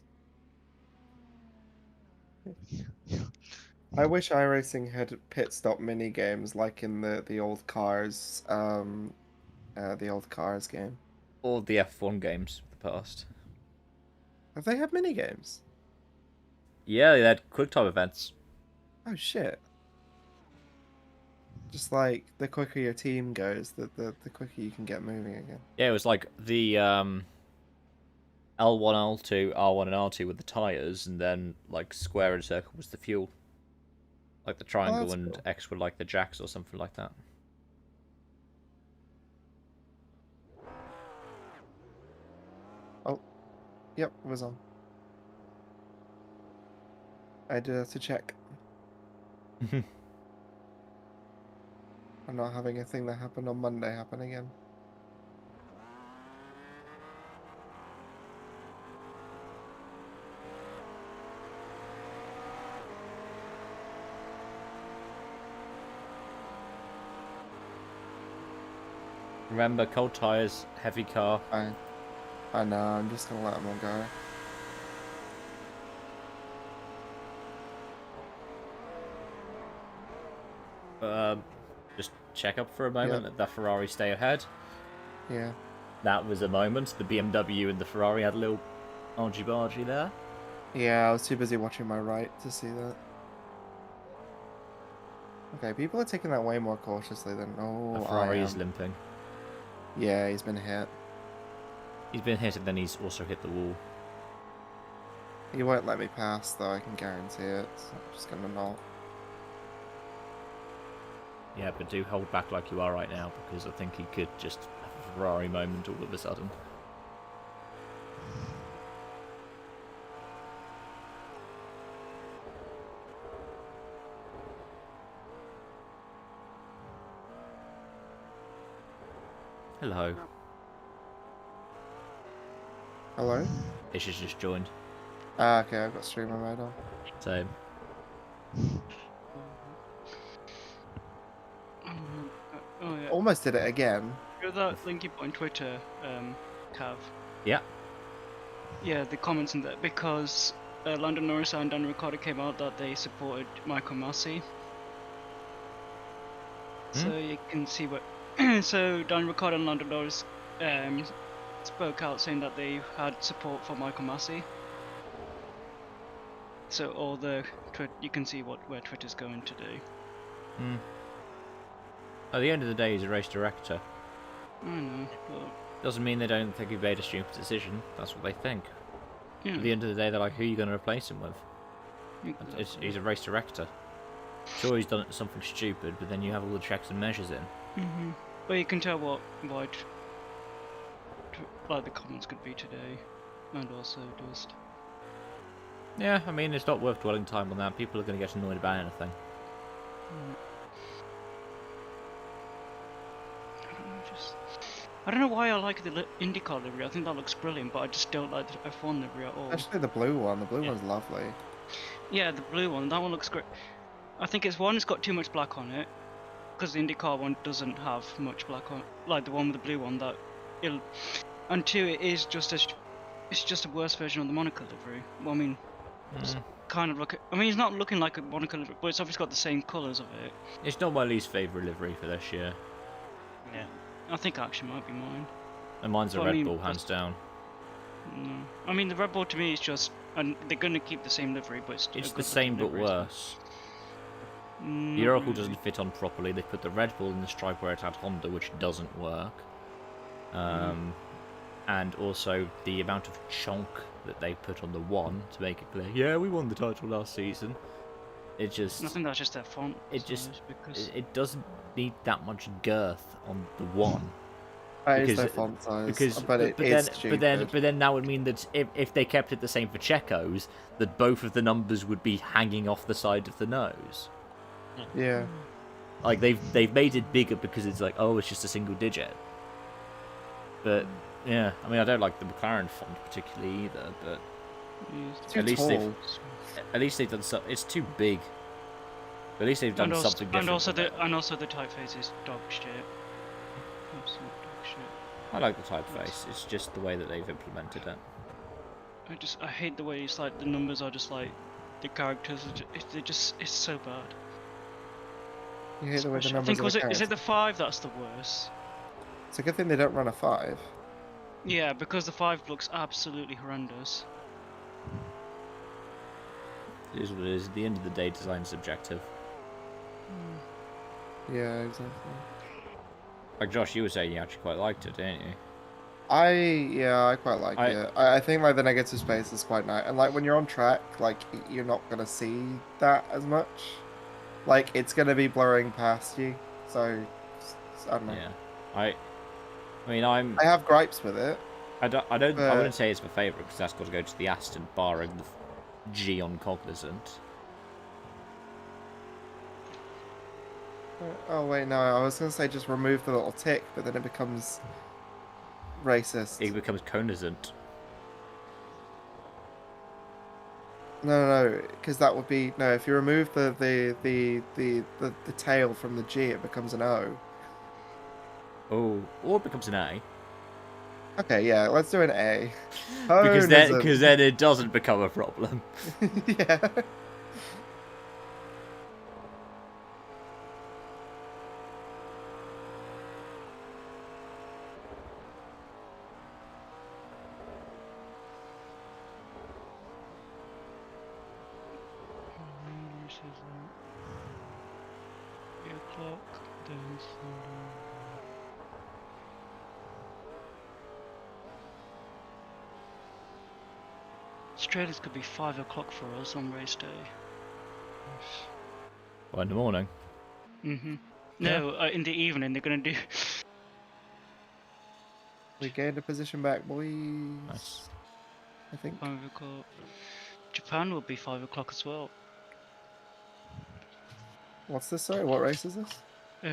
I wish iRacing had pit stop mini games like in the old Cars, the old Cars game. All the F1 games of the past. Have they had mini games? Yeah, they had quick time events. Oh shit! Just like the quicker your team goes, the quicker you can get moving again. Yeah, it was like the L1, L2, R1, and R2 with the tires, and then like square and circle was the fuel. Like the triangle that's and cool. X were like the jacks or something like that. Oh, yep, it was on. I did have to check. I'm not having a thing that happened on Monday happen again. Remember, cold tires, heavy car. I know, I'm just gonna let them all go. Just check up for a moment. Yep. Let that Ferrari stay ahead. Yeah. That was a moment. The BMW and the Ferrari had a little argy-bargy there. Yeah, I was too busy watching my right to see that. Okay, people are taking that way more cautiously than The Ferrari is limping. Yeah, he's been hit. He's been hit and then he's also hit the wall. He won't let me pass though, I can guarantee it. So I'm just gonna not. Yeah, but do hold back like you are right now, because I think he could just have a Ferrari moment all of a sudden. Hello. Hello? Ish has just joined. Ah, okay, I've got streamer mode on. Same. Oh yeah. Almost did it again. You know that link you put on Twitter, Cav? Yeah. Yeah, the comments in that because Lando Norris and Dan Ricciardo came out that they supported Michael Massey. So you can see what. So Dan Ricciardo and Lando Norris spoke out saying that they had support for Michael Massey. So all the you can see where Twitter's going today. At the end of the day, he's a race director. I know, but Doesn't mean they don't think he made a stupid decision. That's what they think. yeah. At the end of the day, they're like, who are you going to replace him with? Exactly. He's a race director. Sure, he's done something stupid, but then you have all the checks and measures in. But you can tell why like the comments could be today, and also just. Yeah, I mean, it's not worth dwelling time on that. People are going to get annoyed about anything. I don't know why I like the IndyCar livery. I think that looks brilliant, but I just don't like the F1 livery at all. Especially the blue one. The blue Yeah. one's lovely. Yeah, the blue one. That one looks great. I think it's one. It's got too much black on it, because the IndyCar one doesn't have much black on. Like the one with the blue one, and two, it is just it's just a worse version of the Monaco livery. Well, I mean, it's kind of look. I mean, it's not looking like a Monaco livery, but it's obviously got the same colours of it. It's not my least favourite livery for this year. Yeah. I think actually might be mine. And mine's a Well, I Red mean, Bull, hands down. No. I mean, the Red Bull to me is just, and they're going to keep the same livery, but It's a the good same but livery, so- worse. Not The Oracle really. doesn't fit on properly. They put the Red Bull in the stripe where it had Honda, which doesn't work. And also the amount of chonk that they put on the one to make it clear, yeah, we won the title last season. It just... I think that's just their font. It just... size, because It doesn't need that much girth on the one. That is Because- their font size. Because, but it is stupid. but then that would mean that if they kept it the same for Checo's, that both of the numbers would be hanging off the side of the nose. Yeah. Like they've made it bigger because it's like, oh, it's just a single digit. But yeah, I mean, I don't like the McLaren font particularly either. But Too at least tall. they've done so. It's too big. But at least they've done and also, something different. and also the typeface is dog shit. Absolute dog shit. I like the typeface. It's just the way that they've implemented it. I hate the way it's like the numbers are just like the characters. It's so bad. You hate the way the I numbers think are is it the 5 that's the worst? It's a good thing they don't run a 5. Yeah, because the 5 looks absolutely horrendous. It is what it is. At the end of the day, design's subjective. Yeah, exactly. Like Josh, you were saying you actually quite liked it, didn't you? I quite like I- it. I think like the negative space is quite nice, and like when you're on track, like you're not gonna see that as much. Like it's gonna be blurring past you, so I don't know. Yeah. I mean, I have gripes with it. I but- wouldn't say it's my favourite because that's got to go to the Aston, barring the G on Cognizant. Oh wait, no, I was gonna say just remove the little tick, but then it becomes racist. It becomes cognizant. No, because that would be no. If you remove the tail from the G, it becomes an O. Oh, or it becomes an A. Okay, yeah, let's do an A. Because then it doesn't become a problem. Yeah. Australia's could be 5 o'clock for us on race day. Well, in the morning. Mhm. No, in the evening they're gonna do. We gained a position back, boys. Nice. I think. 5 o'clock. Japan will be 5 o'clock as well. What's this? Sorry, what race is this?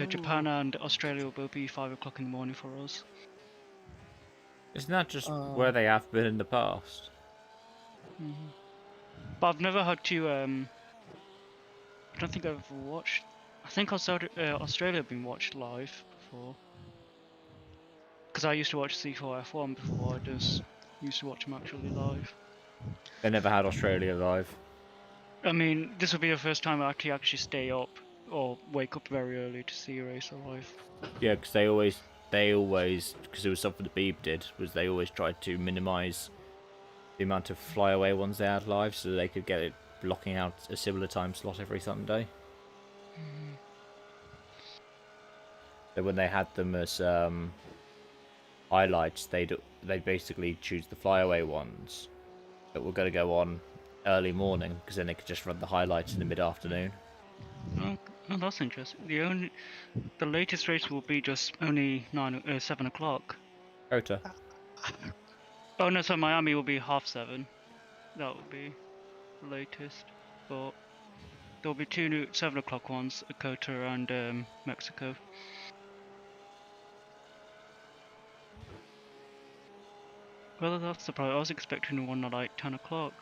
Japan and Australia will both be 5 o'clock in the morning for us. Isn't that just where they have been in the past? But I've never had to. I don't think I've ever watched. I think Australia have been watched live before. Because I used to watch C4 F1 before. I just used to watch them actually live. They never had Australia live. I mean, this will be the first time I actually stay up or wake up very early to see a race live. Yeah, because they always, because it was something that Beeb did, was they always tried to minimise the amount of flyaway ones they had live, so they could get it blocking out a similar time slot every Sunday. So when they had them as highlights, they'd basically choose the flyaway ones that were going to go on early morning, because then they could just run the highlights in the mid-afternoon. Oh, that's interesting. The latest race will be just only 7 o'clock. Kota. Oh no, so Miami will be 7:30. That will be the latest. But there'll be 2 new 7 o'clock ones, Kota and Mexico. Well, that's surprising. I was expecting one at like 10 o'clock.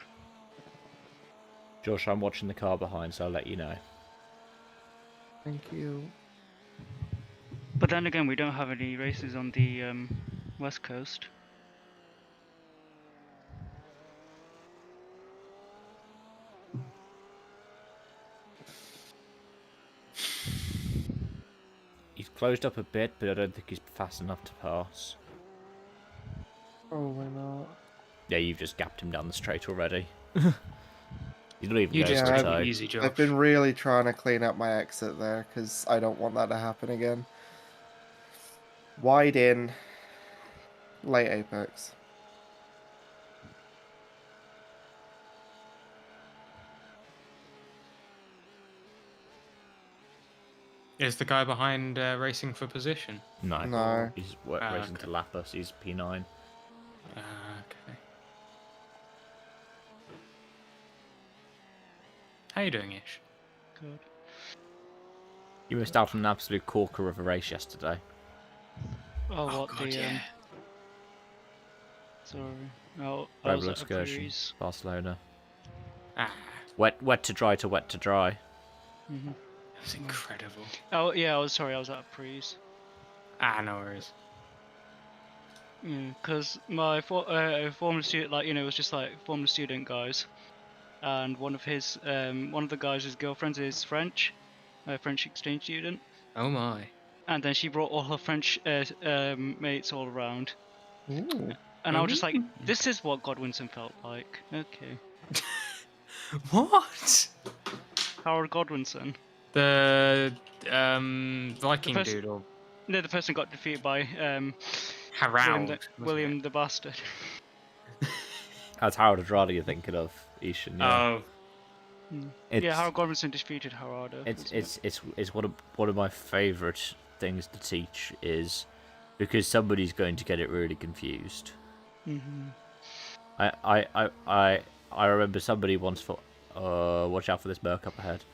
Josh, I'm watching the car behind, so I'll let you know. Thank you. But then again, we don't have any races on the west coast. He's closed up a bit, but I don't think he's fast enough to pass. Oh, why not? Yeah, you've just gapped him down the straight already. He's not even You going just for a took toe. it easy, Josh. I've been really trying to clean up my exit there because I don't want that to happen again. Wide in, late apex. Is the guy behind racing for position? No. No. He's Ah, racing okay. to lap us. He's P9. Okay. How you doing, Ish? Good. You missed out on an absolute corker of a race yesterday. Oh, what God, the yeah. Sorry. No, I was Global at a excursion, cruise. Barcelona. Ah, Wet to dry to wet to dry. Mhm. that's incredible. Oh yeah, I was at a cruise. Ah, no worries. Yeah, because my former student, like, it was just like former student guys, and one of the guys' girlfriends is French, a French exchange student, Oh my. and then she brought all her French mates all around, Ooh. and I was just like, Ooh. this is what Godwinson felt like. Okay, What? Howard Godwinson. The Viking first- dude or No, the person got defeated by Harold. William the Bastard. That's Harold Hadrada you're thinking of, Ishan. Yeah. Oh, Yeah, Harold Godwinson defeated Harada. It's one of my favourite things to teach is because somebody's going to get it really confused. Mm-hmm. I remember somebody once thought, watch out for this Merc up ahead.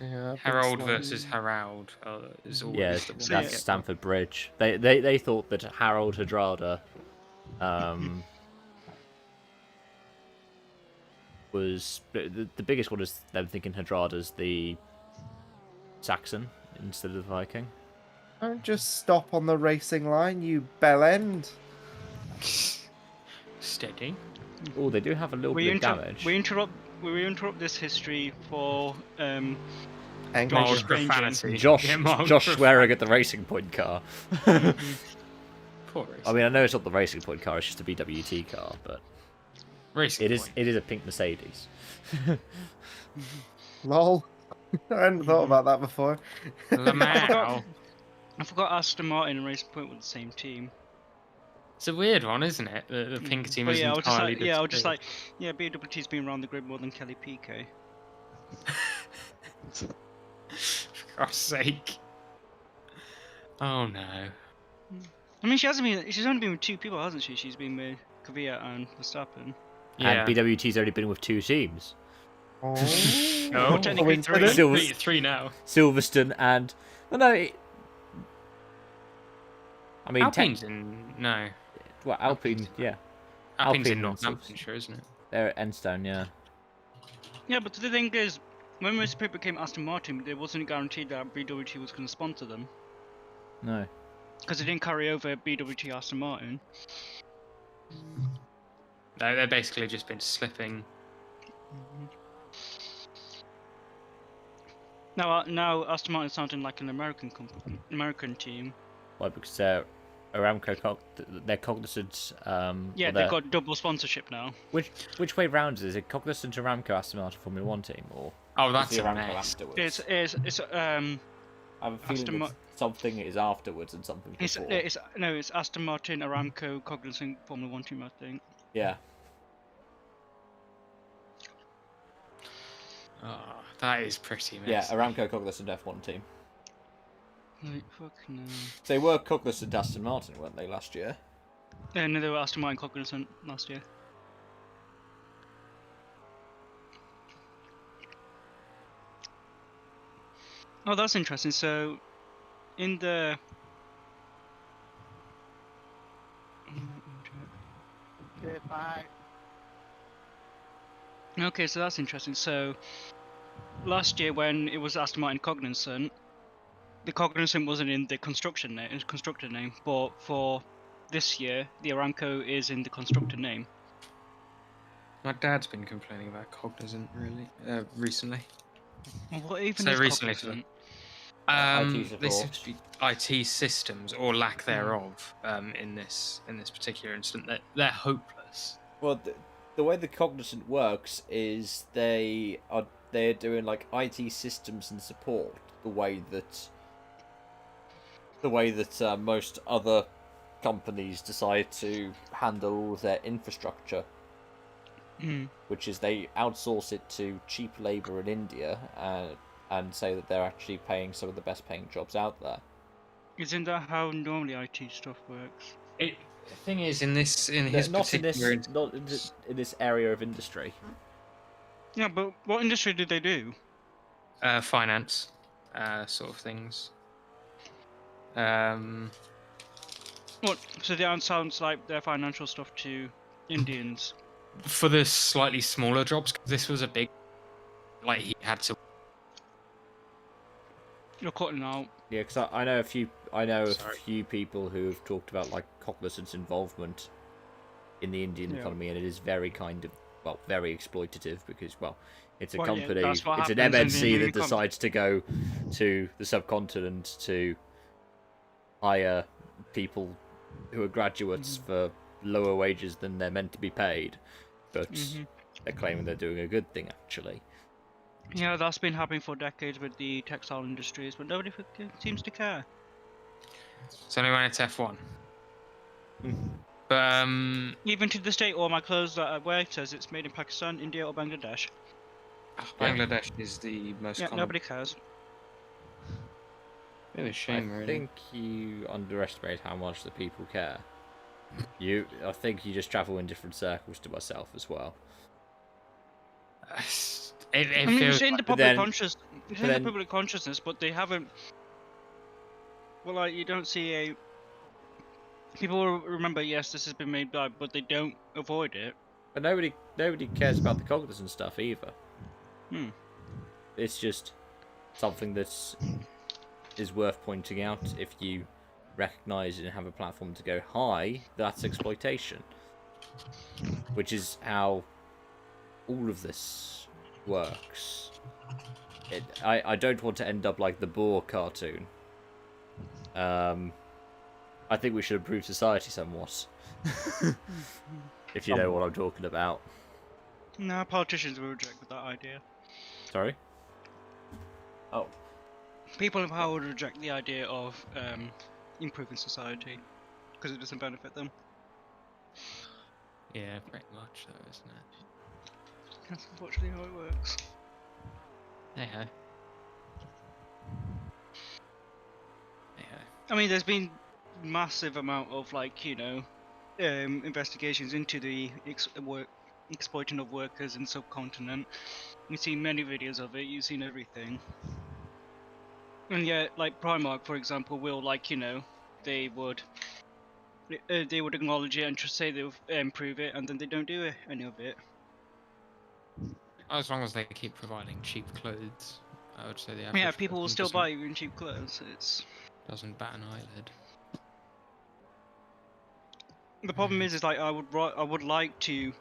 Yeah, Harold versus Harold is always Yeah, the one I that's get Stamford Bridge. They thought that Harold Hadrada was the biggest one is them thinking Hadrada's the Saxon instead of the Viking. Don't just stop on the racing line, you bellend. Steady. Oh, they do have a little bit of damage. We interrupt this history for Mild profanity. Josh Yeah, mild swearing at the Racing Point car. Poor Racing. I mean, I know it's not the Racing Point car; it's just a BWT car, but Racing it is. Point. It is a pink Mercedes. Lol. I hadn't thought about that before. Lamau. I forgot Aston Martin and Racing Point were the same team. It's a weird one, isn't it? The pink team But is yeah, I was just entirely like, BWT's been around the grid more than Kelly Piquet. For God's sake. Oh no. I mean, she's only been with two people, hasn't she? She's been with Kvyat and Verstappen. Yeah. And BWT's only been with two teams: Oh. No, Well, technically three. Three now. Silverstone and I mean, Alpine's in no. well, Alpine, yeah, Alpine's in Alpine Northamptonshire, isn't it? they're at Enstone, yeah. Yeah, but the thing is, when Racing Point became Aston Martin, it wasn't guaranteed that BWT was going to sponsor them. No. Because it didn't carry over BWT Aston Martin. They've basically just been slipping. Now Aston Martin's sounding like an American team. Why? Because they're Aramco, they're cognizant. Yeah, they've got double sponsorship now. Which way round is it? Cognizant Aramco Aston Martin Formula One team, or Oh, that's is the a Aramco mess. afterwards? It's I have a feeling that something is afterwards and something before. it's Aston Martin, Aramco, Cognizant Formula One team, I think. Yeah. Oh, that is pretty messy. Yeah, Aramco Cognizant F1 team. Like, fuck no. They were Cognizant Aston Martin, weren't they, last year? No, they were Aston Martin Cognizant last year. Oh, that's interesting. So, in the... Goodbye. Okay, so that's interesting. So, last year when it was Aston Martin Cognizant, the Cognizant wasn't in the constructor name, but for this year, the Aramco is in the constructor name. My dad's been complaining about Cognizant recently. What even So is recently, Cognizant? They seem to be IT systems or lack thereof in this particular instance. They're hopeless. Well, the way the Cognizant works is they're doing like IT systems and support the way that most other companies decide to handle all of their infrastructure, which is they outsource it to cheap labour in India and say that they're actually paying some of the best paying jobs out there. Isn't that how normally IT stuff works? The thing is, in this Not in this area of industry. Yeah, but what industry did they do? Finance sort of things. What? So that sounds like their financial stuff to Indians. For the slightly smaller jobs, 'cause this was a big, like he had to. You're cutting out. Yeah, because I know a few people who have talked about like Cognizant's involvement in the Indian economy, and it is very very exploitative because it's a company, it's an MNC that decides to go to the subcontinent to hire people who are graduates for lower wages than they're meant to be paid, but they're claiming they're doing a good thing actually. Yeah, that's been happening for decades with the textile industries, but nobody seems to care. It's only when it's F1. But Even to this day, all my clothes that I wear says it's made in Pakistan, India, or Bangladesh. Bangladesh is the most Yeah, common. nobody cares. Bit of a shame, I really. think you underestimate how much the people care. I think you just travel in different circles to myself as well. It I mean, feels it's in the like- public the public consciousness, but they haven't. Well, like you don't see a. People will remember, yes, this has been made by, but they don't avoid it. But nobody cares about the cognizant stuff either. It's just something that is worth pointing out. If you recognise and have a platform to go, hi, that's exploitation. Which is how all of this works. I don't want to end up like the Boar cartoon. I think we should improve society somewhat. If you know what I'm talking about. No, politicians will reject that idea. Sorry? Oh. People in power would reject the idea of improving society because it doesn't benefit them. Yeah, pretty much though, isn't it? That's unfortunately how it works. Hey ho. Hey ho. I mean, there's been massive amount of investigations into the exploiting of workers in subcontinent. You've seen many videos of it. You've seen everything. And yet, like Primark, for example, will they would acknowledge it and just say they'll improve it, and then they don't do any of it. As long as they keep providing cheap clothes, I would say the average. Yeah, people will person still doesn't- buy even cheap clothes. It's doesn't bat an eyelid. the problem is like I would like to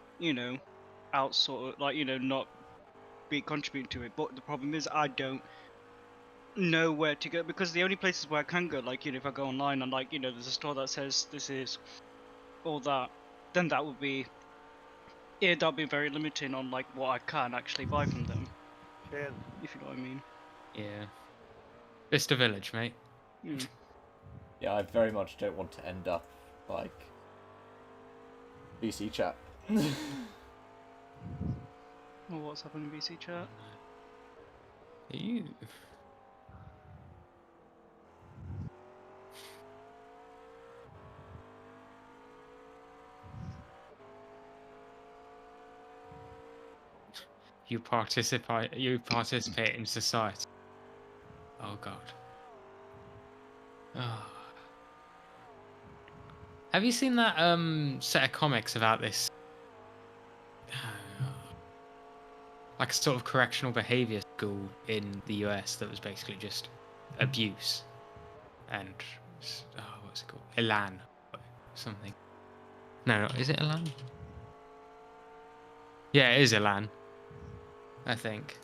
outsource not be contributing to it, but the problem is I don't know where to go, because the only places where I can go, if I go online and there's a store that says this is all that, then that would be that'll be very limiting on what I can actually buy from them. Cheers. If you know what I mean. Yeah. Vista Village, mate. Yeah, I very much don't want to end up like BC chat. Well, what's happening in BC chat? You. You participate in society. Oh god. Oh. Have you seen that set of comics about this? Like a sort of correctional behavior school in the US that was basically just abuse. And what's it called? Elan something. No, is it Elan? Yeah, it is Elan. I think.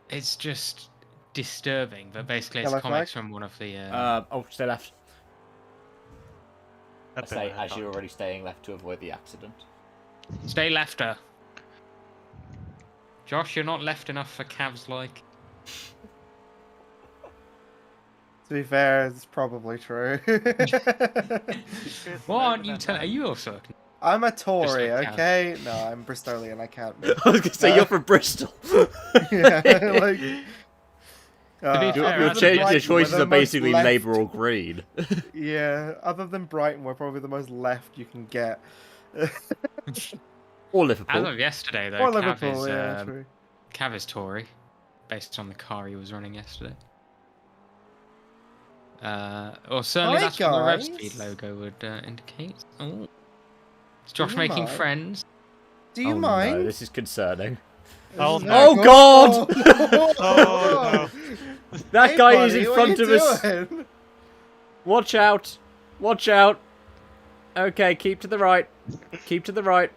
It's just disturbing, but basically it's Yellow comics flag? from one of the Stay left. I That's say it, as you're already staying left to avoid the accident. Stay lefter. Josh, you're not left enough for Cavs like. To be fair, it's probably true. What aren't you telling? Are you also? I'm a Tory, like Cav. okay? No, I'm Bristolian, I can't be. I was gonna say you're from Bristol. Yeah, like... be fair, other your, than cha- your Brighton, choices we're the are basically most left- Labour or Green. Yeah, other than Brighton, we're probably the most left you can get. Or Liverpool. As of yesterday, though, Or Cav Liverpool, is yeah, true. Cav is Tory, based on the car he was running yesterday. Or certainly Hi, that's what the guys. RevSpeed logo would indicate. Oh, is Josh you making mind? friends? Do you Oh mind? no, this is concerning. Oh, This is no. not Oh, cool. God! Oh, That Hey, guy buddy, is in what front you of us. doing? Watch out! Watch out! Okay, keep to the right. Keep to the right.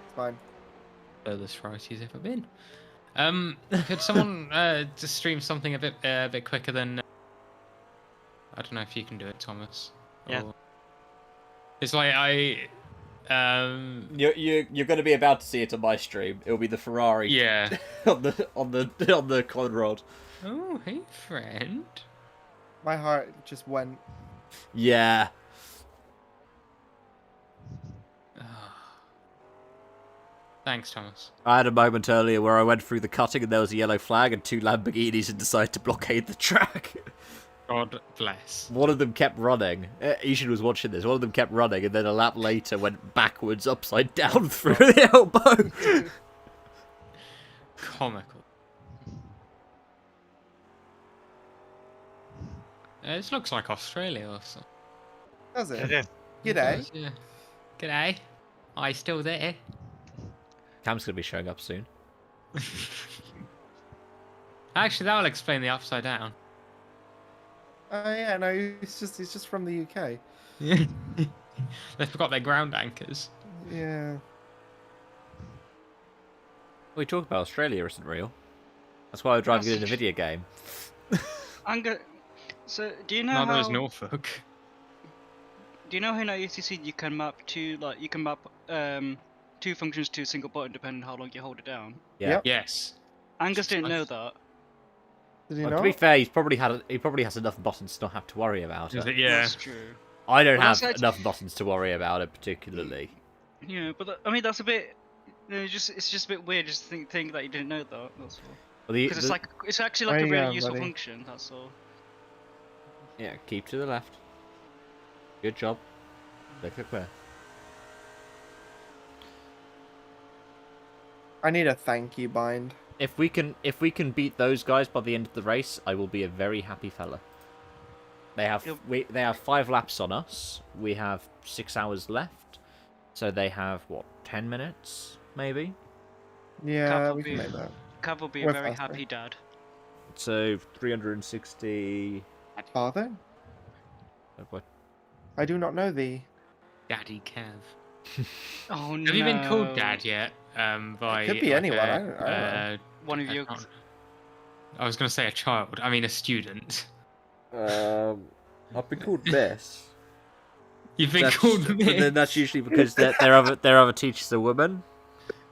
It's fine. Furthest right he's ever been. Could someone just stream something a bit quicker than? I don't know if you can do it, Thomas. Yeah. Or... It's like You're going to be about to see it on my stream. It'll be the Ferrari. Yeah. on the con rod. Oh, hey, friend. My heart just went. Yeah. Thanks, Thomas. I had a moment earlier where I went through the cutting and there was a yellow flag and 2 Lamborghinis and decided to blockade the track. God bless. One of them kept running. Ishan was watching this. One of them kept running and then a lap later went backwards, upside down through the elbow. Comical. This looks like Australia or something. Does it? Yeah. G'day. Yeah. G'day. Are you still there? Cam's going to be showing up soon. Actually, that will explain the upside down. Oh yeah, no, he's just from the UK. Yeah. They forgot their ground anchors. Yeah. We talk about Australia isn't real. That's why we're driving it in a video game. So, do you know Neither how? is Norfolk. Do you know how in ACC you can map two two functions to a single button depending on how long you hold it down? Yeah. Yep. Yes. Angus didn't know that. Did he Well, not? to be fair, he probably has enough buttons to not have to worry about Is it. it? Yeah. That's true. I don't Well, have that's enough buttons to worry about it particularly. Yeah, but I mean that's a bit. It's just a bit weird. Just think that you didn't know that. That's all. Well, Because it's actually like There a you really go, useful buddy. function. That's all. Yeah, keep to the left. Good job. Look at where. I need a thank you bind. If we can beat those guys by the end of the race, I will be a very happy fella. They have 5 laps on us. We have 6 hours left, so they have what 10 minutes maybe. Yeah, Cav we will can be- make that. Cav will be We're a very faster. happy dad. So 360. Father? What? I do not know thee. Daddy Kev. Oh no. Have you been called Dad yet? By could be like, anyone, I don't know. One of I you. can't- I was going to say a child. I mean a student. I've been called Miss. You've been called But then me. that's usually because their other teacher's a woman.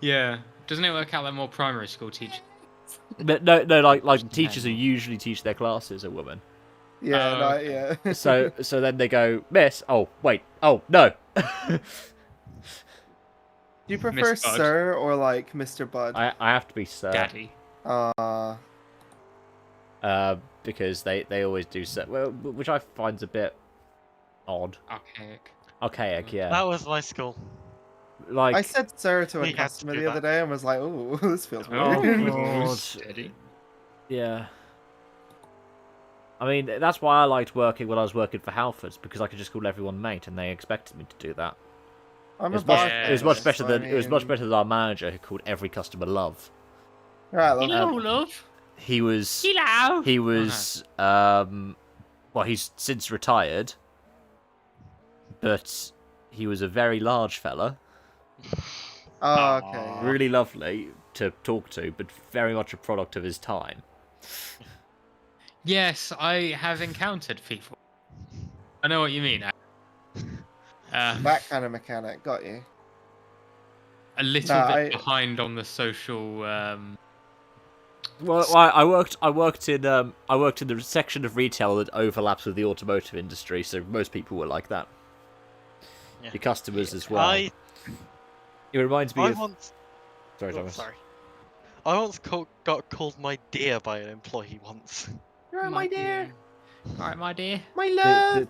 Yeah. Doesn't it work out that more primary school teachers? But no, like teachers who usually teach their classes are women. Yeah, Oh, no, okay. yeah. So then they go, Miss. Oh wait. Oh no. Do you prefer Miss Bud. Sir or like Mr. Bud? I have to be sir. Daddy. Because they always do so. Well, which I find's a bit odd. Archaic. Archaic, yeah. That was my school. Like I said Sir to a We had to customer do the other that. day and was like, "Oh, this feels Oh, weird." God. Steady. yeah. I mean, that's why I liked working when I was working for Halfords, because I could just call everyone mate, and they expected me to do that. I'm It was a much, bartender, it was much so better than I it was much mean- better than our manager who called every customer love. Right, love Hello, that. love. He was Hello. he was well, he's since retired, but he was a very large fella, Oh, okay. really lovely to talk to, but very much a product of his time. Yes, I have encountered people. I know what you mean. That kind of mechanic, got you. A little No, bit behind on the social. Well, I worked in the section of retail that overlaps with the automotive industry, so most people were like that. Yeah. The customers as well. I It reminds me of. once. Sorry, Oh, Thomas. sorry. I once got called my dear by an employee once. You're my dear, Alright, my dear. my love.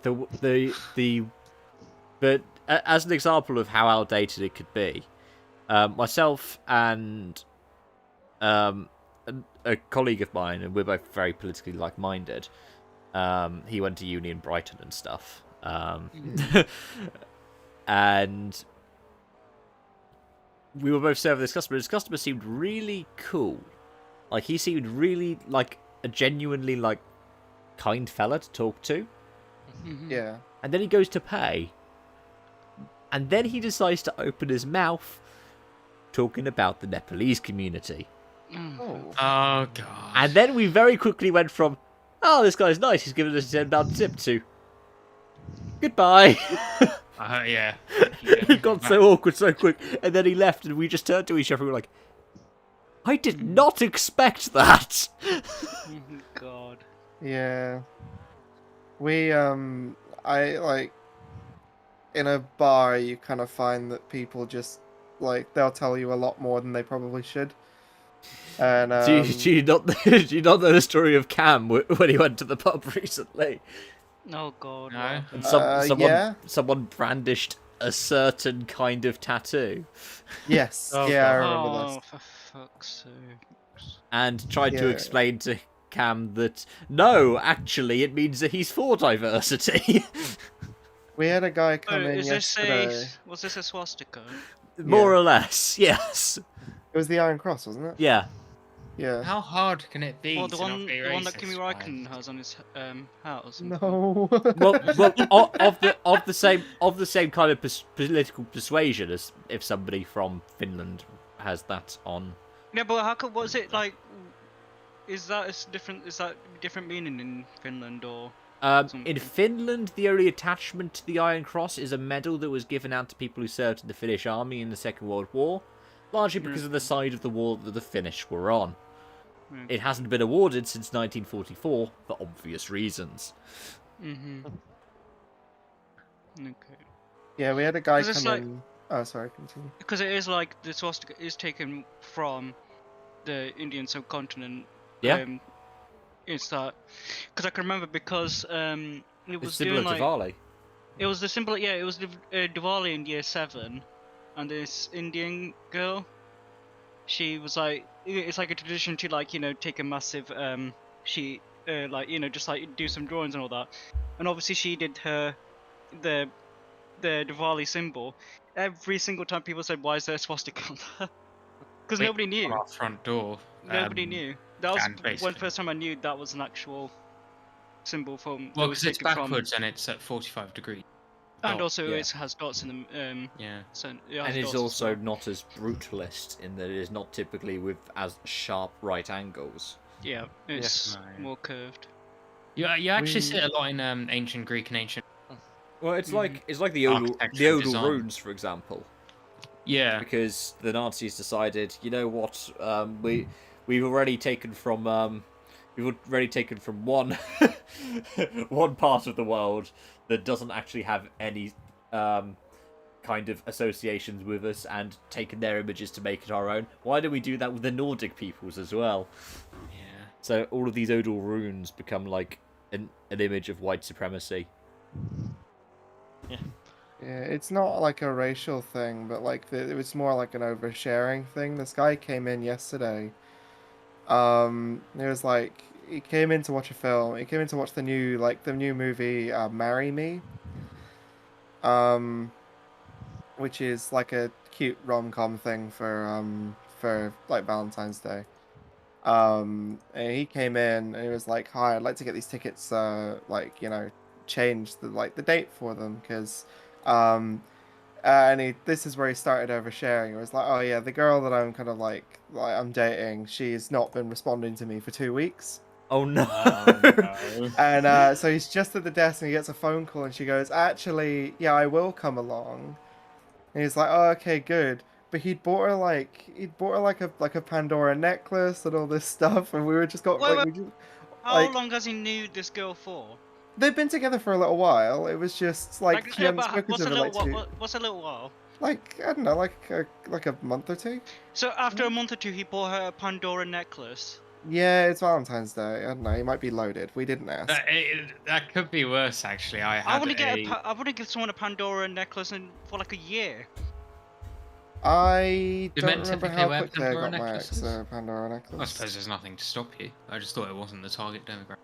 But as an example of how outdated it could be, myself and a colleague of mine, and we're both very politically like-minded. He went to uni in Brighton and stuff, and we were both serving this customer. This customer seemed really cool. Like, he seemed really like a genuinely like kind fella to talk to. Yeah. And then he goes to pay. And then he decides to open his mouth talking about the Nepalese community. Oh. Oh god. And then we very quickly went from, oh, this guy's nice, he's giving us a £10 tip, to goodbye. Yeah. It got so awkward so quick, and then he left, and we just turned to each other and we were like, I did not expect that! God. Yeah. We, I, like, in a bar, you kind of find that people just, like, they'll tell you a lot more than they probably should. And, do you not do you not know the story of Cam when he went to the pub recently? Oh God. No. And yeah. someone brandished a certain kind of tattoo. Yes. Oh, yeah, I God. remember Oh, this. for fuck's sake. And tried to Yeah. explain to Cam that, no, actually, it means that he's for diversity. We had a guy come Oh, in is this yesterday. was this a swastika? More or less, yes. It was the Iron Cross, wasn't it? Yeah. Yeah. How hard can it be Well, the to not one, be the one that racist, Kimi right? Räikkönen has on his house. No. Well, of the same kind of political persuasion as if somebody from Finland has that on. Yeah, but how could was it like? Is that different? Is that different meaning in Finland or? In something? Finland, the only attachment to the Iron Cross is a medal that was given out to people who served in the Finnish army in the Second World War, largely because of the side of the war that the Finnish were on. It hasn't been awarded since 1944 for obvious reasons. Mhm. Okay. Yeah, we had a guy 'Cause it's come like- in. Oh, sorry, continue. Because it is like the swastika is taken from the Indian subcontinent. Yeah. It's that because I can remember because it It's was similar doing to like Diwali. it was the symbol. Yeah, it was the Diwali in year 7, and this Indian girl, she was like, it's like a tradition to like take a massive sheet, like just like do some drawings and all that, and obviously she did the Diwali symbol. Every single time people said, "Why is there a swastika on there?" Because Wait, nobody knew. On our front door. Nobody knew. That was and one basically- first time I knew that was an actual symbol from. Well, that was because it's taken from- backwards and it's at 45 degrees. And dot, also yeah. it has dots in them. Yeah. So it has And it's dots as also well. not as brutalist in that it is not typically with as sharp right angles. Yeah, it's No, yeah. more curved. You actually We- see it a lot in ancient Greek and ancient. Well, it's like the Architecture the and Odal design. runes, for example, Yeah. because the Nazis decided, you know what, we've already taken from one one part of the world that doesn't actually have any kind of associations with us, and taken their images to make it our own. Why don't we do that with the Nordic peoples as well? Yeah. So all of these Odal runes become like an image of white supremacy. Yeah, it's not like a racial thing, but like it was more like an oversharing thing. This guy came in yesterday. It was like he came in to watch a film. He came in to watch the new movie Marry Me. Which is like a cute rom-com thing for like Valentine's Day. And he came in and he was like, "Hi, I'd like to get these tickets change the date for them because this is where he started oversharing. It was like, oh yeah, the girl that I'm kind of like I'm dating, she's not been responding to me for 2 weeks. Oh no! And so he's just at the desk and he gets a phone call and she goes, actually, yeah, I will come along. And he's like, oh, okay, good. But he'd bought her like a Pandora necklace and all this stuff, and we were just got Wait, we just, How long has he knew this girl for? they've been together for a little while. It was just like she hadn't spoken what's to a her little like while? What's a little while? like I don't know, like a month or two. So after a month or two, he bought her a Pandora necklace. Yeah, it's Valentine's Day. I don't know. He might be loaded. We didn't ask. That could be worse, actually. I want to give someone a Pandora necklace for like a year. I Do don't men remember typically how wear quickly I Pandora got my ex necklaces? a Pandora necklace. I suppose there's nothing to stop you. I just thought it wasn't the target demographic.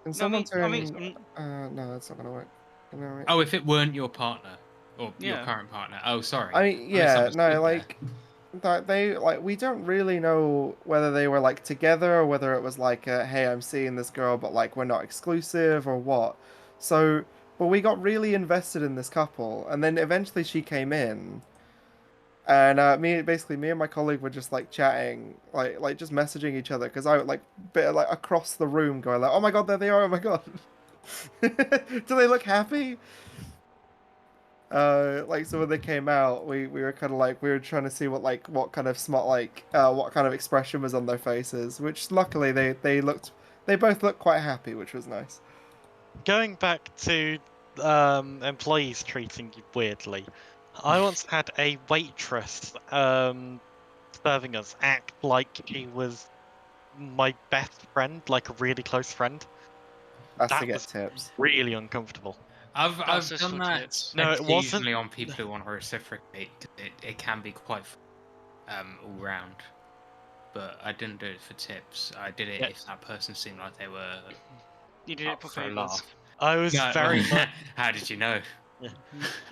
Can No, someone I mean, turn? No, that's not gonna work. Can I- Oh, if it weren't your partner or your Yeah. current partner. Oh, sorry. I mean, yeah, misunderstood no, there. like that they like we don't really know whether they were like together or whether it was like hey, I'm seeing this girl but like we're not exclusive or what. So, but we got really invested in this couple and then eventually she came in. And me and my colleague were just like chatting, like just messaging each other because I like bit like across the room going like, oh my god, there they are, oh my god. Do they look happy? Like, so when they came out, we were kind of like, we were trying to see what kind of what kind of expression was on their faces, which luckily they both looked quite happy, which was nice. Going back to employees treating you weirdly, I once had a waitress serving us act like he was my best friend, like a really close friend. That's That to get was tips. really uncomfortable. I've just done for that tips. No, it wasn't. occasionally on people who want to reciprocate. 'Cause it can be quite all round. But I didn't do it for tips. I did it if that person seemed like they were You did it up for for a favors. laugh. I was No, very much. How did you know?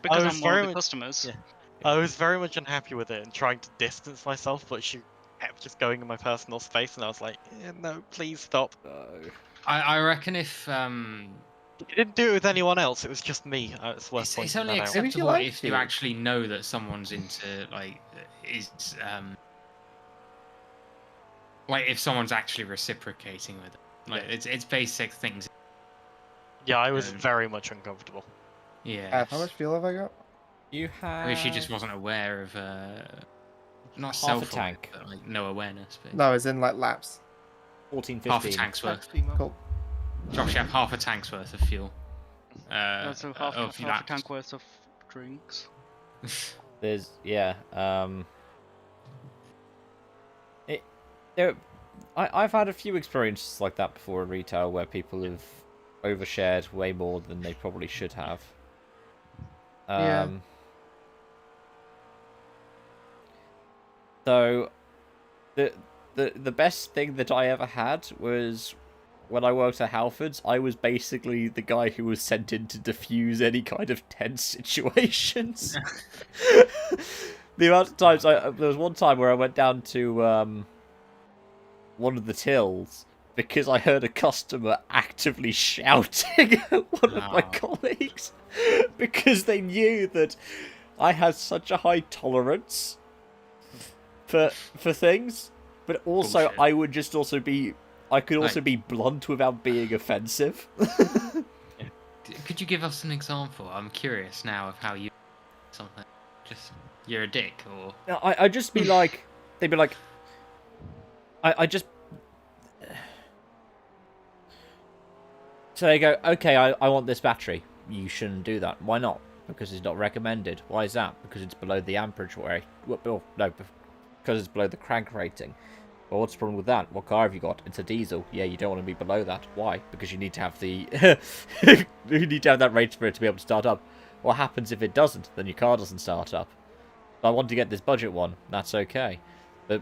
Because was I'm one of very the much- customers. yeah. I was very much unhappy with it and trying to distance myself, but she kept just going in my personal space, and I was like, no, please stop. I reckon if You didn't do it with anyone else, it was just me. It's worth it's pointing only that out. Maybe she acceptable liked if you you. actually know that someone's into like if someone's actually reciprocating with it. Like it's basic things. Yeah, I was very much uncomfortable. Yeah. How much fuel have I got? You have. Maybe she just wasn't aware of not half a self tank. but like no awareness. But No, it's in like laps. 14, half a 15. tank's worth. Cool. Josh, you have half a tank's worth of fuel. Also half a laps. tank worth of drinks. There's I've had a few experiences like that before in retail where people have overshared way more than they probably should have. Yeah. So the best thing that I ever had was when I worked at Halfords. I was basically the guy who was sent in to defuse any kind of tense situations. The amount of times there was one time where I went down to one of the tills because I heard a customer actively shouting at one of my colleagues because they knew that I had such a high tolerance for things, but also Bullshit. I would just also be I could also be blunt without being offensive. Could you give us an example? I'm curious now of how you something. Just you're a dick, or No, I'd just be like, they'd be like, I just. So they go, okay, I want this battery. You shouldn't do that. Why not? Because it's not recommended. Why is that? Because it's below the amperage rate. Well, no, because it's below the crank rating. Well, what's the problem with that? What car have you got? It's a diesel. Yeah, you don't want to be below that. Why? Because you need to have the you need to have that rate for it to be able to start up. What happens if it doesn't? Then your car doesn't start up. If I want to get this budget one, that's okay. But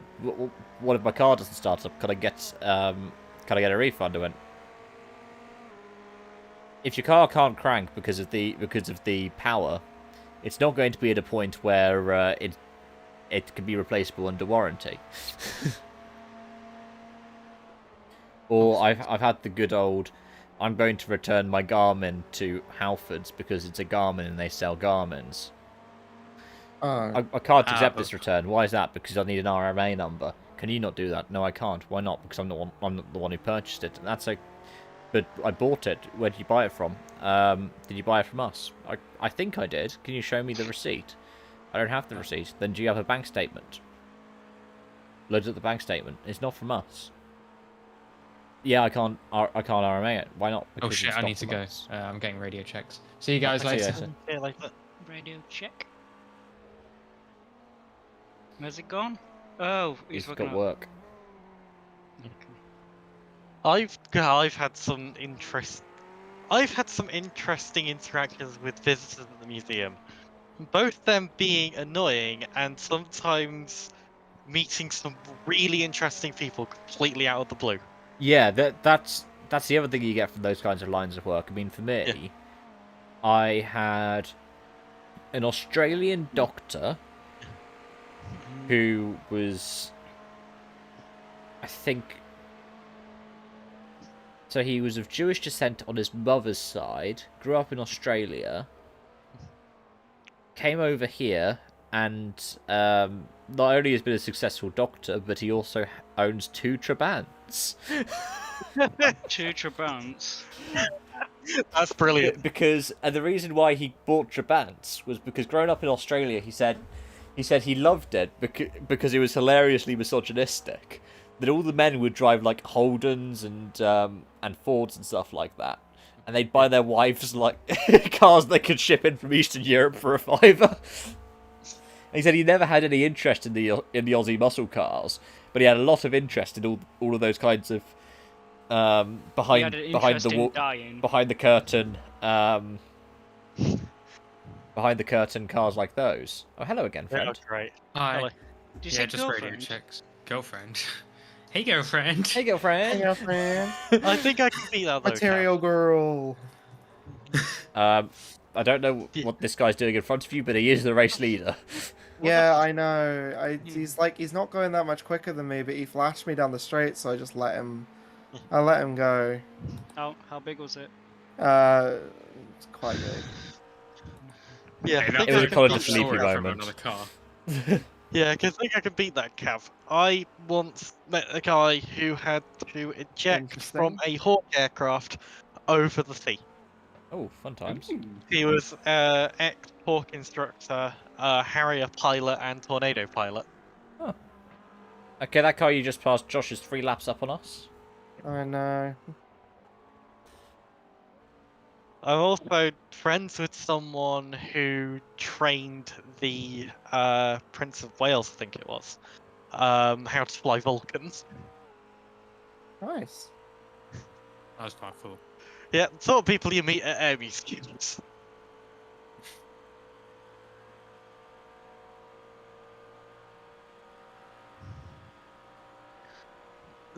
what if my car doesn't start up? Can I get a refund? I went, if your car can't crank because of the power, it's not going to be at a point where it can be replaceable under warranty. Or I've had the good old, I'm going to return my Garmin to Halfords because it's a Garmin and they sell Garmins. I can't accept this return. Why is that? Because I need an RMA number. Can you not do that? No, I can't. Why not? Because I'm not the one who purchased it. And that's like, but I bought it. Where did you buy it from? Did you buy it from us? I think I did. Can you show me the receipt? I don't have the receipt. Then do you have a bank statement? Loads up the bank statement. It's not from us. Yeah, I can't RMA it. Why not? oh Because shit, it's I not need to from go. us. I'm getting radio checks. See you guys See you later. later. Yeah, like that. Radio check. Where's it gone? Oh, He's working got out. work. I've had some interesting interactions with visitors at the museum. Both them being annoying and sometimes meeting some really interesting people completely out of the blue. Yeah, that's the other thing you get from those kinds of lines of work. I mean, for me, I had an Australian doctor who was, I think, so he was of Jewish descent on his mother's side, grew up in Australia, came over here, and not only has been a successful doctor, but he also owns 2 Trabants. 2 Trabants. That's brilliant. Because the reason why he bought Trabants was because growing up in Australia, he said he loved it because it was hilariously misogynistic. That all the men would drive like Holdens and Fords and stuff like that, and they'd buy their wives like cars they could ship in from Eastern Europe for a fiver. And he said he never had any interest in the Aussie muscle cars, but he had a lot of interest in all of those kinds of behind the curtain behind the curtain cars like those. Oh, hello again, friend. That's great. Hi. Hello. Did you Yeah, say just radio girlfriend? checks. Girlfriend. Hey, girlfriend. Hey, girlfriend. Hey, girlfriend. I think I can beat that though. Material girl. I don't know what this guy's doing in front of you, but he is the race leader. Yeah, I know. He's not going that much quicker than me, but he flashed me down the straight, so I just let him. I let him go. How big was it? It's quite big. Yeah, Okay, I think It was I a can Call of beat the Sleepy Sorry from moment. another car. Yeah, because I think I can beat that, Cav. I once met a guy who had to eject from a Hawk aircraft over the sea. Oh, fun times. He was ex-Hawk instructor, Harrier pilot, and Tornado pilot. Oh. Okay, that car you just passed, Josh, is 3 laps up on us. I know. I'm also friends with someone who trained the Prince of Wales, I think it was, how to fly Vulcans. Nice. That was quite cool. Yeah, the sort of people you meet at air museums.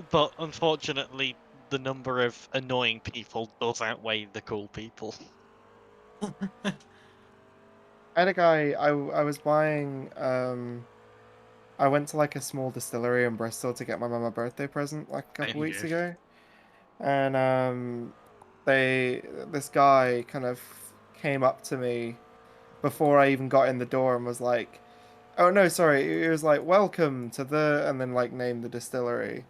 But unfortunately, the number of annoying people does outweigh the cool people. I had a guy. I was buying. I went to like a small distillery in Bristol to get my mum a birthday present like a couple weeks ago, and this guy kind of came up to me before I even got in the door and was like, "Oh no, sorry." He was like, "Welcome to the," and then like named the distillery.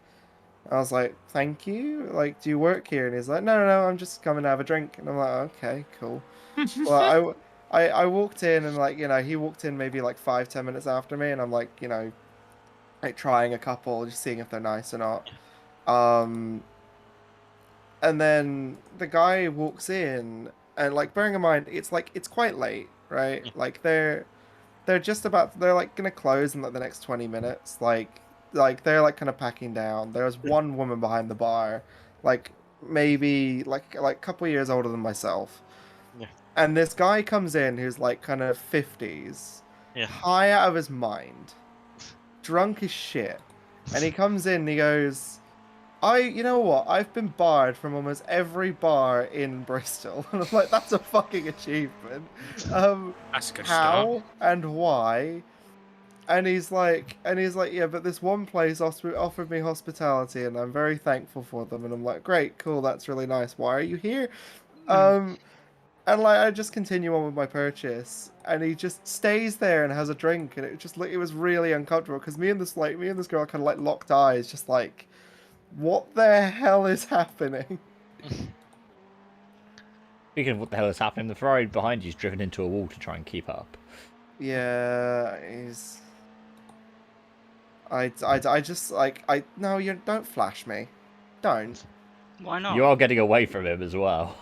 I was like, "Thank you. Like, do you work here?" And he's like, "No, no, no. I'm just coming to have a drink." And I'm like, "Okay, cool." Well, I walked in and like he walked in maybe like 5-10 minutes after me, and I'm like like trying a couple, just seeing if they're nice or not. And then the guy walks in, and like bearing in mind it's quite late, right? Like they're like gonna close in like the next 20 minutes. Like they're like kind of packing down. There's one woman behind the bar, like maybe like a couple years older than myself. Yeah. And this guy comes in who's like kind of 50s, high out of his mind, drunk as shit. And he comes in and he goes, you know what? I've been barred from almost every bar in Bristol. And I'm like, that's a fucking achievement. That's a good how start. and why? And he's like, yeah, but this one place offered me hospitality, and I'm very thankful for them. And I'm like, great, cool, that's really nice. Why are you here? And like I just continue on with my purchase, and he just stays there and has a drink, and it was really uncomfortable because me and this girl kind of like locked eyes, just like, what the hell is happening? Speaking of what the hell is happening, the Ferrari behind you is driven into a wall to try and keep up. Yeah, he's. I just like no, you don't flash me, don't. Why not? You are getting away from him as well.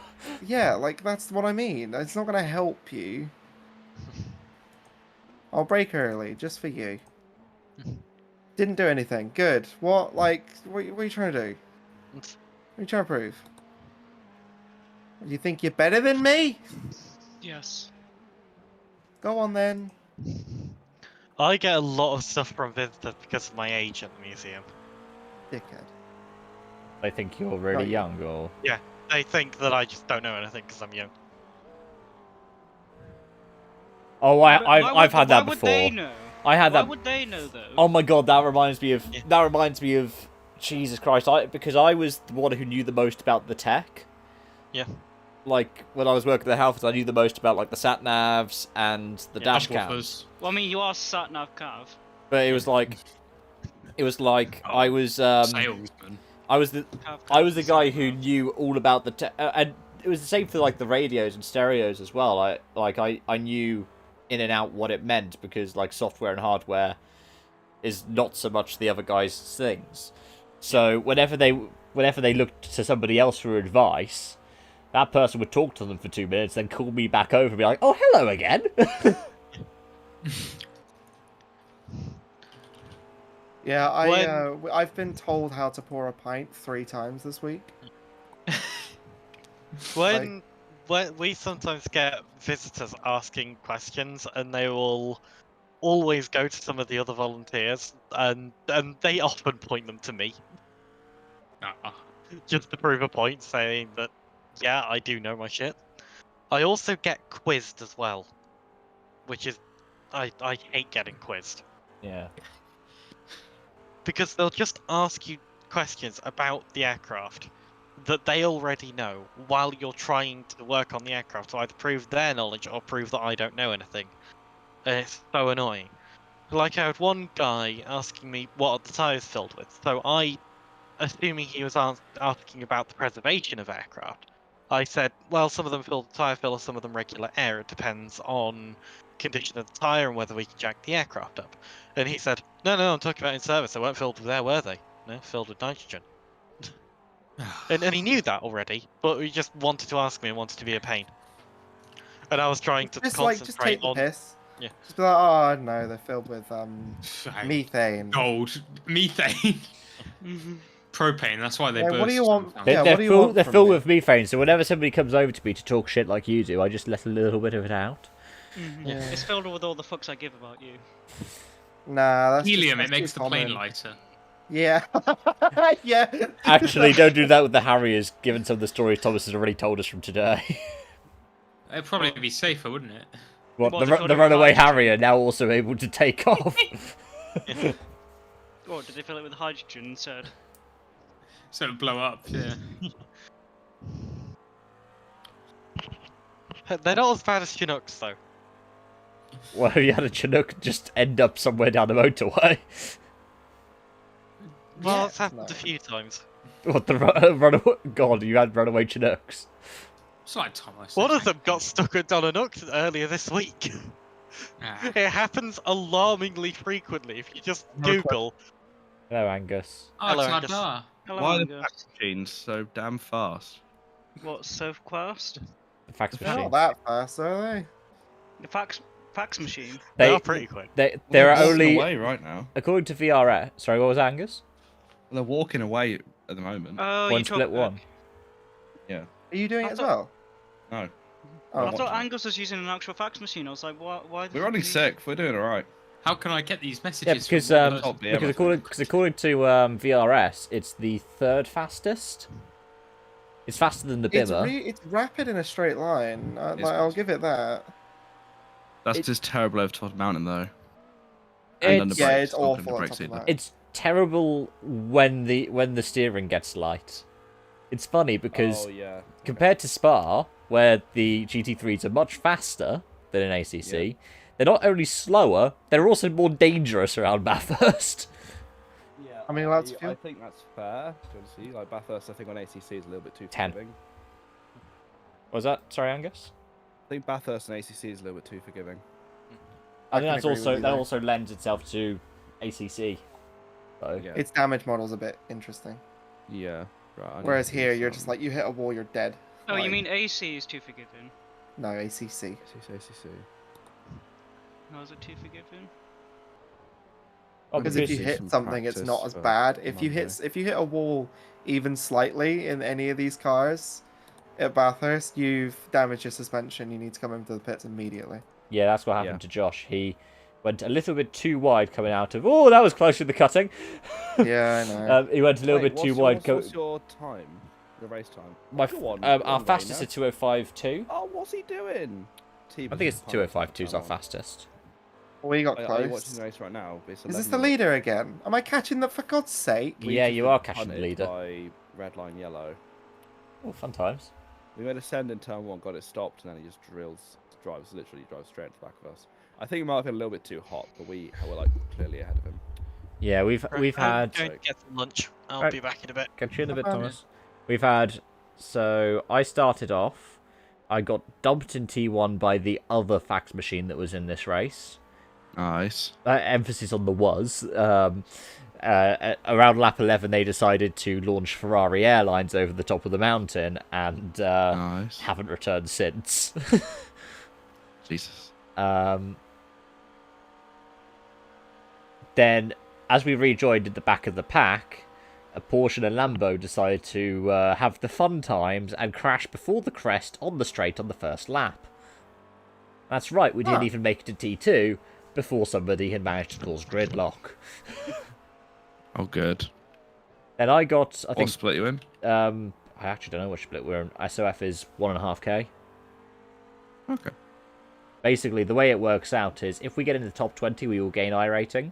Yeah, like that's what I mean. It's not gonna help you. I'll brake early just for you. Didn't do anything. Good. What are you trying to do? What are you trying to prove? You think you're better than me? Yes. Go on then. I get a lot of stuff from visitors because of my age at the museum. Dickhead. They think you're really young, or Yeah, they think that I just don't know anything because I'm young. oh, I've had that before. Why would they know? I had that. Why would they know though? Oh my god, that reminds me of Jesus Christ! Because I was the one who knew the most about the tech. Yeah. Like when I was working at the health, I knew the most about like the sat navs and the dash cams. Well, I mean, you are sat nav Cav. But it was like I was salesman. I was the guy who knew all about the tech, and it was the same for like the radios and stereos as well. I knew in and out what it meant because like software and hardware is not so much the other guy's things. So whenever they looked to somebody else for advice, that person would talk to them for 2 minutes, then call me back over and be like, "Oh, hello again." Yeah, I've been told how to pour a pint 3 times this week. When we sometimes get visitors asking questions, and they will always go to some of the other volunteers, and they often point them to me, just to prove a point, saying that, yeah, I do know my shit. I also get quizzed as well, which is, I hate getting quizzed. Yeah. Because they'll just ask you questions about the aircraft that they already know while you're trying to work on the aircraft to either prove their knowledge or prove that I don't know anything. And it's so annoying. Like, I had one guy asking me what are the tyres filled with, so I, assuming he was asking about the preservation of aircraft, I said, well, some of them filled with tyre filler, some of them regular air. It depends on condition of the tyre and whether we can jack the aircraft up. And he said, no, I'm talking about in service. They weren't filled with air, were they? No, filled with nitrogen. and he knew that already, but he just wanted to ask me and wanted to be a pain. And I was trying to Just take the piss. Yeah. Just be like, oh no, they're filled with methane. Gold. Methane. Propane, that's why they burst. What do you want? They're filled with methane, so whenever somebody comes over to me to talk shit like you do, I just let a little bit of it out. Yeah. It's filled with all the fucks I give about you. Nah, that's helium. Just, it makes the plane lighter. Yeah. Yeah. Actually, don't do that with the Harriers, given some of the stories Thomas has already told us from today. It'd probably be safer, wouldn't it? What, the runaway Harrier now also able to take off? What, did they fill it with hydrogen instead? So it'd blow up, yeah. They're not as bad as Chinooks, though. Well, have you had a Chinook just end up somewhere down the motorway? Well, it's happened a few times. What, the runaway? God, you had runaway Chinooks. It's like Thomas. One of them got stuck at Donanook earlier this week. It happens alarmingly frequently if you just Google. Hello, Angus. Oh, Hello, it's Angus. Nadar. Hello, Why are the Angus. fax machines so damn fast? What, so fast? The fax They're machine. not that fast, are they? The fax machine? They are pretty quick. There They're are walking only, away right now. according to VRS. Sorry, what was that, Angus? They're walking away at the moment. Oh, One you split one. Yeah. Are you doing it as well? No. Oh, I thought Angus was using an actual fax machine. I was like, why? We're running sick. We're doing alright. How can I get these Yeah, messages? because according to VRS, it's the 3rd fastest. It's faster than the Bimmer. It's rapid in a straight line. I'll give it that. That's just terrible over top of the mountain, though. It's awful. It's terrible when the steering gets light. It's funny because compared to Spa, where the GT3s are much faster than an ACC, they're not only slower, they're also more dangerous around Bathurst. Yeah, I mean, I think that's fair. See, like Bathurst, I think on ACC is a little bit too 10. forgiving. What was that? Sorry, Angus? I think Bathurst and ACC is a little bit too forgiving. I think that also lends itself to ACC. So. Yeah. Its damage model's a bit interesting. Yeah. Right. Whereas here, you're just like, you hit a wall, you're dead. Oh, you mean AC is too forgiving? No, ACC. ACC. How is it too forgiving? Because if you hit something, it's not as bad. If you hit a wall even slightly in any of these cars at Bathurst, you've damaged your suspension. You need to come into the pits immediately. Yeah, that's what happened to Josh. He went a little bit too wide coming out of... Oh, that was close to the cutting. Yeah, I know. He went a little bit too wide. What's your time? Your race time? Our fastest is 2:05.2. Oh, what's he doing? I think it's 2:05.2 is our fastest. We got Are close. you watching the race right now? Is this the leader again? Am I catching that, for God's sake? Yeah, you are catching the leader. By red line yellow. Oh, fun times. We made a send in turn 1, got it stopped, and then he just literally drives straight to the back of us. I think it might have been a little bit too hot, but we were like clearly ahead of him. Yeah, we've had. I'm going to get some lunch. I'll be back in a bit. Catch you in a bit, Thomas. We've had So I started off. I got dumped in T1 by the other fax machine that was in this race. Nice. Emphasis on the was. Around lap 11, they decided to launch Ferrari Airlines over the top of the mountain and Nice. haven't returned since. Jesus. Then, as we rejoined at the back of the pack, a Porsche and a Lambo decided to have the fun times and crash before the crest on the straight on the first lap. That's right, we didn't even make it to T2 before somebody had managed to cause gridlock. Oh, good. Then I got, I think... What split you in? I actually don't know what split we're in. SOF is 1.5k. Okay. Basically, the way it works out is, if we get in the top 20, we will gain iRating.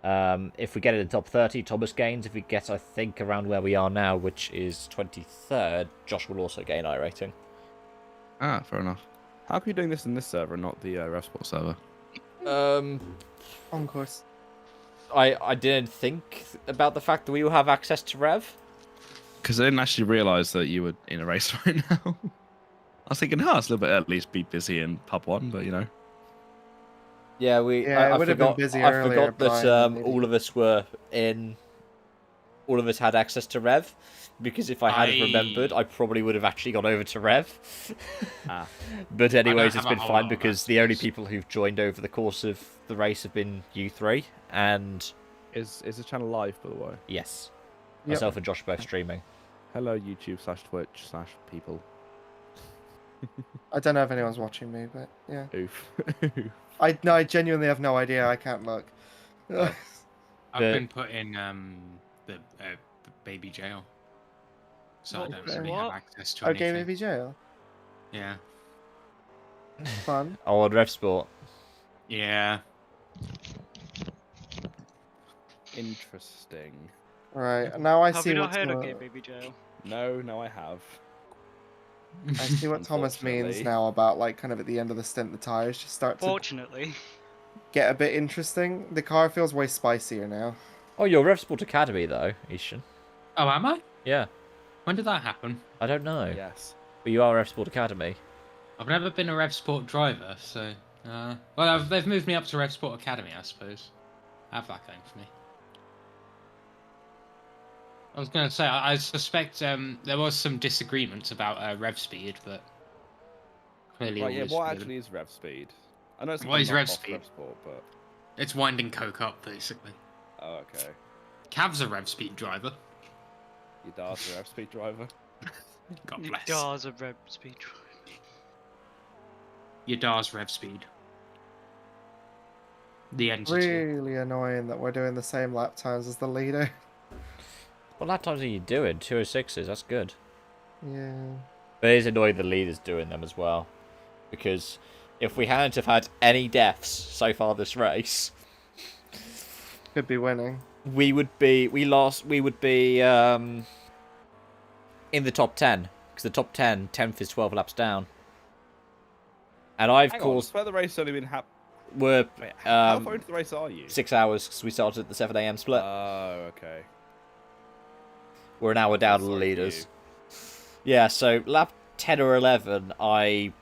If we get in the top 30, Thomas gains. If we get, I think, around where we are now, which is 23rd, Josh will also gain iRating. Ah, fair enough. How are you doing this in this server and not the RevSport server? On course. I didn't think about the fact that we will have access to Rev. Because I didn't actually realise that you were in a race right now. I was thinking, it's a little bit early to be busy in pub 1, but you know. Yeah, I would have been busy earlier. I forgot that all of us were in. All of us had access to Rev, because if I hadn't remembered, I probably would have actually gone over to Rev. But anyways, it's been fine because the only people who've joined over the course of the race have been you three, and is the channel live, by the way? Yes, myself and Josh are both streaming. Hello, YouTube/Twitch/people. I don't know if anyone's watching me, but yeah. Oof. I genuinely have no idea. I can't look. I've been put in the baby jail, so I don't really have access to anything. Okay, baby jail. Yeah. Fun. Oh, on RevSport. Yeah. Interesting. Right, now I Have see you not what's heard of going Gay Baby Jail? No, I have. I see what Thomas means now about, like, kind of at the end of the stint, the tyres just start Fortunately. to get a bit interesting. The car feels way spicier now. Oh, you're RevSport Academy, though, Ishan. Oh, am I? Yeah. When did that happen? I don't know. Yes. But you are RevSport Academy. I've never been a RevSport driver, so... well, they've moved me up to RevSport Academy, I suppose. I have that going for me. I was going to say, I suspect there was some disagreement about rev speed, but clearly Right, yeah, what actually is rev speed? I know it's what is rev off speed? RevSport, but... It's winding coke up, basically. Oh, okay. Cav's a rev speed driver. Your dad's a rev speed driver? God bless. Your Dar's a rev speed driver. Your Dar's rev speed. The entity. Really annoying that we're doing the same lap times as the leader. What lap times are you doing? 206s, that's good. Yeah. But it is annoying the leader's doing them as well. Because if we hadn't have had any deaths so far this race... Could be winning. We would be in the top 10. Because the top 10, 10th is 12 laps down. And I've caused... where the race only been We're... how far into the race are you? 6 hours, because we started at the 7 AM split. Oh, okay. We're an hour down to the leaders. Yeah, so lap 10 or 11, I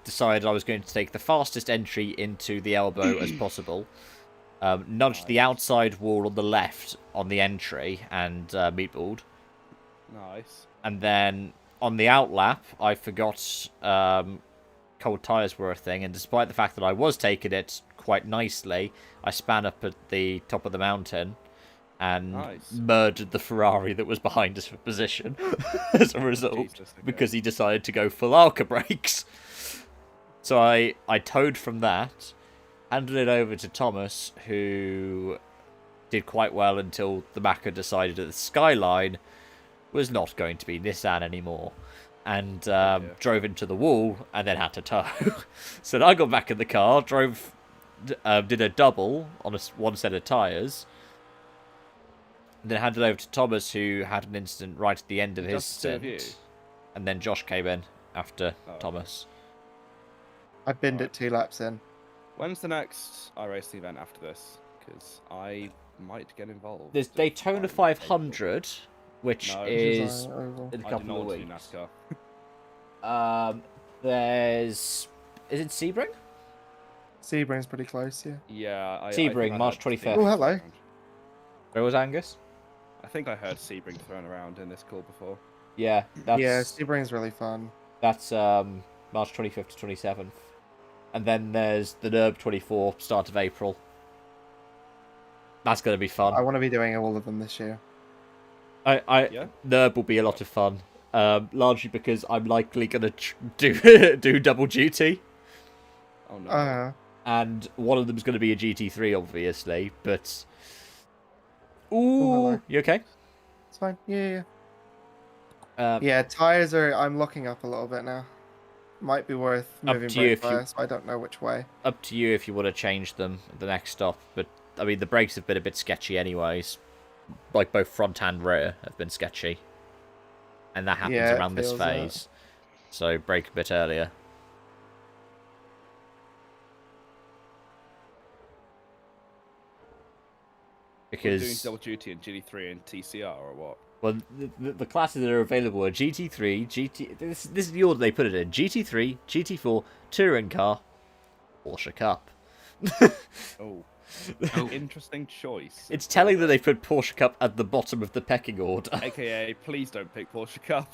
decided I was going to take the fastest entry into the elbow as possible. Nudged the outside wall on the left on the entry and meatballed. Nice. And then on the outlap, I forgot cold tyres were a thing, and despite the fact that I was taking it quite nicely, I span up at the top of the mountain and murdered the Ferrari that was behind us for position as a result, because he decided to go full Arca brakes. So I towed from that, handed it over to Thomas, who did quite well until the Macca decided that the Skyline was not going to be Nissan anymore, and drove into the wall and then had to tow. So then I got back in the car, did a double on one set of tyres, then handed over to Thomas, who had an incident right at the end of his stint. And then Josh came in after Thomas. I binned it 2 laps in. When's the next iRacing event after this? Because I might get involved. There's Daytona 500, which No, is oval. in a I do couple not of want to do weeks. NASCAR. There's... Is it Sebring? Sebring's pretty close, yeah. Yeah, I Sebring, think I March heard 25th. Sebring Oh, hello. thrown around. Where was Angus? I think I heard Sebring thrown around in this call before. Yeah, that's... Yeah, Sebring's really fun. That's March 25th to 27th. And then there's the NERB 24, start of April. That's going to be fun. I want to be doing all of them this year. Yeah? NERB will be a lot of fun. Largely because I'm likely going to do double duty. Oh no. And one of them's going to be a GT3, obviously, but... hello. Ooh, you okay? It's fine. Yeah, tires are... I'm looking up a little bit now. Might be worth moving to you brake if you- bias. I don't know which way. Up to you if you want to change them at the next stop, but, I mean, the brakes have been a bit sketchy anyways. Like, both front and rear have been sketchy. And that happens Yeah, it around this feels that. phase. So, brake a bit earlier. We're doing Because... double duty in GT3 and TCR or what? Well, the classes that are available are GT3, this is the order they put it in. GT3, GT4, Touring Car, Porsche Cup. Oh. Oh. Interesting choice. It's telling that they put Porsche Cup at the bottom of the pecking order. AKA, please don't pick Porsche Cup.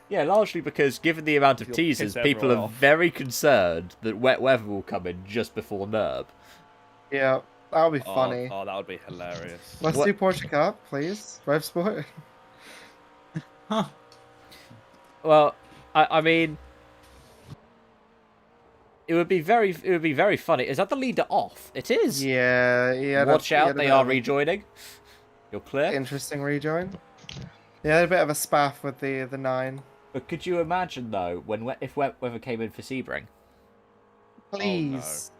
Yeah, largely because given the amount of You'll teasers, piss people everyone are off. very concerned that wet weather will come in just before NERB. Yeah, that would be funny. Oh, that would be hilarious. Let's do Porsche Cup, please. Rev Sport. Huh. Well, I mean, it would be very funny. Is that the leader off? It is. Yeah. Watch out, they are rejoining. You're clear. Interesting rejoin. Yeah, a bit of a spaff with the 9. But could you imagine though, if wet weather came in for Sebring? Please.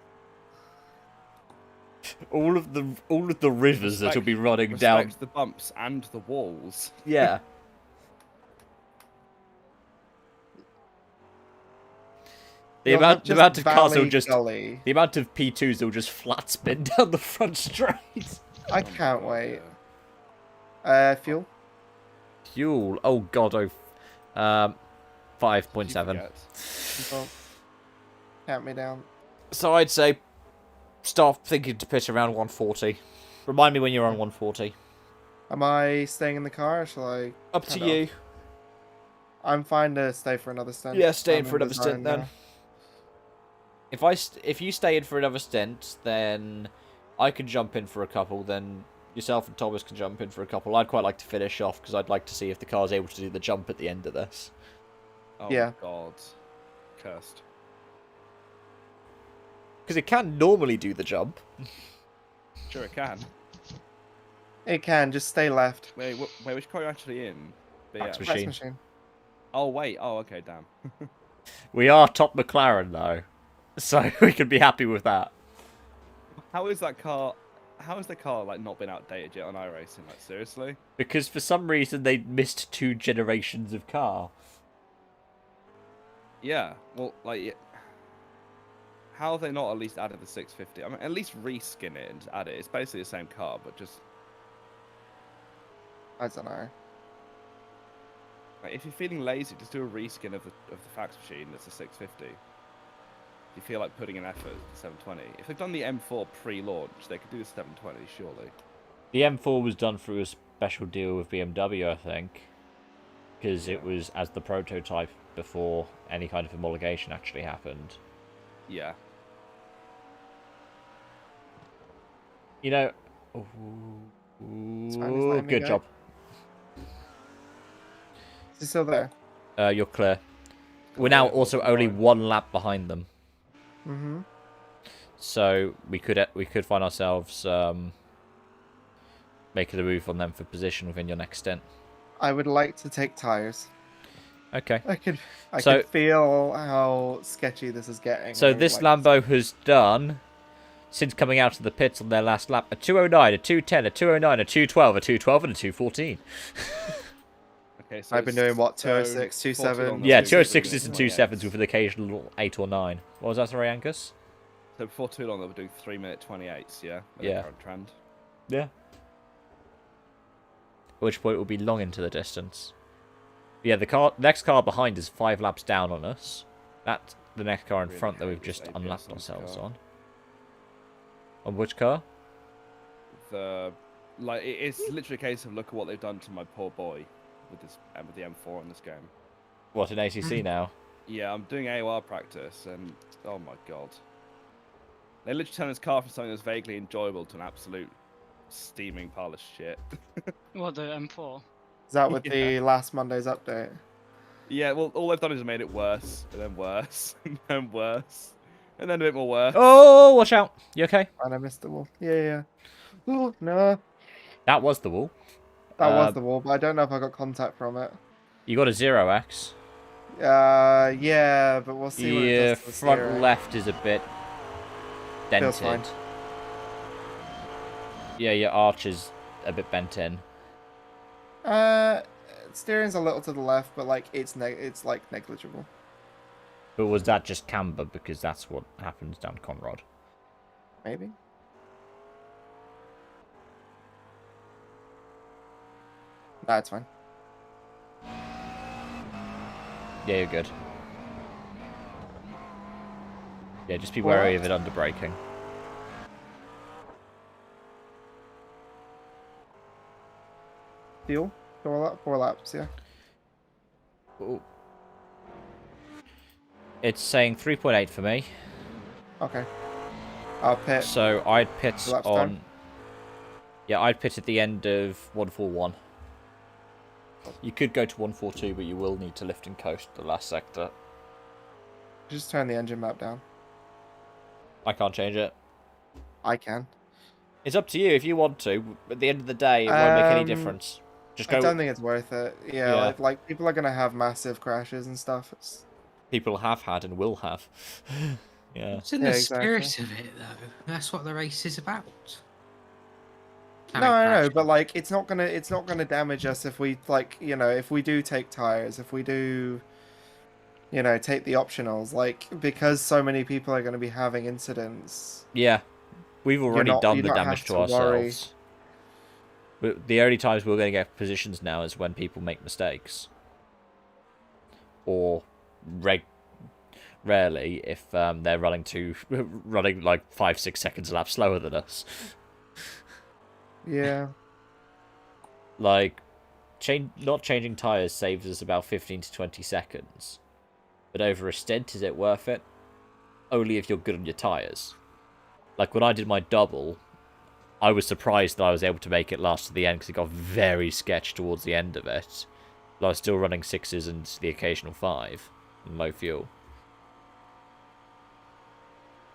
All of the rivers that'll be running down. The bumps and the walls. Yeah. The amount of cars will just gully. the amount of P2s will just flat spin down the front straight. I can't wait. Fuel. Fuel. Oh god. 5.7. Don't count me down. So I'd say start thinking to pitch around 140. Remind me when you're on 140. Am I staying in the car or shall I? Up to head you. off? I'm fine to stay for another stint. Yeah, stay in I'm for another the stint zone then. now. If you stay in for another stint, then I can jump in for a couple. Then yourself and Thomas can jump in for a couple. I'd quite like to finish off because I'd like to see if the car's able to do the jump at the end of this. Oh Yeah. god. Cursed. Because it can normally do the jump. Sure it can. It can, just stay left. Wait, which car are you actually in? Max BM? machine. Oh wait, oh okay, damn. We are top McLaren though, so we can be happy with that. How has the car like not been outdated yet on iRacing? Like seriously? Because for some reason they missed 2 generations of car. Yeah. Well, like, how have they not at least added the 650? I mean, at least reskin it and add it. It's basically the same car, but just I don't know. like, if you're feeling lazy, just do a reskin of the fax machine that's a 650. If you feel like putting an effort, the 720. If they've done the M4 pre-launch, they could do the 720, surely. The M4 was done through a special deal with BMW, I think, because it was as the prototype before any kind of homologation actually happened. Yeah. You know, It's fine, he's letting me good go. job. Is he still there? You're clear. We're now also only 1 lap behind them, Mm-hmm. so we could find ourselves making a move on them for position within your next stint. I would like to take tires. Okay. I could So- feel how sketchy this is getting. So I would this like Lambo has done, since coming out of the pits on their last lap, a 209, a 210, a 209, a 212, a 212, and a 214. Okay, so I've been it's doing what, so 206, 40 27? on the Yeah, 206s 206s and and 27s with an occasional 8 or 9. What was that, sorry, Angus? So before too long, they were doing 3-minute 28s, yeah? With Yeah. the current trend. Yeah. which point it will be long into the distance. Yeah, the next car behind is 5 laps down on us. That's the next car in Really front that hate we've this just ABS unlapped on this ourselves car. on. On which car? It's literally a case of look at what they've done to my poor boy with the M4 in this game. What, in ACC now? Yeah, I'm doing AOR practice, and oh my god, they literally turned this car from something that's vaguely enjoyable to an absolute steaming pile of shit. What, the M4? Is that with Yeah. the last Monday's update? Yeah, well, all they've done is made it worse, and then worse, and then worse, and then a bit more worse. Oh, watch out! You okay? And I missed the wall. Yeah. Oh, no. That was the wall. That was the wall, but I don't know if I got contact from it. You got a 0x. Yeah, but we'll see what it Your does to the front steering. left is a bit dented. Feels fine. Yeah, your arch is a bit bent in. Steering's a little to the left, but like it's like negligible. But was that just camber? Because that's what happens down Conrod. Maybe. No, it's fine. Yeah, you're good. Yeah, just be wary of it under braking. Fuel? 4 laps, yeah. Ooh. It's saying 3.8 for me. Okay. I'll pit. So I'd pit laps on. time. Yeah, I'd pit at the end of 141. You could go to 142, but you will need to lift and coast the last sector. Just turn the engine map down. I can't change it. I can. It's up to you if you want to. At the end of the day, it won't make any difference. Just go. I don't think it's worth it. Yeah. Like people are gonna have massive crashes and stuff. People have had and will have. Yeah. It's in the spirit of it, though. That's what the race is about. No, I know, but like it's not gonna damage us if we if we do take tires, if we do take the optionals, like because so many people are gonna be having incidents. Yeah. We've already done the damage to ourselves. But the only times we're going to get positions now is when people make mistakes. Or rarely if they're running like 5-6 seconds a lap slower than us. Yeah. Like, not changing tyres saves us about 15 to 20 seconds. But over a stint, is it worth it? Only if you're good on your tyres. Like, when I did my double, I was surprised that I was able to make it last to the end because it got very sketchy towards the end of it. But I was still running 6s and the occasional 5 and low fuel.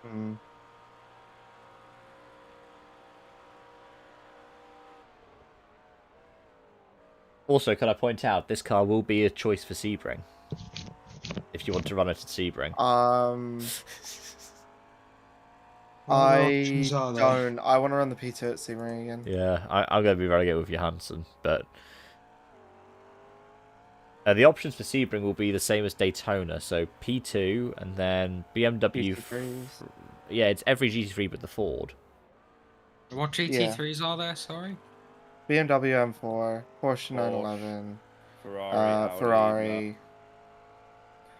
Mm. Also, can I point out, this car will be a choice for Sebring. If you want to run it at Sebring. I don't. I want to run the P2 at Sebring again. Yeah, I'm going to be very good with Johansson, but... the options for Sebring will be the same as Daytona, so P2 and then BMW... Yeah, it's every GT3 but the Ford. What GT3s are there, sorry? BMW M4, Porsche 911, Ferrari,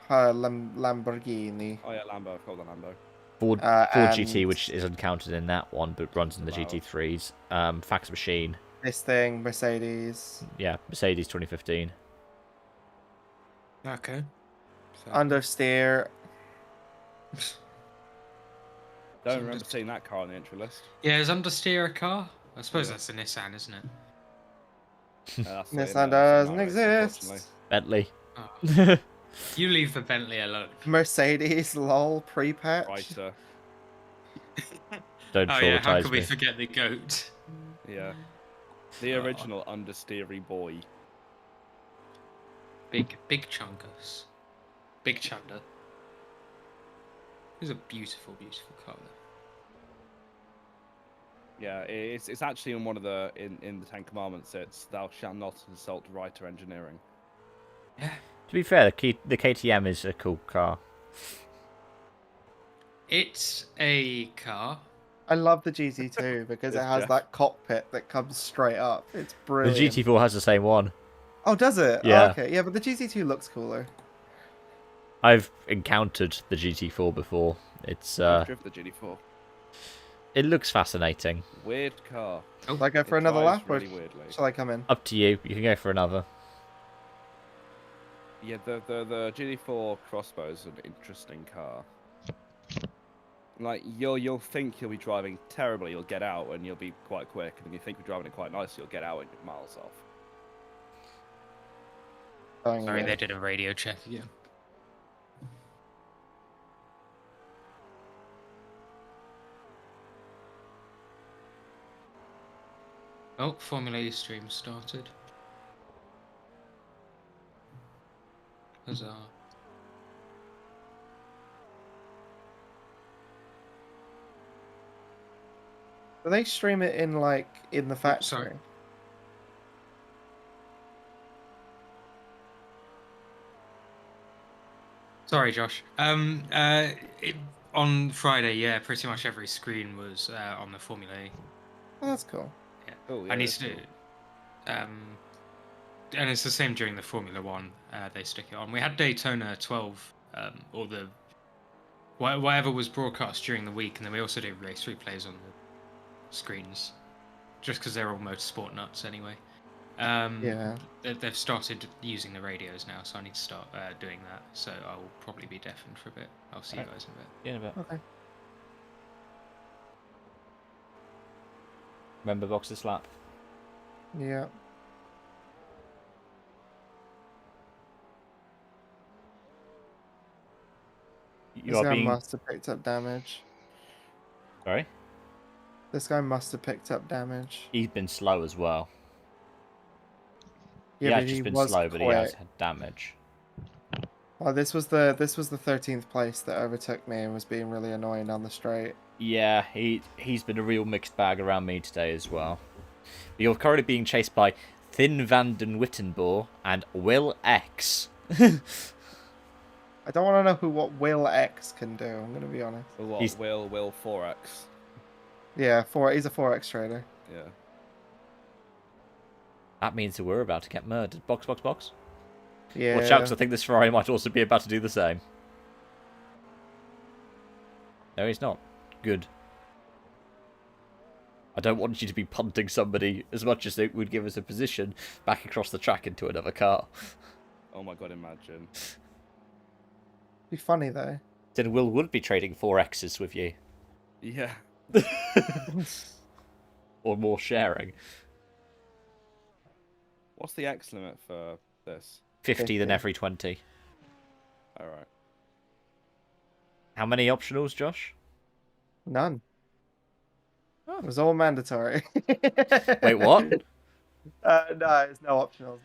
Lamborghini. Oh yeah, Lambo. I've got the Lambo. Ford GT, which isn't counted in that one, but runs in the GT3s. Fax Machine. This thing, Mercedes. Yeah, Mercedes 2015. Okay. Understeer. Don't remember seeing that car on the entry list. Yeah, is Understeer a car? I suppose that's a Nissan, isn't it? Nissan doesn't exist. Bentley. Oh. You leave the Bentley alone. Mercedes, lol, pre-patch. Writer. Don't oh yeah, how could me. we forget the goat? Yeah. The original understeery boy. Big chungus. Big chunder. It's a beautiful, beautiful car. Yeah, it's actually in one of the in the Ten Commandments. It's thou shalt not insult writer engineering. Yeah. To be fair, the KTM is a cool car. It's a car. I love the GT2 because it It's has Jeff. that cockpit that comes straight up. It's The brilliant. GT4 has the same one. Oh, does it? Oh, Yeah. okay. Yeah, but the GT2 looks cooler. I've encountered the GT4 before. It's I've driven the GT4. it looks fascinating. Weird car. Oh, Shall I go for It another drives lap, or really weirdly. shall I come in? Up to you. You can go for another. Yeah, the GT4 Crossbow is an interesting car. Like you'll think you'll be driving terribly, you'll get out and you'll be quite quick, and then you think you're driving it quite nice, you'll get out and you're miles off. Sorry, they did a radio check again. Oh, Formula E stream started. Huzzah. Do they stream it in in the factory? Sorry. Sorry, Josh. On Friday, yeah, pretty much every screen was on the Formula E. Oh, that's cool. Yeah. Oh, yeah, I need that's to do. And it's the same during the Formula One. They stick it on. We had Daytona 12, or the whatever was broadcast during the week, and then we also do race replays on the screens, just because they're all motorsport nuts anyway. Yeah. They've started using the radios now, so I need to start doing that. So I will probably be deafened for a bit. I'll see you guys in a bit. Yeah, in a bit. Okay. Remember boxer slap. Yeah. You This are guy being. must have picked up damage. Sorry. This guy must have picked up damage. He's been slow as well. Yeah, He but has just been was slow, but he has quick. had damage. Oh, this was the 13th place that overtook me and was being really annoying on the straight. Yeah, he's been a real mixed bag around me today as well. You're currently being chased by Thin van den Wittenboer and Will X. I don't want to know what Will X can do. I'm gonna be honest. What? He's- Will 4X. Yeah, he's a 4X trader. Yeah. That means that we're about to get murdered. Box, box, box. Yeah. Watch out, 'cause I think this Ferrari might also be about to do the same. No, he's not. Good. I don't want you to be punting somebody as much as it would give us a position back across the track into another car. Oh my god, imagine. Be funny though. Then Will would be trading 4Xs with you. Yeah. Or more sharing. What's the X limit for this? 50 then every 20. Alright. How many optionals, Josh? None. It was all mandatory. Wait, what? No, it's no optionals.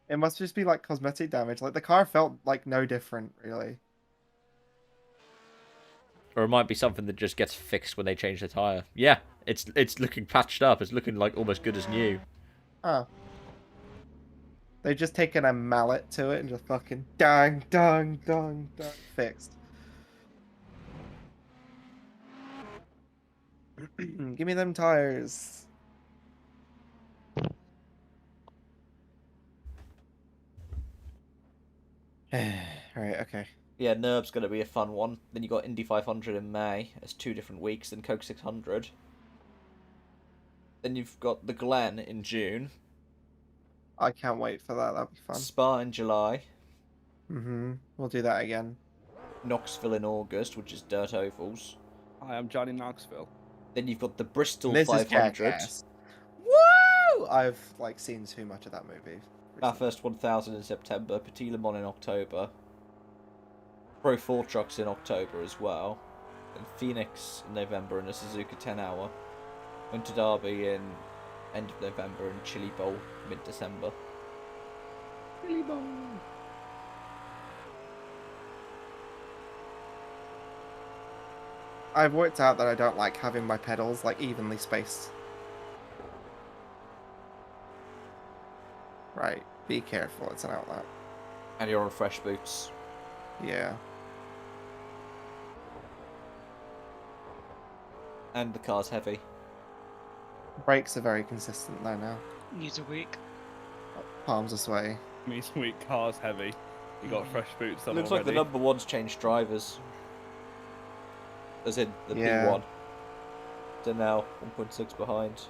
It must just be like cosmetic damage. Like the car felt like no different, really. Or it might be something that just gets fixed when they change the tyre. Yeah, it's looking patched up. It's looking like almost good as new. Oh. They've just taken a mallet to it and just fucking dang, dang, dang, dang, fixed. Give me them tires. Alright, okay. Yeah, NERB's going to be a fun one. Then you got Indy 500 in May. It's 2 different weeks. Then Coke 600. Then you've got the Glen in June. I can't wait for that. That'll be fun. Spa in July. We'll do that again. Knoxville in August, which is dirt ovals. Hi, I'm Johnny Knoxville. Then you've got the Bristol This is 500. Jackass. Woo! I've seen too much of that movie. Bathurst 1000 in September. Petit Le Mans in October. Pro 4 trucks in October as well. And Phoenix in November and a Suzuka 10 hour. Winter Derby in end of November and Chili Bowl mid-December. Chili Bowl. I've worked out that I don't like having my pedals evenly spaced. Right, be careful, it's an outlet. And you're on fresh boots. Yeah. And the car's heavy. Brakes are very consistent though now. Needs a week. Palms are sweaty. Means weak, car's heavy. You got fresh boots on Looks already. like the number one's changed drivers. As in the Yeah. P1. They're now 1.6 behind.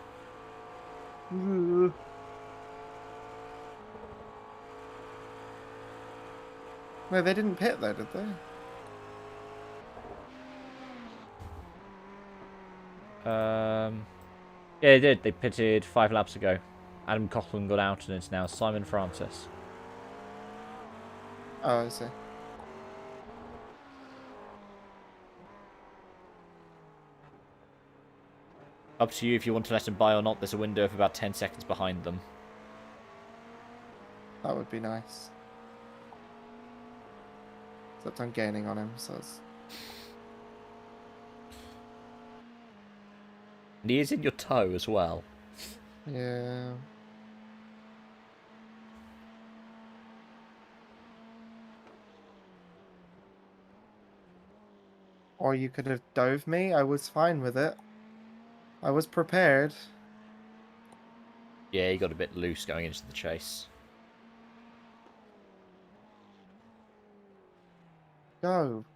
No, they didn't pit though, did they? Yeah, they did. They pitted 5 laps ago. Adam Coughlin got out, and it's now Simon Francis. Oh, I see. Up to you if you want to let him by or not. There's a window of about 10 seconds behind them. That would be nice. Except I'm gaining on him, so it's... And he is in your toe as well. Yeah. Or you could have dove me. I was fine with it. I was prepared. Yeah, he got a bit loose going into the chase. Go.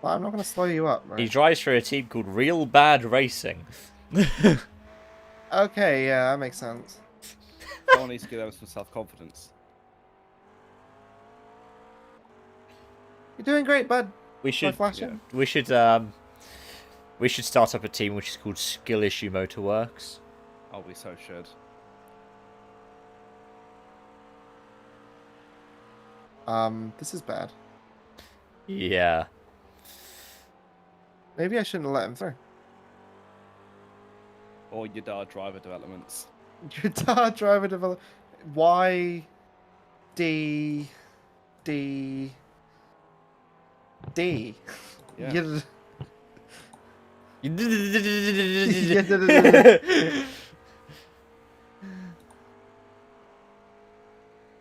But I'm not going to slow you up, right? He drives for a team called Real Bad Racing. Okay, yeah, that makes sense. Someone needs to give them some self-confidence. You're doing great, bud. We should, flashing? we should start up a team which is called Skill Issue Motorworks. Oh, we so should. This is bad. Yeah. Maybe I shouldn't have let him through. Or Yadar driver developments. Guitar driver develop. Y D D D. Yeah. Yid-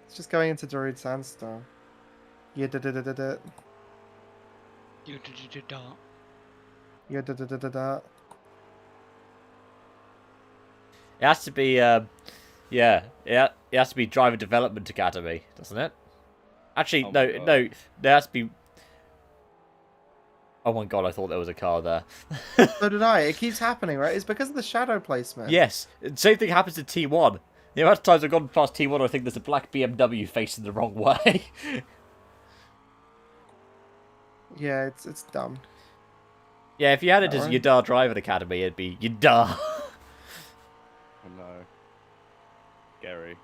It's just going into Druid Sandstorm. Yeah, da da da da da. You did that. Yeah, da da da da da. It has to be, yeah, it has to be Driver Development Academy, doesn't it? Actually, Oh my no, God. no, there has to be... Oh my god, I thought there was a car there. So did I. It keeps happening, right? It's because of the shadow placement. Yes, same thing happens to T1. The amount of times I've gone past T1, I think there's a black BMW facing the wrong way. Yeah, it's dumb. Yeah, if you had it as Alright. Yadar Driving Academy, it'd be Yadar. Oh no. Scary.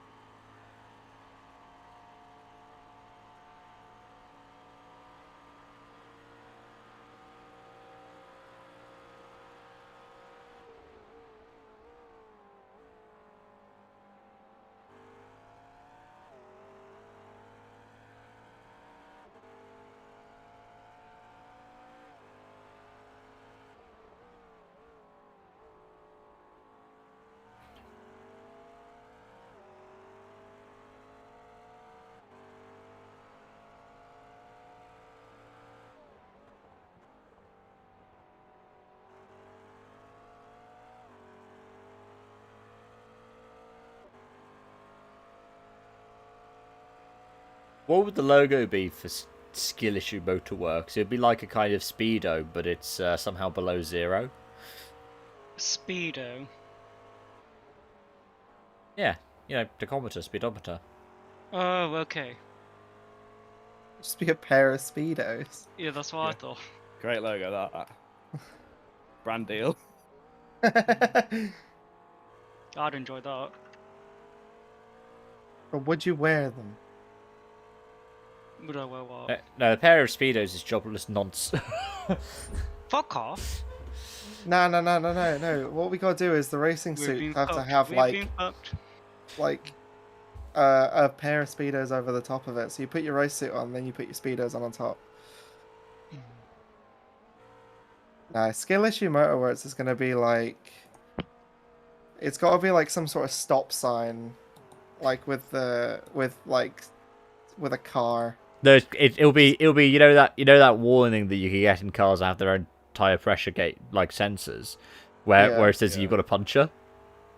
What would the logo be for Skill Issue Motorworks? It'd be like a kind of Speedo, but it's somehow below 0. Speedo. Yeah, you know, tachometer, speedometer. Oh, okay. Just be a pair of speedos. Yeah, that's what I thought. Great logo, that. Brand deal. But I'd enjoy that. would you wear them? Would I wear what? No, a pair of Speedos is jobless nonsense. Fuck off. No. What we gotta do is the racing We've suits been have to fucked. have We've been fucked. like a pair of speedos over the top of it. So you put your race suit on, then you put your speedos on top. Nah, Skill Issue Motorworks is gonna be like, it's gotta be like some sort of stop sign, like with a car. No, it'll be you know that warning that you can get in cars that have their own tire pressure gate like sensors, where it says you've got a puncture.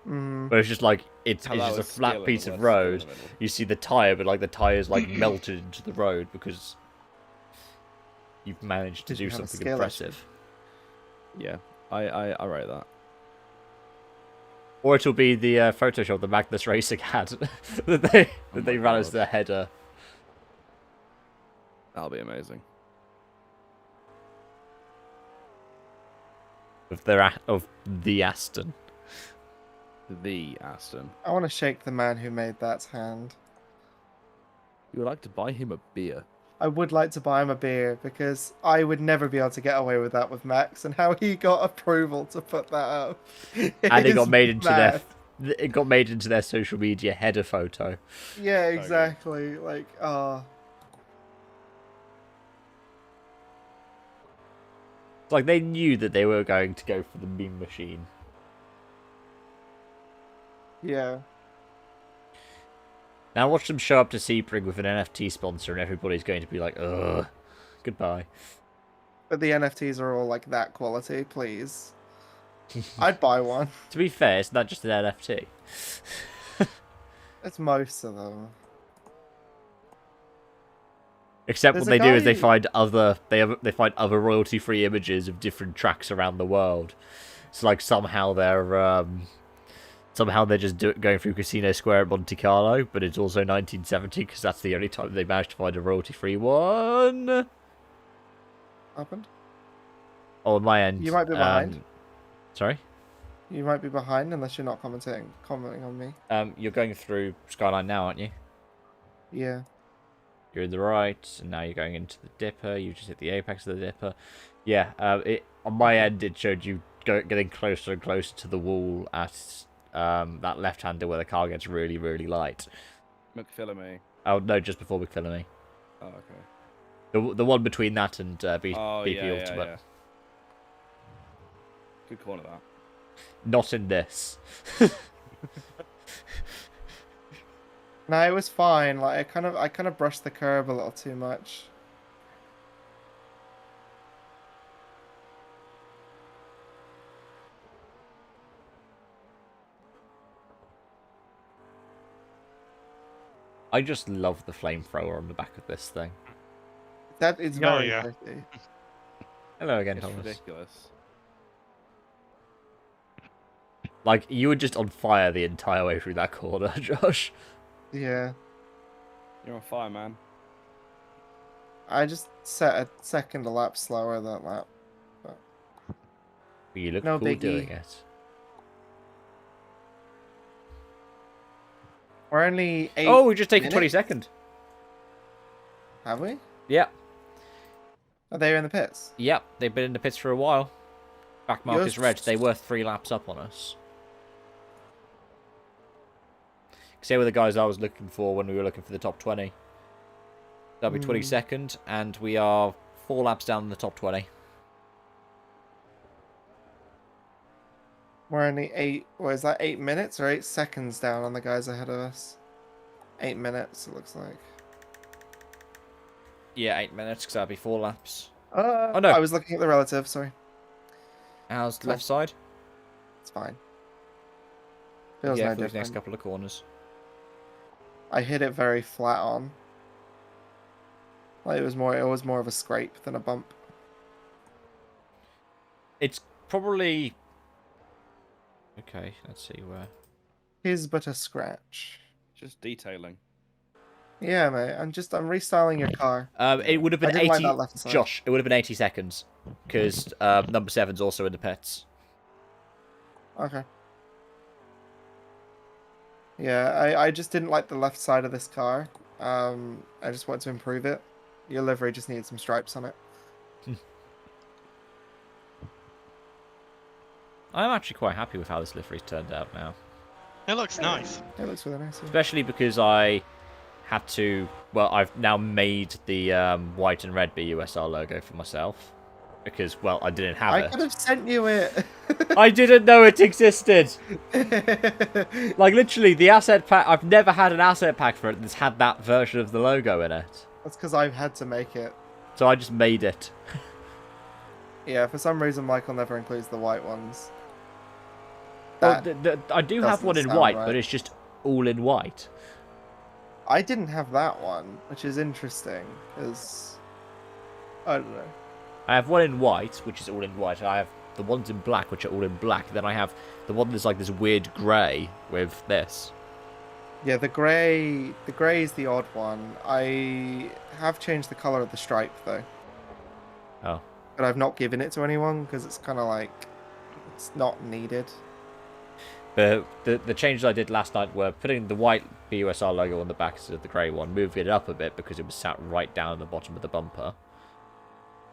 Mm. Where it's just like it's How that just a was flat skill in piece the of West, skill in road. the middle. You see the tire, but like the tire's like melted into the road because you've managed to Did you do have a something skill impressive. Yeah, I write that. Or it'll be the Photoshop the Magnus Racing had that they ran as their header. That'll be amazing. Of the Aston. The Aston. I want to shake the man who made that hand. You would like to buy him a beer? I would like to buy him a beer because I would never be able to get away with that with Max, and how he got approval to put that up. And it got made into mad. it got made into their social media header photo. Yeah, exactly. Like, It's like they knew that they were going to go for the meme machine. yeah. Now watch them show up to Sebring with an NFT sponsor and everybody's going to be like, ugh, goodbye. But the NFTs are all like that quality, please. I'd buy one. To be fair, it's not just an NFT. It's most of them. Except There's what they a do is they guy- find other royalty-free images of different tracks around the world. It's like somehow they're just going through Casino Square at Monte Carlo, but it's also 1970 because that's the only time they managed to find a royalty-free one. Happened? Oh, on my end. You might be behind. Sorry? You might be behind unless you're not commenting on me. You're going through Skyline now, aren't you? Yeah. You're in the right, and now you're going into the dipper. You just hit the apex of the dipper. Yeah, on my end, it showed you getting closer and closer to the wall at that left-hander where the car gets really, really light. McPhillamy. Oh, no, just before McPhillamy. Oh, okay. The one between that and BP Ultimate. Yeah. Good corner, that. Not in this. No, it was fine. Like I kind of brushed the curb a little too much. I just love the flamethrower on the back of this thing. That is very pretty. Hello again, It's Thomas. ridiculous. Like, you were just on fire the entire way through that corner, Josh. Yeah. You're on fire, man. I just set a second a lap slower that lap. But... You look No cool biggie. doing it. We're only 8 Oh, we just taken minutes? 20 seconds. Have we? Yep. Are they in the pits? Yep, they've been in the pits for a while. Back mark is red. They were 3 laps up on us. They were the guys I was looking for when we were looking for the top 20. That'll be 22nd, and we are 4 laps down in the top 20. We're only 8, what is that, 8 minutes or 8 seconds down on the guys ahead of us? 8 minutes, it looks like. Yeah, 8 minutes, because that'll be 4 laps. Oh no. I was looking at the relative, sorry. How's the left side? It's fine. Feels yeah, no for these different. next couple of corners. I hit it very flat on. Like it was more of a scrape than a bump. It's probably... Okay, let's see where... Is but a scratch. Just detailing. Yeah, mate. I'm restyling your car. It would have been I didn't 80... like that left side. Josh, it would have been 80 seconds. Because number 7's also in the pits. Okay. Yeah, I just didn't like the left side of this car. I just wanted to improve it. Your livery just needs some stripes on it. I'm actually quite happy with how this livery's turned out now. It looks nice. It looks really nice. Yeah. Especially because I had to... Well, I've now made the white and red BUSR logo for myself. Because, well, I didn't have it. I could have sent you it. I didn't know it existed. Like, literally, the asset pack... I've never had an asset pack for it that's had that version of the logo in it. That's because I've had to make it. So I just made it. Yeah, for some reason Michael never includes the white ones. Well, That I do have one in doesn't white, sound but right. it's just all in white. I didn't have that one, which is interesting, because... I don't know. I have one in white, which is all in white. I have the ones in black, which are all in black. Then I have the one that's like this weird grey with this. Yeah, the grey is the odd one. I have changed the colour of the stripe, though. Oh. But I've not given it to anyone, because it's kind of like... It's not needed. But the changes I did last night were putting the white BUSR logo on the back instead of the grey one, moving it up a bit because it was sat right down at the bottom of the bumper,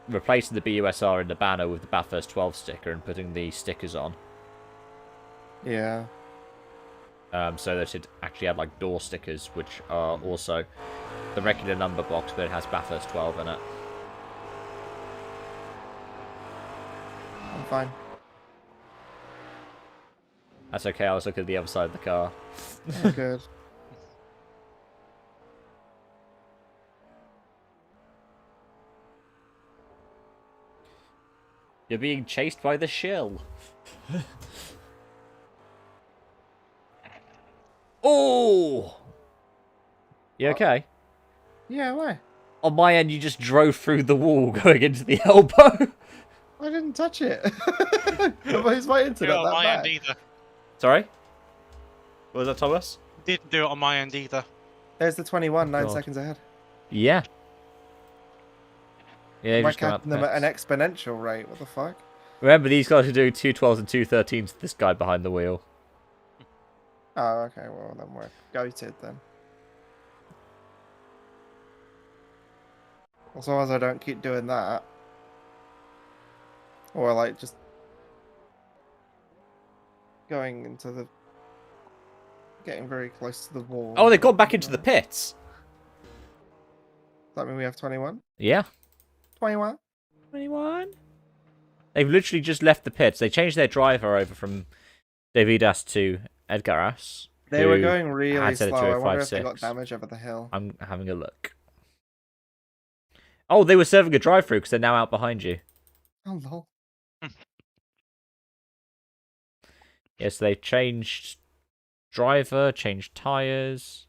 replacing the BUSR in the banner with the Bathurst 12 sticker and putting the stickers on. Yeah. So that it actually had like door stickers, which are also the regular number box, but it has Bathurst 12 in it. I'm fine. That's okay, I was looking at the other side of the car. Oh, good. You're being chased by the shill. Oh! You okay? Yeah, why? On my end, you just drove through the wall going into the elbow. I didn't touch it. Is my internet Do it on that my bad? end either. Sorry? What was that, Thomas? Didn't do it on my end either. There's the 21, 9 God. seconds ahead. Yeah. Yeah, you Am I just come out catching the them at an pits. exponential rate? What the fuck? Remember, these guys are doing 212s and 213s to this guy behind the wheel. Oh, okay. Well, then we're goated then. As long as I don't keep doing that. Or, like, just... going into the... Getting very close to the wall. Oh, they've gone back into the pits. Does that mean we have 21? Yeah. 21? 21? They've literally just left the pits. They changed their driver over from Davidas to Edgaras. They were going really had set it slow. to I wonder if they 056. got damage over the hill. I'm having a look. Oh, they were serving a drive-through because they're now out behind you. Oh, lol. Yes, they changed driver, changed tyres.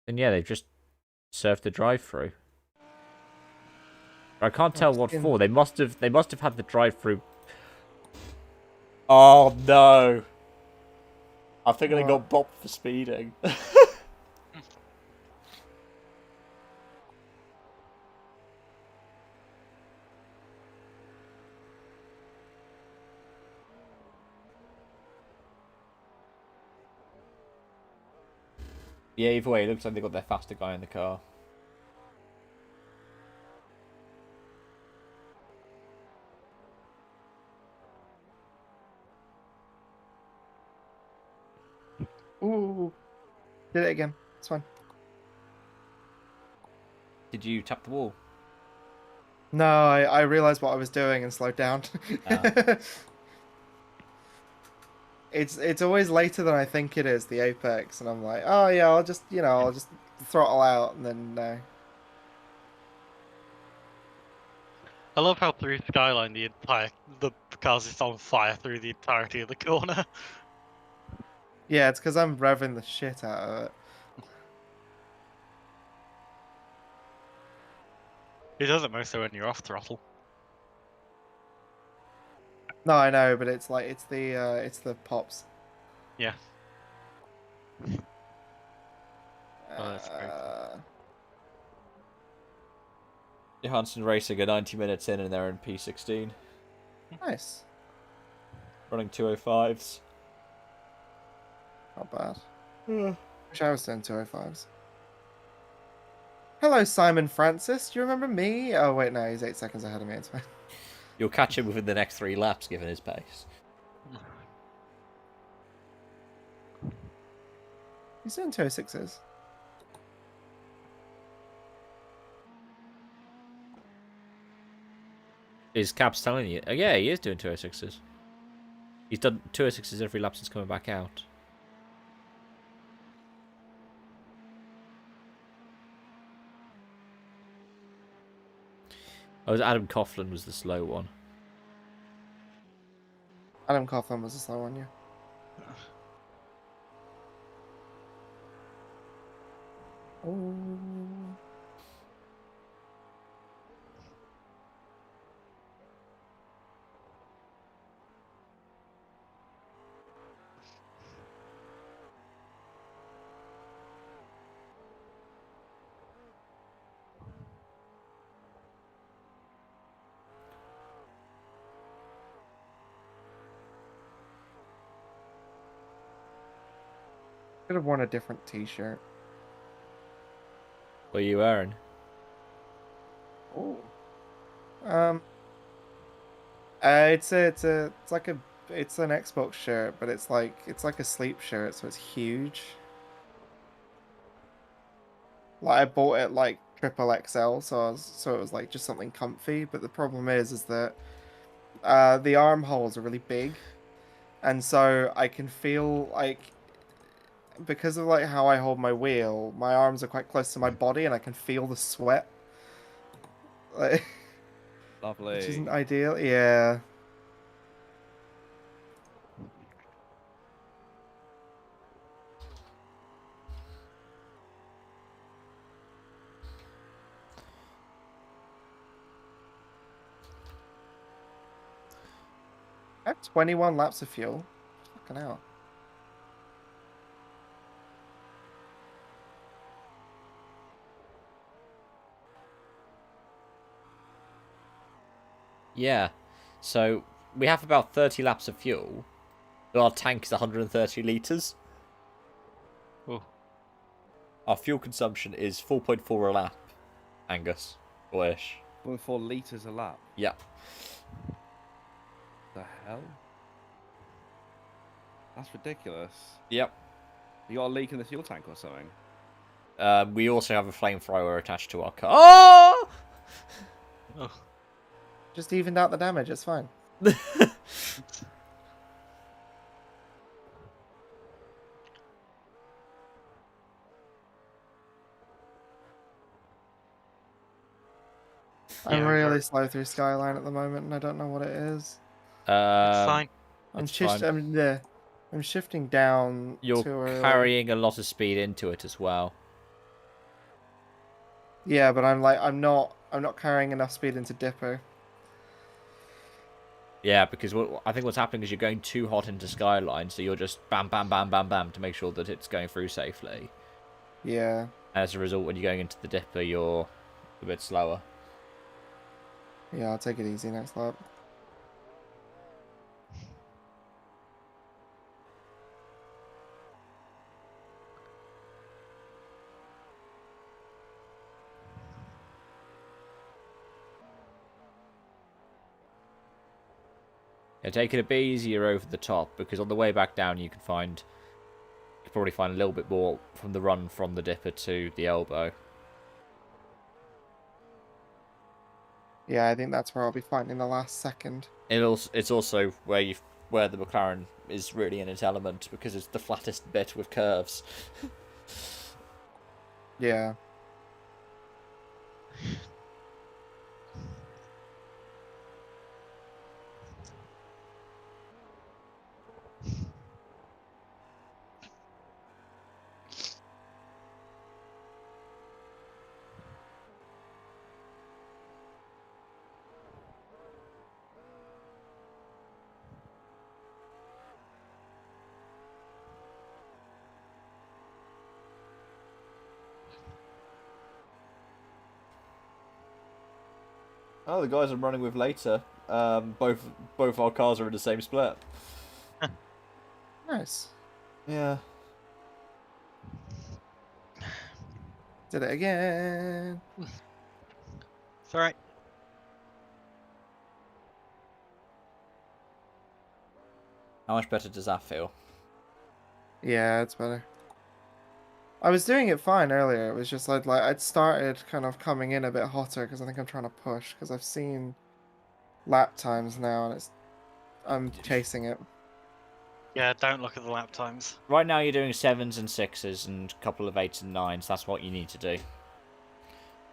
And yeah, they've just served the drive-through. I can't tell what for. They must have had the drive-through. Oh no. I think they got bopped for speeding. Yeah, either way, it looks like they got their faster guy in the car. Ooh. Did it again. It's fine. Did you tap the wall? No, I realised what I was doing and slowed down. It's always later than I think it is, the apex, and I'm like, oh yeah, I'll just throttle out, and then no. I love how through Skyline the car's just on fire through the entirety of the corner. Yeah, it's because I'm revving the shit out of it. It does it mostly when you're off throttle. No, I know, but it's like it's the pops. Yeah. Oh, that's great. Johansson Racing are 90 minutes in and they're in P16. Nice. Running 205s. Not bad. Wish I was doing 205s. Hello, Simon Francis. Do you remember me? Oh wait, no, he's 8 seconds ahead of me. It's fine. You'll catch him within the next 3 laps, given his pace. He's doing 206s. Is Cabs telling you? Oh, yeah, he is doing 206s. He's done 206s every lap since coming back out. Oh, Adam Coughlin was the slow one. Adam Coughlin was the slow one, yeah. Oh. Could have worn a different T-shirt. What are you wearing? Oh. It's an Xbox shirt, but it's like a sleep shirt, so it's huge. Like I bought it like triple XL, so it was like just something comfy. But the problem is that the armholes are really big, and so I can feel like because of like how I hold my wheel, my arms are quite close to my body, and I can feel the sweat. Like, Lovely. which isn't ideal. Yeah. I have 21 laps of fuel. Fucking hell. Yeah. So we have about 30 laps of fuel, but our tank is 130 litres. Oh. Our fuel consumption is 4.4 a lap, Angus. Boyish. 4 litres a lap. Yeah. The hell? That's ridiculous. Yep. You got a leak in the fuel tank or something? We also have a flamethrower attached to our car. Oh! Oh. Just evened out the damage, it's fine. I'm really slow through Skyline at the moment, and I don't know what it is. Fine. I'm shifting down. You're too early. carrying a lot of speed into it as well. Yeah, but I'm not carrying enough speed into Dipper. Yeah, because I think what's happening is you're going too hot into Skyline, so you're just bam, bam, bam, bam, bam to make sure that it's going through safely. Yeah. As a result, when you're going into the Dipper, you're a bit slower. Yeah, I'll take it easy next lap. Yeah, take it a bit easier over the top, because on the way back down you could probably find a little bit more from the run from the Dipper to the elbow. Yeah, I think that's where I'll be finding the last second. It's also where the McLaren is really in its element, because it's the flattest bit with curves. Yeah. Oh, the guys I'm running with later, both our cars are in the same split. Nice. Yeah. Did it again. It's alright. How much better does that feel? Yeah, it's better. I was doing it fine earlier. It was just I'd started kind of coming in a bit hotter because I think I'm trying to push because I've seen lap times now, and I'm chasing it. Yeah, don't look at the lap times. Right now you're doing 7s and 6s and a couple of 8s and 9s. That's what you need to do.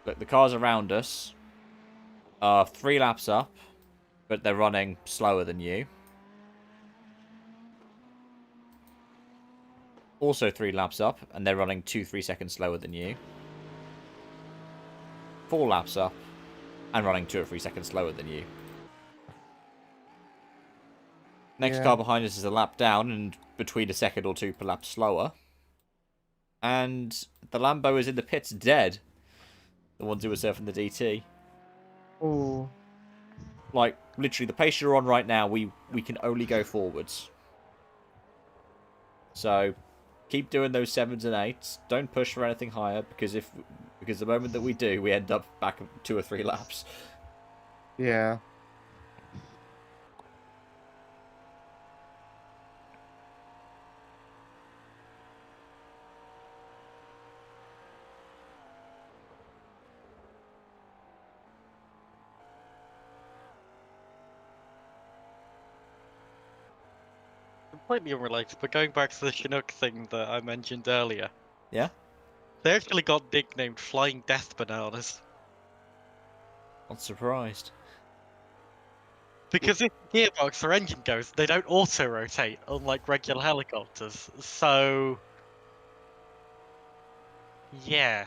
Look, the cars around us are 3 laps up, but they're running slower than you. Also 3 laps up, and they're running 2-3 seconds slower than you. 4 laps up, and running 2 or 3 seconds slower than you. Next car behind us is a lap down, and between a second or 2 per lap slower. And the Lambo is in the pits dead. The ones who were surfing the DT. Ooh. Like, literally, the pace you're on right now, we can only go forwards. So, keep doing those 7s and 8s. Don't push for anything higher, because the moment that we do, we end up back 2 or 3 laps. Yeah. Completely unrelated, but going back to the Chinook thing that I mentioned earlier. Yeah? They actually got nicknamed Flying Death Bananas. Not surprised. Because if the gearbox or engine goes, they don't auto-rotate, unlike regular helicopters. So... yeah.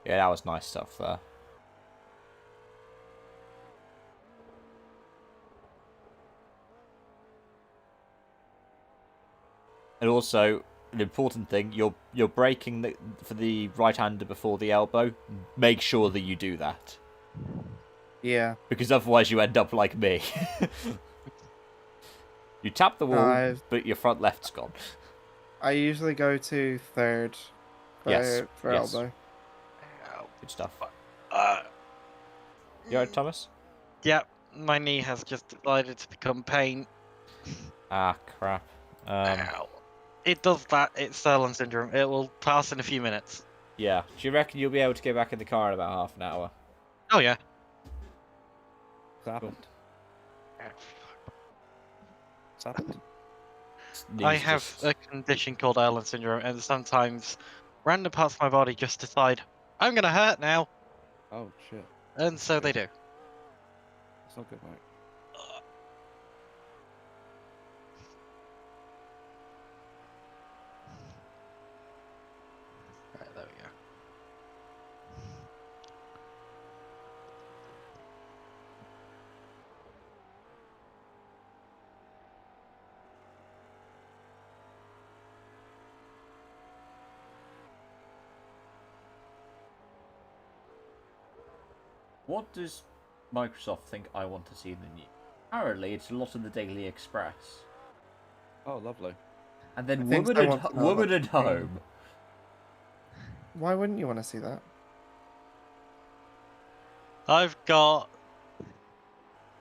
Yeah, that was nice stuff there. And also, an important thing, you're braking for the right-hander before the elbow. Make sure that you do that. Yeah. Because otherwise you end up like me. You tap the wall, but your front left's gone. I usually go to third for elbow. Good stuff. You alright, Mm. Thomas? Yep, my knee has just decided to become pain. Ah, crap. Ow. It does that, it's Sirlin syndrome. It will pass in a few minutes. Yeah. Do you reckon you'll be able to get back in the car in about half an hour? Oh yeah. What's happened? What's happened? I have a condition called Sirlin syndrome, and sometimes random parts of my body just decide, I'm gonna hurt now. Oh shit. And so they do. It's not good, mate. Right, there we go. What does Microsoft think I want to see in the news? Apparently, it's a lot of the Daily Express. Oh, lovely. And then I think Woman, I want to know Woman about at the Home. Why wouldn't you want to see that? I've got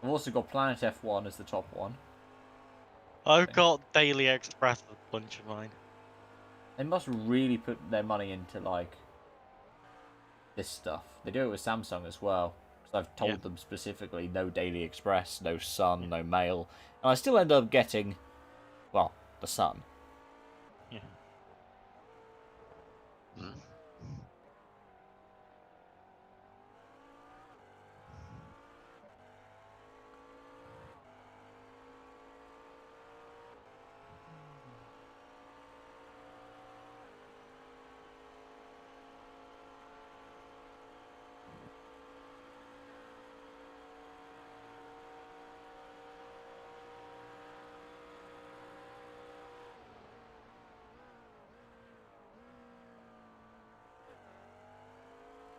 also got Planet F1 as the top one. I've got Daily Express as a bunch of mine. They must really put their money into, like, this stuff. They do it with Samsung as well. Because I've told them specifically, no Daily Express, no Sun, no Mail. And I still end up getting, well, the Sun. Yeah.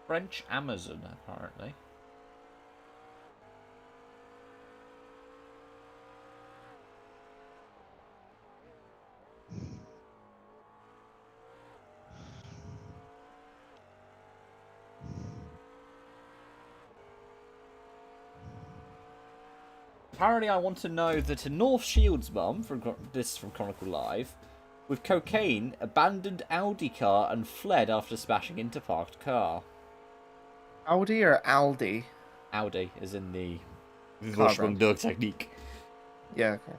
French Amazon, apparently. Apparently, I want to know that a North Shields mum, this is from Chronicle Live, with cocaine, abandoned Audi car and fled after smashing into parked car. Audi or Aldi? Audi is in the Car Vorsprung brand. Dog technique. Yeah, okay.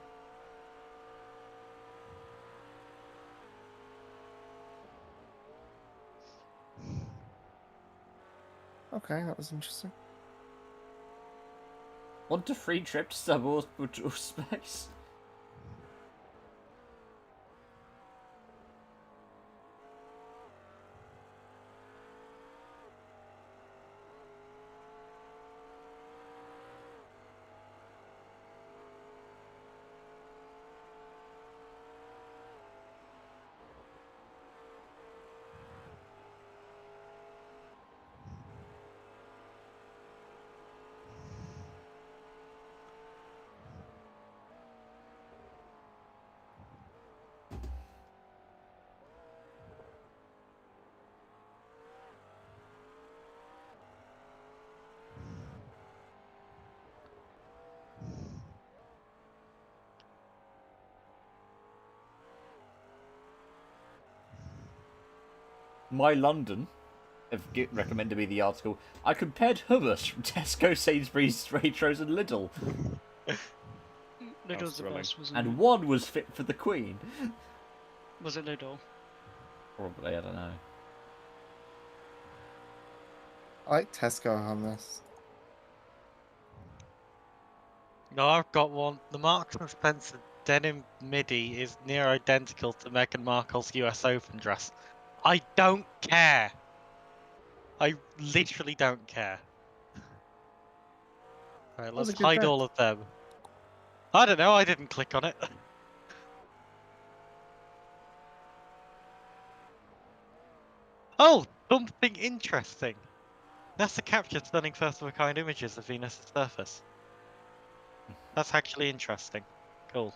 Okay, that was interesting. Want a free trip to suborbital space? My London have recommended me the article. I compared hummus from Tesco, Sainsbury's, Waitrose, and Lidl. Lidl's the best, wasn't And it? one was fit for the Queen. Was it Lidl? Probably, I don't know. I like Tesco hummus. No, I've got one. The Marks and Spencer denim midi is near identical to Meghan Markle's US Open dress. I don't care. I literally don't care. Alright, was let's a good hide bet. all of them. I don't know, I didn't click on it. Oh, something interesting. NASA captured stunning first-of-a-kind images of Venus' surface. That's actually interesting. Cool.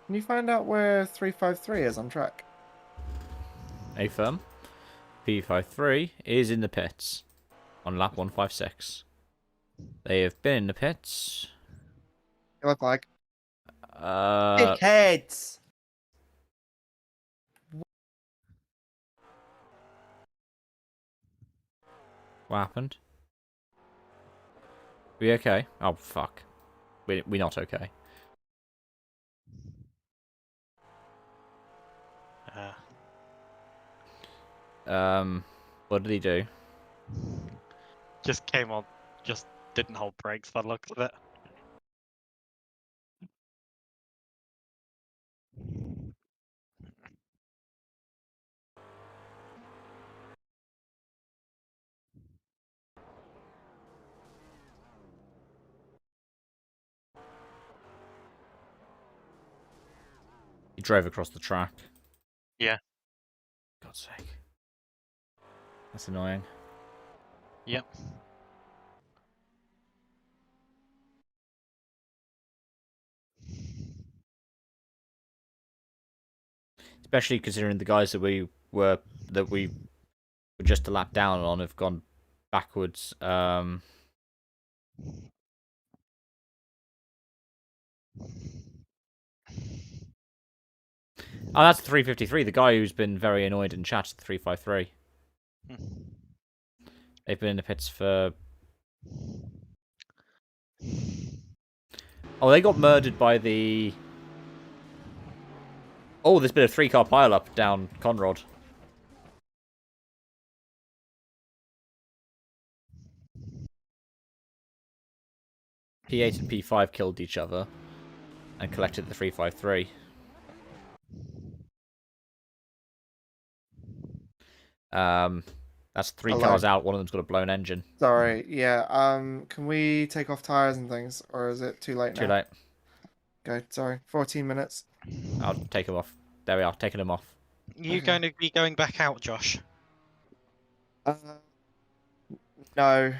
Can you find out where 353 is on track? A firm. P53 is in the pits on lap 156. They have been in the pits. You look like Uh, dickheads. what happened? We okay? Oh fuck. We're not okay. What did he do? Just came on, just didn't hold brakes by the looks of it. He drove across the track. Yeah. God's sake. That's annoying. Yep. Especially considering the guys that we were just a lap down on have gone backwards. Oh, that's 353. The guy who's been very annoyed in chat is 353. They've been in the pits for... Oh, they got murdered by the... Oh, there's been a 3-car pile-up down Conrod. P8 and P5 killed each other and collected the 353. That's 3 cars out. One of them's got a blown engine. Sorry, yeah. Can we take off tires and things, or is it too late now? Too late. Okay, sorry. 14 minutes. I'll take them off. There we are, taking them off. You going to be going back out, Josh? No.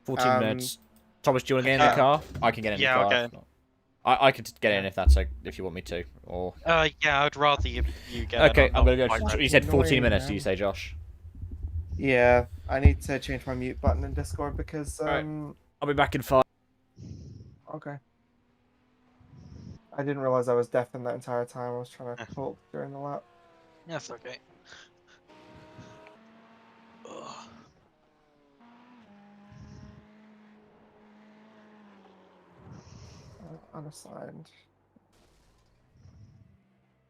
14 minutes. Thomas, do you want to get in the car? I can get in the car. I'll get in. I could get in if that's if you want me to. Or yeah, I'd rather you get okay, in. I'm gonna go. You said 14 minutes. Do you say, Josh? Yeah, I need to change my mute button in Discord because I'll be back in 5. Okay. I didn't realize I was deafened that entire time. I was trying to talk during the lap. Yes, okay. Unassigned.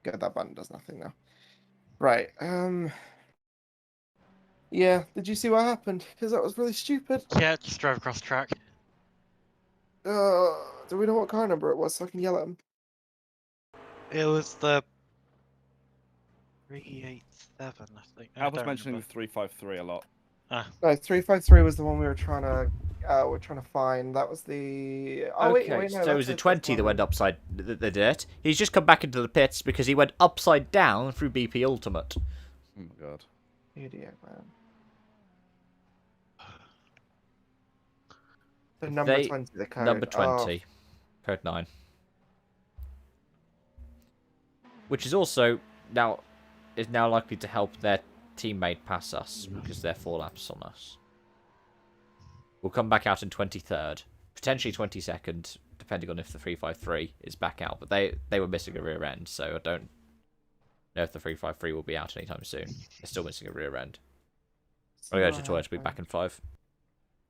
Good, that button does nothing now. Right. Yeah. Did you see what happened? Because that was really stupid. Yeah, just drove across the track. Do we know what car number it was so I can yell at him? It was the 387, I think. I Alpha's don't mentioning remember. the 353 a lot. Ah. No, 353 was the one we were trying to find. That was the. Oh wait, Okay, wait, no. so it was a 20 that went upside the dirt. He's just come back into the pits because he went upside down through BP Ultimate. Oh my god. Idiot, man. The number 20, the code. Number Oh. 20. Code 9. Which is also now likely to help their teammate pass us because they're 4 laps on us. We'll come back out in 23rd, potentially 22nd, depending on if the 353 is back out. But they were missing a rear end, so I don't know if the 353 will be out anytime soon. They're still missing a rear end. I'll go to the toilet. We'll be back in 5.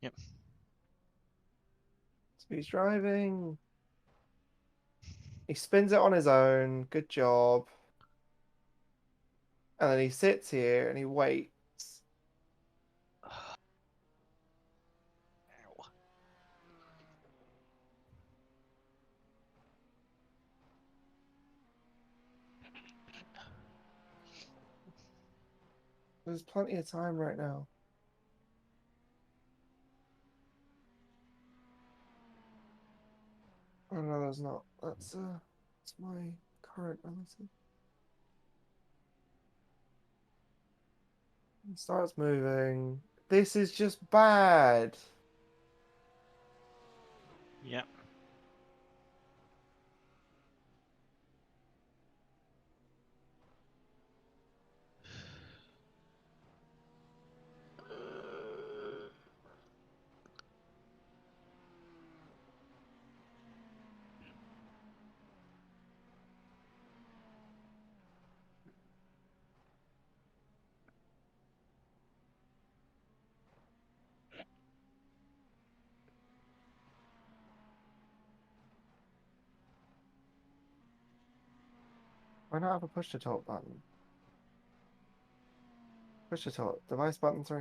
Yep. He's driving. He spins it on his own. Good job. And then he sits here and he waits. There's plenty of time right now. Oh no, there's not. That's my current relative. He starts moving. This is just bad. Yep. Why not have a push to talk button? Push to talk. Device button 3.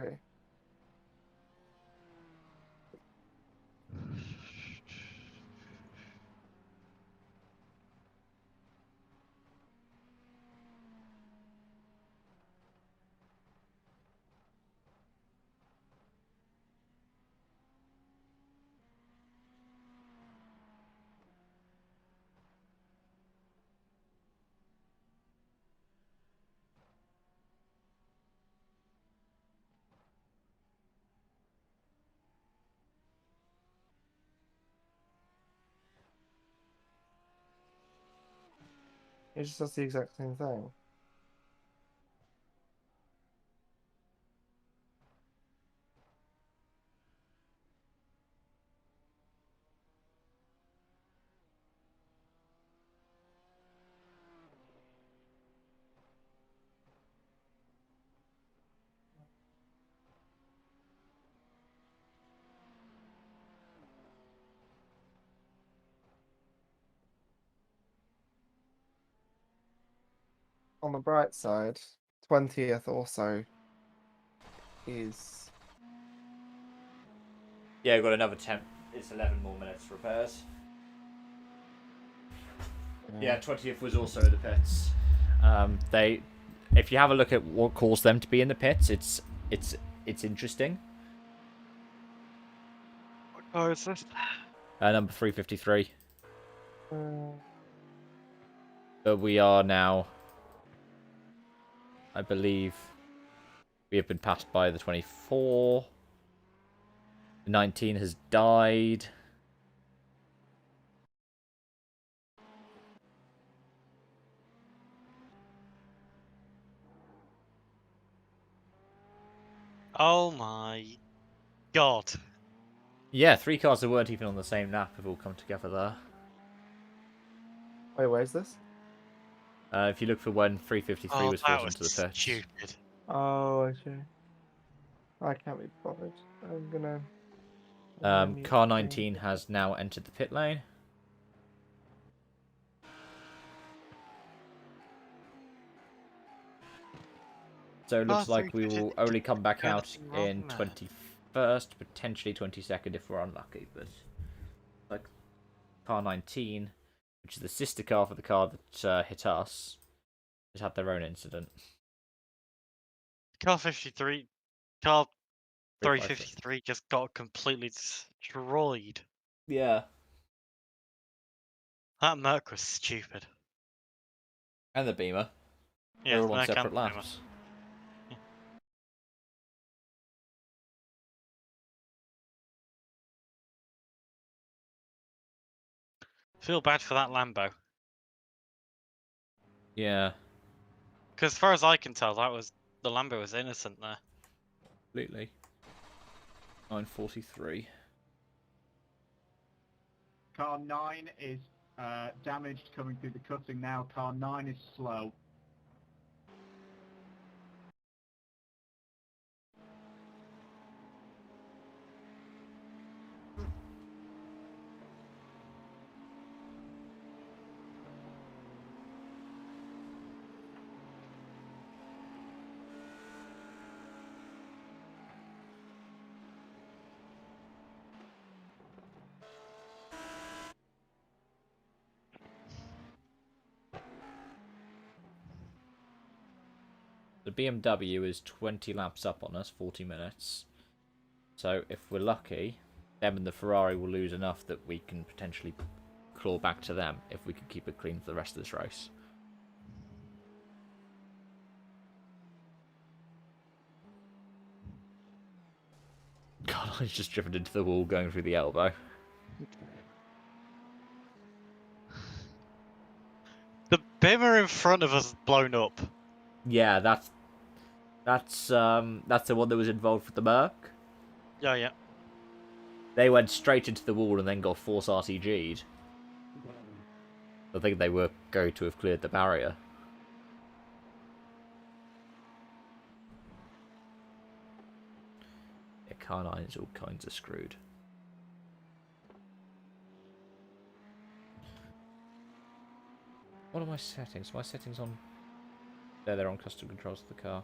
It just does the exact same thing. On the bright side, 20th also is. Yeah, I've got another 10. It's 11 more minutes for repairs. Yeah, 20th was also in the pits. If you have a look at what caused them to be in the pits, it's interesting. What car is this? Number 353. But we are now, I believe, we have been passed by the 24. The 19 has died. Oh my god. Yeah, 3 cars that weren't even on the same lap have all come together there. Wait, where's this? If you look for when 353 was that forced was into the pits. stupid. Oh, okay. I can't be bothered. I'm gonna. Car 19 has now entered the pit lane. So it looks like we will only come back out in 21st, potentially 22nd if we're unlucky. But like car 19, which is the sister car for the car that hit us, has had their own incident. Car 53, car 353 just got completely destroyed. Yeah. That Merc was stupid. And the Beamer. Yeah, They're all on Merc and separate the Beamer. laps. Yeah. Feel bad for that Lambo. Yeah. Because as far as I can tell, the Lambo was innocent there. Completely. 943. Car 9 is damaged coming through the cutting now. Car 9 is slow. The BMW is 20 laps up on us, 40 minutes. So if we're lucky, them and the Ferrari will lose enough that we can potentially claw back to them if we can keep it clean for the rest of this race. God, I just driven into the wall going through the elbow. The Beamer in front of us is blown up. Yeah, that's the one that was involved with the Merc. Yeah, yeah. They went straight into the wall and then got force RTG'd. I think they were going to have cleared the barrier. Yeah, car 9 is all kinds of screwed. What are my settings? My settings on... There, they're on custom controls of the car.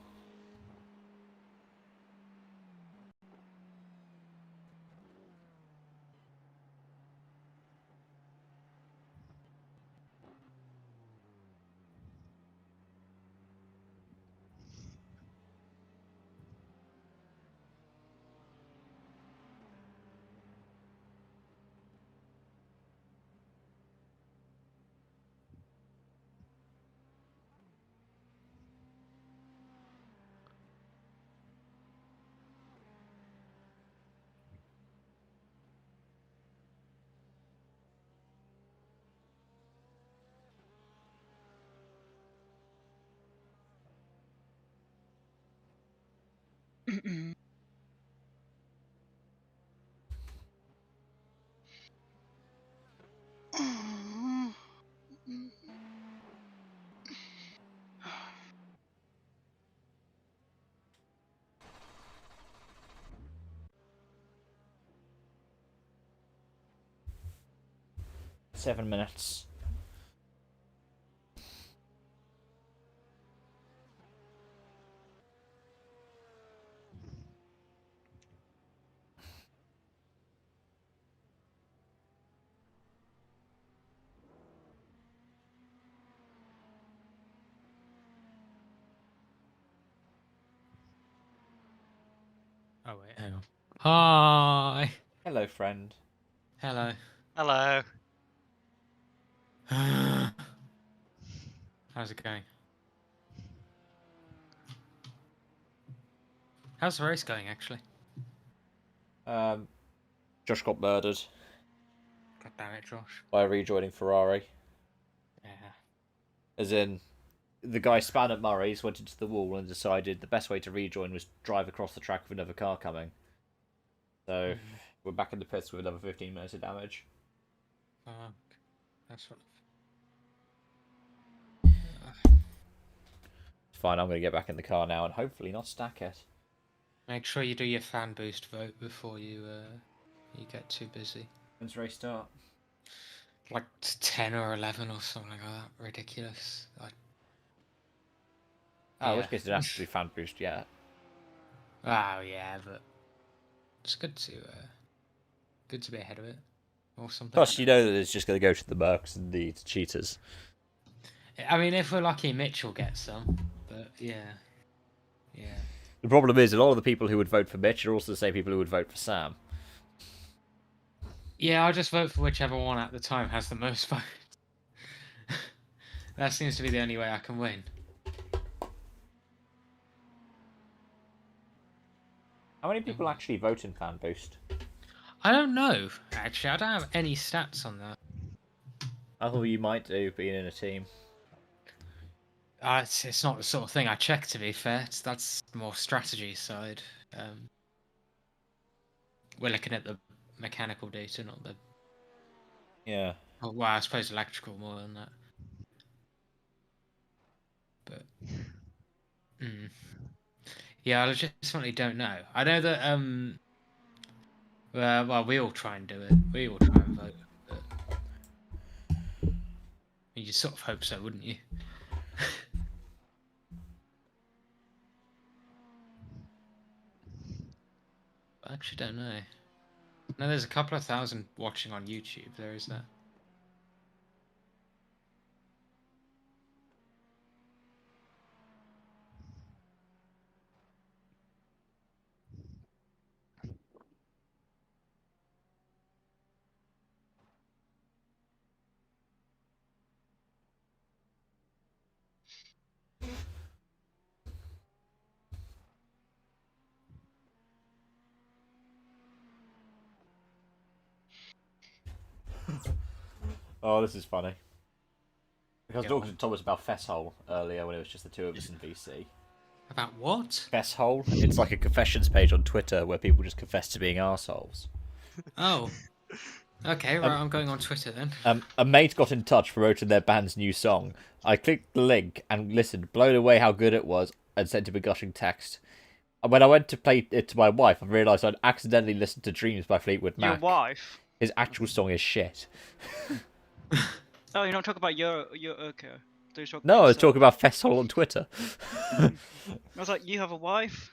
Seven minutes. Oh wait, hang on. Hi. Hello, friend. Hello. Hello. How's it going? How's the race going, actually? Josh got murdered. God damn it, Josh. By rejoining Ferrari. Yeah. As in, the guy span at Murray's, went into the wall and decided the best way to rejoin was drive across the track with another car coming. So, We're back in the pits with another 15 minutes of damage. Fuck. That's what. Fine, I'm going to get back in the car now and hopefully not stack it. Make sure you do your fan boost vote before you get too busy. When's race start? Like 10 or 11 or something like that. Ridiculous. Oh, in which case it doesn't have to do fan boost yet. Oh yeah, but it's good to be ahead of it or something. Plus, you know that it's just going to go to the mercs and the cheaters. I mean, if we're lucky, Mitch will get some. But yeah. The problem is, a lot of the people who would vote for Mitch are also the same people who would vote for Sam. Yeah, I'll just vote for whichever one at the time has the most votes. That seems to be the only way I can win. How many people actually vote in fan boost? I don't know, actually. I don't have any stats on that. I thought you might do, being in a team. It's not the sort of thing I check, to be fair. That's more strategy side. We're looking at the mechanical data, not the... Yeah. Oh, well, I suppose electrical more than that. But... Yeah, I legitimately don't know. I know that, well, we all try and do it. We all try and vote. But... You sort of hope so, wouldn't you? I actually don't know. No, there's a couple of thousand watching on YouTube. There is that. Oh, this is funny. I was Yeah, talking to Thomas about Fesshole earlier when it was just the two of us in VC. About what? Fesshole? It's like a confessions page on Twitter where people just confess to being arseholes. Oh. Okay, right, I'm going on Twitter then. A mate got in touch promoting their band's new song. I clicked the link and listened, blown away how good it was, and sent him a gushing text. When I went to play it to my wife, I realised I'd accidentally listened to Dreams by Fleetwood Mac. Your wife? His actual song is shit. Oh, you're not talking about your okay. No, I was talking about Fesshole on Twitter. I was like, you have a wife?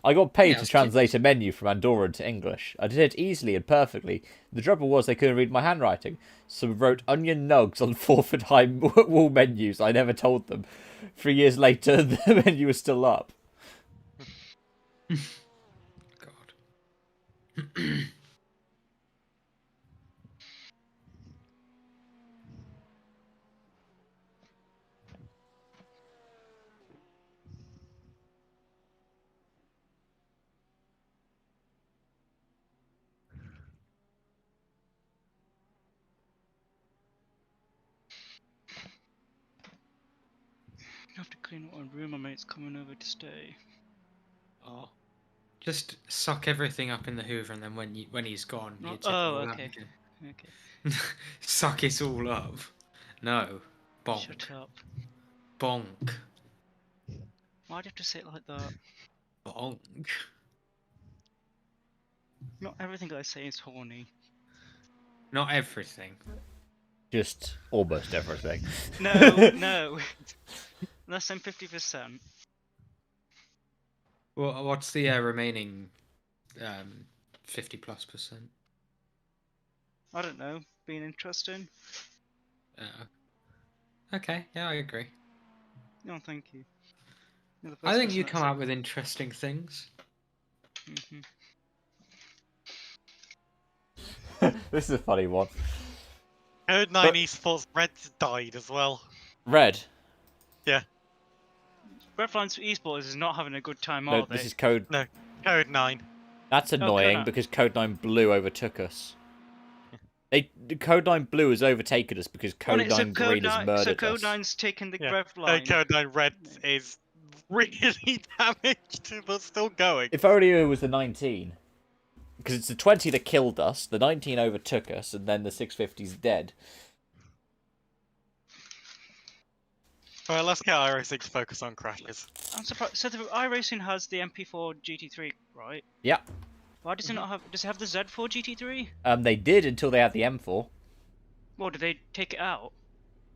I got paid to translate a menu from Andorran to English. I did it easily and perfectly. The trouble was they couldn't read my handwriting. So I wrote onion nugs on 4-foot high wall menus. I never told them. 3 years later, the menu was still up. God. I have to clean up one room. My mate's coming over to stay. Oh. Just suck everything up in the Hoover, and then when he's gone, you take it Oh, all okay. out again. Okay. Suck it all up. No. Bonk. Shut up. Bonk. Why'd you have to say it like that? Bonk. Not everything I say is horny. Not everything. Just almost everything. No, no. Less than 50%. Well, what's the remaining 50+%? I don't know. Being interesting. Okay, yeah, I agree. No, thank you. I think you come out with interesting things. This is a funny one. Code 9 Esports Red's died as well. Red? Yeah. Redflines Esports is not having a good time, No, are they? this is Code... No, Code 9. That's annoying because Code 9 Blue overtook us. Code 9 Blue has overtaken us because Code 9 Green has murdered us. So Code 9's taken the Rev No, line. Code 9 Red is really damaged, but still going. If only it was the 19. Because it's the 20 that killed us, the 19 overtook us, and then the 650's dead. Alright, let's get iRacing's focus on crashes. I'm surprised. So the iRacing has the MP4 GT3, right? Yeah. Why does it not have? Does it have the Z4 GT3? They did until they had the M4. Well, did they take it out?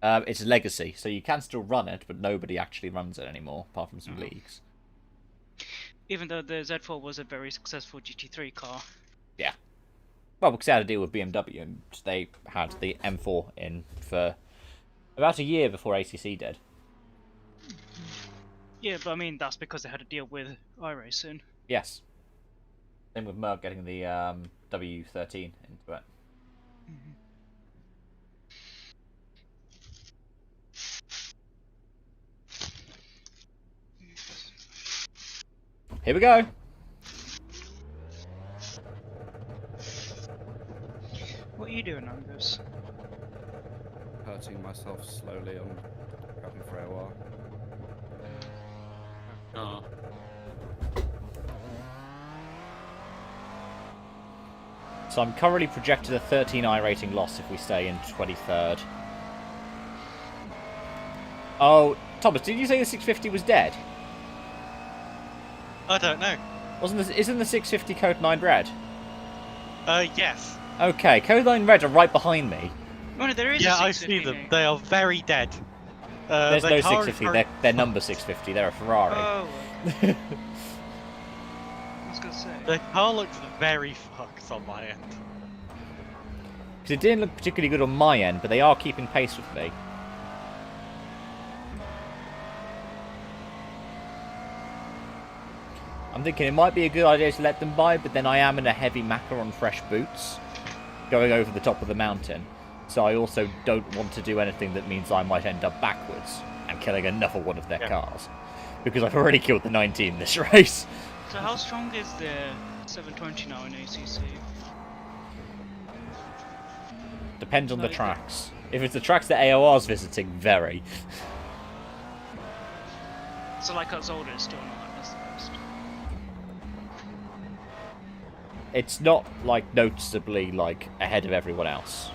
It's a legacy, so you can still run it, but nobody actually runs it anymore, apart from some leagues. Even though the Z4 was a very successful GT3 car. Yeah. Well, because they had a deal with BMW, and they had the M4 in for about a year before ACC did. Yeah, but I mean, that's because they had a deal with iRacing. Yes. Same with Merck getting the W13 into it. Here we go. What are you doing, Angus? Hurting myself slowly on grabbing for AOR. Oh. So I'm currently projected a 13 iRating loss if we stay in 23rd. Oh, Thomas, did you say the 650 was dead? I don't know. Isn't the 650 Code 9 red? Yes. Okay, Code 9 red are right behind me. Well, there is Yeah, a I 650 see them. now. They are very dead. There's their no car is 650, they're number 650, they're a Ferrari. Oh. I was gonna say. The car looks very fucked on my end. Because it didn't look particularly good on my end, but they are keeping pace with me. I'm thinking it might be a good idea to let them by, but then I am in a heavy Macca on fresh boots, going over the top of the mountain. So I also don't want to do anything that means I might end up backwards and killing another one of their cars. Because I've already killed the 19 in this race. So how strong is the 720 now in ACC? Depends on the tracks. If it's the tracks that AOR's visiting, very. So like as old as still not as the best. It's not like noticeably like ahead of everyone else.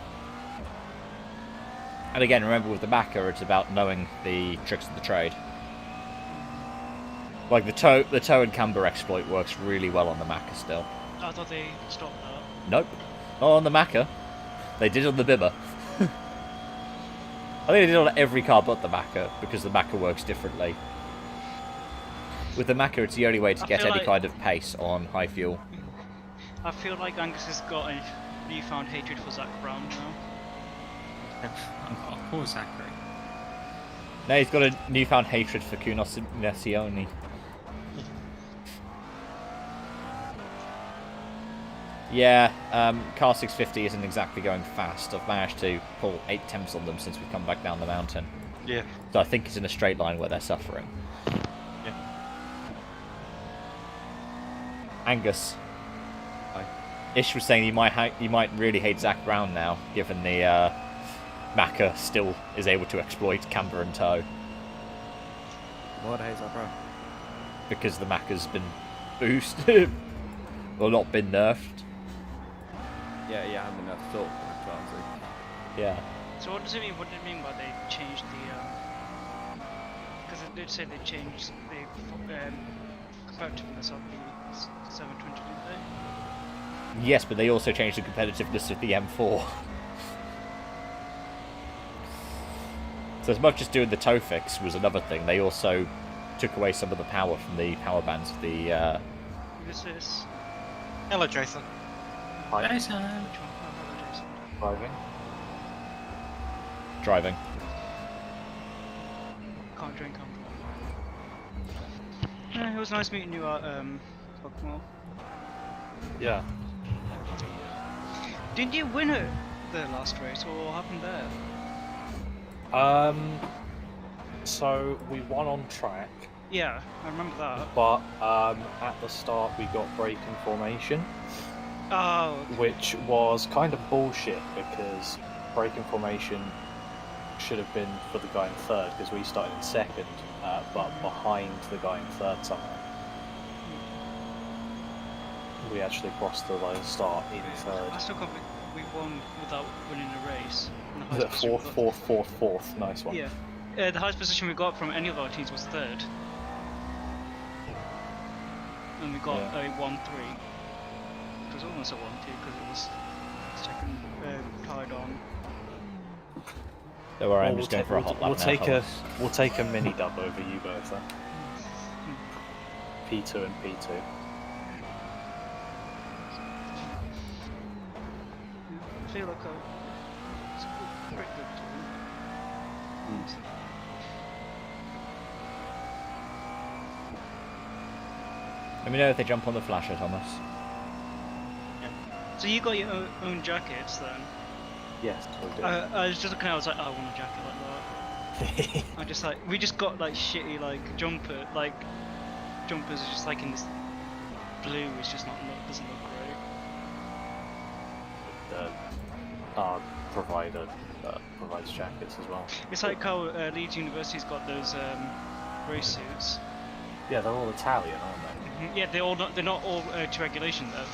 And again, remember with the Macca, it's about knowing the tricks of the trade. Like the tow and camber exploit works really well on the Macca still. I thought they stopped that. Nope, not on the Macca. They did on the Bibber. I think they did on every car but the Macca, because the Macca works differently. With the Macca, it's the only way to get any kind of pace on high fuel. I feel like Angus has got a newfound hatred for Zach Brown now. Oh, poor Zachary. No, he's got a newfound hatred for Nazioni. Yeah, car 650 isn't exactly going fast. I've managed to pull 8 temps on them since we've come back down the mountain. Yeah. So I think it's in a straight line where they're suffering. Yeah. Angus. Hi. Ish was saying he might really hate Zach Brown now, given the Macca still is able to exploit camber and tow. What hates that, bro? Because the Macca's been boosted. Or not been nerfed. Yeah, I haven't enough thought for that transit. Yeah. So what does it mean? What did it mean by they changed the? Because it did say they changed the competitiveness of the 720, didn't they? Yes, but they also changed the competitiveness of the M4. So as much as doing the tow fix was another thing, they also took away some of the power from the power bands of the. This is. Hello, Jason. Hi. Jason. Which one? Oh, hello, Jason. Driving. Driving. Can't drink. Yeah, it was nice meeting you at Pokemon. Yeah. Didn't you win it the last race, or what happened there? So we won on track, Yeah, I remember that. but at the start we got break in formation, Oh, which was kind of bullshit because break in formation should have been for the guy in third because we started in second, but behind the guy in third somehow. we actually crossed the line start in third. I still can't believe we won without winning a race. And the Was highest it position we got- fourth? Nice one. Yeah. The highest position we got from any of our teams was third. And we got a 1-3. It was almost a 1-2 because it was second tied on. Don't worry, I'm just going for a hot lap now, we'll take a mini dub over you both then. P2 and P2. I feel like it's a pretty good team. Let me know if they jump on the flasher, Thomas. So you got your own jackets then? Yes, we do. I was just looking at it, I was like, oh, I want a jacket like that. I just like, we just got like shitty jumpers are just like in this blue, which just doesn't look great. Our provider provides jackets as well. It's like how Leeds University's got those race suits. Yeah, they're all Italian, aren't they? Yeah, they're not all to regulation though.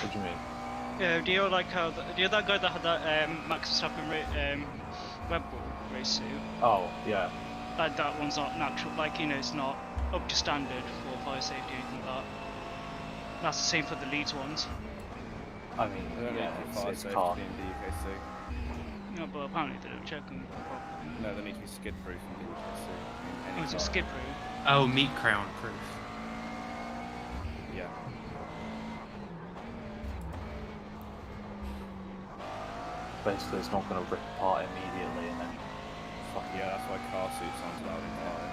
What do you mean? Do you know like how do you know that guy that had that Max Verstappen Red Bull race suit? Oh, yeah. That one's not natural, it's not up to standard for fire safety or anything like that. That's the same for the Leeds ones. I mean, yeah, it's car. in the UKC. No, but apparently they don't check them properly. No, they need to be skid proof in the UKC. Oh, is it skid proof? Oh, meat crown proof. Yeah. Basically, it's not going to rip apart immediately and then. Yeah, that's why car suits aren't allowed in fire.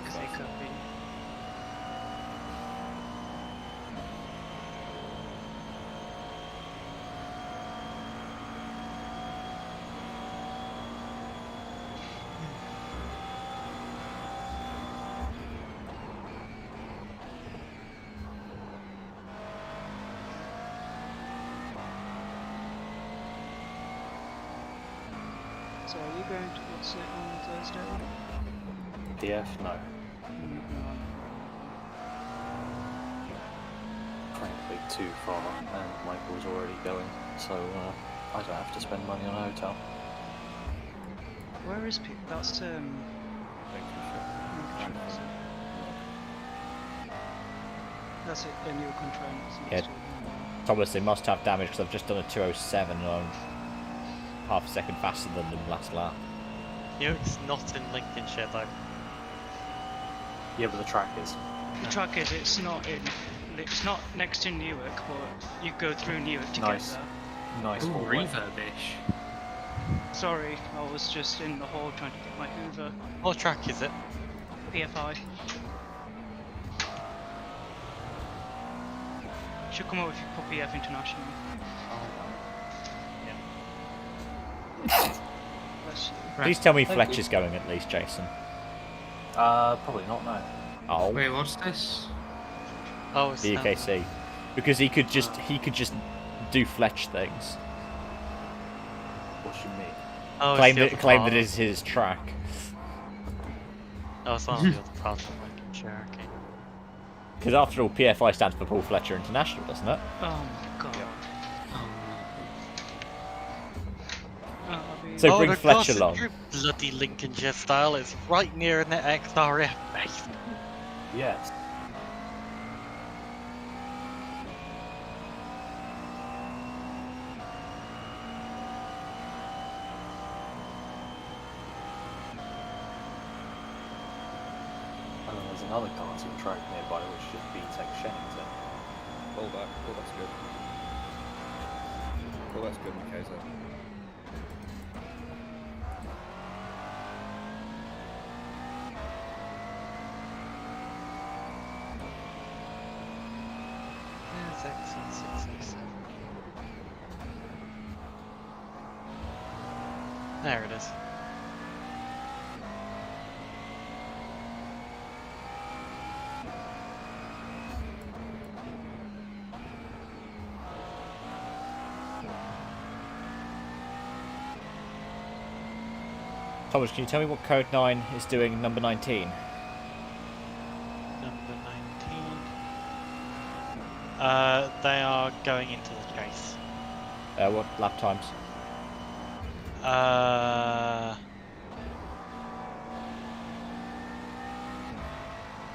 Because they could be. So are you going to what's it on Thursday? PF? No. Frankly, too far, and Michael's already going, so I don't have to spend money on a hotel. Where is Pete? That's That's it, a new contract. Yeah. Thomas, they must have damage because I've just done a 207 and I'm half a second faster than them last lap. You know, it's not in Lincolnshire though. Yeah, but the track is. The track is, it's not next to Newark, but you go through Newark to Nice. get there. Nice. Ooh, hallway. refurbish. Sorry, I was just in the hall trying to get my Hoover. What track is it? PFI. Should come over if you put PF International. Bless you. Please tell me Fletcher's going at least, Jason. Probably not, no. Oh. Wait, what's this? Oh, it's The UKC. Because he could just do Fletch things. What do you mean? Oh, it's claim the that other claim part. that it's his track. Oh, it's not the other part of Lincolnshire, okay. Because after all, PFI stands for Paul Fletcher International, doesn't it? Oh my god. So oh, bring of Fletcher course, along. True bloody Lincolnshire style is right near an XRF base. Yes. And then there's another karting track nearby which is BTEC Shennington. Oh, that's good. Oh, that's good, Mikasa. There's XC607. There it is. Thomas, can you tell me what Code 9 is doing number 19? Number 19. They are going into the chase. What lap times?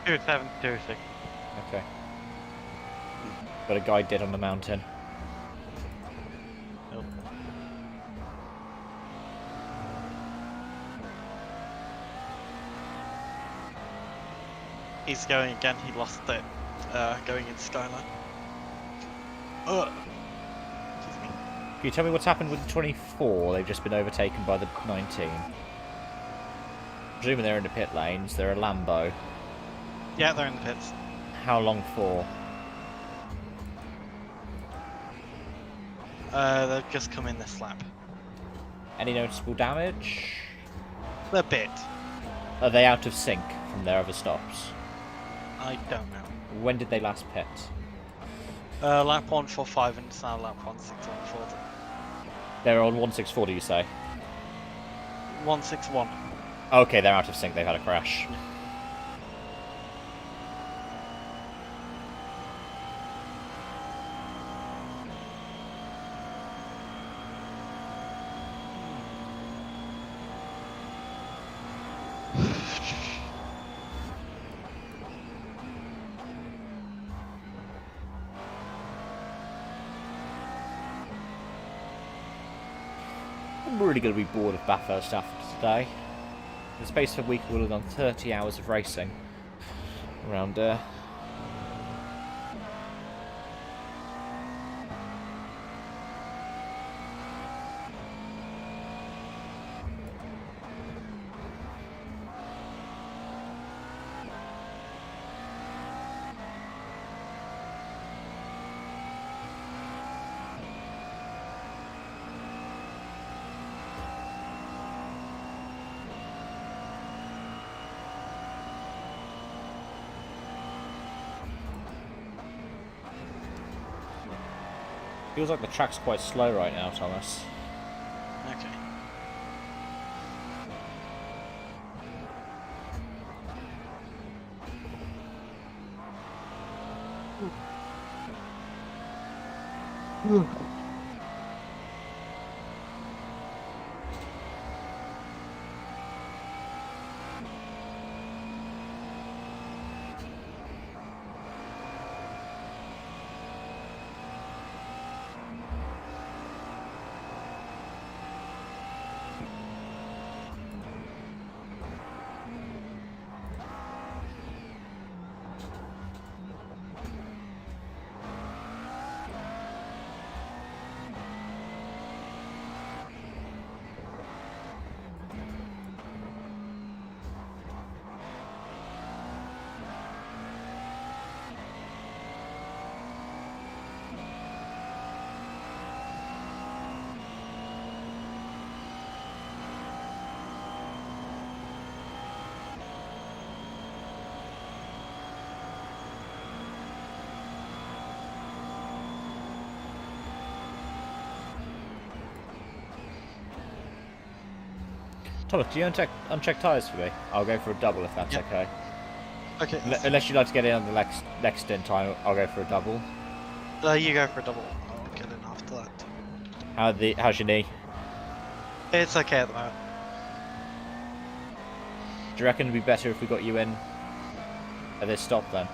2.7, 2.6. Okay. Got a guy dead on the mountain. Nope. He's going again. He lost it. Going into Skyline. Ugh. Excuse me. Can you tell me what's happened with the 24? They've just been overtaken by the 19. Presuming they're in the pit lanes. They're a Lambo. Yeah, they're in the pits. How long for? They've just come in this lap. Any noticeable damage? A bit. Are they out of sync from their other stops? I don't know. When did they last pit? Lap 145 and it's now lap 1614. They're on 164, do you say? 161. Okay, they're out of sync. They've had a crash. I'm really going to be bored of Bathurst after today. In the space of a week, we'll have done 30 hours of racing around Feels like the track's quite slow right now, Thomas. Okay. Thomas, do you uncheck tyres for me? I'll go for a double if that's okay. Okay. Unless you'd like to get in on the next stint time, I'll go for a double. You go for a double. I'll get in after that. How's your knee? It's okay at the moment. Do you reckon it'd be better if we got you in at this stop then?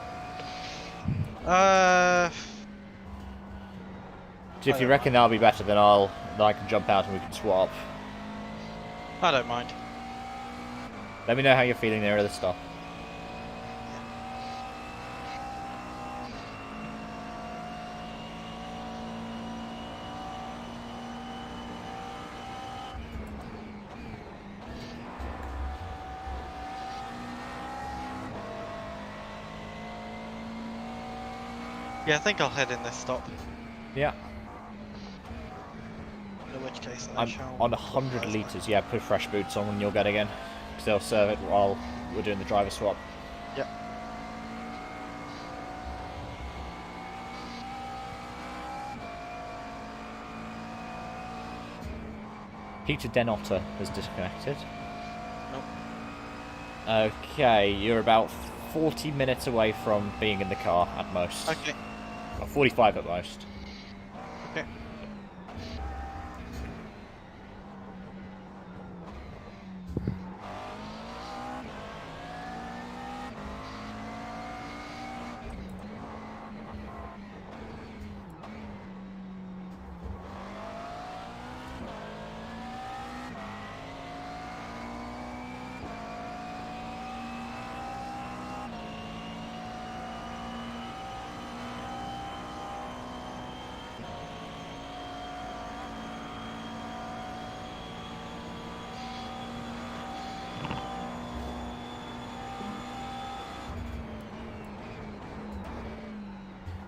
If you reckon that'll be better, then I can jump out and we can swap. I don't mind. Let me know how you're feeling there at the stop. Yeah, I think I'll head in this stop. Yeah. In which case I'm on 100 litres. Yeah, put fresh boots on when you'll get again, because they'll serve it while we're doing the driver swap. Yep. Peter Denotter has disconnected. Nope. Okay, you're about 40 minutes away from being in the car at most. Okay. Well, 45 at most. Okay.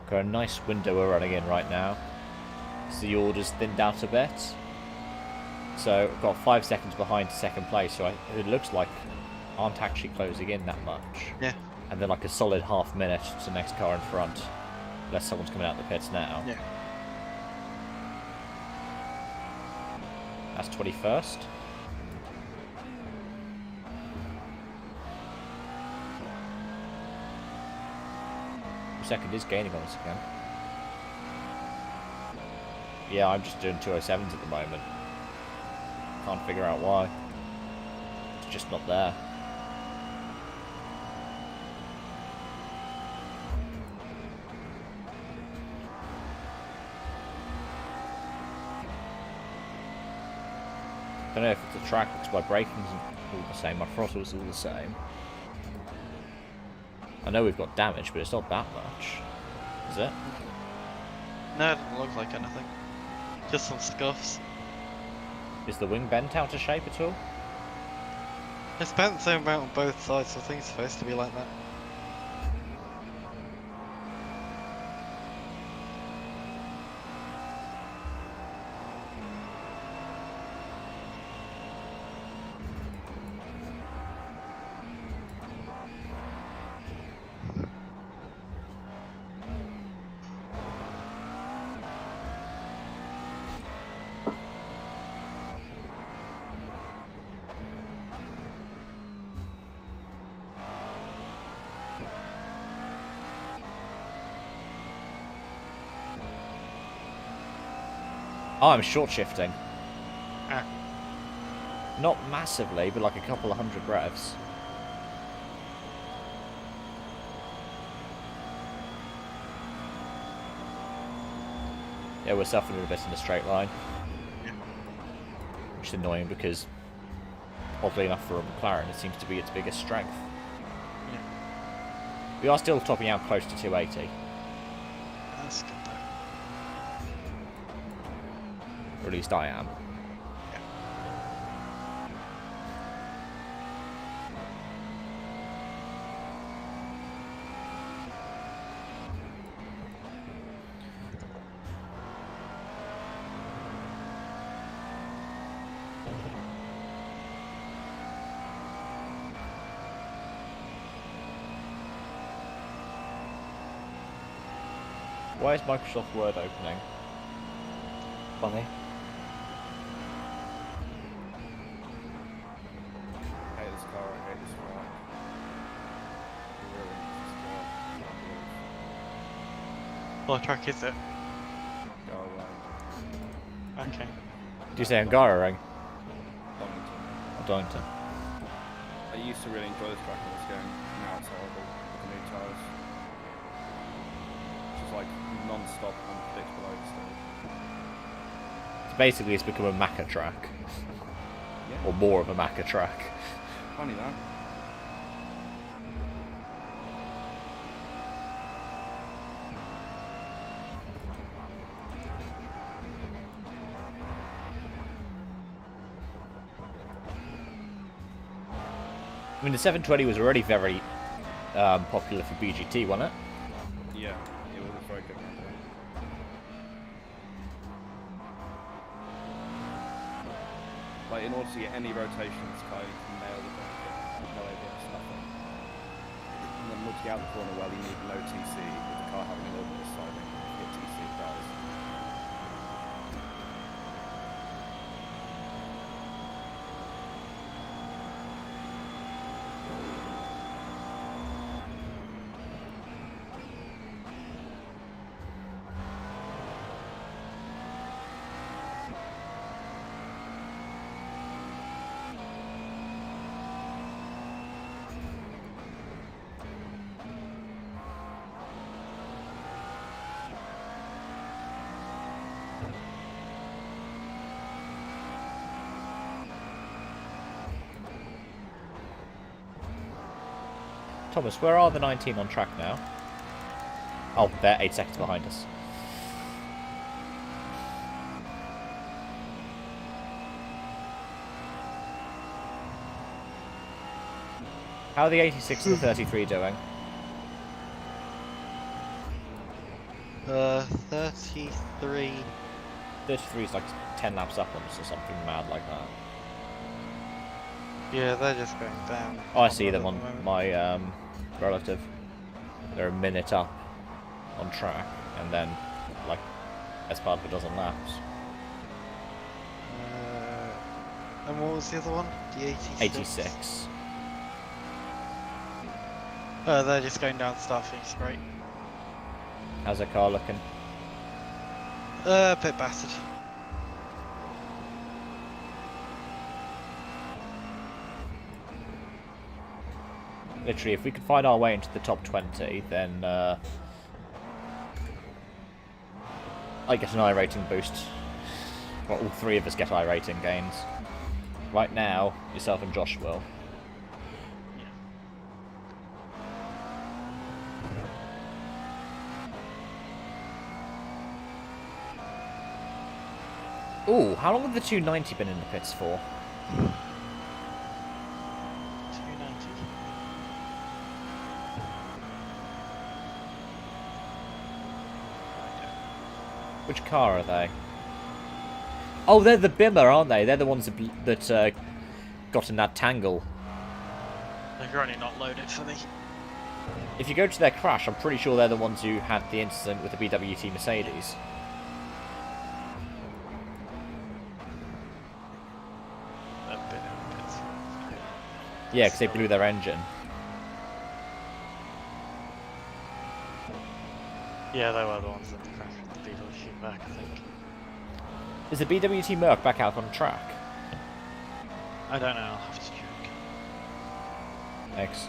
Got a nice window we're running in right now. So the order's thinned out a bit. So I've got 5 seconds behind second place, so it looks like aren't actually closing in that much. Yeah. And then like a solid half minute to the next car in front. Unless someone's coming out the pits now. Yeah. That's 21st. Second is gaining on us again. Yeah, I'm just doing 207s at the moment. Can't figure out why. It's just not there. Don't know if it's the track, because my braking's all the same, my throttle's all the same. I know we've got damage, but it's not that much. Is it? No, it doesn't look like anything. Just some scuffs. Is the wing bent out of shape at all? It's bent the same amount on both sides, so I think it's supposed to be like that. Oh, I'm short shifting. Ah. Not massively, but like a couple of hundred revs. Yeah, we're suffering a bit in the straight line. Yeah. Which is annoying because, oddly enough for a McLaren, it seems to be its biggest strength. Yeah. We are still topping out close to 280. That's good though. Or at least I am. Why is Microsoft Word opening? Funny. I hate this car, I hate this car. Really, this car. What track is it? Go away. Okay. Do you say Angara ring? Donington. Or Donington? I used to really enjoy this track when I was going. Now it's horrible with the new tyres. It's just like non-stop, unpredictable oversteer. So basically it's become a Macca track. Yeah. Or more of a Macca track. Funny that. I mean, the 720 was already very popular for BGT, wasn't it? Yeah, it was a very good one. Like, in order to get any rotations, Kai can nail the bracket. No ABS, nothing. And then once you get out the corner, well, you need no TC, with the car having a little bit of sliding. If you get TC, it dies. Thomas, where are the 19 on track now? Oh, they're 8 seconds behind us. How are the 86 and the 33 doing? 33. 33 is like 10 laps up on us or something mad like that. Yeah, they're just going down. Oh, I see them on my relative. They're a minute up on track, and then like as part of a dozen laps. And what was the other one? The 86? 86. They're just going down Starfleet, great. How's the car looking? A bit battered. Literally, if we could find our way into the top 20, then I get an iRating boost. Well, all three of us get iRating gains. Right now, yourself and Josh will. Ooh, how long have the 290 been in the pits for? 290. Which car are they? Oh, they're the Bimmer, aren't they? They're the ones that got in that tangle. They're currently not loaded for me. If you go to their crash, I'm pretty sure they're the ones who had the incident with the BWT Mercedes. Yeah, because they blew their engine. Yeah, they were the ones that crashed with the BWT back, I think. Is the BWT Merc back out on track? I don't know, I'll have to check. Thanks.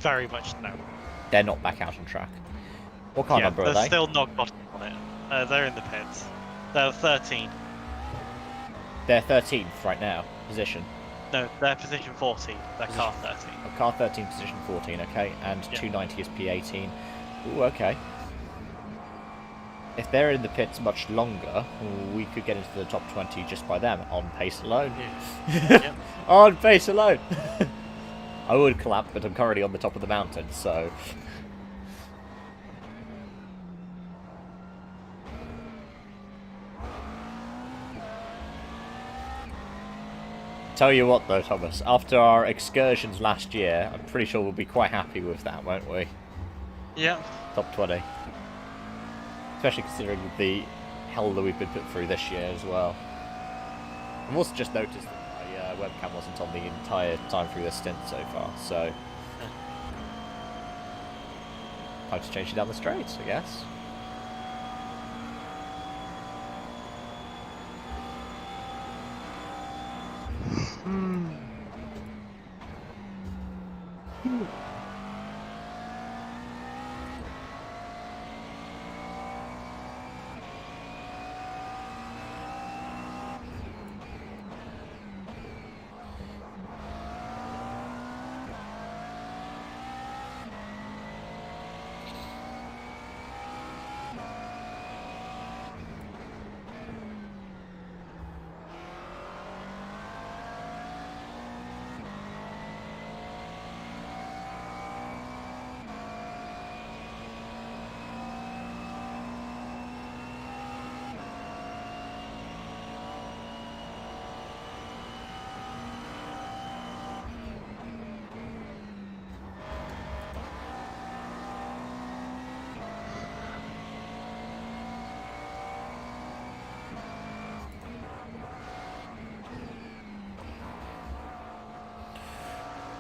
Very much no. They're not back out on track. What car number are they're they? still not bottom on it. They're in the pits. They're 13. They're 13th right now, position. No, they're position 14. They're car 13. Oh, car 13, position 14, okay. And 290 is P18. Ooh, okay. If they're in the pits much longer, we could get into the top 20 just by them, on pace alone. Yeah. On pace alone! I would clap, but I'm currently on the top of the mountain, so... Tell you what though, Thomas, after our excursions last year, I'm pretty sure we'll be quite happy with that, won't we? Yeah. Top 20. Especially considering the hell that we've been put through this year as well. I've also just noticed that my webcam wasn't on the entire time through this stint so far, so... Time to change it down the straight, I guess.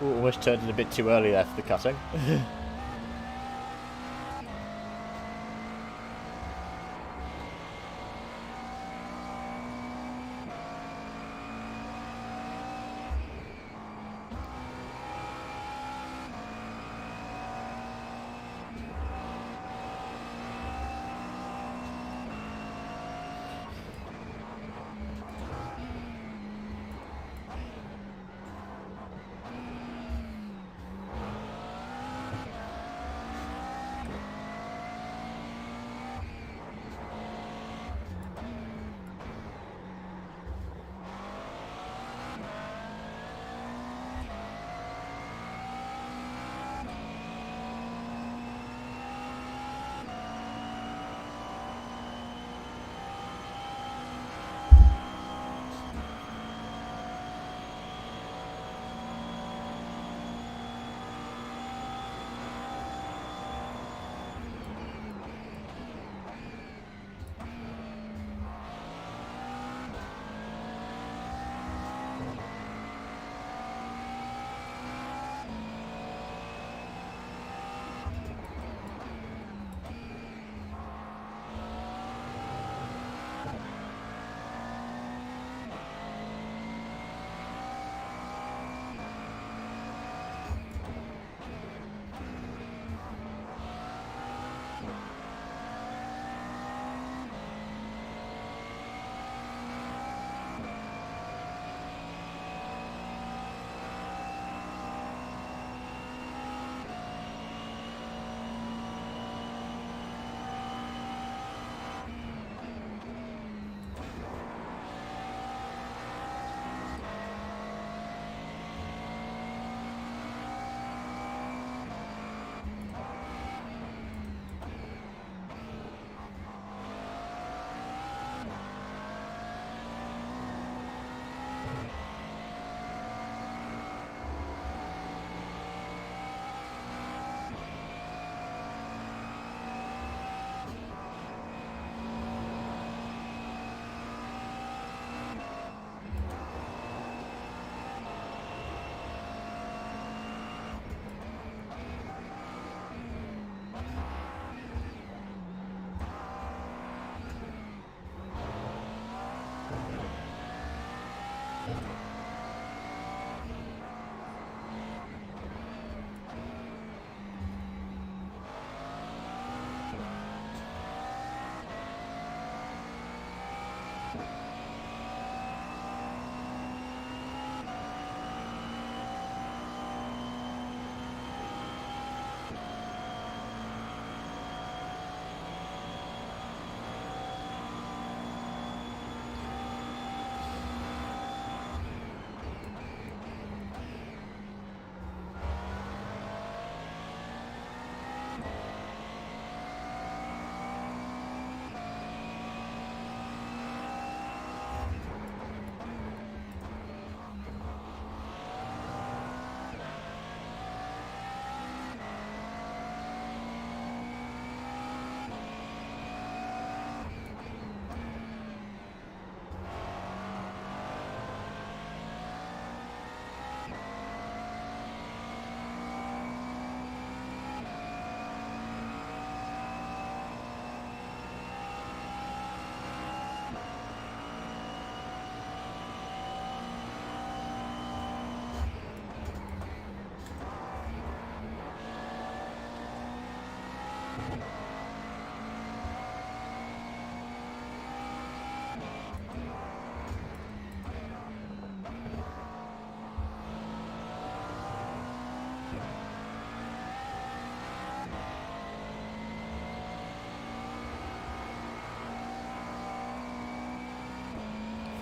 Ooh, almost turned in a bit too early there for the cutting.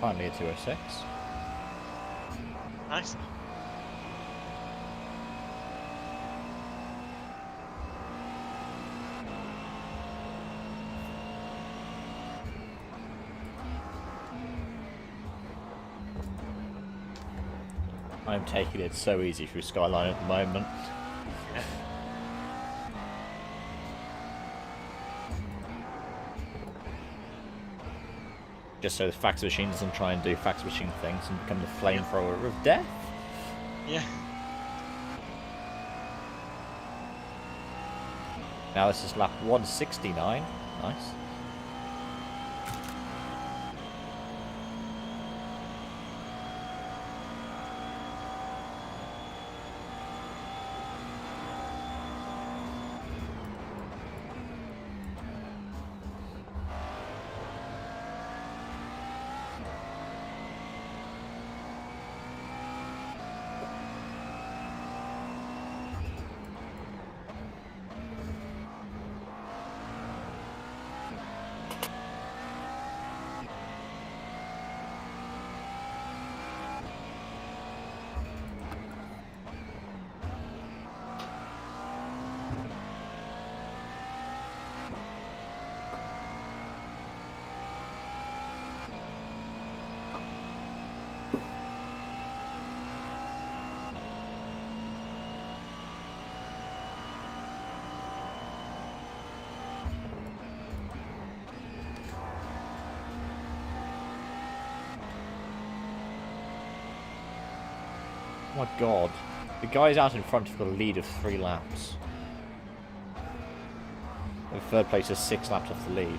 Finally a 206. Nice. I'm taking it so easy through Skyline at the moment. Yeah. Just so the fax machine doesn't try and do fax machine things and become the flamethrower of death. Yeah. Now this is lap 169. Nice. Oh my god. The guys out in front have got a lead of 3 laps. And third place is 6 laps off the lead.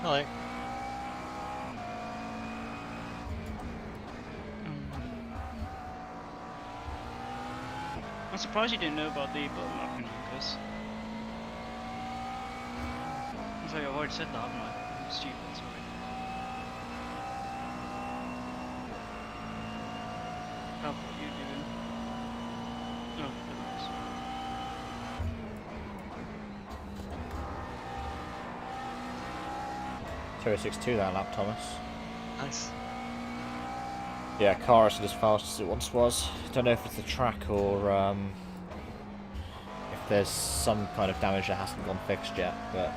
Hello. I'm surprised you didn't know about the button mapping, because I thought I've already said that, haven't I? I'm stupid, sorry. How about you doing? Oh, goodness. 206.2 that lap, Thomas. Nice. Yeah, car isn't as fast as it once was. Don't know if it's the track or if there's some kind of damage that hasn't gone fixed yet, but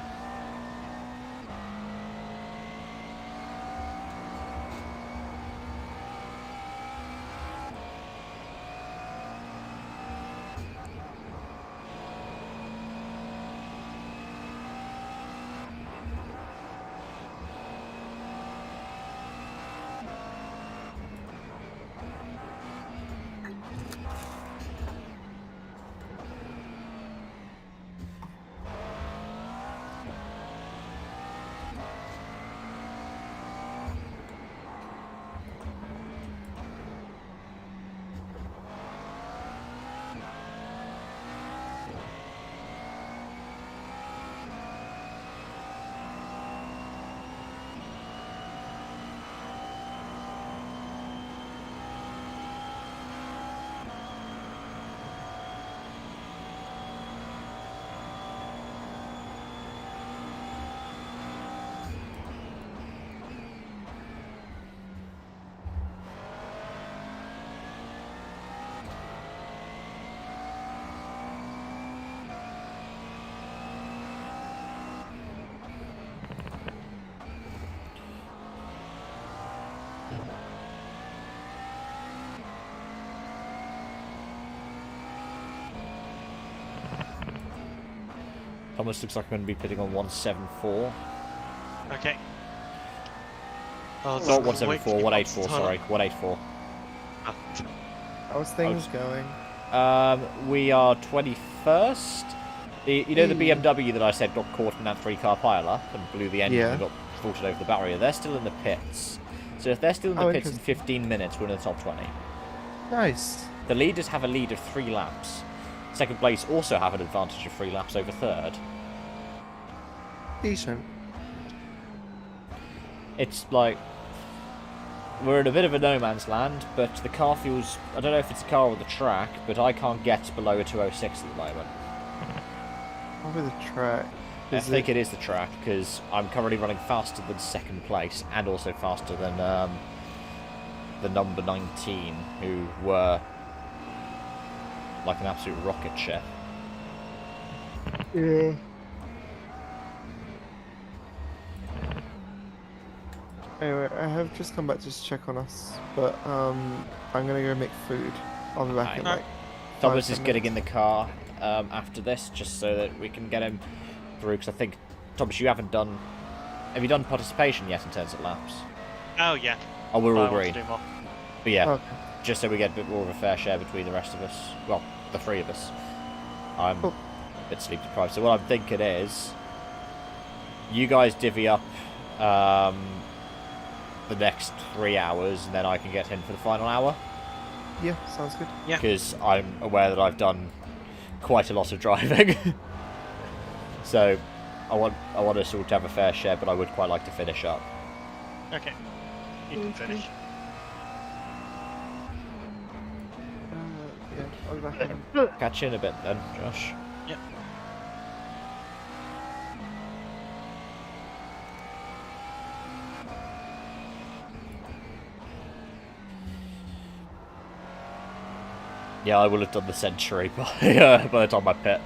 Thomas looks like I'm going to be pitting on 174. Okay. Oh, Not 174, 184, sorry. 184. How's things going? We are 21st. You know the BMW that I said got caught in that 3-car pile-up and blew the engine and got vaulted over the barrier? They're still in the pits. So if they're still in the pits in 15 minutes, we're in the top 20. Nice. The leaders have a lead of 3 laps. Second place also have an advantage of 3 laps over third. Decent. It's like... We're in a bit of a no man's land, but the car feels... I don't know if it's the car or the track, but I can't get below a 206 at the moment. Over the track. I think it is the track, because I'm currently running faster than second place, and also faster than the number 19, who were like an absolute rocket ship. Yeah. Anyway, I have just come back to check on us, but I'm gonna go make food. I'll be back in like. Thomas is getting in the car after this, just so that we can get him through. Because I think, Thomas, you haven't done. Have you done participation yet in terms of laps? Oh yeah. Oh, we're all I want to green. do more. But yeah, Okay. just so we get a bit more of a fair share between the rest of us. Well, the 3 of us. I'm a bit sleep deprived. So what I'm thinking is, you guys divvy up the next 3 hours, and then I can get in for the final hour. Yeah, sounds good. Yeah. Because I'm aware that I've done quite a lot of driving. So I want us all to have a fair share, but I would quite like to finish up. Okay. You can finish. Yeah, I'll be back in. Catch you in a bit then, Josh. Yep. Yeah, I will have done the century by the time I pit.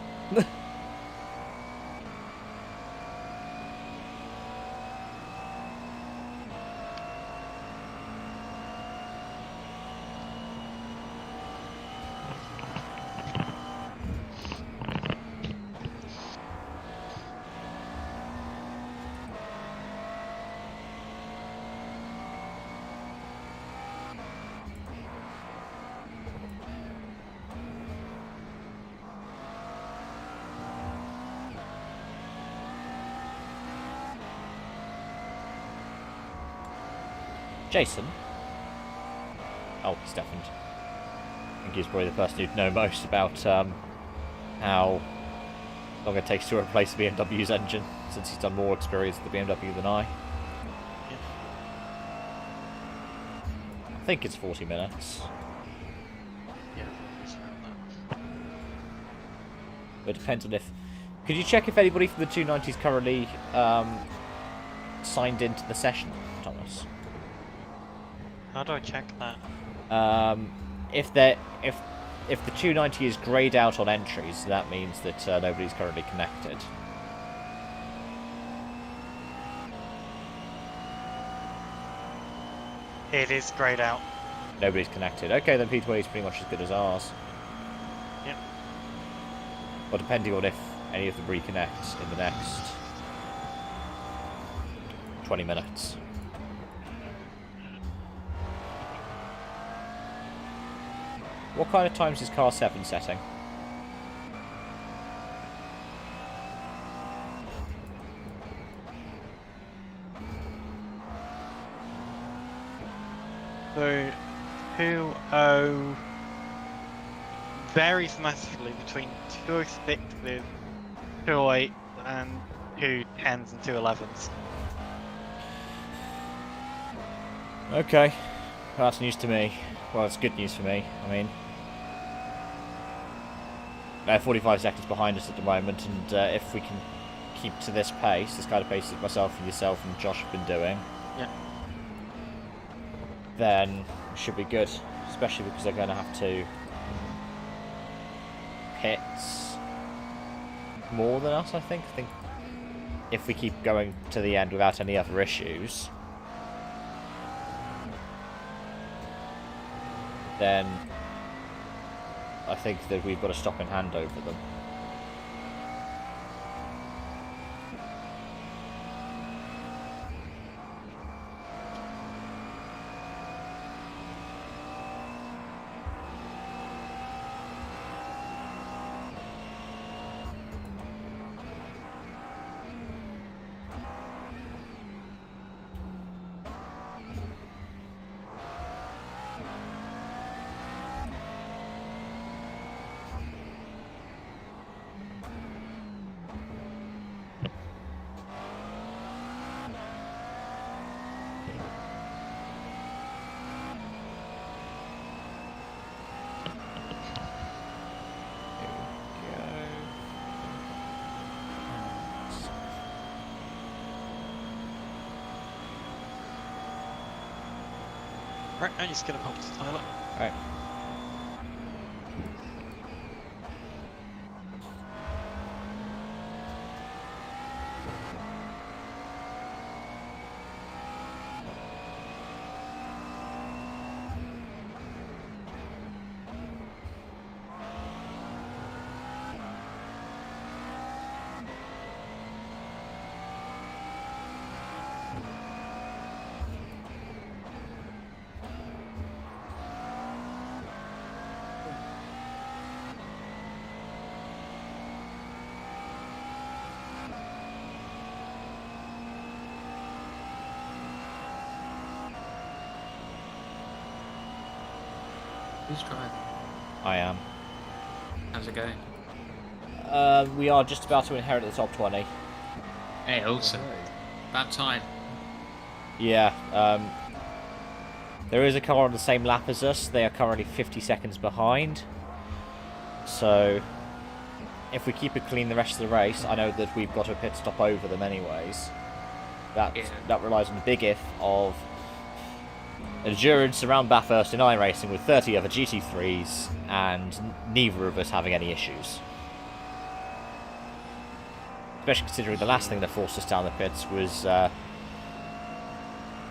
Jason? Oh, he's deafened. I think he's probably the person who'd know most about how long it takes to replace the BMW's engine, since he's done more experience with the BMW than I. Yeah. I think it's 40 minutes. Yeah, it's around that. But it depends on if... Could you check if anybody from the 290 is currently signed into the session, Thomas? How do I check that? If the 290 is greyed out on entries, that means that nobody's currently connected. It is greyed out. Nobody's connected. Okay, then P20 is pretty much as good as ours. Yep. Well, depending on if any of them reconnect in the next 20 minutes. What kind of times is car 7 setting? So, 2.0 varies massively between 2.06s, 2.08s, and 2.10s and 2.11s. Okay, well, that's news to me. Well, it's good news for me. I mean, they're 45 seconds behind us at the moment, and if we can keep to this pace, this kind of pace that myself and yourself and Josh have been doing, yeah, then we should be good. Especially because they're going to have to pit more than us, I think. I think if we keep going to the end without any other issues, then I think that we've got a stop in hand over them. Right, I'm just gonna pop to the toilet. Right. Who's driving? I am. How's it going? We are just about to inherit the top 20. Hey, awesome. About time. Yeah, there is a car on the same lap as us. They are currently 50 seconds behind. So, if we keep it clean the rest of the race, I know that we've got a pit stop over them anyways. That relies on the big if of endurance around Bathurst in iRacing with 30 other GT3s and neither of us having any issues. Especially considering the last thing that forced us down the pits was a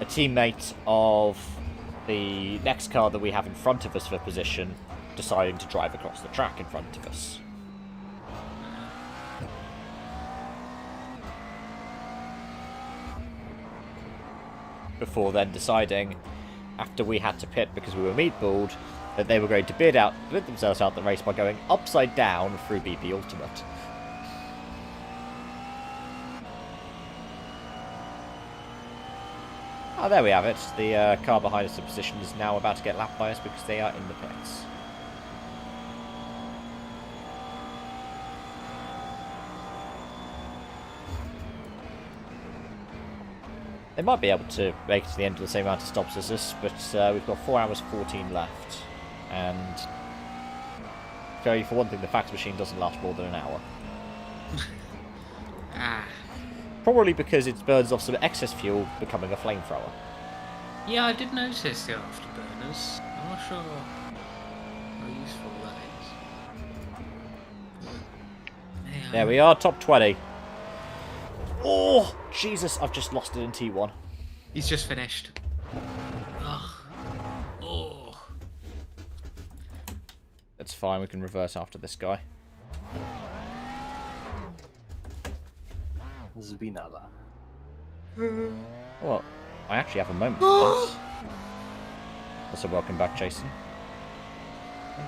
teammate of the next car that we have in front of us for position deciding to drive across the track in front of us. Before then deciding, after we had to pit because we were meatballed, that they were going to bid themselves out the race by going upside down through BP Ultimate. Oh, there we have it. The car behind us in position is now about to get lapped by us because they are in the pits. They might be able to make it to the end of the same amount of stops as us, but we've got 4 hours 14 left. And for one thing, the fax machine doesn't last more than an hour. Probably because it burns off some excess fuel, becoming a flamethrower. Yeah, I did notice the afterburners. I'm not sure how useful that is. There we are, top 20. Oh, Jesus, I've just lost it in T1. He's just finished. Ugh. Oh. That's fine, we can reverse after this guy. Zbinala. Well, I actually have a moment for this. Also, welcome back, Jason.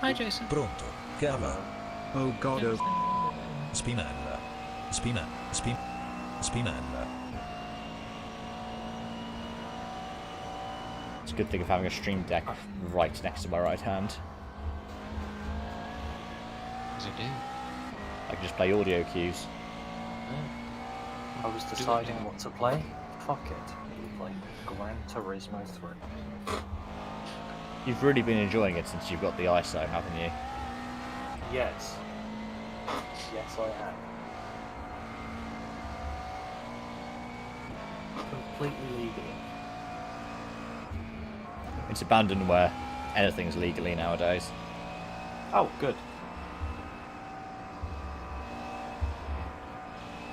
Hi, Jason. Pronto. Cava. Oh god, oh. Spinella. Spinella. It's a good thing of having a stream deck right next to my right hand. What does it do? I can just play audio cues. I was deciding what to play. Fuck it. We'll play Gran Turismo 3. You've really been enjoying it since you've got the ISO, haven't you? Yes. Yes, I have. Completely legally. It's abandoned where anything's legally nowadays. Oh, good.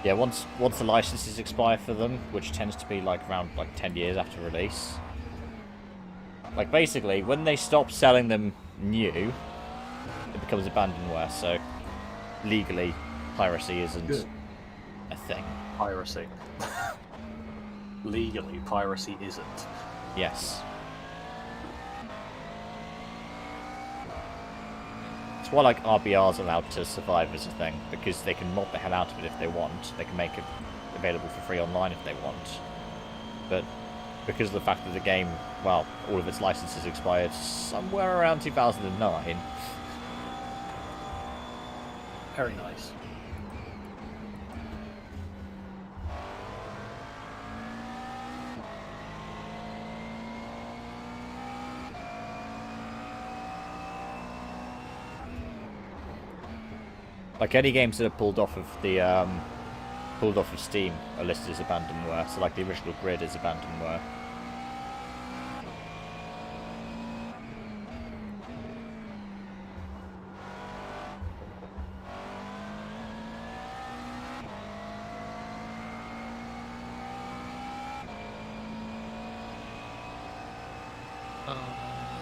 Yeah, once the licenses expire for them, which tends to be like around 10 years after release. Like basically, when they stop selling them new, it becomes abandonware. So legally, piracy isn't a thing. Piracy. Legally, piracy isn't. Yes. It's why like RBR's allowed to survive as a thing, because they can mod the hell out of it if they want. They can make it available for free online if they want. But because of the fact that the game, well, all of its licenses expired somewhere around 2009. Very nice. Like any games that are pulled off of Steam are listed as abandonware. So like the original Grid is abandonware.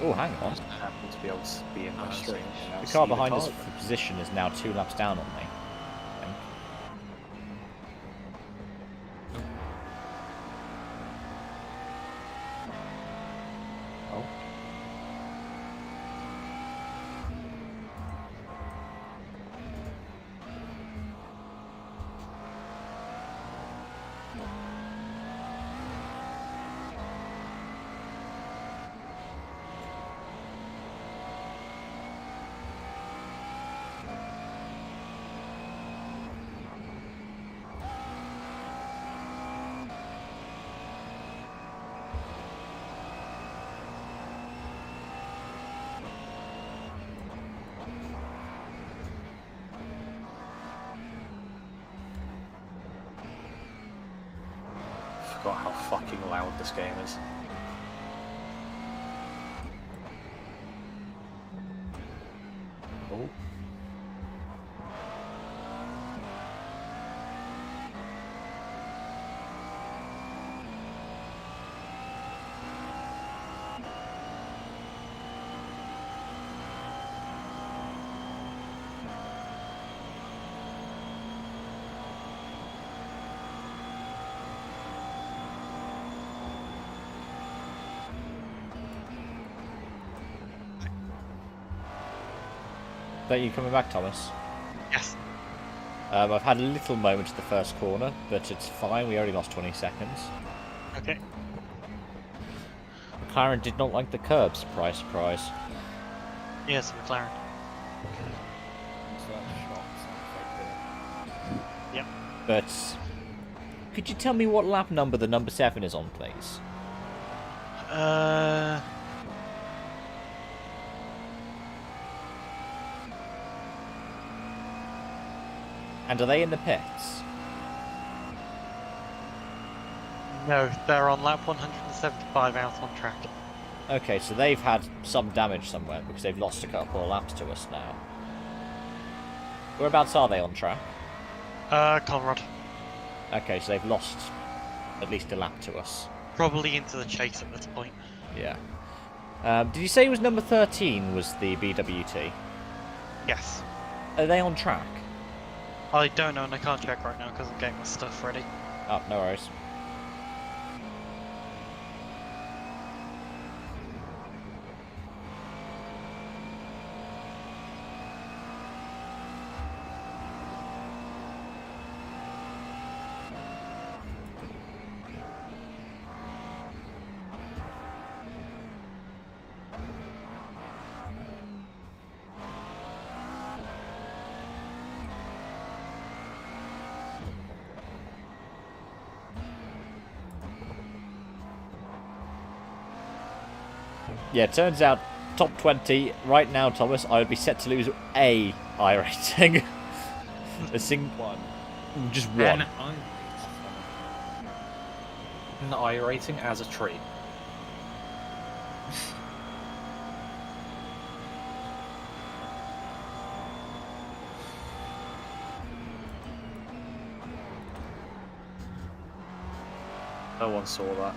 Oh, hang on. Happen to be able to be in my stream. and I'll The see car behind us car. for position is now 2 laps down on me. I think. Oh. Forgot how fucking loud this game is. Oh. Are you coming back, Thomas? Yes. I've had a little moment at the first corner, but it's fine. We only lost 20 seconds. Okay. McLaren did not like the curb, surprise, surprise. Yes, McLaren. Yep. But could you tell me what lap number the number 7 is on, please? And are they in the pits? No, they're on lap 175 out on track. Okay, so they've had some damage somewhere because they've lost a couple of laps to us now. Whereabouts are they on track? Conrad. Okay, so they've lost at least a lap to us. Probably into the chase at this point. Yeah. Did you say it was number 13 was the BWT? Yes. Are they on track? I don't know and I can't check right now because I'm getting my stuff ready. Oh, no worries. Yeah, turns out, top 20, right now, Thomas, I would be set to lose a iRacing. Just one. An iRacing as a treat. No one saw that.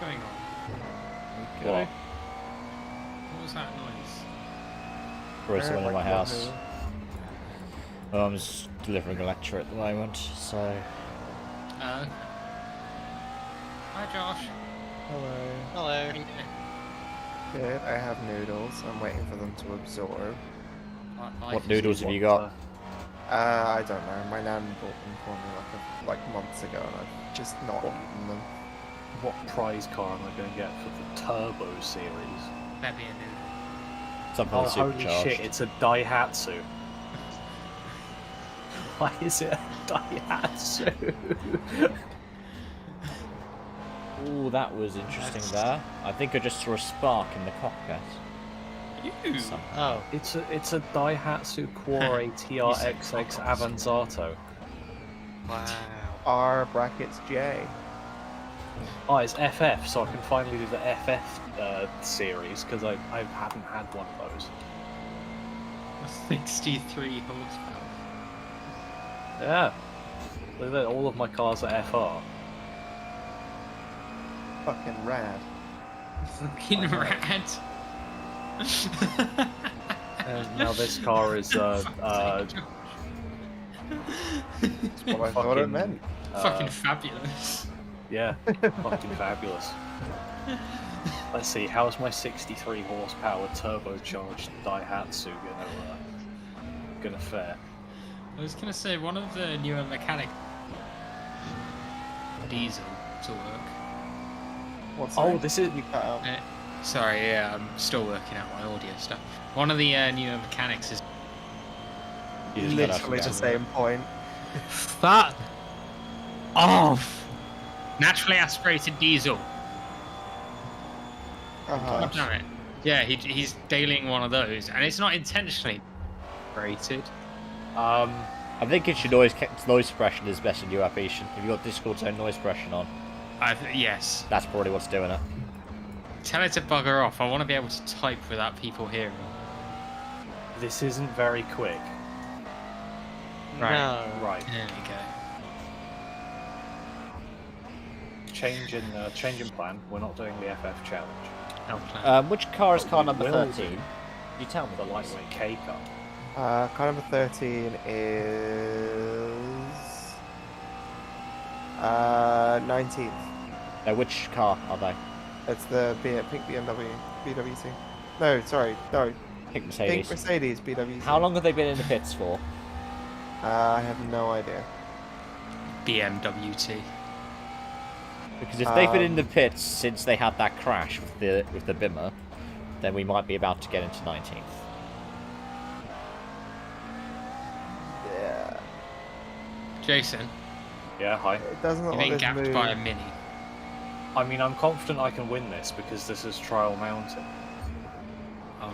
going on? What? What was that noise? Probably someone in my house. Well, I'm just delivering a lecture at the moment, so... Okay. Hi, Josh. Hello. Hello. Good. I have noodles. I'm waiting for them to absorb. What noodles have you got? I don't know. My nan bought them for me like months ago, and I've just not eaten them. What prize car am I going to get for the Turbo series? Maybe a noodle. Something Oh, with holy supercharged. shit, it's a Daihatsu. Why is it a Daihatsu? Ooh, that was interesting there. I think I just saw a spark in the cockpit. Oh. It's a Daihatsu Quore TRXX Avanzato. Wow. R brackets J. Oh, it's FF, so I can finally do the FF series, because I haven't had one of those. 63 horsepower. Yeah. Look at that, all of my cars are FR. Fucking rad. Fucking rad. And now this car is That's what I thought it meant. Fucking fabulous. Yeah, fucking fabulous. Let's see, how's my 63 horsepower turbocharged Daihatsu gonna fare? I was gonna say one of the newer mechanic diesel to work. What's Oh, that? this is You cut out. Sorry, yeah, I'm still working out my audio stuff. One of the newer mechanics is Literally the same point. fuck off. Naturally aspirated diesel. God damn it. Yeah, he's dailying one of those, and it's not intentionally aspirated. I think it's your noise suppression is best in your application. Have you got Discord zone noise suppression on? Yes. That's probably what's doing it. Tell it to bugger off. I want to be able to type without people hearing. This isn't very quick. Right. No. Right. There we go. Change in plan. We're not doing the FF challenge. Which car is car we number will 13? do You tell me. The lightweight K car. Car number 13 is 19th. Which car are they? It's the pink BMW, BWC. No, sorry, no. Pink Mercedes. Pink Mercedes, BWC. How long have they been in the pits for? I have no idea. BMWT. Because if they've been in the pits since they had that crash with the Bimmer, then we might be about to get into 19th. Yeah. Jason. Yeah, hi. It doesn't look You've like been this gapped move. by a Mini. I mean, I'm confident I can win this because this is Trial Mountain. Oh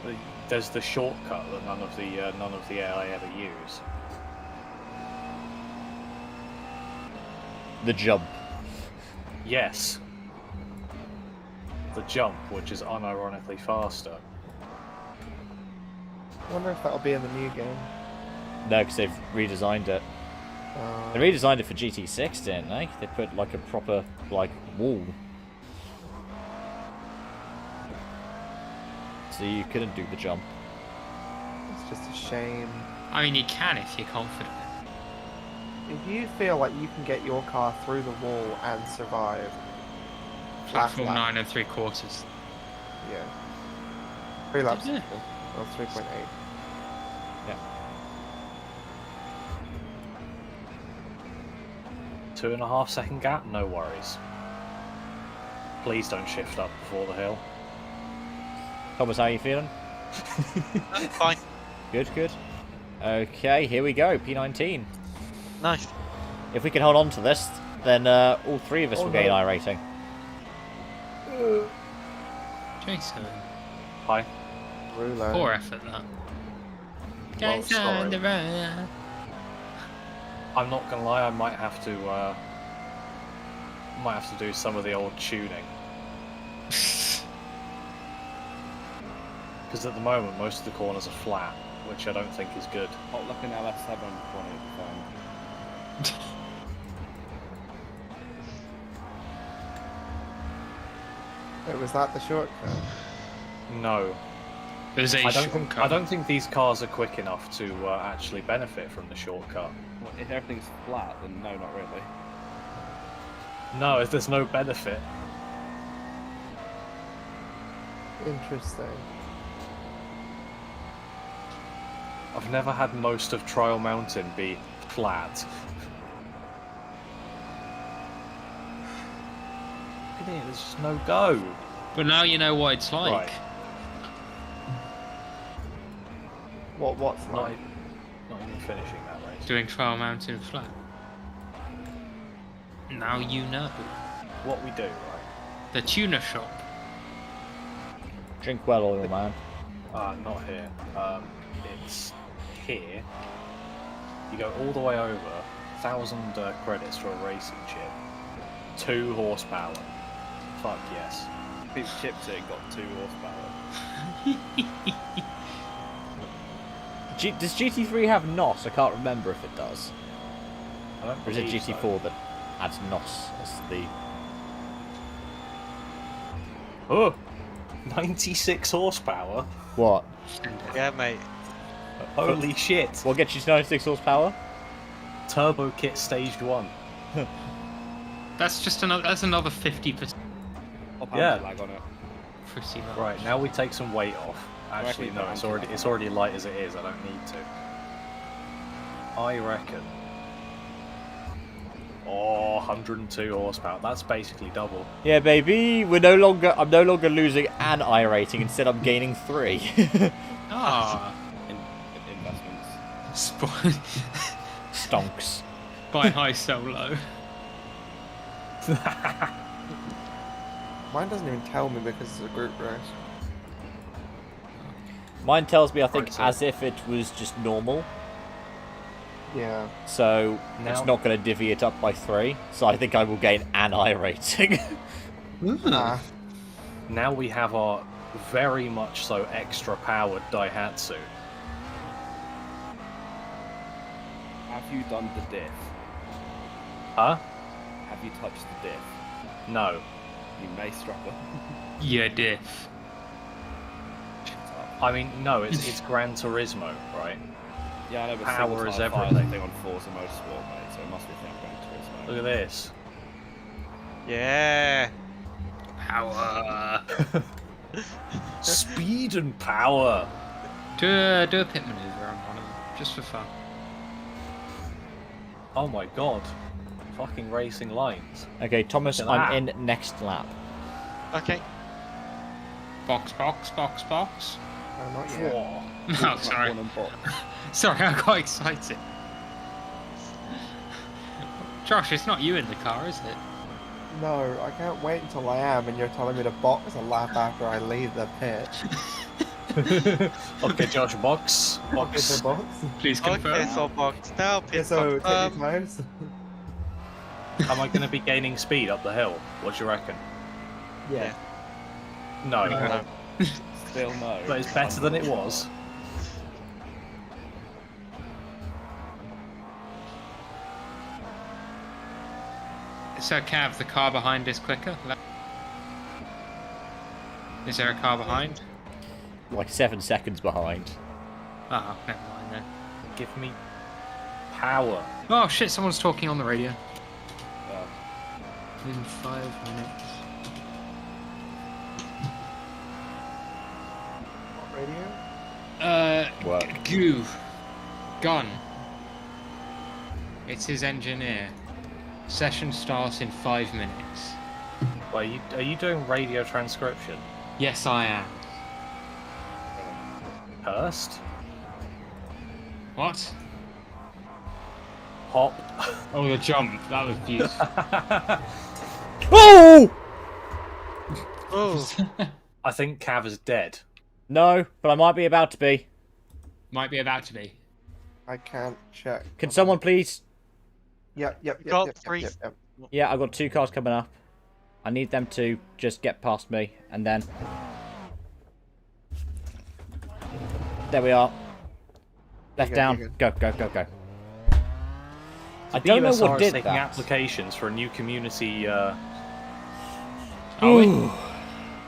no. There's the shortcut that none of the AI ever use. The jump. Yes. The jump, which is unironically faster. I wonder if that'll be in the new game. No, because they've redesigned it. They redesigned it for GT6, didn't they? They put like a proper wall. So you couldn't do the jump. It's just a shame. I mean, you can if you're confident. If you feel like you can get your car through the wall and survive, Platform lap. 9 3/4. Yeah. 3 laps. Yeah. Or 3.8. Yeah. 2.5 second gap, no worries. Please don't shift up before the hill. Thomas, how are you feeling? Fine. Good, good. Okay, here we go, P19. Nice. If we can hold on to this, then all three of us will gain iRating. Jason. Hi. Ruler. Poor effort, that. Well, Jason sorry. the runner. I'm not gonna lie, I might have to do some of the old tuning. Because at the moment, most of the corners are flat, which I don't think is good. Hot looking LS7 one at the time. Wait, was that the shortcut? No. There's a shortcut. I don't think these cars are quick enough to actually benefit from the shortcut. Well, if everything's flat, then no, not really. No, if there's no benefit. Interesting. I've never had most of Trial Mountain be flat. Look at it, there's just no go. But now you know what it's like. Right. What's Not, like? not even finishing that race. Doing Trial Mountain flat. Now you know. What we do, right? The tuner shop. Drink well, oil man. Not here. It's here. You go all the way over, 1,000 credits for a racing chip. 2 horsepower. Fuck yes. People chipped it and got 2 horsepower. Does GT3 have NOS? I can't remember if it does. I don't Or is it believe GT4 so. that adds NOS as the... Oh! 96 horsepower? What? Yeah, mate. Holy shit! What gets you to 96 horsepower? Turbo kit stage 1. That's just another. That's another 50%. Yeah. Lag on it. Pretty much. Right, now we take some weight off. Actually, no, it's already light as it is. I don't need to. I reckon. Oh, 102 horsepower. That's basically double. Yeah, baby. I'm no longer losing an iRating. Instead, I'm gaining 3. Ah. Investments. Stonks. Buy high, sell low. Mine doesn't even tell me because it's a group race. Mine tells me, I think, Right, so- as if it was just normal. Yeah. So Now- it's not going to divvy it up by 3. So I think I will gain an iRating. Ah, Now we have our very much so extra powered Daihatsu. Have you done the diff? Huh? Have you touched the diff? No. You may struggle. Yeah, diff. I mean, no, it's Gran Turismo, right? Yeah, I know, but Power is Fire everything. thing on Forza Motorsport, mate, so it must be a thing on Gran Turismo. Look at this. Yeah. Power. Speed and power. Do a pit maneuver on one of them, just for fun. Oh my god. Fucking racing lines. Okay, Thomas, Look at that. I'm in next lap. Okay. Box, box, box, box. no, not yet. Whoa. Oh, sorry. One and box. Sorry, I got excited. Josh, it's not you in the car, is it? No, I can't wait until I am, and you're telling me to box a lap after I leave the pit. Okay, Josh, box. Okay, Box. so box. Please confirm. Okay, so box now, Yeah, pit so take your confirm. times. Am I going to be gaining speed up the hill? What do you reckon? Yeah. No. No. Still no. But it's better than it was. So, Cav, the car behind is quicker. Is there a car behind? Like 7 seconds behind. Oh, never mind then. Give me power. Oh shit, someone's talking on the radio. Oh. In 5 minutes. Radio? Work. Goo. Gun. It's his engineer. Session starts in 5 minutes. Wait, are you doing radio transcription? Yes, I am. Hurst? What? Hop. Oh, the jump. That was beautiful. Oh! Oh. I think Cav is dead. No, but I might be about to be. Might be about to be. I can't check. Can someone please... Yep. Got three. Yeah, I've got 2 cars coming up. I need them to just get past me, and then... There we are. Left You're down. good, Go. I don't know DMSR what is did taking that. applications for a new community. Are we?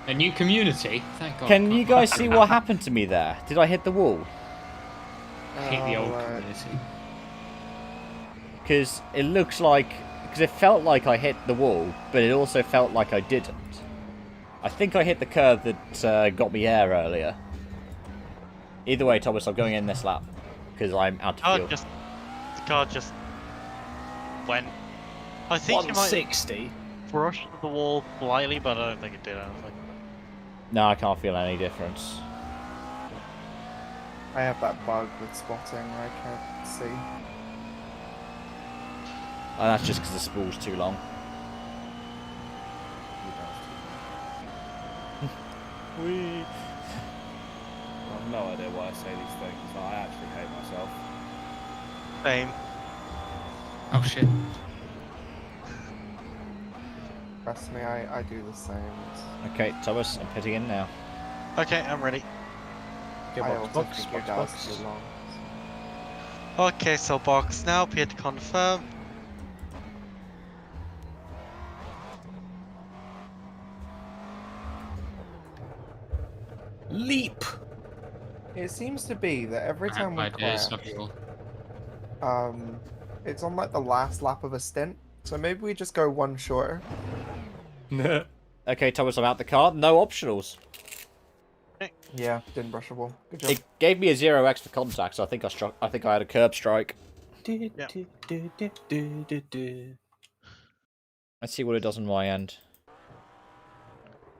A new community? Thank God. Can you guys see what happened to me there? Did I hit the wall? Hate the old community. Because it looks like... Because it felt like I hit the wall, but it also felt like I didn't. I think I hit the curve that got me air earlier. Either way, Thomas, I'm going in this lap. Because I'm out of fuel. The car just went. I think you might 160. brush the wall slightly, but I don't think it did anything. No, I can't feel any difference. I have that bug with spotting where I can't see. Oh, that's just because the spool's too long. I have no idea why I say these things, but I actually hate myself. Same. Oh shit. Trust me, I do the same. Okay, Thomas, I'm pitting in now. Okay, I'm ready. I also think your guys too long. Okay, so box now, appear to confirm. Leap! It seems to be that every time we crash, it's on like the last lap of a stint, so maybe we just go one shorter. Okay, Thomas, I'm out the car. No optionals. Yeah, didn't brush a wall. Good job. It gave me a 0x for contact, so I think I had a curb strike. Yeah. Let's see what it does on my end.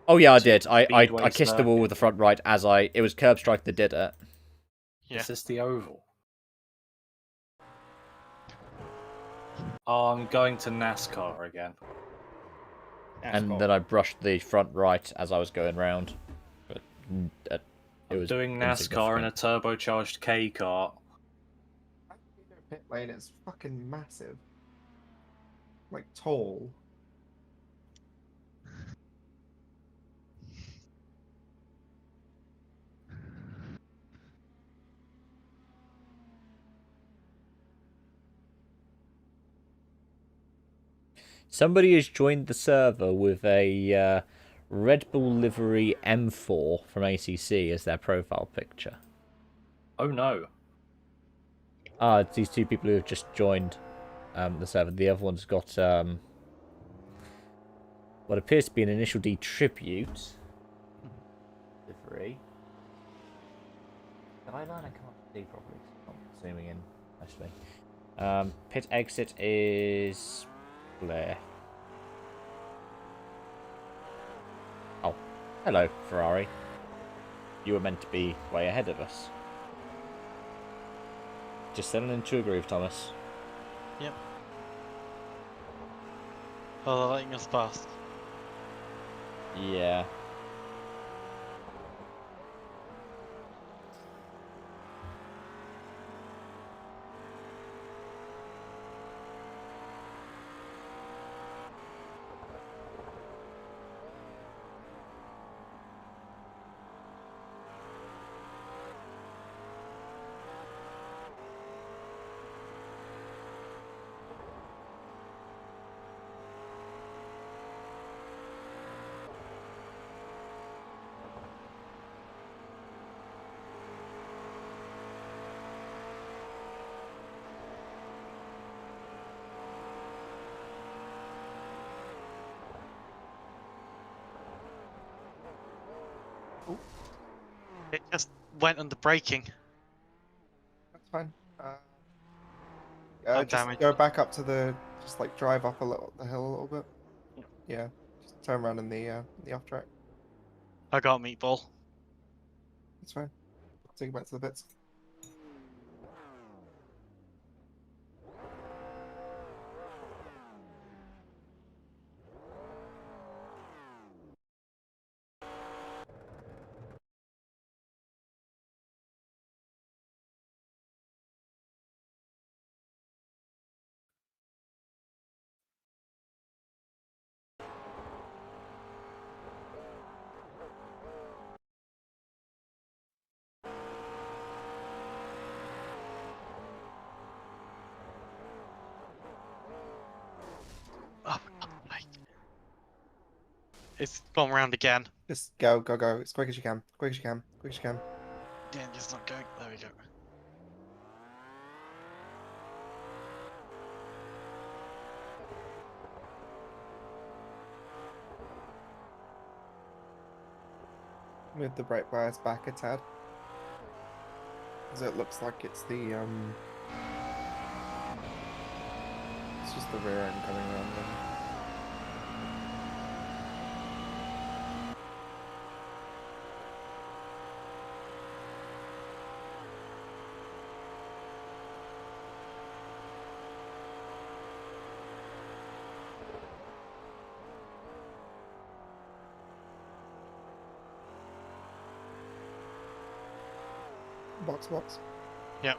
Oh yeah, I did. I kissed the wall with the front right as it was curb strike that did it. Yeah. This is the oval. Oh, I'm going to NASCAR again. And then I brushed the front right as I was going round. But it was doing NASCAR in a turbocharged K kart. Pit lane is fucking massive. Like tall. Somebody has joined the server with a Red Bull livery M4 from ACC as their profile picture. Oh no. Ah, it's these two people who have just joined the server. The other one's got what appears to be an Initial D tribute livery. Did I learn I can't see properly? I'm zooming in, actually. Pit exit is Blair. Oh, hello, Ferrari. You were meant to be way ahead of us. Just settling into a groove, Thomas. Yep. Oh, they're letting us pass. Yeah. It just went under braking. That's fine. I'm Just damaged. go back up to just like drive up the hill a little bit. Yeah, just turn around in the off track. I got meatball. That's fine. Take it back to the pits. Oh, it's gone round again. Just go, go, go. As quick as you can. Quick as you can. Quick as you can. The engine's not going. There we go. Move the brake bias back a tad. Because it looks like it's the, it's just the rear end coming around them. Box. Yeah.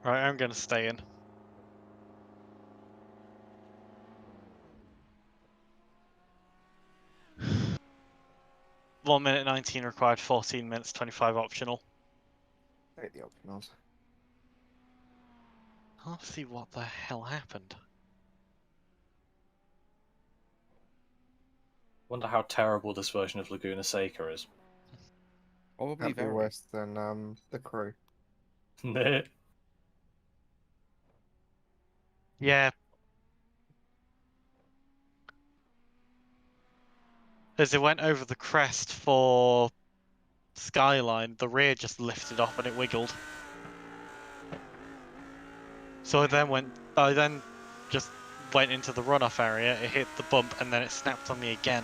Right, I'm gonna stay in. 1 minute 19 required, 14 minutes 25 optional. Take the optionals. Can't see what the hell happened. Wonder how terrible this version of Laguna Seca is. Probably That'd be very. worse than the Crew. Yeah. As it went over the crest for Skyline, the rear just lifted off and it wiggled. So I then just went into the runoff area, it hit the bump, and then it snapped on me again.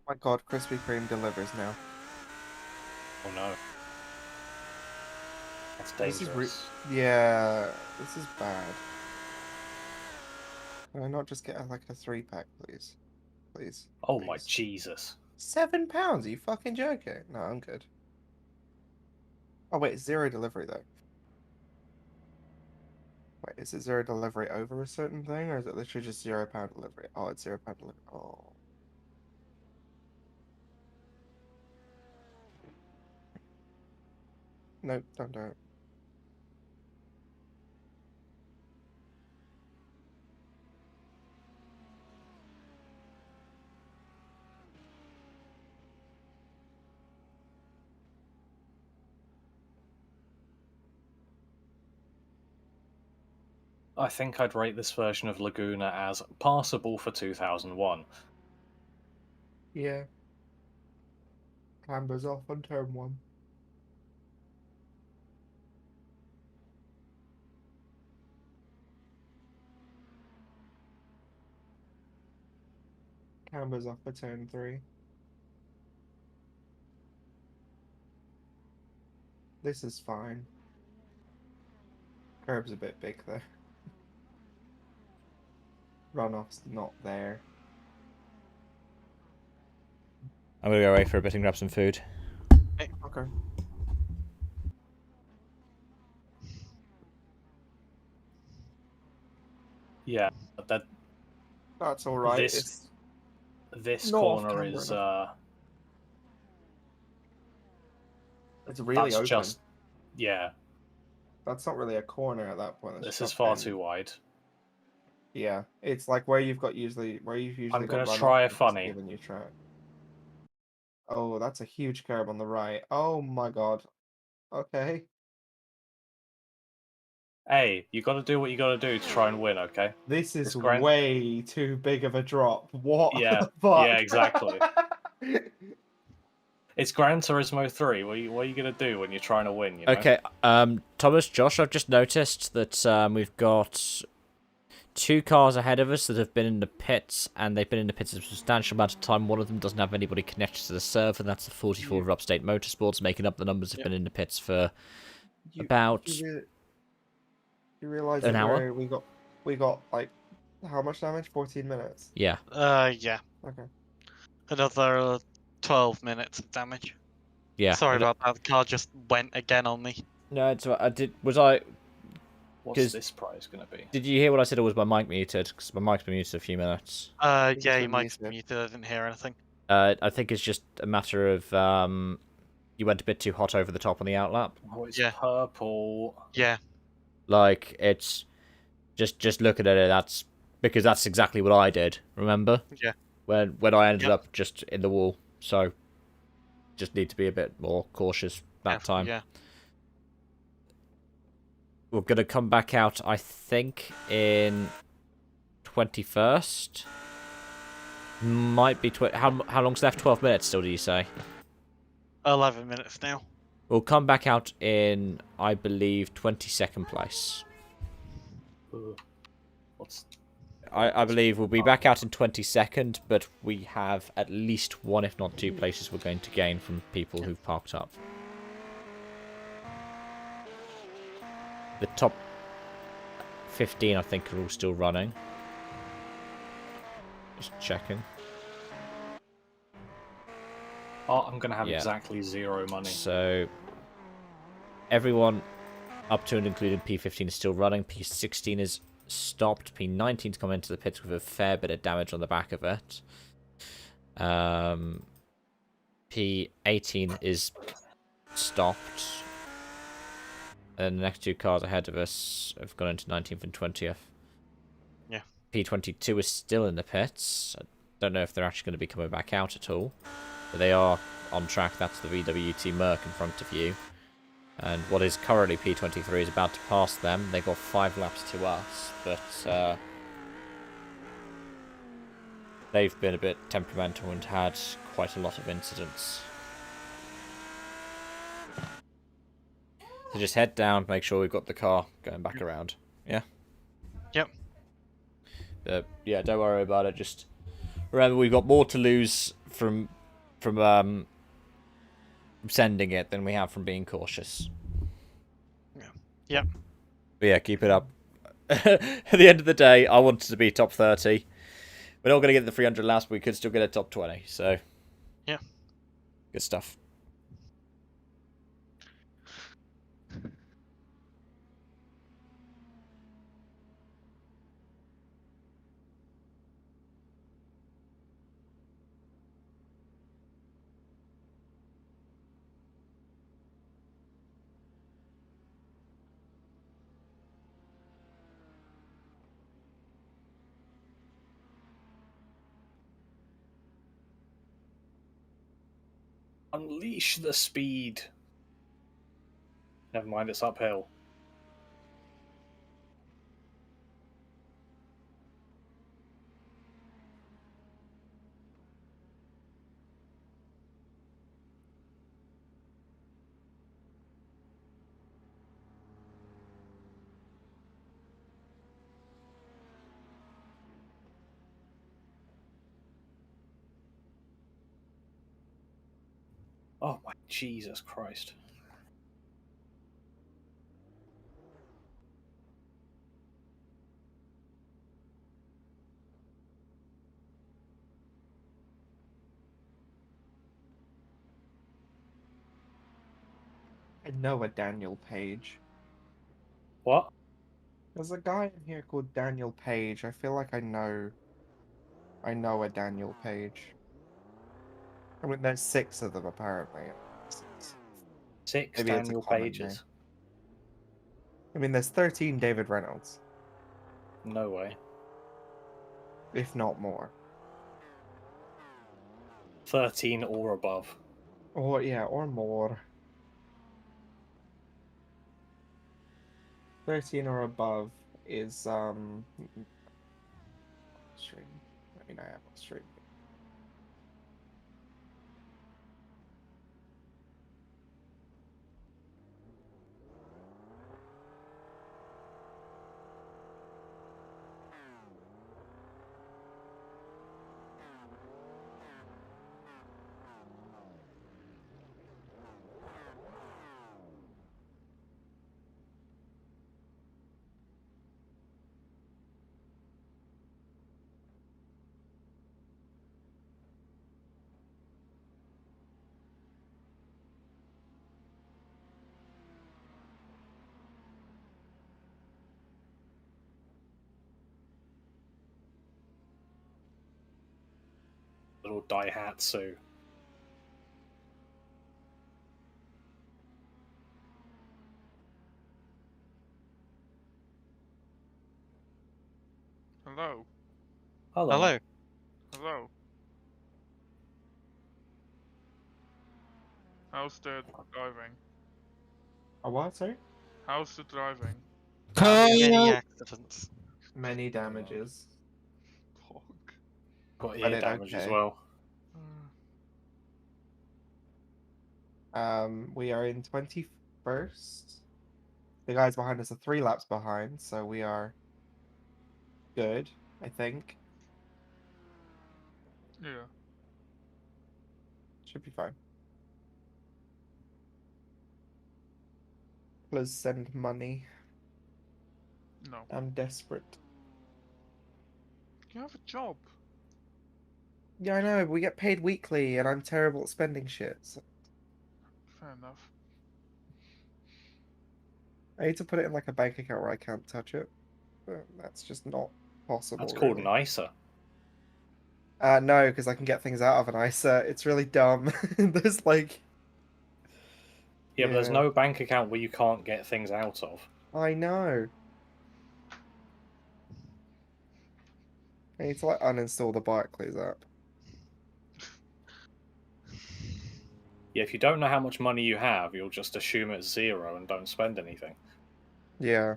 Oh my god, Krispy Kreme delivers now. Oh no. That's This dangerous. is yeah, this is bad. Can I not just get like a 3-pack, please? Please. Oh please. my Jesus. £7? Are you fucking joking? No, I'm good. Oh wait, it's 0 delivery though. Wait, is it 0 delivery over a certain thing, or is it literally just £0 delivery? Oh, it's £0 delivery. Oh. Nope, don't do it. I think I'd rate this version of Laguna as passable for 2001. Yeah. Camber's off on turn 1. Camber's off for turn 3. This is fine. Curb's a bit big though. Runoff's not there. I'm gonna go away for a bit and grab some food. Okay. Yeah, that's all right. This not corner is it's really that's open. just yeah. That's not really a corner at that point. This is far too wide. Yeah, it's like where you've usually I'm gonna got try a runoff, funny. given you track. Oh, that's a huge curb on the right. Oh my god. Okay. Hey, you got to do what you got to do to try and win, okay? This is way too big of a drop. What? Yeah, the fuck? yeah, exactly. It's Gran Turismo 3. What are you gonna do when you're trying to win? You know? Okay, Thomas, Josh, I've just noticed that we've got 2 cars ahead of us that have been in the pits, and they've been in the pits a substantial amount of time. One of them doesn't have anybody connected to the server, and that's the 44 of Upstate Motorsports, making up the numbers have been in the pits for about You realise an that hour. we got like how much damage? 14 minutes. Yeah. Yeah. Okay. Another 12 minutes of damage. Yeah. Sorry about that. The car just went again on me. No, it's I did. Was I? What's this prize gonna be? Did you hear what I said? Or was my mic muted? Because my mic's been muted a few minutes. Yeah, your mic's muted. I didn't hear anything. I think it's just a matter of you went a bit too hot over the top on the outlap. Oh, it's purple. Yeah. Like it's just looking at it. That's because that's exactly what I did. Remember? Yeah. When I ended up just in the wall. So just need to be a bit more cautious that time. Yeah. We're gonna come back out, I think, in 21st. Might be how long's left? 12 minutes still, do you say? 11 minutes now. We'll come back out in, I believe, 22nd place. I believe we'll be back out in 22nd, but we have at least 1, if not 2 places we're going to gain from people who've parked up. The top 15, I think, are all still running. Just checking. Oh, I'm gonna have exactly 0 money. So everyone up to and including P15 is still running. P16 is stopped. P19's come into the pits with a fair bit of damage on the back of it. P18 is stopped. And the next 2 cars ahead of us have gone into 19th and 20th. Yeah. P22 is still in the pits. I don't know if they're actually going to be coming back out at all. But they are on track. That's the VWT Merc in front of you. And what is currently P23 is about to pass them. They've got 5 laps to us. But they've been a bit temperamental and had quite a lot of incidents. So just head down, make sure we've got the car going back around. Yeah? Yep. Yeah, don't worry about it. Just remember, we've got more to lose from sending it than we have from being cautious. Yeah. Yep. But yeah, keep it up. At the end of the day, I wanted to be top 30. We're not going to get the 300 laps, but we could still get a top 20. So yeah, good stuff. Unleash the speed. Never mind, it's uphill. Oh my Jesus Christ. I know a Daniel Page. What? There's a guy in here called Daniel Page. I feel like I know a Daniel Page. I mean, there's 6 of them apparently. 6 Maybe it's a Daniel common Pages. name. I mean, there's 13 David Reynolds, No way. if not more. 13 or above. Or yeah, or more. 13 or above is stream. I mean, I am on stream. little Daihatsu. Hello. Hello. Hello. Hello. How's the driving? A what, sorry? How's the driving? Many accidents. Many damages. Got I ear did damage as okay. well. We are in 21st. The guys behind us are 3 laps behind, so we are good, I think. Yeah. Should be fine. Please send money. No. I'm desperate. You have a job. Yeah, I know, but we get paid weekly, and I'm terrible at spending shit. So Fair enough. I need to put it in like a bank account where I can't touch it. But that's just not possible, That's called really. an ISA. No, because I can get things out of an ISA. It's really dumb. There's like... Yeah, but there's Yeah. no bank account where you can't get things out of. I know. I need to like uninstall the Barclays app. Yeah, if you don't know how much money you have, you'll just assume it's zero and don't spend anything. Yeah.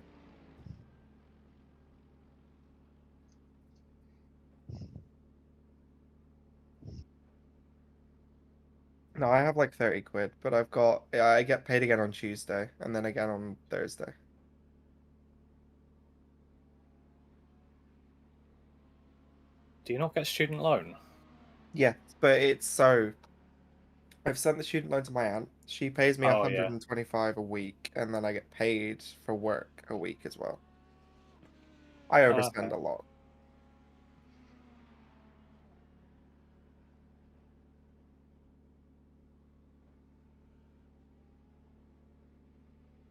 No, I have like 30 quid, but I've got... Yeah, I get paid again on Tuesday, and then again on Thursday. Do you not get student loan? Yeah, but it's so... I've sent the student loan to my aunt. She pays me Oh, yeah. 125 a week, and then I get paid for work a week as well. I overspend Okay. a lot.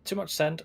Too much send.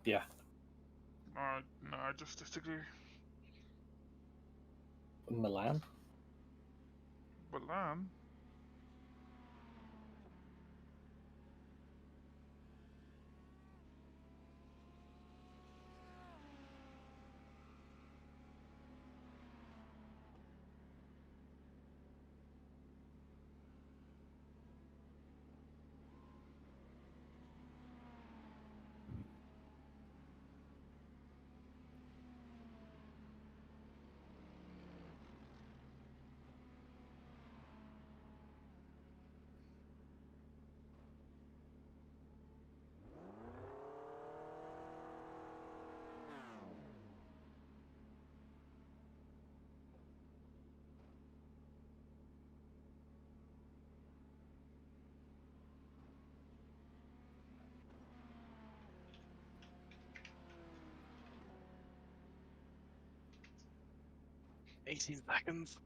Yeah. No, I just disagree. Milan? Milan? $18 seconds.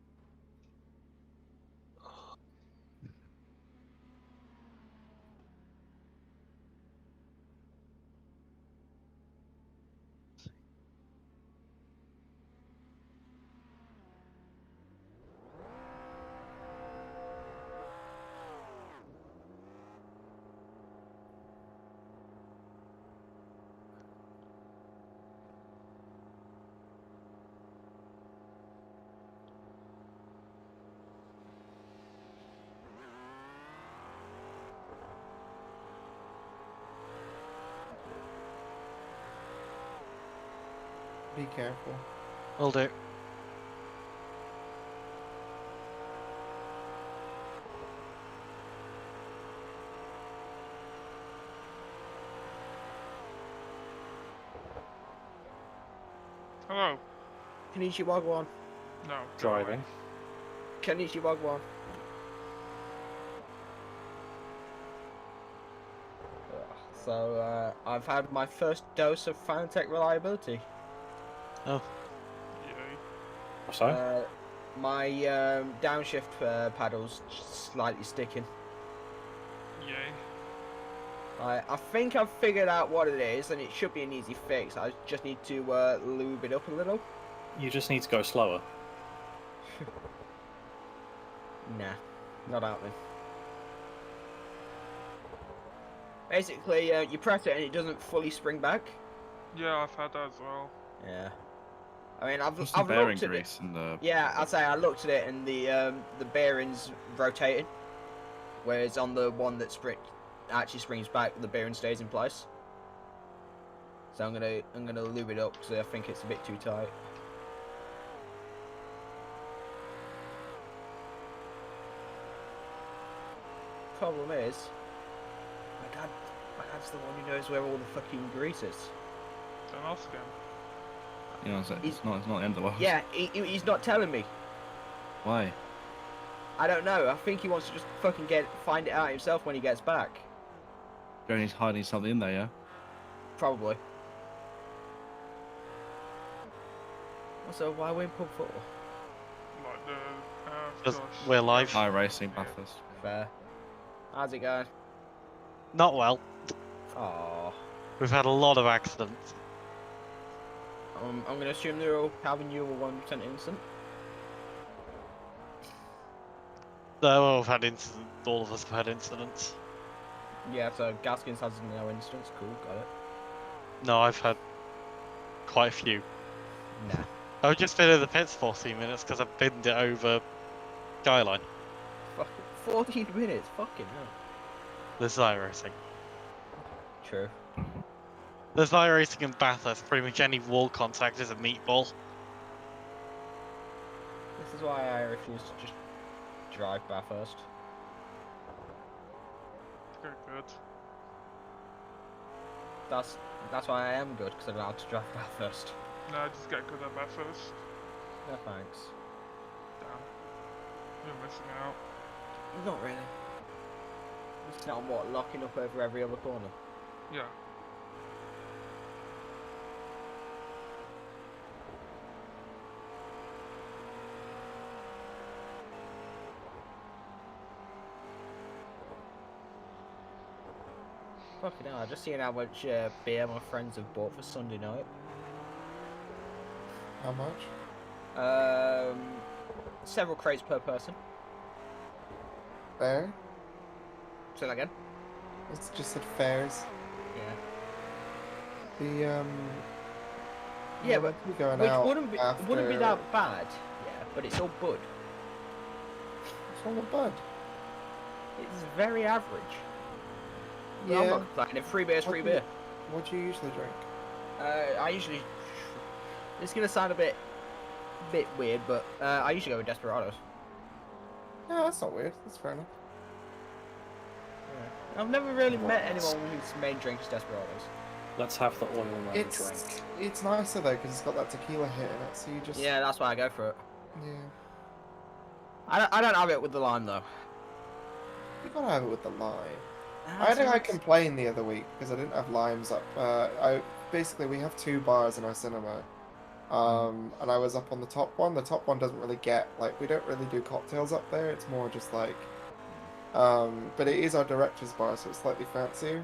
Be careful. Will do. Hello. Kanichi Wagwan. No. Driving. Kanichi Wagwan. So, I've had my first dose of Fanatec reliability. Oh. Yay. So? My downshift paddle's slightly sticking. Yay. I think I've figured out what it is, and it should be an easy fix. I just need to lube it up a little. You just need to go slower. Nah, not happening. Basically, you press it and it doesn't fully spring back. Yeah, I've had that as well. Yeah. I mean, I've What's the looked bearing at it. grease in the... Yeah, I'd say I looked at it and the bearings rotated, whereas on the one that actually springs back, the bearing stays in place. So I'm gonna lube it up because I think it's a bit too tight. Problem is, my dad's the one who knows where all the fucking grease is. Don't ask him. You know, it's not the end of the world. Yeah, he's not telling me. Why? I don't know. I think he wants to just fucking find it out himself when he gets back. Johnny's hiding something in there, yeah? Probably. Also, why are we in pub 4? Like the... Because we're live. iRacing Bathurst. Fair. How's it going? Not well. Aww. We've had a lot of accidents. I'm going to assume they're all Calvin, you were 1% innocent. No, we've had incidents. All of us have had incidents. Yeah, so Gaskins has no instance. Cool, got it. No, I've had quite a few. Nah. I've just been in the pits for 14 minutes because I've binned it over Skyline. Fucking 14 minutes, fucking hell. This is iRacing. True. There's iRacing in Bathurst. Pretty much any wall contact is a meatball. This is why I refuse to just drive Bathurst. Okay, good. That's why I am good, because I'm allowed to drive Bathurst. No, just get good at that first. No thanks. Damn. You're missing out. Not really. It's not what, locking up over every other corner? Yeah. Fucking hell, I just seen how much beer my friends have bought for Sunday night. How much? Several crates per person. Fair? Say that again? It's just said fairs. Yeah. Yeah, but we're going which out wouldn't be that bad. Yeah, but it's all bud. What's wrong with bud? It's very average. But Yeah. I'm not complaining. Free beer's free beer. What do you usually drink? I usually. It's gonna sound a bit weird, but I usually go with Desperados. No, that's not weird. That's fair enough. Yeah. I've never really met anyone whose main drink is Desperados. Let's have the oil man drink. It's nicer though because it's got that tequila hit in it, so you just. Yeah, that's why I go for it. Yeah. I don't have it with the lime though. You gotta have it with the lime. I had a guy complain the other week because I didn't have limes up. Basically we have 2 bars in our cinema, and I was up on the top one. The top one doesn't really get we don't really do cocktails up there. It's more just but it is our director's bar, so it's slightly fancier.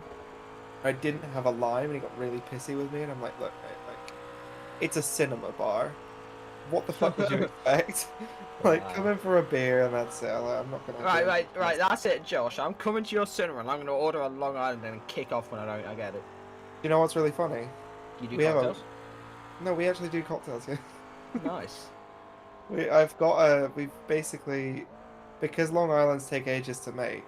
I didn't have a lime, and he got really pissy with me, and I'm like, look, mate, it's a cinema bar. What the fuck would you expect? Come in for a beer and that's it. I'm not gonna. Right, that's it, Josh. I'm coming to your cinema and I'm gonna order a Long Island and kick off when I get it. You know what's really funny? You do cocktails? No, we actually do cocktails. Yeah. Nice. We've basically, because Long Islands take ages to make.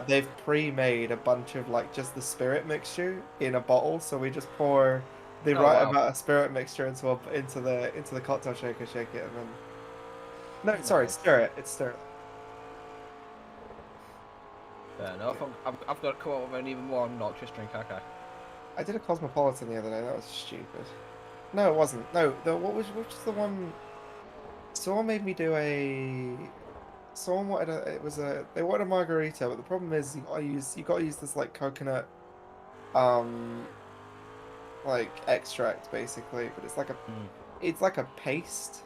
They've pre-made a bunch of just the spirit mixture in a bottle, so we just pour the amount of spirit mixture into the cocktail shaker, shake it, and then. No, sorry, stir it. It's stir it. Fair enough. I've got to come up with an even more obnoxious drink. Okay. I did a Cosmopolitan the other day. That was stupid. No, it wasn't. No, which was the one? Someone made me do a. Someone wanted they wanted a margarita, but the problem is you gotta use this coconut, extract basically, but it's it's like a paste,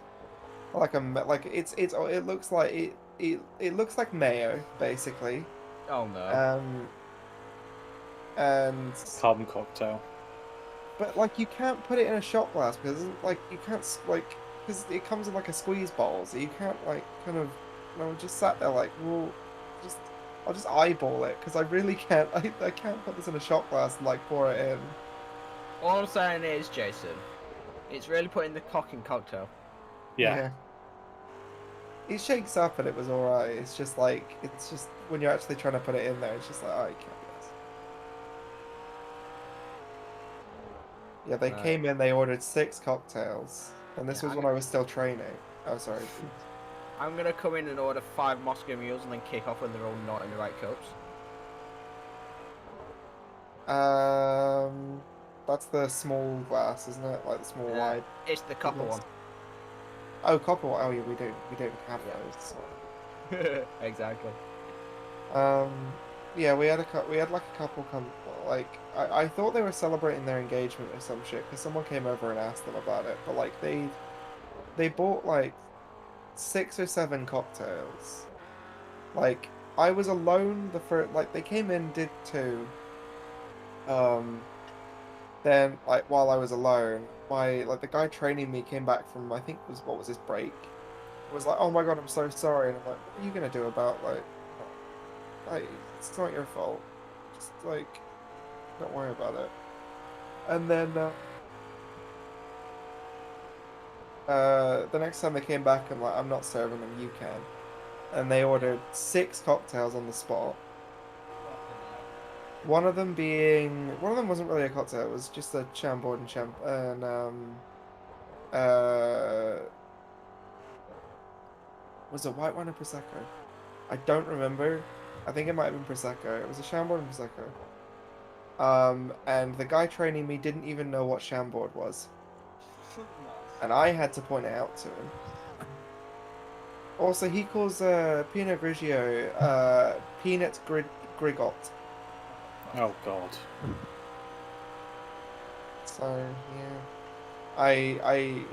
it looks like it looks like mayo basically. Oh no. And carbon cocktail. But you can't put it in a shot glass because you can't because it comes in a squeeze bottle, so you can't kind of. And I just sat there well, I'll just eyeball it because I really can't. I can't put this in a shot glass and pour it in. All I'm saying is, Jason, it's really putting the cock in cocktail. Yeah. It shakes up and it was alright. It's just when you're actually trying to put it in there, it's just oh, you can't do this. Yeah, they came in. They ordered 6 cocktails, and this was when I was still training. Oh, sorry. I'm gonna come in and order 5 Moscow Mules and then kick off when they're all not in the right cups. That's the small glass, isn't it? The small wide. It's the copper one. Oh, copper one. Oh, yeah, we don't have those. So. Exactly. Yeah, we had a couple come. I thought they were celebrating their engagement or some shit because someone came over and asked them about it, but they bought 6 or 7 cocktails. I was alone the first. They came in, did 2. Then while I was alone, the guy training me came back from what was his break. Was oh my god, I'm so sorry, and I'm what are you gonna do about it's not your fault. Just don't worry about it. And then the next time they came back, I'm not serving them, you can. And they ordered 6 cocktails on the spot. One of them wasn't really a cocktail, it was just a Chambord and was it white wine or Prosecco? I don't remember. I think it might have been Prosecco. It was a Chambord and Prosecco. And the guy training me didn't even know what Chambord was. And I had to point it out to him. Also, he calls Pinot Grigio Peanut Grigot. Oh god. So yeah,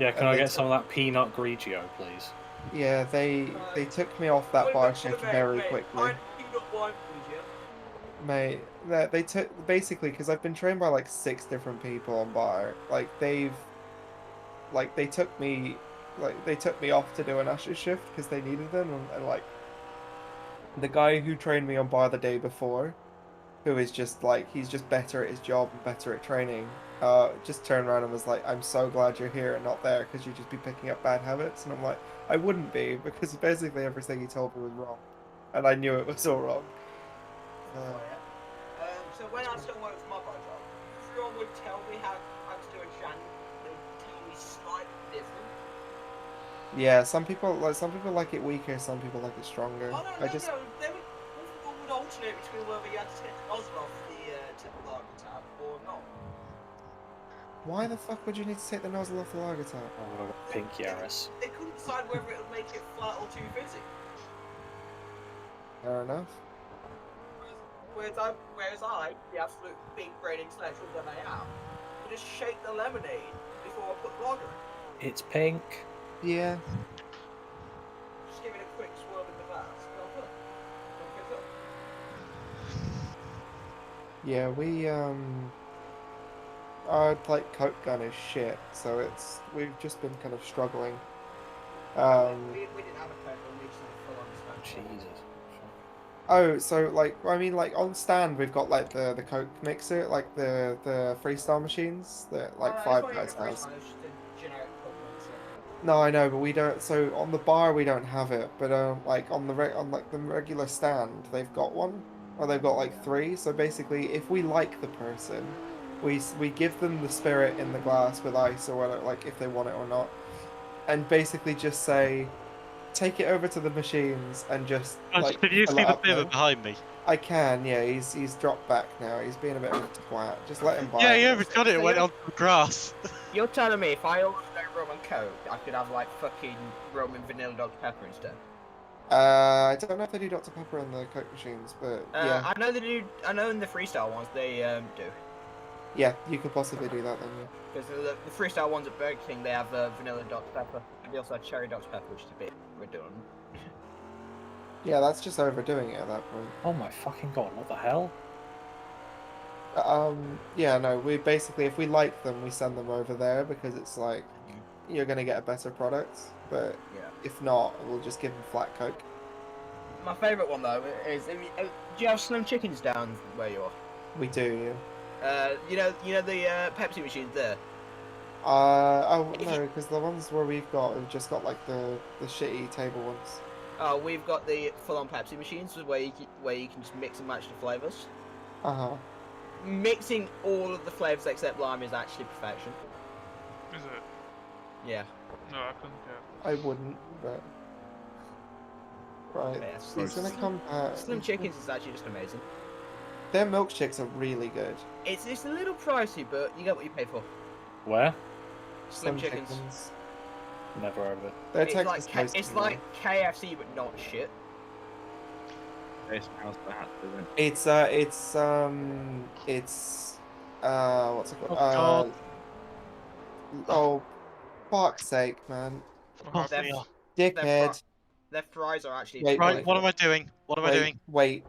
Yeah, can I get some of that Peanut Grigio, please? Yeah, they took me off that bar shift very quickly. Mate, they took basically because I've been trained by like 6 different people on bar. Like they took me off to do an usher shift because they needed them, and like the guy who trained me on bar the day before, who is just like he's just better at his job and better at training, just turned around and was like, "I'm so glad you're here and not there because you'd just be picking up bad habits." And I'm like, "I wouldn't be because basically everything he told me was wrong, and I knew it was all wrong." So when I still worked for my bar job, everyone would tell me how to do a shank. They'd tell me slightly different. Yeah, some people like it weaker, some people like it stronger. Oh no, I just everyone would alternate between whether you had to take the nozzle off the lager tap or not. Why the fuck would you need to take the nozzle off the lager tap? Oh, pink Yaris. They couldn't decide whether it would make it flat or too fizzy. Fair enough. Whereas I, the absolute big brain intellectual that I am, would just shake the lemonade before I put the lager in. It's pink. Yeah. Just give it a quick swirl in the glass. Yeah, our like Coke gun is shit, so we've just been kind of struggling. We didn't have a Coke gun, we just had a full-on smash. Jesus. Oh, so like I mean like on stand we've got like the Coke mixer, like the freestyle machines that like Five Guys has. No, I know, but we don't. So on the bar we don't have it, but like on the regular stand they've got one, or they've got like 3. So basically, if we like the person, we give them the spirit in the glass with ice or whatever, like if they want it or not, and basically just say, take it over to the machines and just like. Can you fill see it the up bimmer there. behind me? I can, yeah. He's dropped back now. He's being a bit of a twat. Just let him buy Yeah, it. yeah, we've got it. It went onto the grass. You're telling me if I ordered a rum and Coke, I could have like fucking rum and vanilla Dr Pepper instead? I don't know if they do Dr Pepper in the Coke machines, but yeah. I know they do. I know in the freestyle ones they do. Yeah, you could possibly do that then. Yeah. Because the freestyle ones at Burger King, they have vanilla Dr Pepper, and they also have cherry Dr Pepper, which is a bit redundant. Yeah, that's just overdoing it at that point. Oh my fucking god! What the hell? Yeah, no. We basically, if we like them, we send them over there because it's like you're gonna get a better product. But if not, we'll just give them flat Coke. My favourite one though is, do you have Slim Chickens down where you are? We do, yeah. You know the Pepsi machines there. Oh no, because the ones where we've got have just got like the shitty table ones. Oh, we've got the full-on Pepsi machines where you can just mix and match the flavors. Mixing all of the flavors except lime is actually perfection. Is it? Yeah. No, I couldn't get. I wouldn't, but right. Yeah, He's gonna come back. Slim Chickens is actually just amazing. Their milkshakes are really good. It's a little pricey, but you get what you pay for. Where? Slim Chickens. Never heard of it. They're It's Texas like based, it's you know. like KFC but not shit. It smells bad, doesn't it? It's what's it called? Oh, Oh, fuck's sake, man. Oh, Their- Dickhead. Their fries are actually Wait, Right, wait. what am I doing? What am I doing? Wait.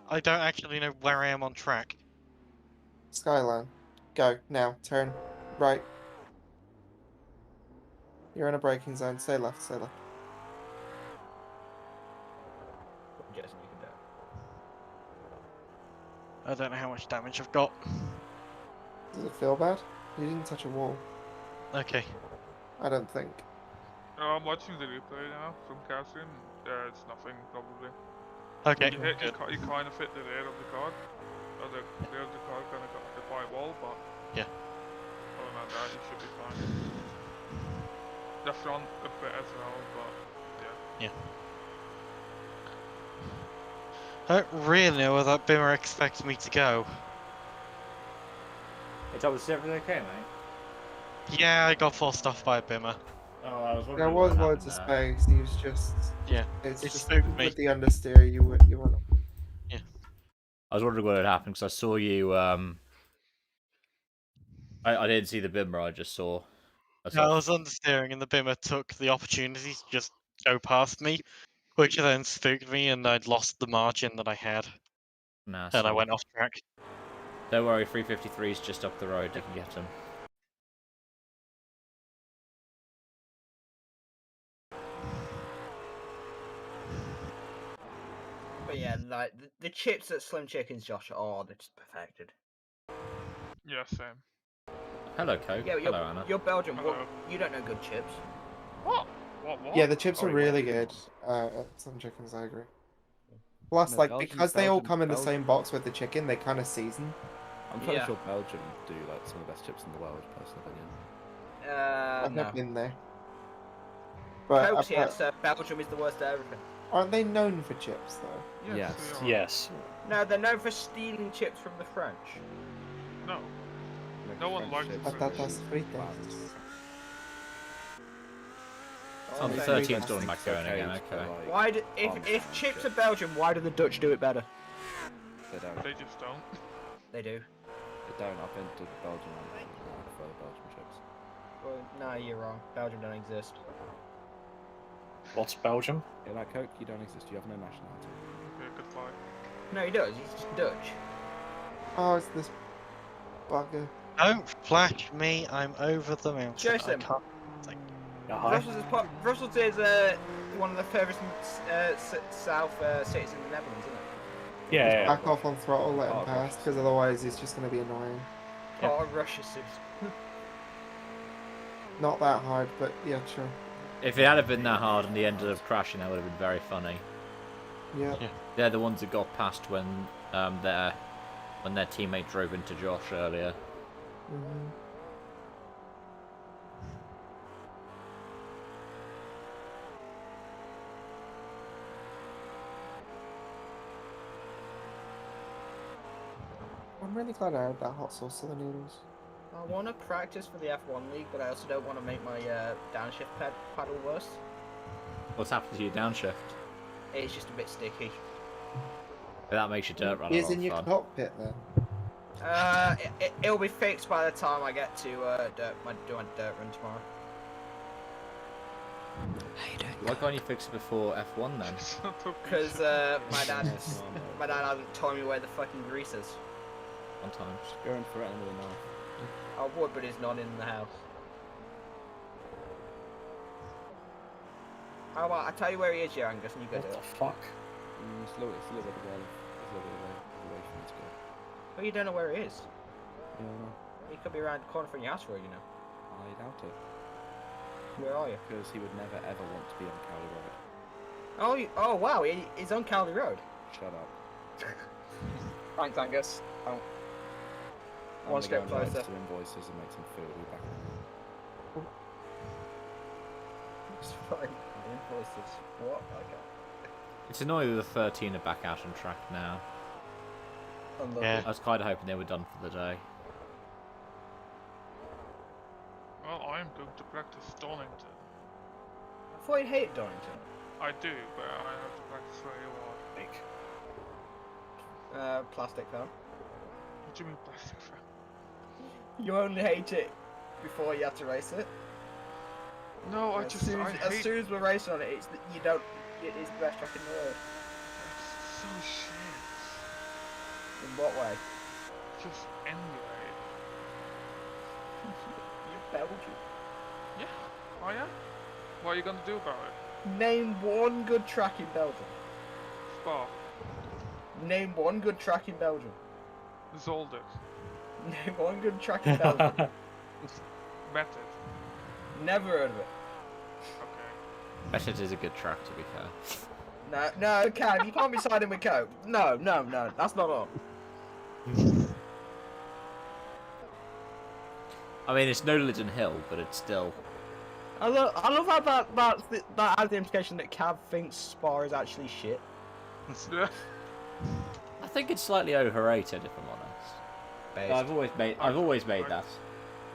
I don't actually know where I am on track. Skyline. Go, now, turn. Right. You're in a braking zone. Stay left, stay left. Jason, you can do it. I don't know how much damage I've got. Does it feel bad? You didn't touch a wall. Okay. I don't think. I'm watching the replay now from Catherine. It's nothing probably. Okay. You kind of hit the rear of the car. Or the rear of the car kind of got hit by a wall, but yeah. Other than that, you should be fine. The front a bit as well, but yeah. I don't really know where that bimmer expects me to go. Hey, Tom, is everything okay, mate? Yeah, I got forced off by a bimmer. Oh, I was There wondering was what loads of happened space. He was just. Yeah. It's it just spooked me. with the understeer. You want. Yeah. I was wondering what had happened because I saw you. I didn't see the bimmer. I just saw. I was understeering and the bimmer took the opportunity to just go past me, which then spooked me and I'd lost the margin that I had. Nah, And I so- went off track. Don't worry, 353 is just up the road. You can get him. But yeah, like the chips at Slim Chickens, Josh, they're just perfected. Yeah, same. Hello, Coke. Yeah, Hello, Anna. you're Belgian. What? Hello. You don't know good chips. What? What? Yeah, the chips Oh, are wait, really what? good. At some chickens, I agree. Plus, No, like, Belgium- because they all Belgium- come in the Belgium- same box with the chicken, they kind of season. I'm fairly Yeah. sure Belgium do like some of the best chips in the world, personal opinion. I've No. never been there. But Coke's here, so Belgium is the worst at everything. aren't they known for chips, though? Yes. Yes. we are. Yes. No, they're known for stealing chips from the French. No. Like No one French likes chips, Patatas British fritas. clams. Oh, the Okay. 13's I going think back it's going again, to put, okay. like, Why do, Parmesan if chips chips. are Belgian, why do the Dutch do it better? They don't. They just don't. They do. They don't. I've been to Belgium and I prefer Belgian chips. Well, no, you're wrong. Belgium don't exist. What's Belgium? Yeah, like Coke, you don't exist. You have no nationality. Yeah, goodbye. No, he does. He's just Dutch. Oh, it's this bugger. Don't flash me. I'm over the mountain. Jason. I can't. Yeah, hi. Brussels is one of the furthest south cities in the Netherlands, isn't it? Yeah, yeah. Back off on throttle, let him Oh, pass, gosh. because otherwise he's just going to be annoying. Yeah. Part of Russia, sis. Not that hard, but yeah, sure. If it had been that hard and he ended up crashing, that would have been very funny. Yeah. They're the ones that got past when their teammate drove into Josh earlier. Mhm. I'm really glad I had that hot sauce to the noodles. I want to practice for the F1 League, but I also don't want to make my downshift paddle worse. What's happened to your downshift? It's just a bit sticky. That makes your dirt run a Is lot in of your fun. cockpit then? It'll be fixed by the time I get to my dirt run tomorrow. Why can't you fix it before F1 then? Because my dad hasn't told me where the fucking grease is. Sometimes. Go and threaten him with a knife. I would, but he's not in the house. How about I tell you where he is, yeah, Angus, and you go What do the it. fuck? It's a little bit away. It's a little bit away from me to go. Well, you don't know where he is. Yeah, I know. He could be around the corner from your house for all you know. I doubt it. Where are you? Because he would never ever want to be on Cowley Road. Oh wow, he's on Cowley Road. Shut up. Thanks, Angus. Oh. I'm One gonna step go and write closer. some invoices and make some food. We'll be back. It's fine. Invoices. What? Okay. It's annoying that the 13 are back out on track now. Unlucky. Yeah. I was kind of hoping they were done for the day. Well, I am going to practice Donington. I thought you hated Donington. I do, but I have to practice very hard. Like, Plastic fan. What do you mean plastic fan? You only hate it before you have to race it. No, I As just soon I as hate soon as we're racing on it, it's you don't. It is the best track in the world. it's so shit. In what way? Just anyway. You're Belgian. Yeah, I am. What are you gonna do about it? Name one good track in Belgium. Spa. Name one good track in Belgium. Zolder. Name one good track in Belgium. Method. Never heard of it. Okay. Beckett is a good track, to be fair. No, Cam, you can't be siding with Coke. No, that's not on. I mean, it's no Lydon Hill, but it's still... I love how that has the implication that Cav thinks Spa is actually shit. I think it's slightly overrated, if I'm honest. Based. I've always made that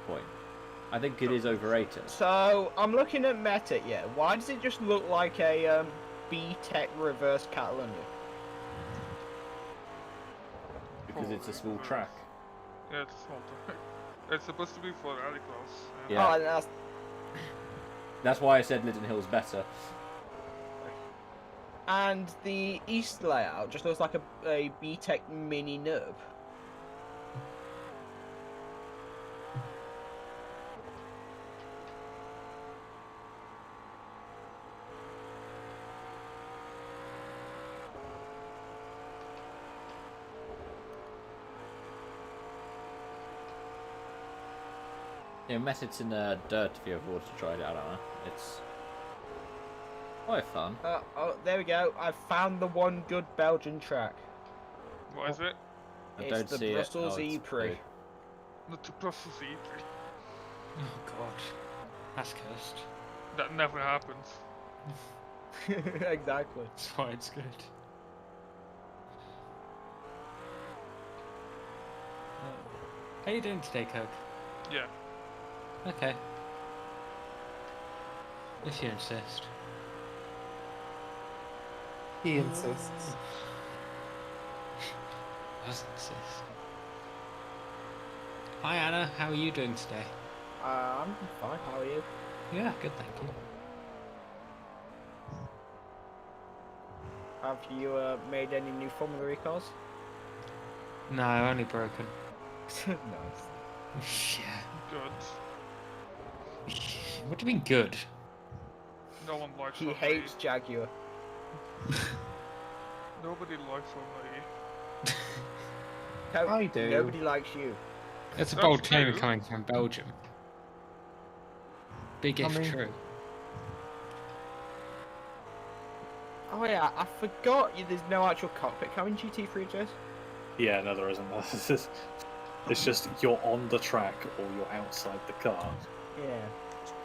point. I think it is overrated. So I'm looking at Meta. Yeah, why does it just look like a B-Tech reverse Catalonia? Because it's a small track. Yeah, it's a small track. It's supposed to be for rallycross. Yeah. Oh, That's why I said Lydon Hill's better. And the east layout just looks like a BTEC mini nub. Yeah, Method's in dirt if you ever wanted to try it out. It's quite fun. Oh, there we go. I found the one good Belgian track. What is it? I It's don't the see Brussels it. Oh, it's Ypres. The Brussels Ypres. Oh god. That's cursed. That never happens. Exactly. That's why it's good. How you doing today, Coke? Yeah. Okay. If you insist. He insists. Does insist. Hi Anna, how are you doing today? I'm fine. How are you? Yeah, good, thank you. Have you made any new Formula E cars? No, only broken. Nice. Yeah. Good. What do you mean good? No one likes He Formula E. hates Jaguar. Nobody likes Formula E. I do. Nobody likes you. It's a That's bold claim true. coming from Belgium. Big if true. Oh yeah, I forgot there's no actual cockpit cam in GT3, Jess. Yeah, no, there isn't. It's just you're on the track or you're outside the car. Yeah.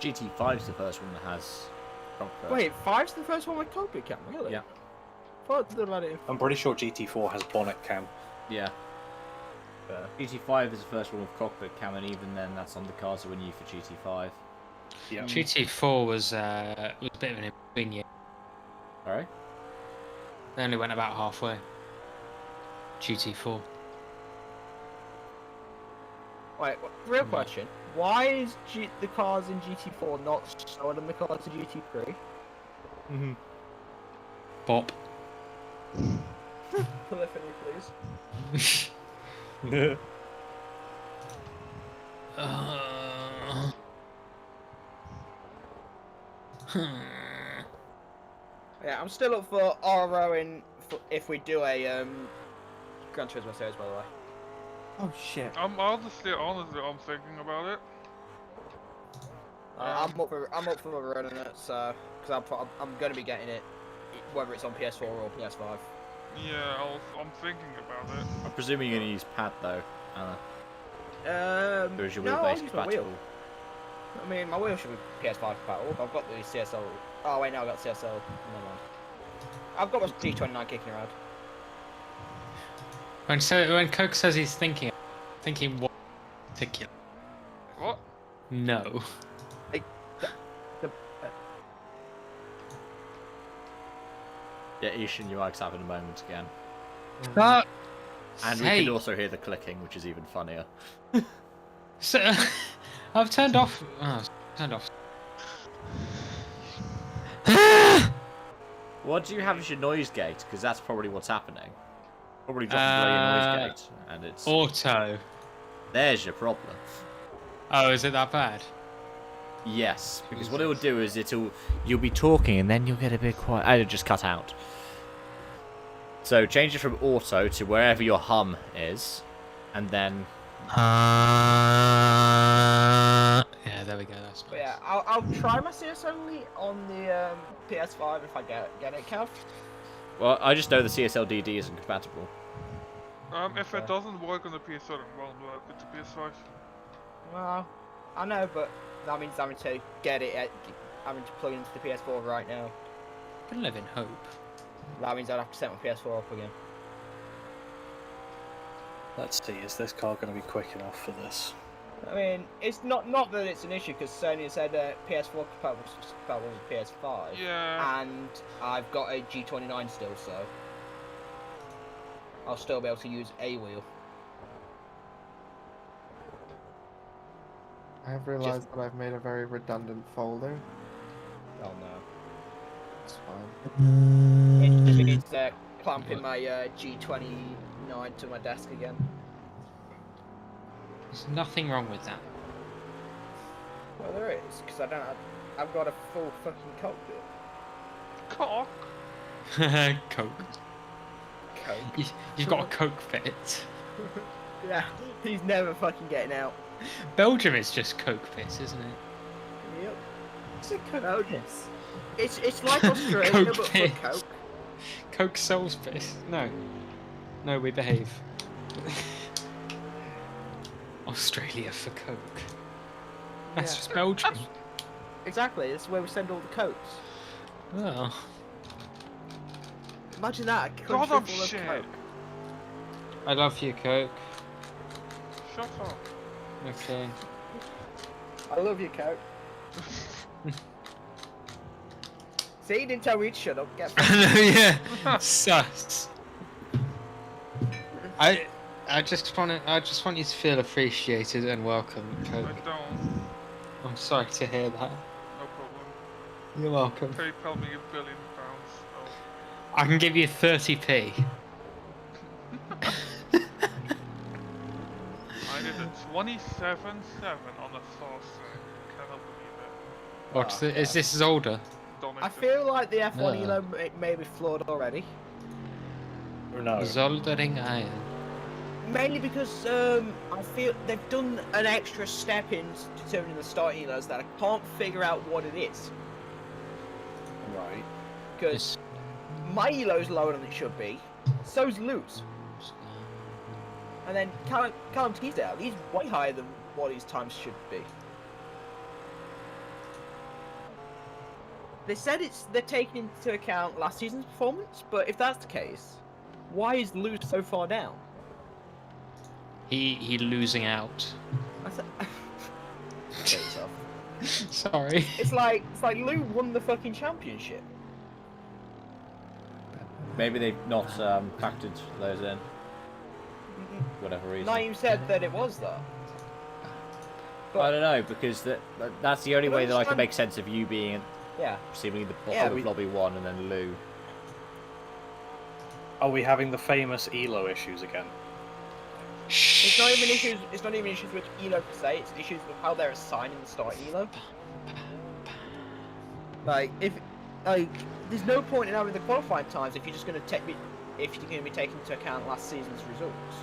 GT5's the first one that has cockpit. Wait, 5's the first one with cockpit cam, really? Yeah. Thought they let it in. I'm pretty sure GT4 has bonnet cam. Yeah. GT5 is the first one with cockpit cam, and even then, that's on the cars that were new for GT5. Yeah. GT4 was a bit of an in year. Alright. They only went about halfway. GT4. Wait, real question. Why is the cars in GT4 not slower than the cars in GT3? Mm-hmm. Bop. Polyphony, please. Yeah, I'm still up for RO if we do a Gran Turismo series, by the way. Oh shit. I'm honestly thinking about it. I'm up for running it, so because I'm going to be getting it, whether it's on PS4 or PS5. Yeah, I'm thinking about it. I'm presuming you're going to use pad, though, Anna. Or is your no, I'll wheelbase use my compatible? wheel. I mean, my wheel should be PS5 compatible. I've got the CSL. Oh wait, no, I got CSL. Never mind. I've got my G29 kicking around. When Coke says he's thinking what particular? What? No. Yeah, Ishin, your mic's having a moment again. And we Hey. can also hear the clicking, which is even funnier. So, I've turned off. Oh, turned off. What do you have as your noise gate? Because that's probably what's happening. Probably dropping below your noise gate, and it's auto. There's your problem. Oh, is it that bad? Yes, because what it will do is you'll be talking and then you'll get a bit quiet. And it'll just cut out. So change it from auto to wherever your hum is, and then. Yeah, there we go. That's nice. But yeah, I'll try my CSL on the PS5 if I get it, Kev. Well, I just know the CSL-DD isn't compatible. If it doesn't work on the PS7, it won't work with the PS5. Well, I know, but that means having to get it, having to plug it into the PS4 right now. Can live in hope. That means I'd have to set my PS4 up again. Let's see, is this car going to be quick enough for this? I mean, it's not that it's an issue because Sony said PS4 compatible with PS5. Yeah. And I've got a G29 still, so I'll still be able to use a wheel. I have realised that I've made a very redundant folder. Oh no. It's fine. means clamping my G29 to my desk again. There's nothing wrong with that. Well, there is, because I've got a full fucking cockpit. Cock. Coke. Coke. You've got a Coke fit. Yeah, he's never fucking getting out. Belgium is just Coke piss, isn't it? Yep. It's a Coke piss. It's like Australia, Coke but for piss. Coke. Coke souls piss. No. No, we behave. Australia for Coke. That's Yeah. just Belgium. Exactly, that's where we send all the Cokes. Oh. Imagine that, a God, country I'm full of shit. Coke. I love you, Coke. Shut up. Okay. I love you, Coke. See, you didn't tell me to shut up. Get No, yeah. Sus. I just want you to feel appreciated and welcome, Coke. I don't. I'm sorry to hear that. No problem. You're welcome. PayPal me £1 billion. Oh. I can give you 30p. I did a 27-7 on the Thursday. Cannot believe it. What's is this is older? I feel like the F1 Yeah. Elo may be flawed already. No. Soldering iron. Mainly because I feel they've done an extra step in determining the start Elos that I can't figure out what it is. Right. Because my Elo's lower than it should be, so's Lou's. And then Callum Teasdale, he's way higher than what his times should be. They said they're taking into account last season's performance, but if that's the case, why is Lou so far down? He losing out. Get yourself. Sorry. It's like Lou won the fucking championship. Maybe they've not factored those in. Whatever reason. Naeem said that it was that. I don't know, because that's the only But way that I can understand- make sense of you being Yeah. seemingly the Yeah, bottom of lobby 1 and then Lou. Are we having the famous Elo issues again? It's not even issues. It's not even issues with Elo per se. It's issues with how they're assigning the start Elo. Like there's no point in having the qualifying times if you're just going to if you're going to be taking into account last season's results.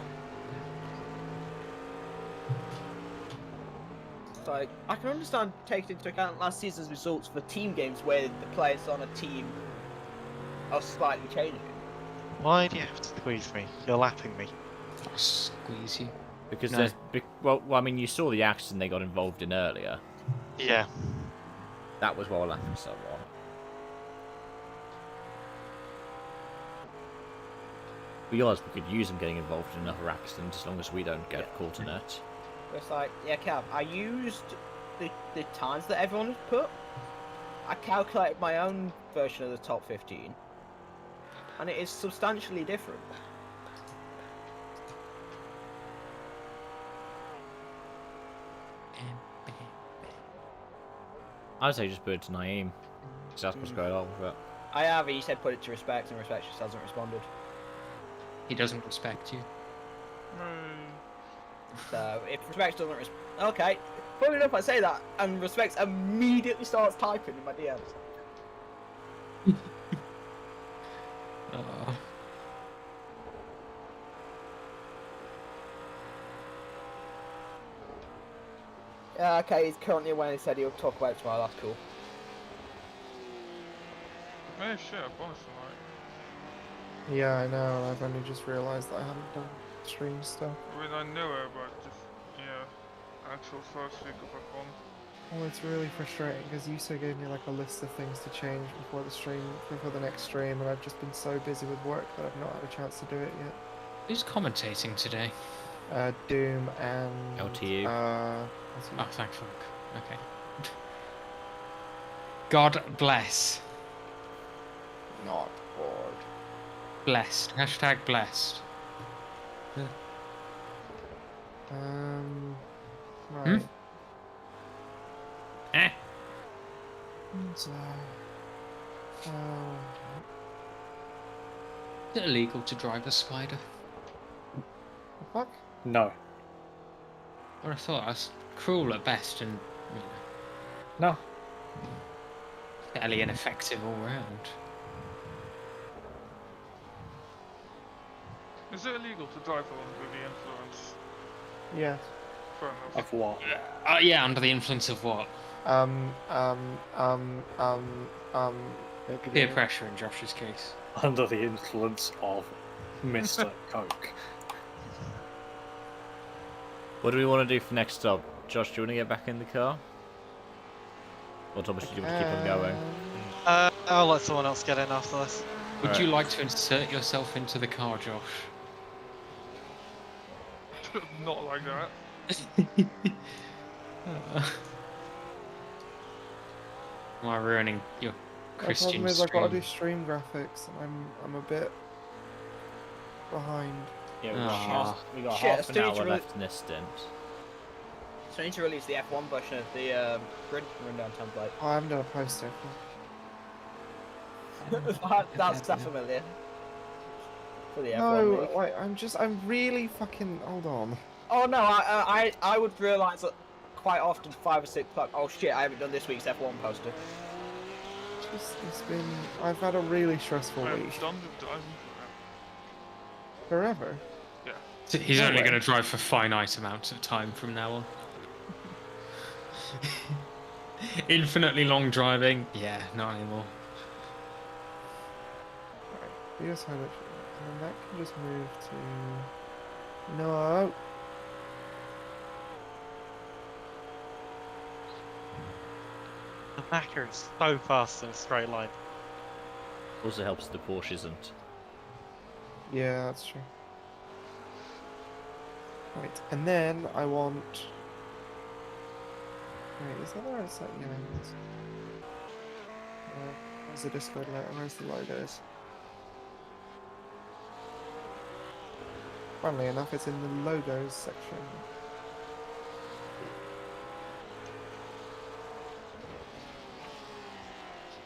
It's like I can understand taking into account last season's results for team games where the players on a team are slightly changing. Why do you have to squeeze me? You're lapping me. I'll squeeze you. Because No. there's... Well, I mean, you saw the accident they got involved in earlier. Yeah. That was while laughing someone. To be honest, we could use them getting involved in another accident as long as we don't get caught in it. It's like, yeah, Cav, I used the times that everyone has put. I calculated my own version of the top 15, and it is substantially different. I'd say just put it to Naeem, because that's what's going on with it. I have, he said put it to Respect, and Respect just hasn't responded. He doesn't respect you. So, if Respect doesn't okay, funny enough I say that, and Respect immediately starts typing in my DMs. Oh. Yeah, okay, he's currently away and he said he'll talk about it tomorrow, that's cool. Oh shit, bonus tonight. Yeah, I know. I've only just realised that I haven't done stream stuff. I mean, I knew it, but just, yeah, actual first week of F1. Well, it's really frustrating because Yuso gave me like a list of things to change before the next stream, and I've just been so busy with work that I've not had a chance to do it yet. Who's commentating today? Doom and LTU. Oh, thank fuck. Okay. God bless. Not bored. Blessed. Hashtag blessed. Right. Eh? So, Is it illegal to drive a spider? The fuck? No. Well, I thought I was cruel at best and, you know, No. fairly ineffective all round. Is it illegal to drive under the influence? Yes. Fair enough. Of what? Yeah, under the influence of what? Peer pressure in Josh's case. Under the influence of Mr. Coke. What do we want to do for next stop? Josh, do you want to get back in the car? Or Thomas, do you want to keep on going? I'll let someone else get in after this. Would you like to insert yourself into the car, Josh? Not like that. Am I ruining your The Christian problem is I've got to stream? do stream graphics, and I'm a bit behind. Yeah, we got Shit, I half an still need to hour really- left in this stint. So I need to release the F1 version of the grid rundown template. Oh, I haven't done a poster. That's familiar. For the F1 No, league. like I'm really fucking. Hold on. Oh no, I would realise that quite often 5 or 6 o'clock. Oh shit, I haven't done this week's F1 poster. It's been. I've had a really stressful I'm week. done with driving Forever. Yeah. So he's No only way. going to drive for finite amounts of time from now on. Infinitely long driving? Yeah, not anymore. Right. Here's how much. And then that can just move to. No. The Macca is so fast in a straight line. Also helps the Porsche isn't. Yeah, that's true. Right, and then I want. Wait, is that the right side? Yeah, it is. Where's the Discord letter? Where's the logos? Funnily enough, it's in the logos section.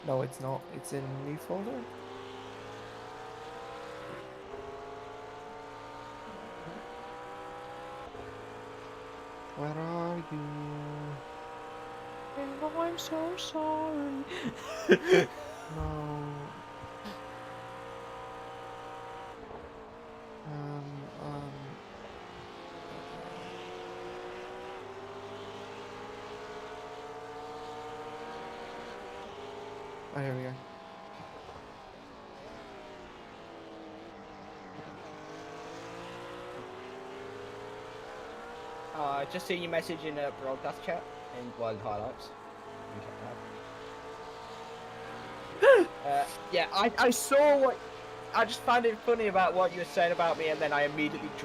No, it's not. It's in new folder. Where are you? I'm so sorry. No. Oh, here we go. Just seen your message in a broadcast chat in one of the highlights. Yeah, I saw what. I just found it funny about what you were saying about me, and then I immediately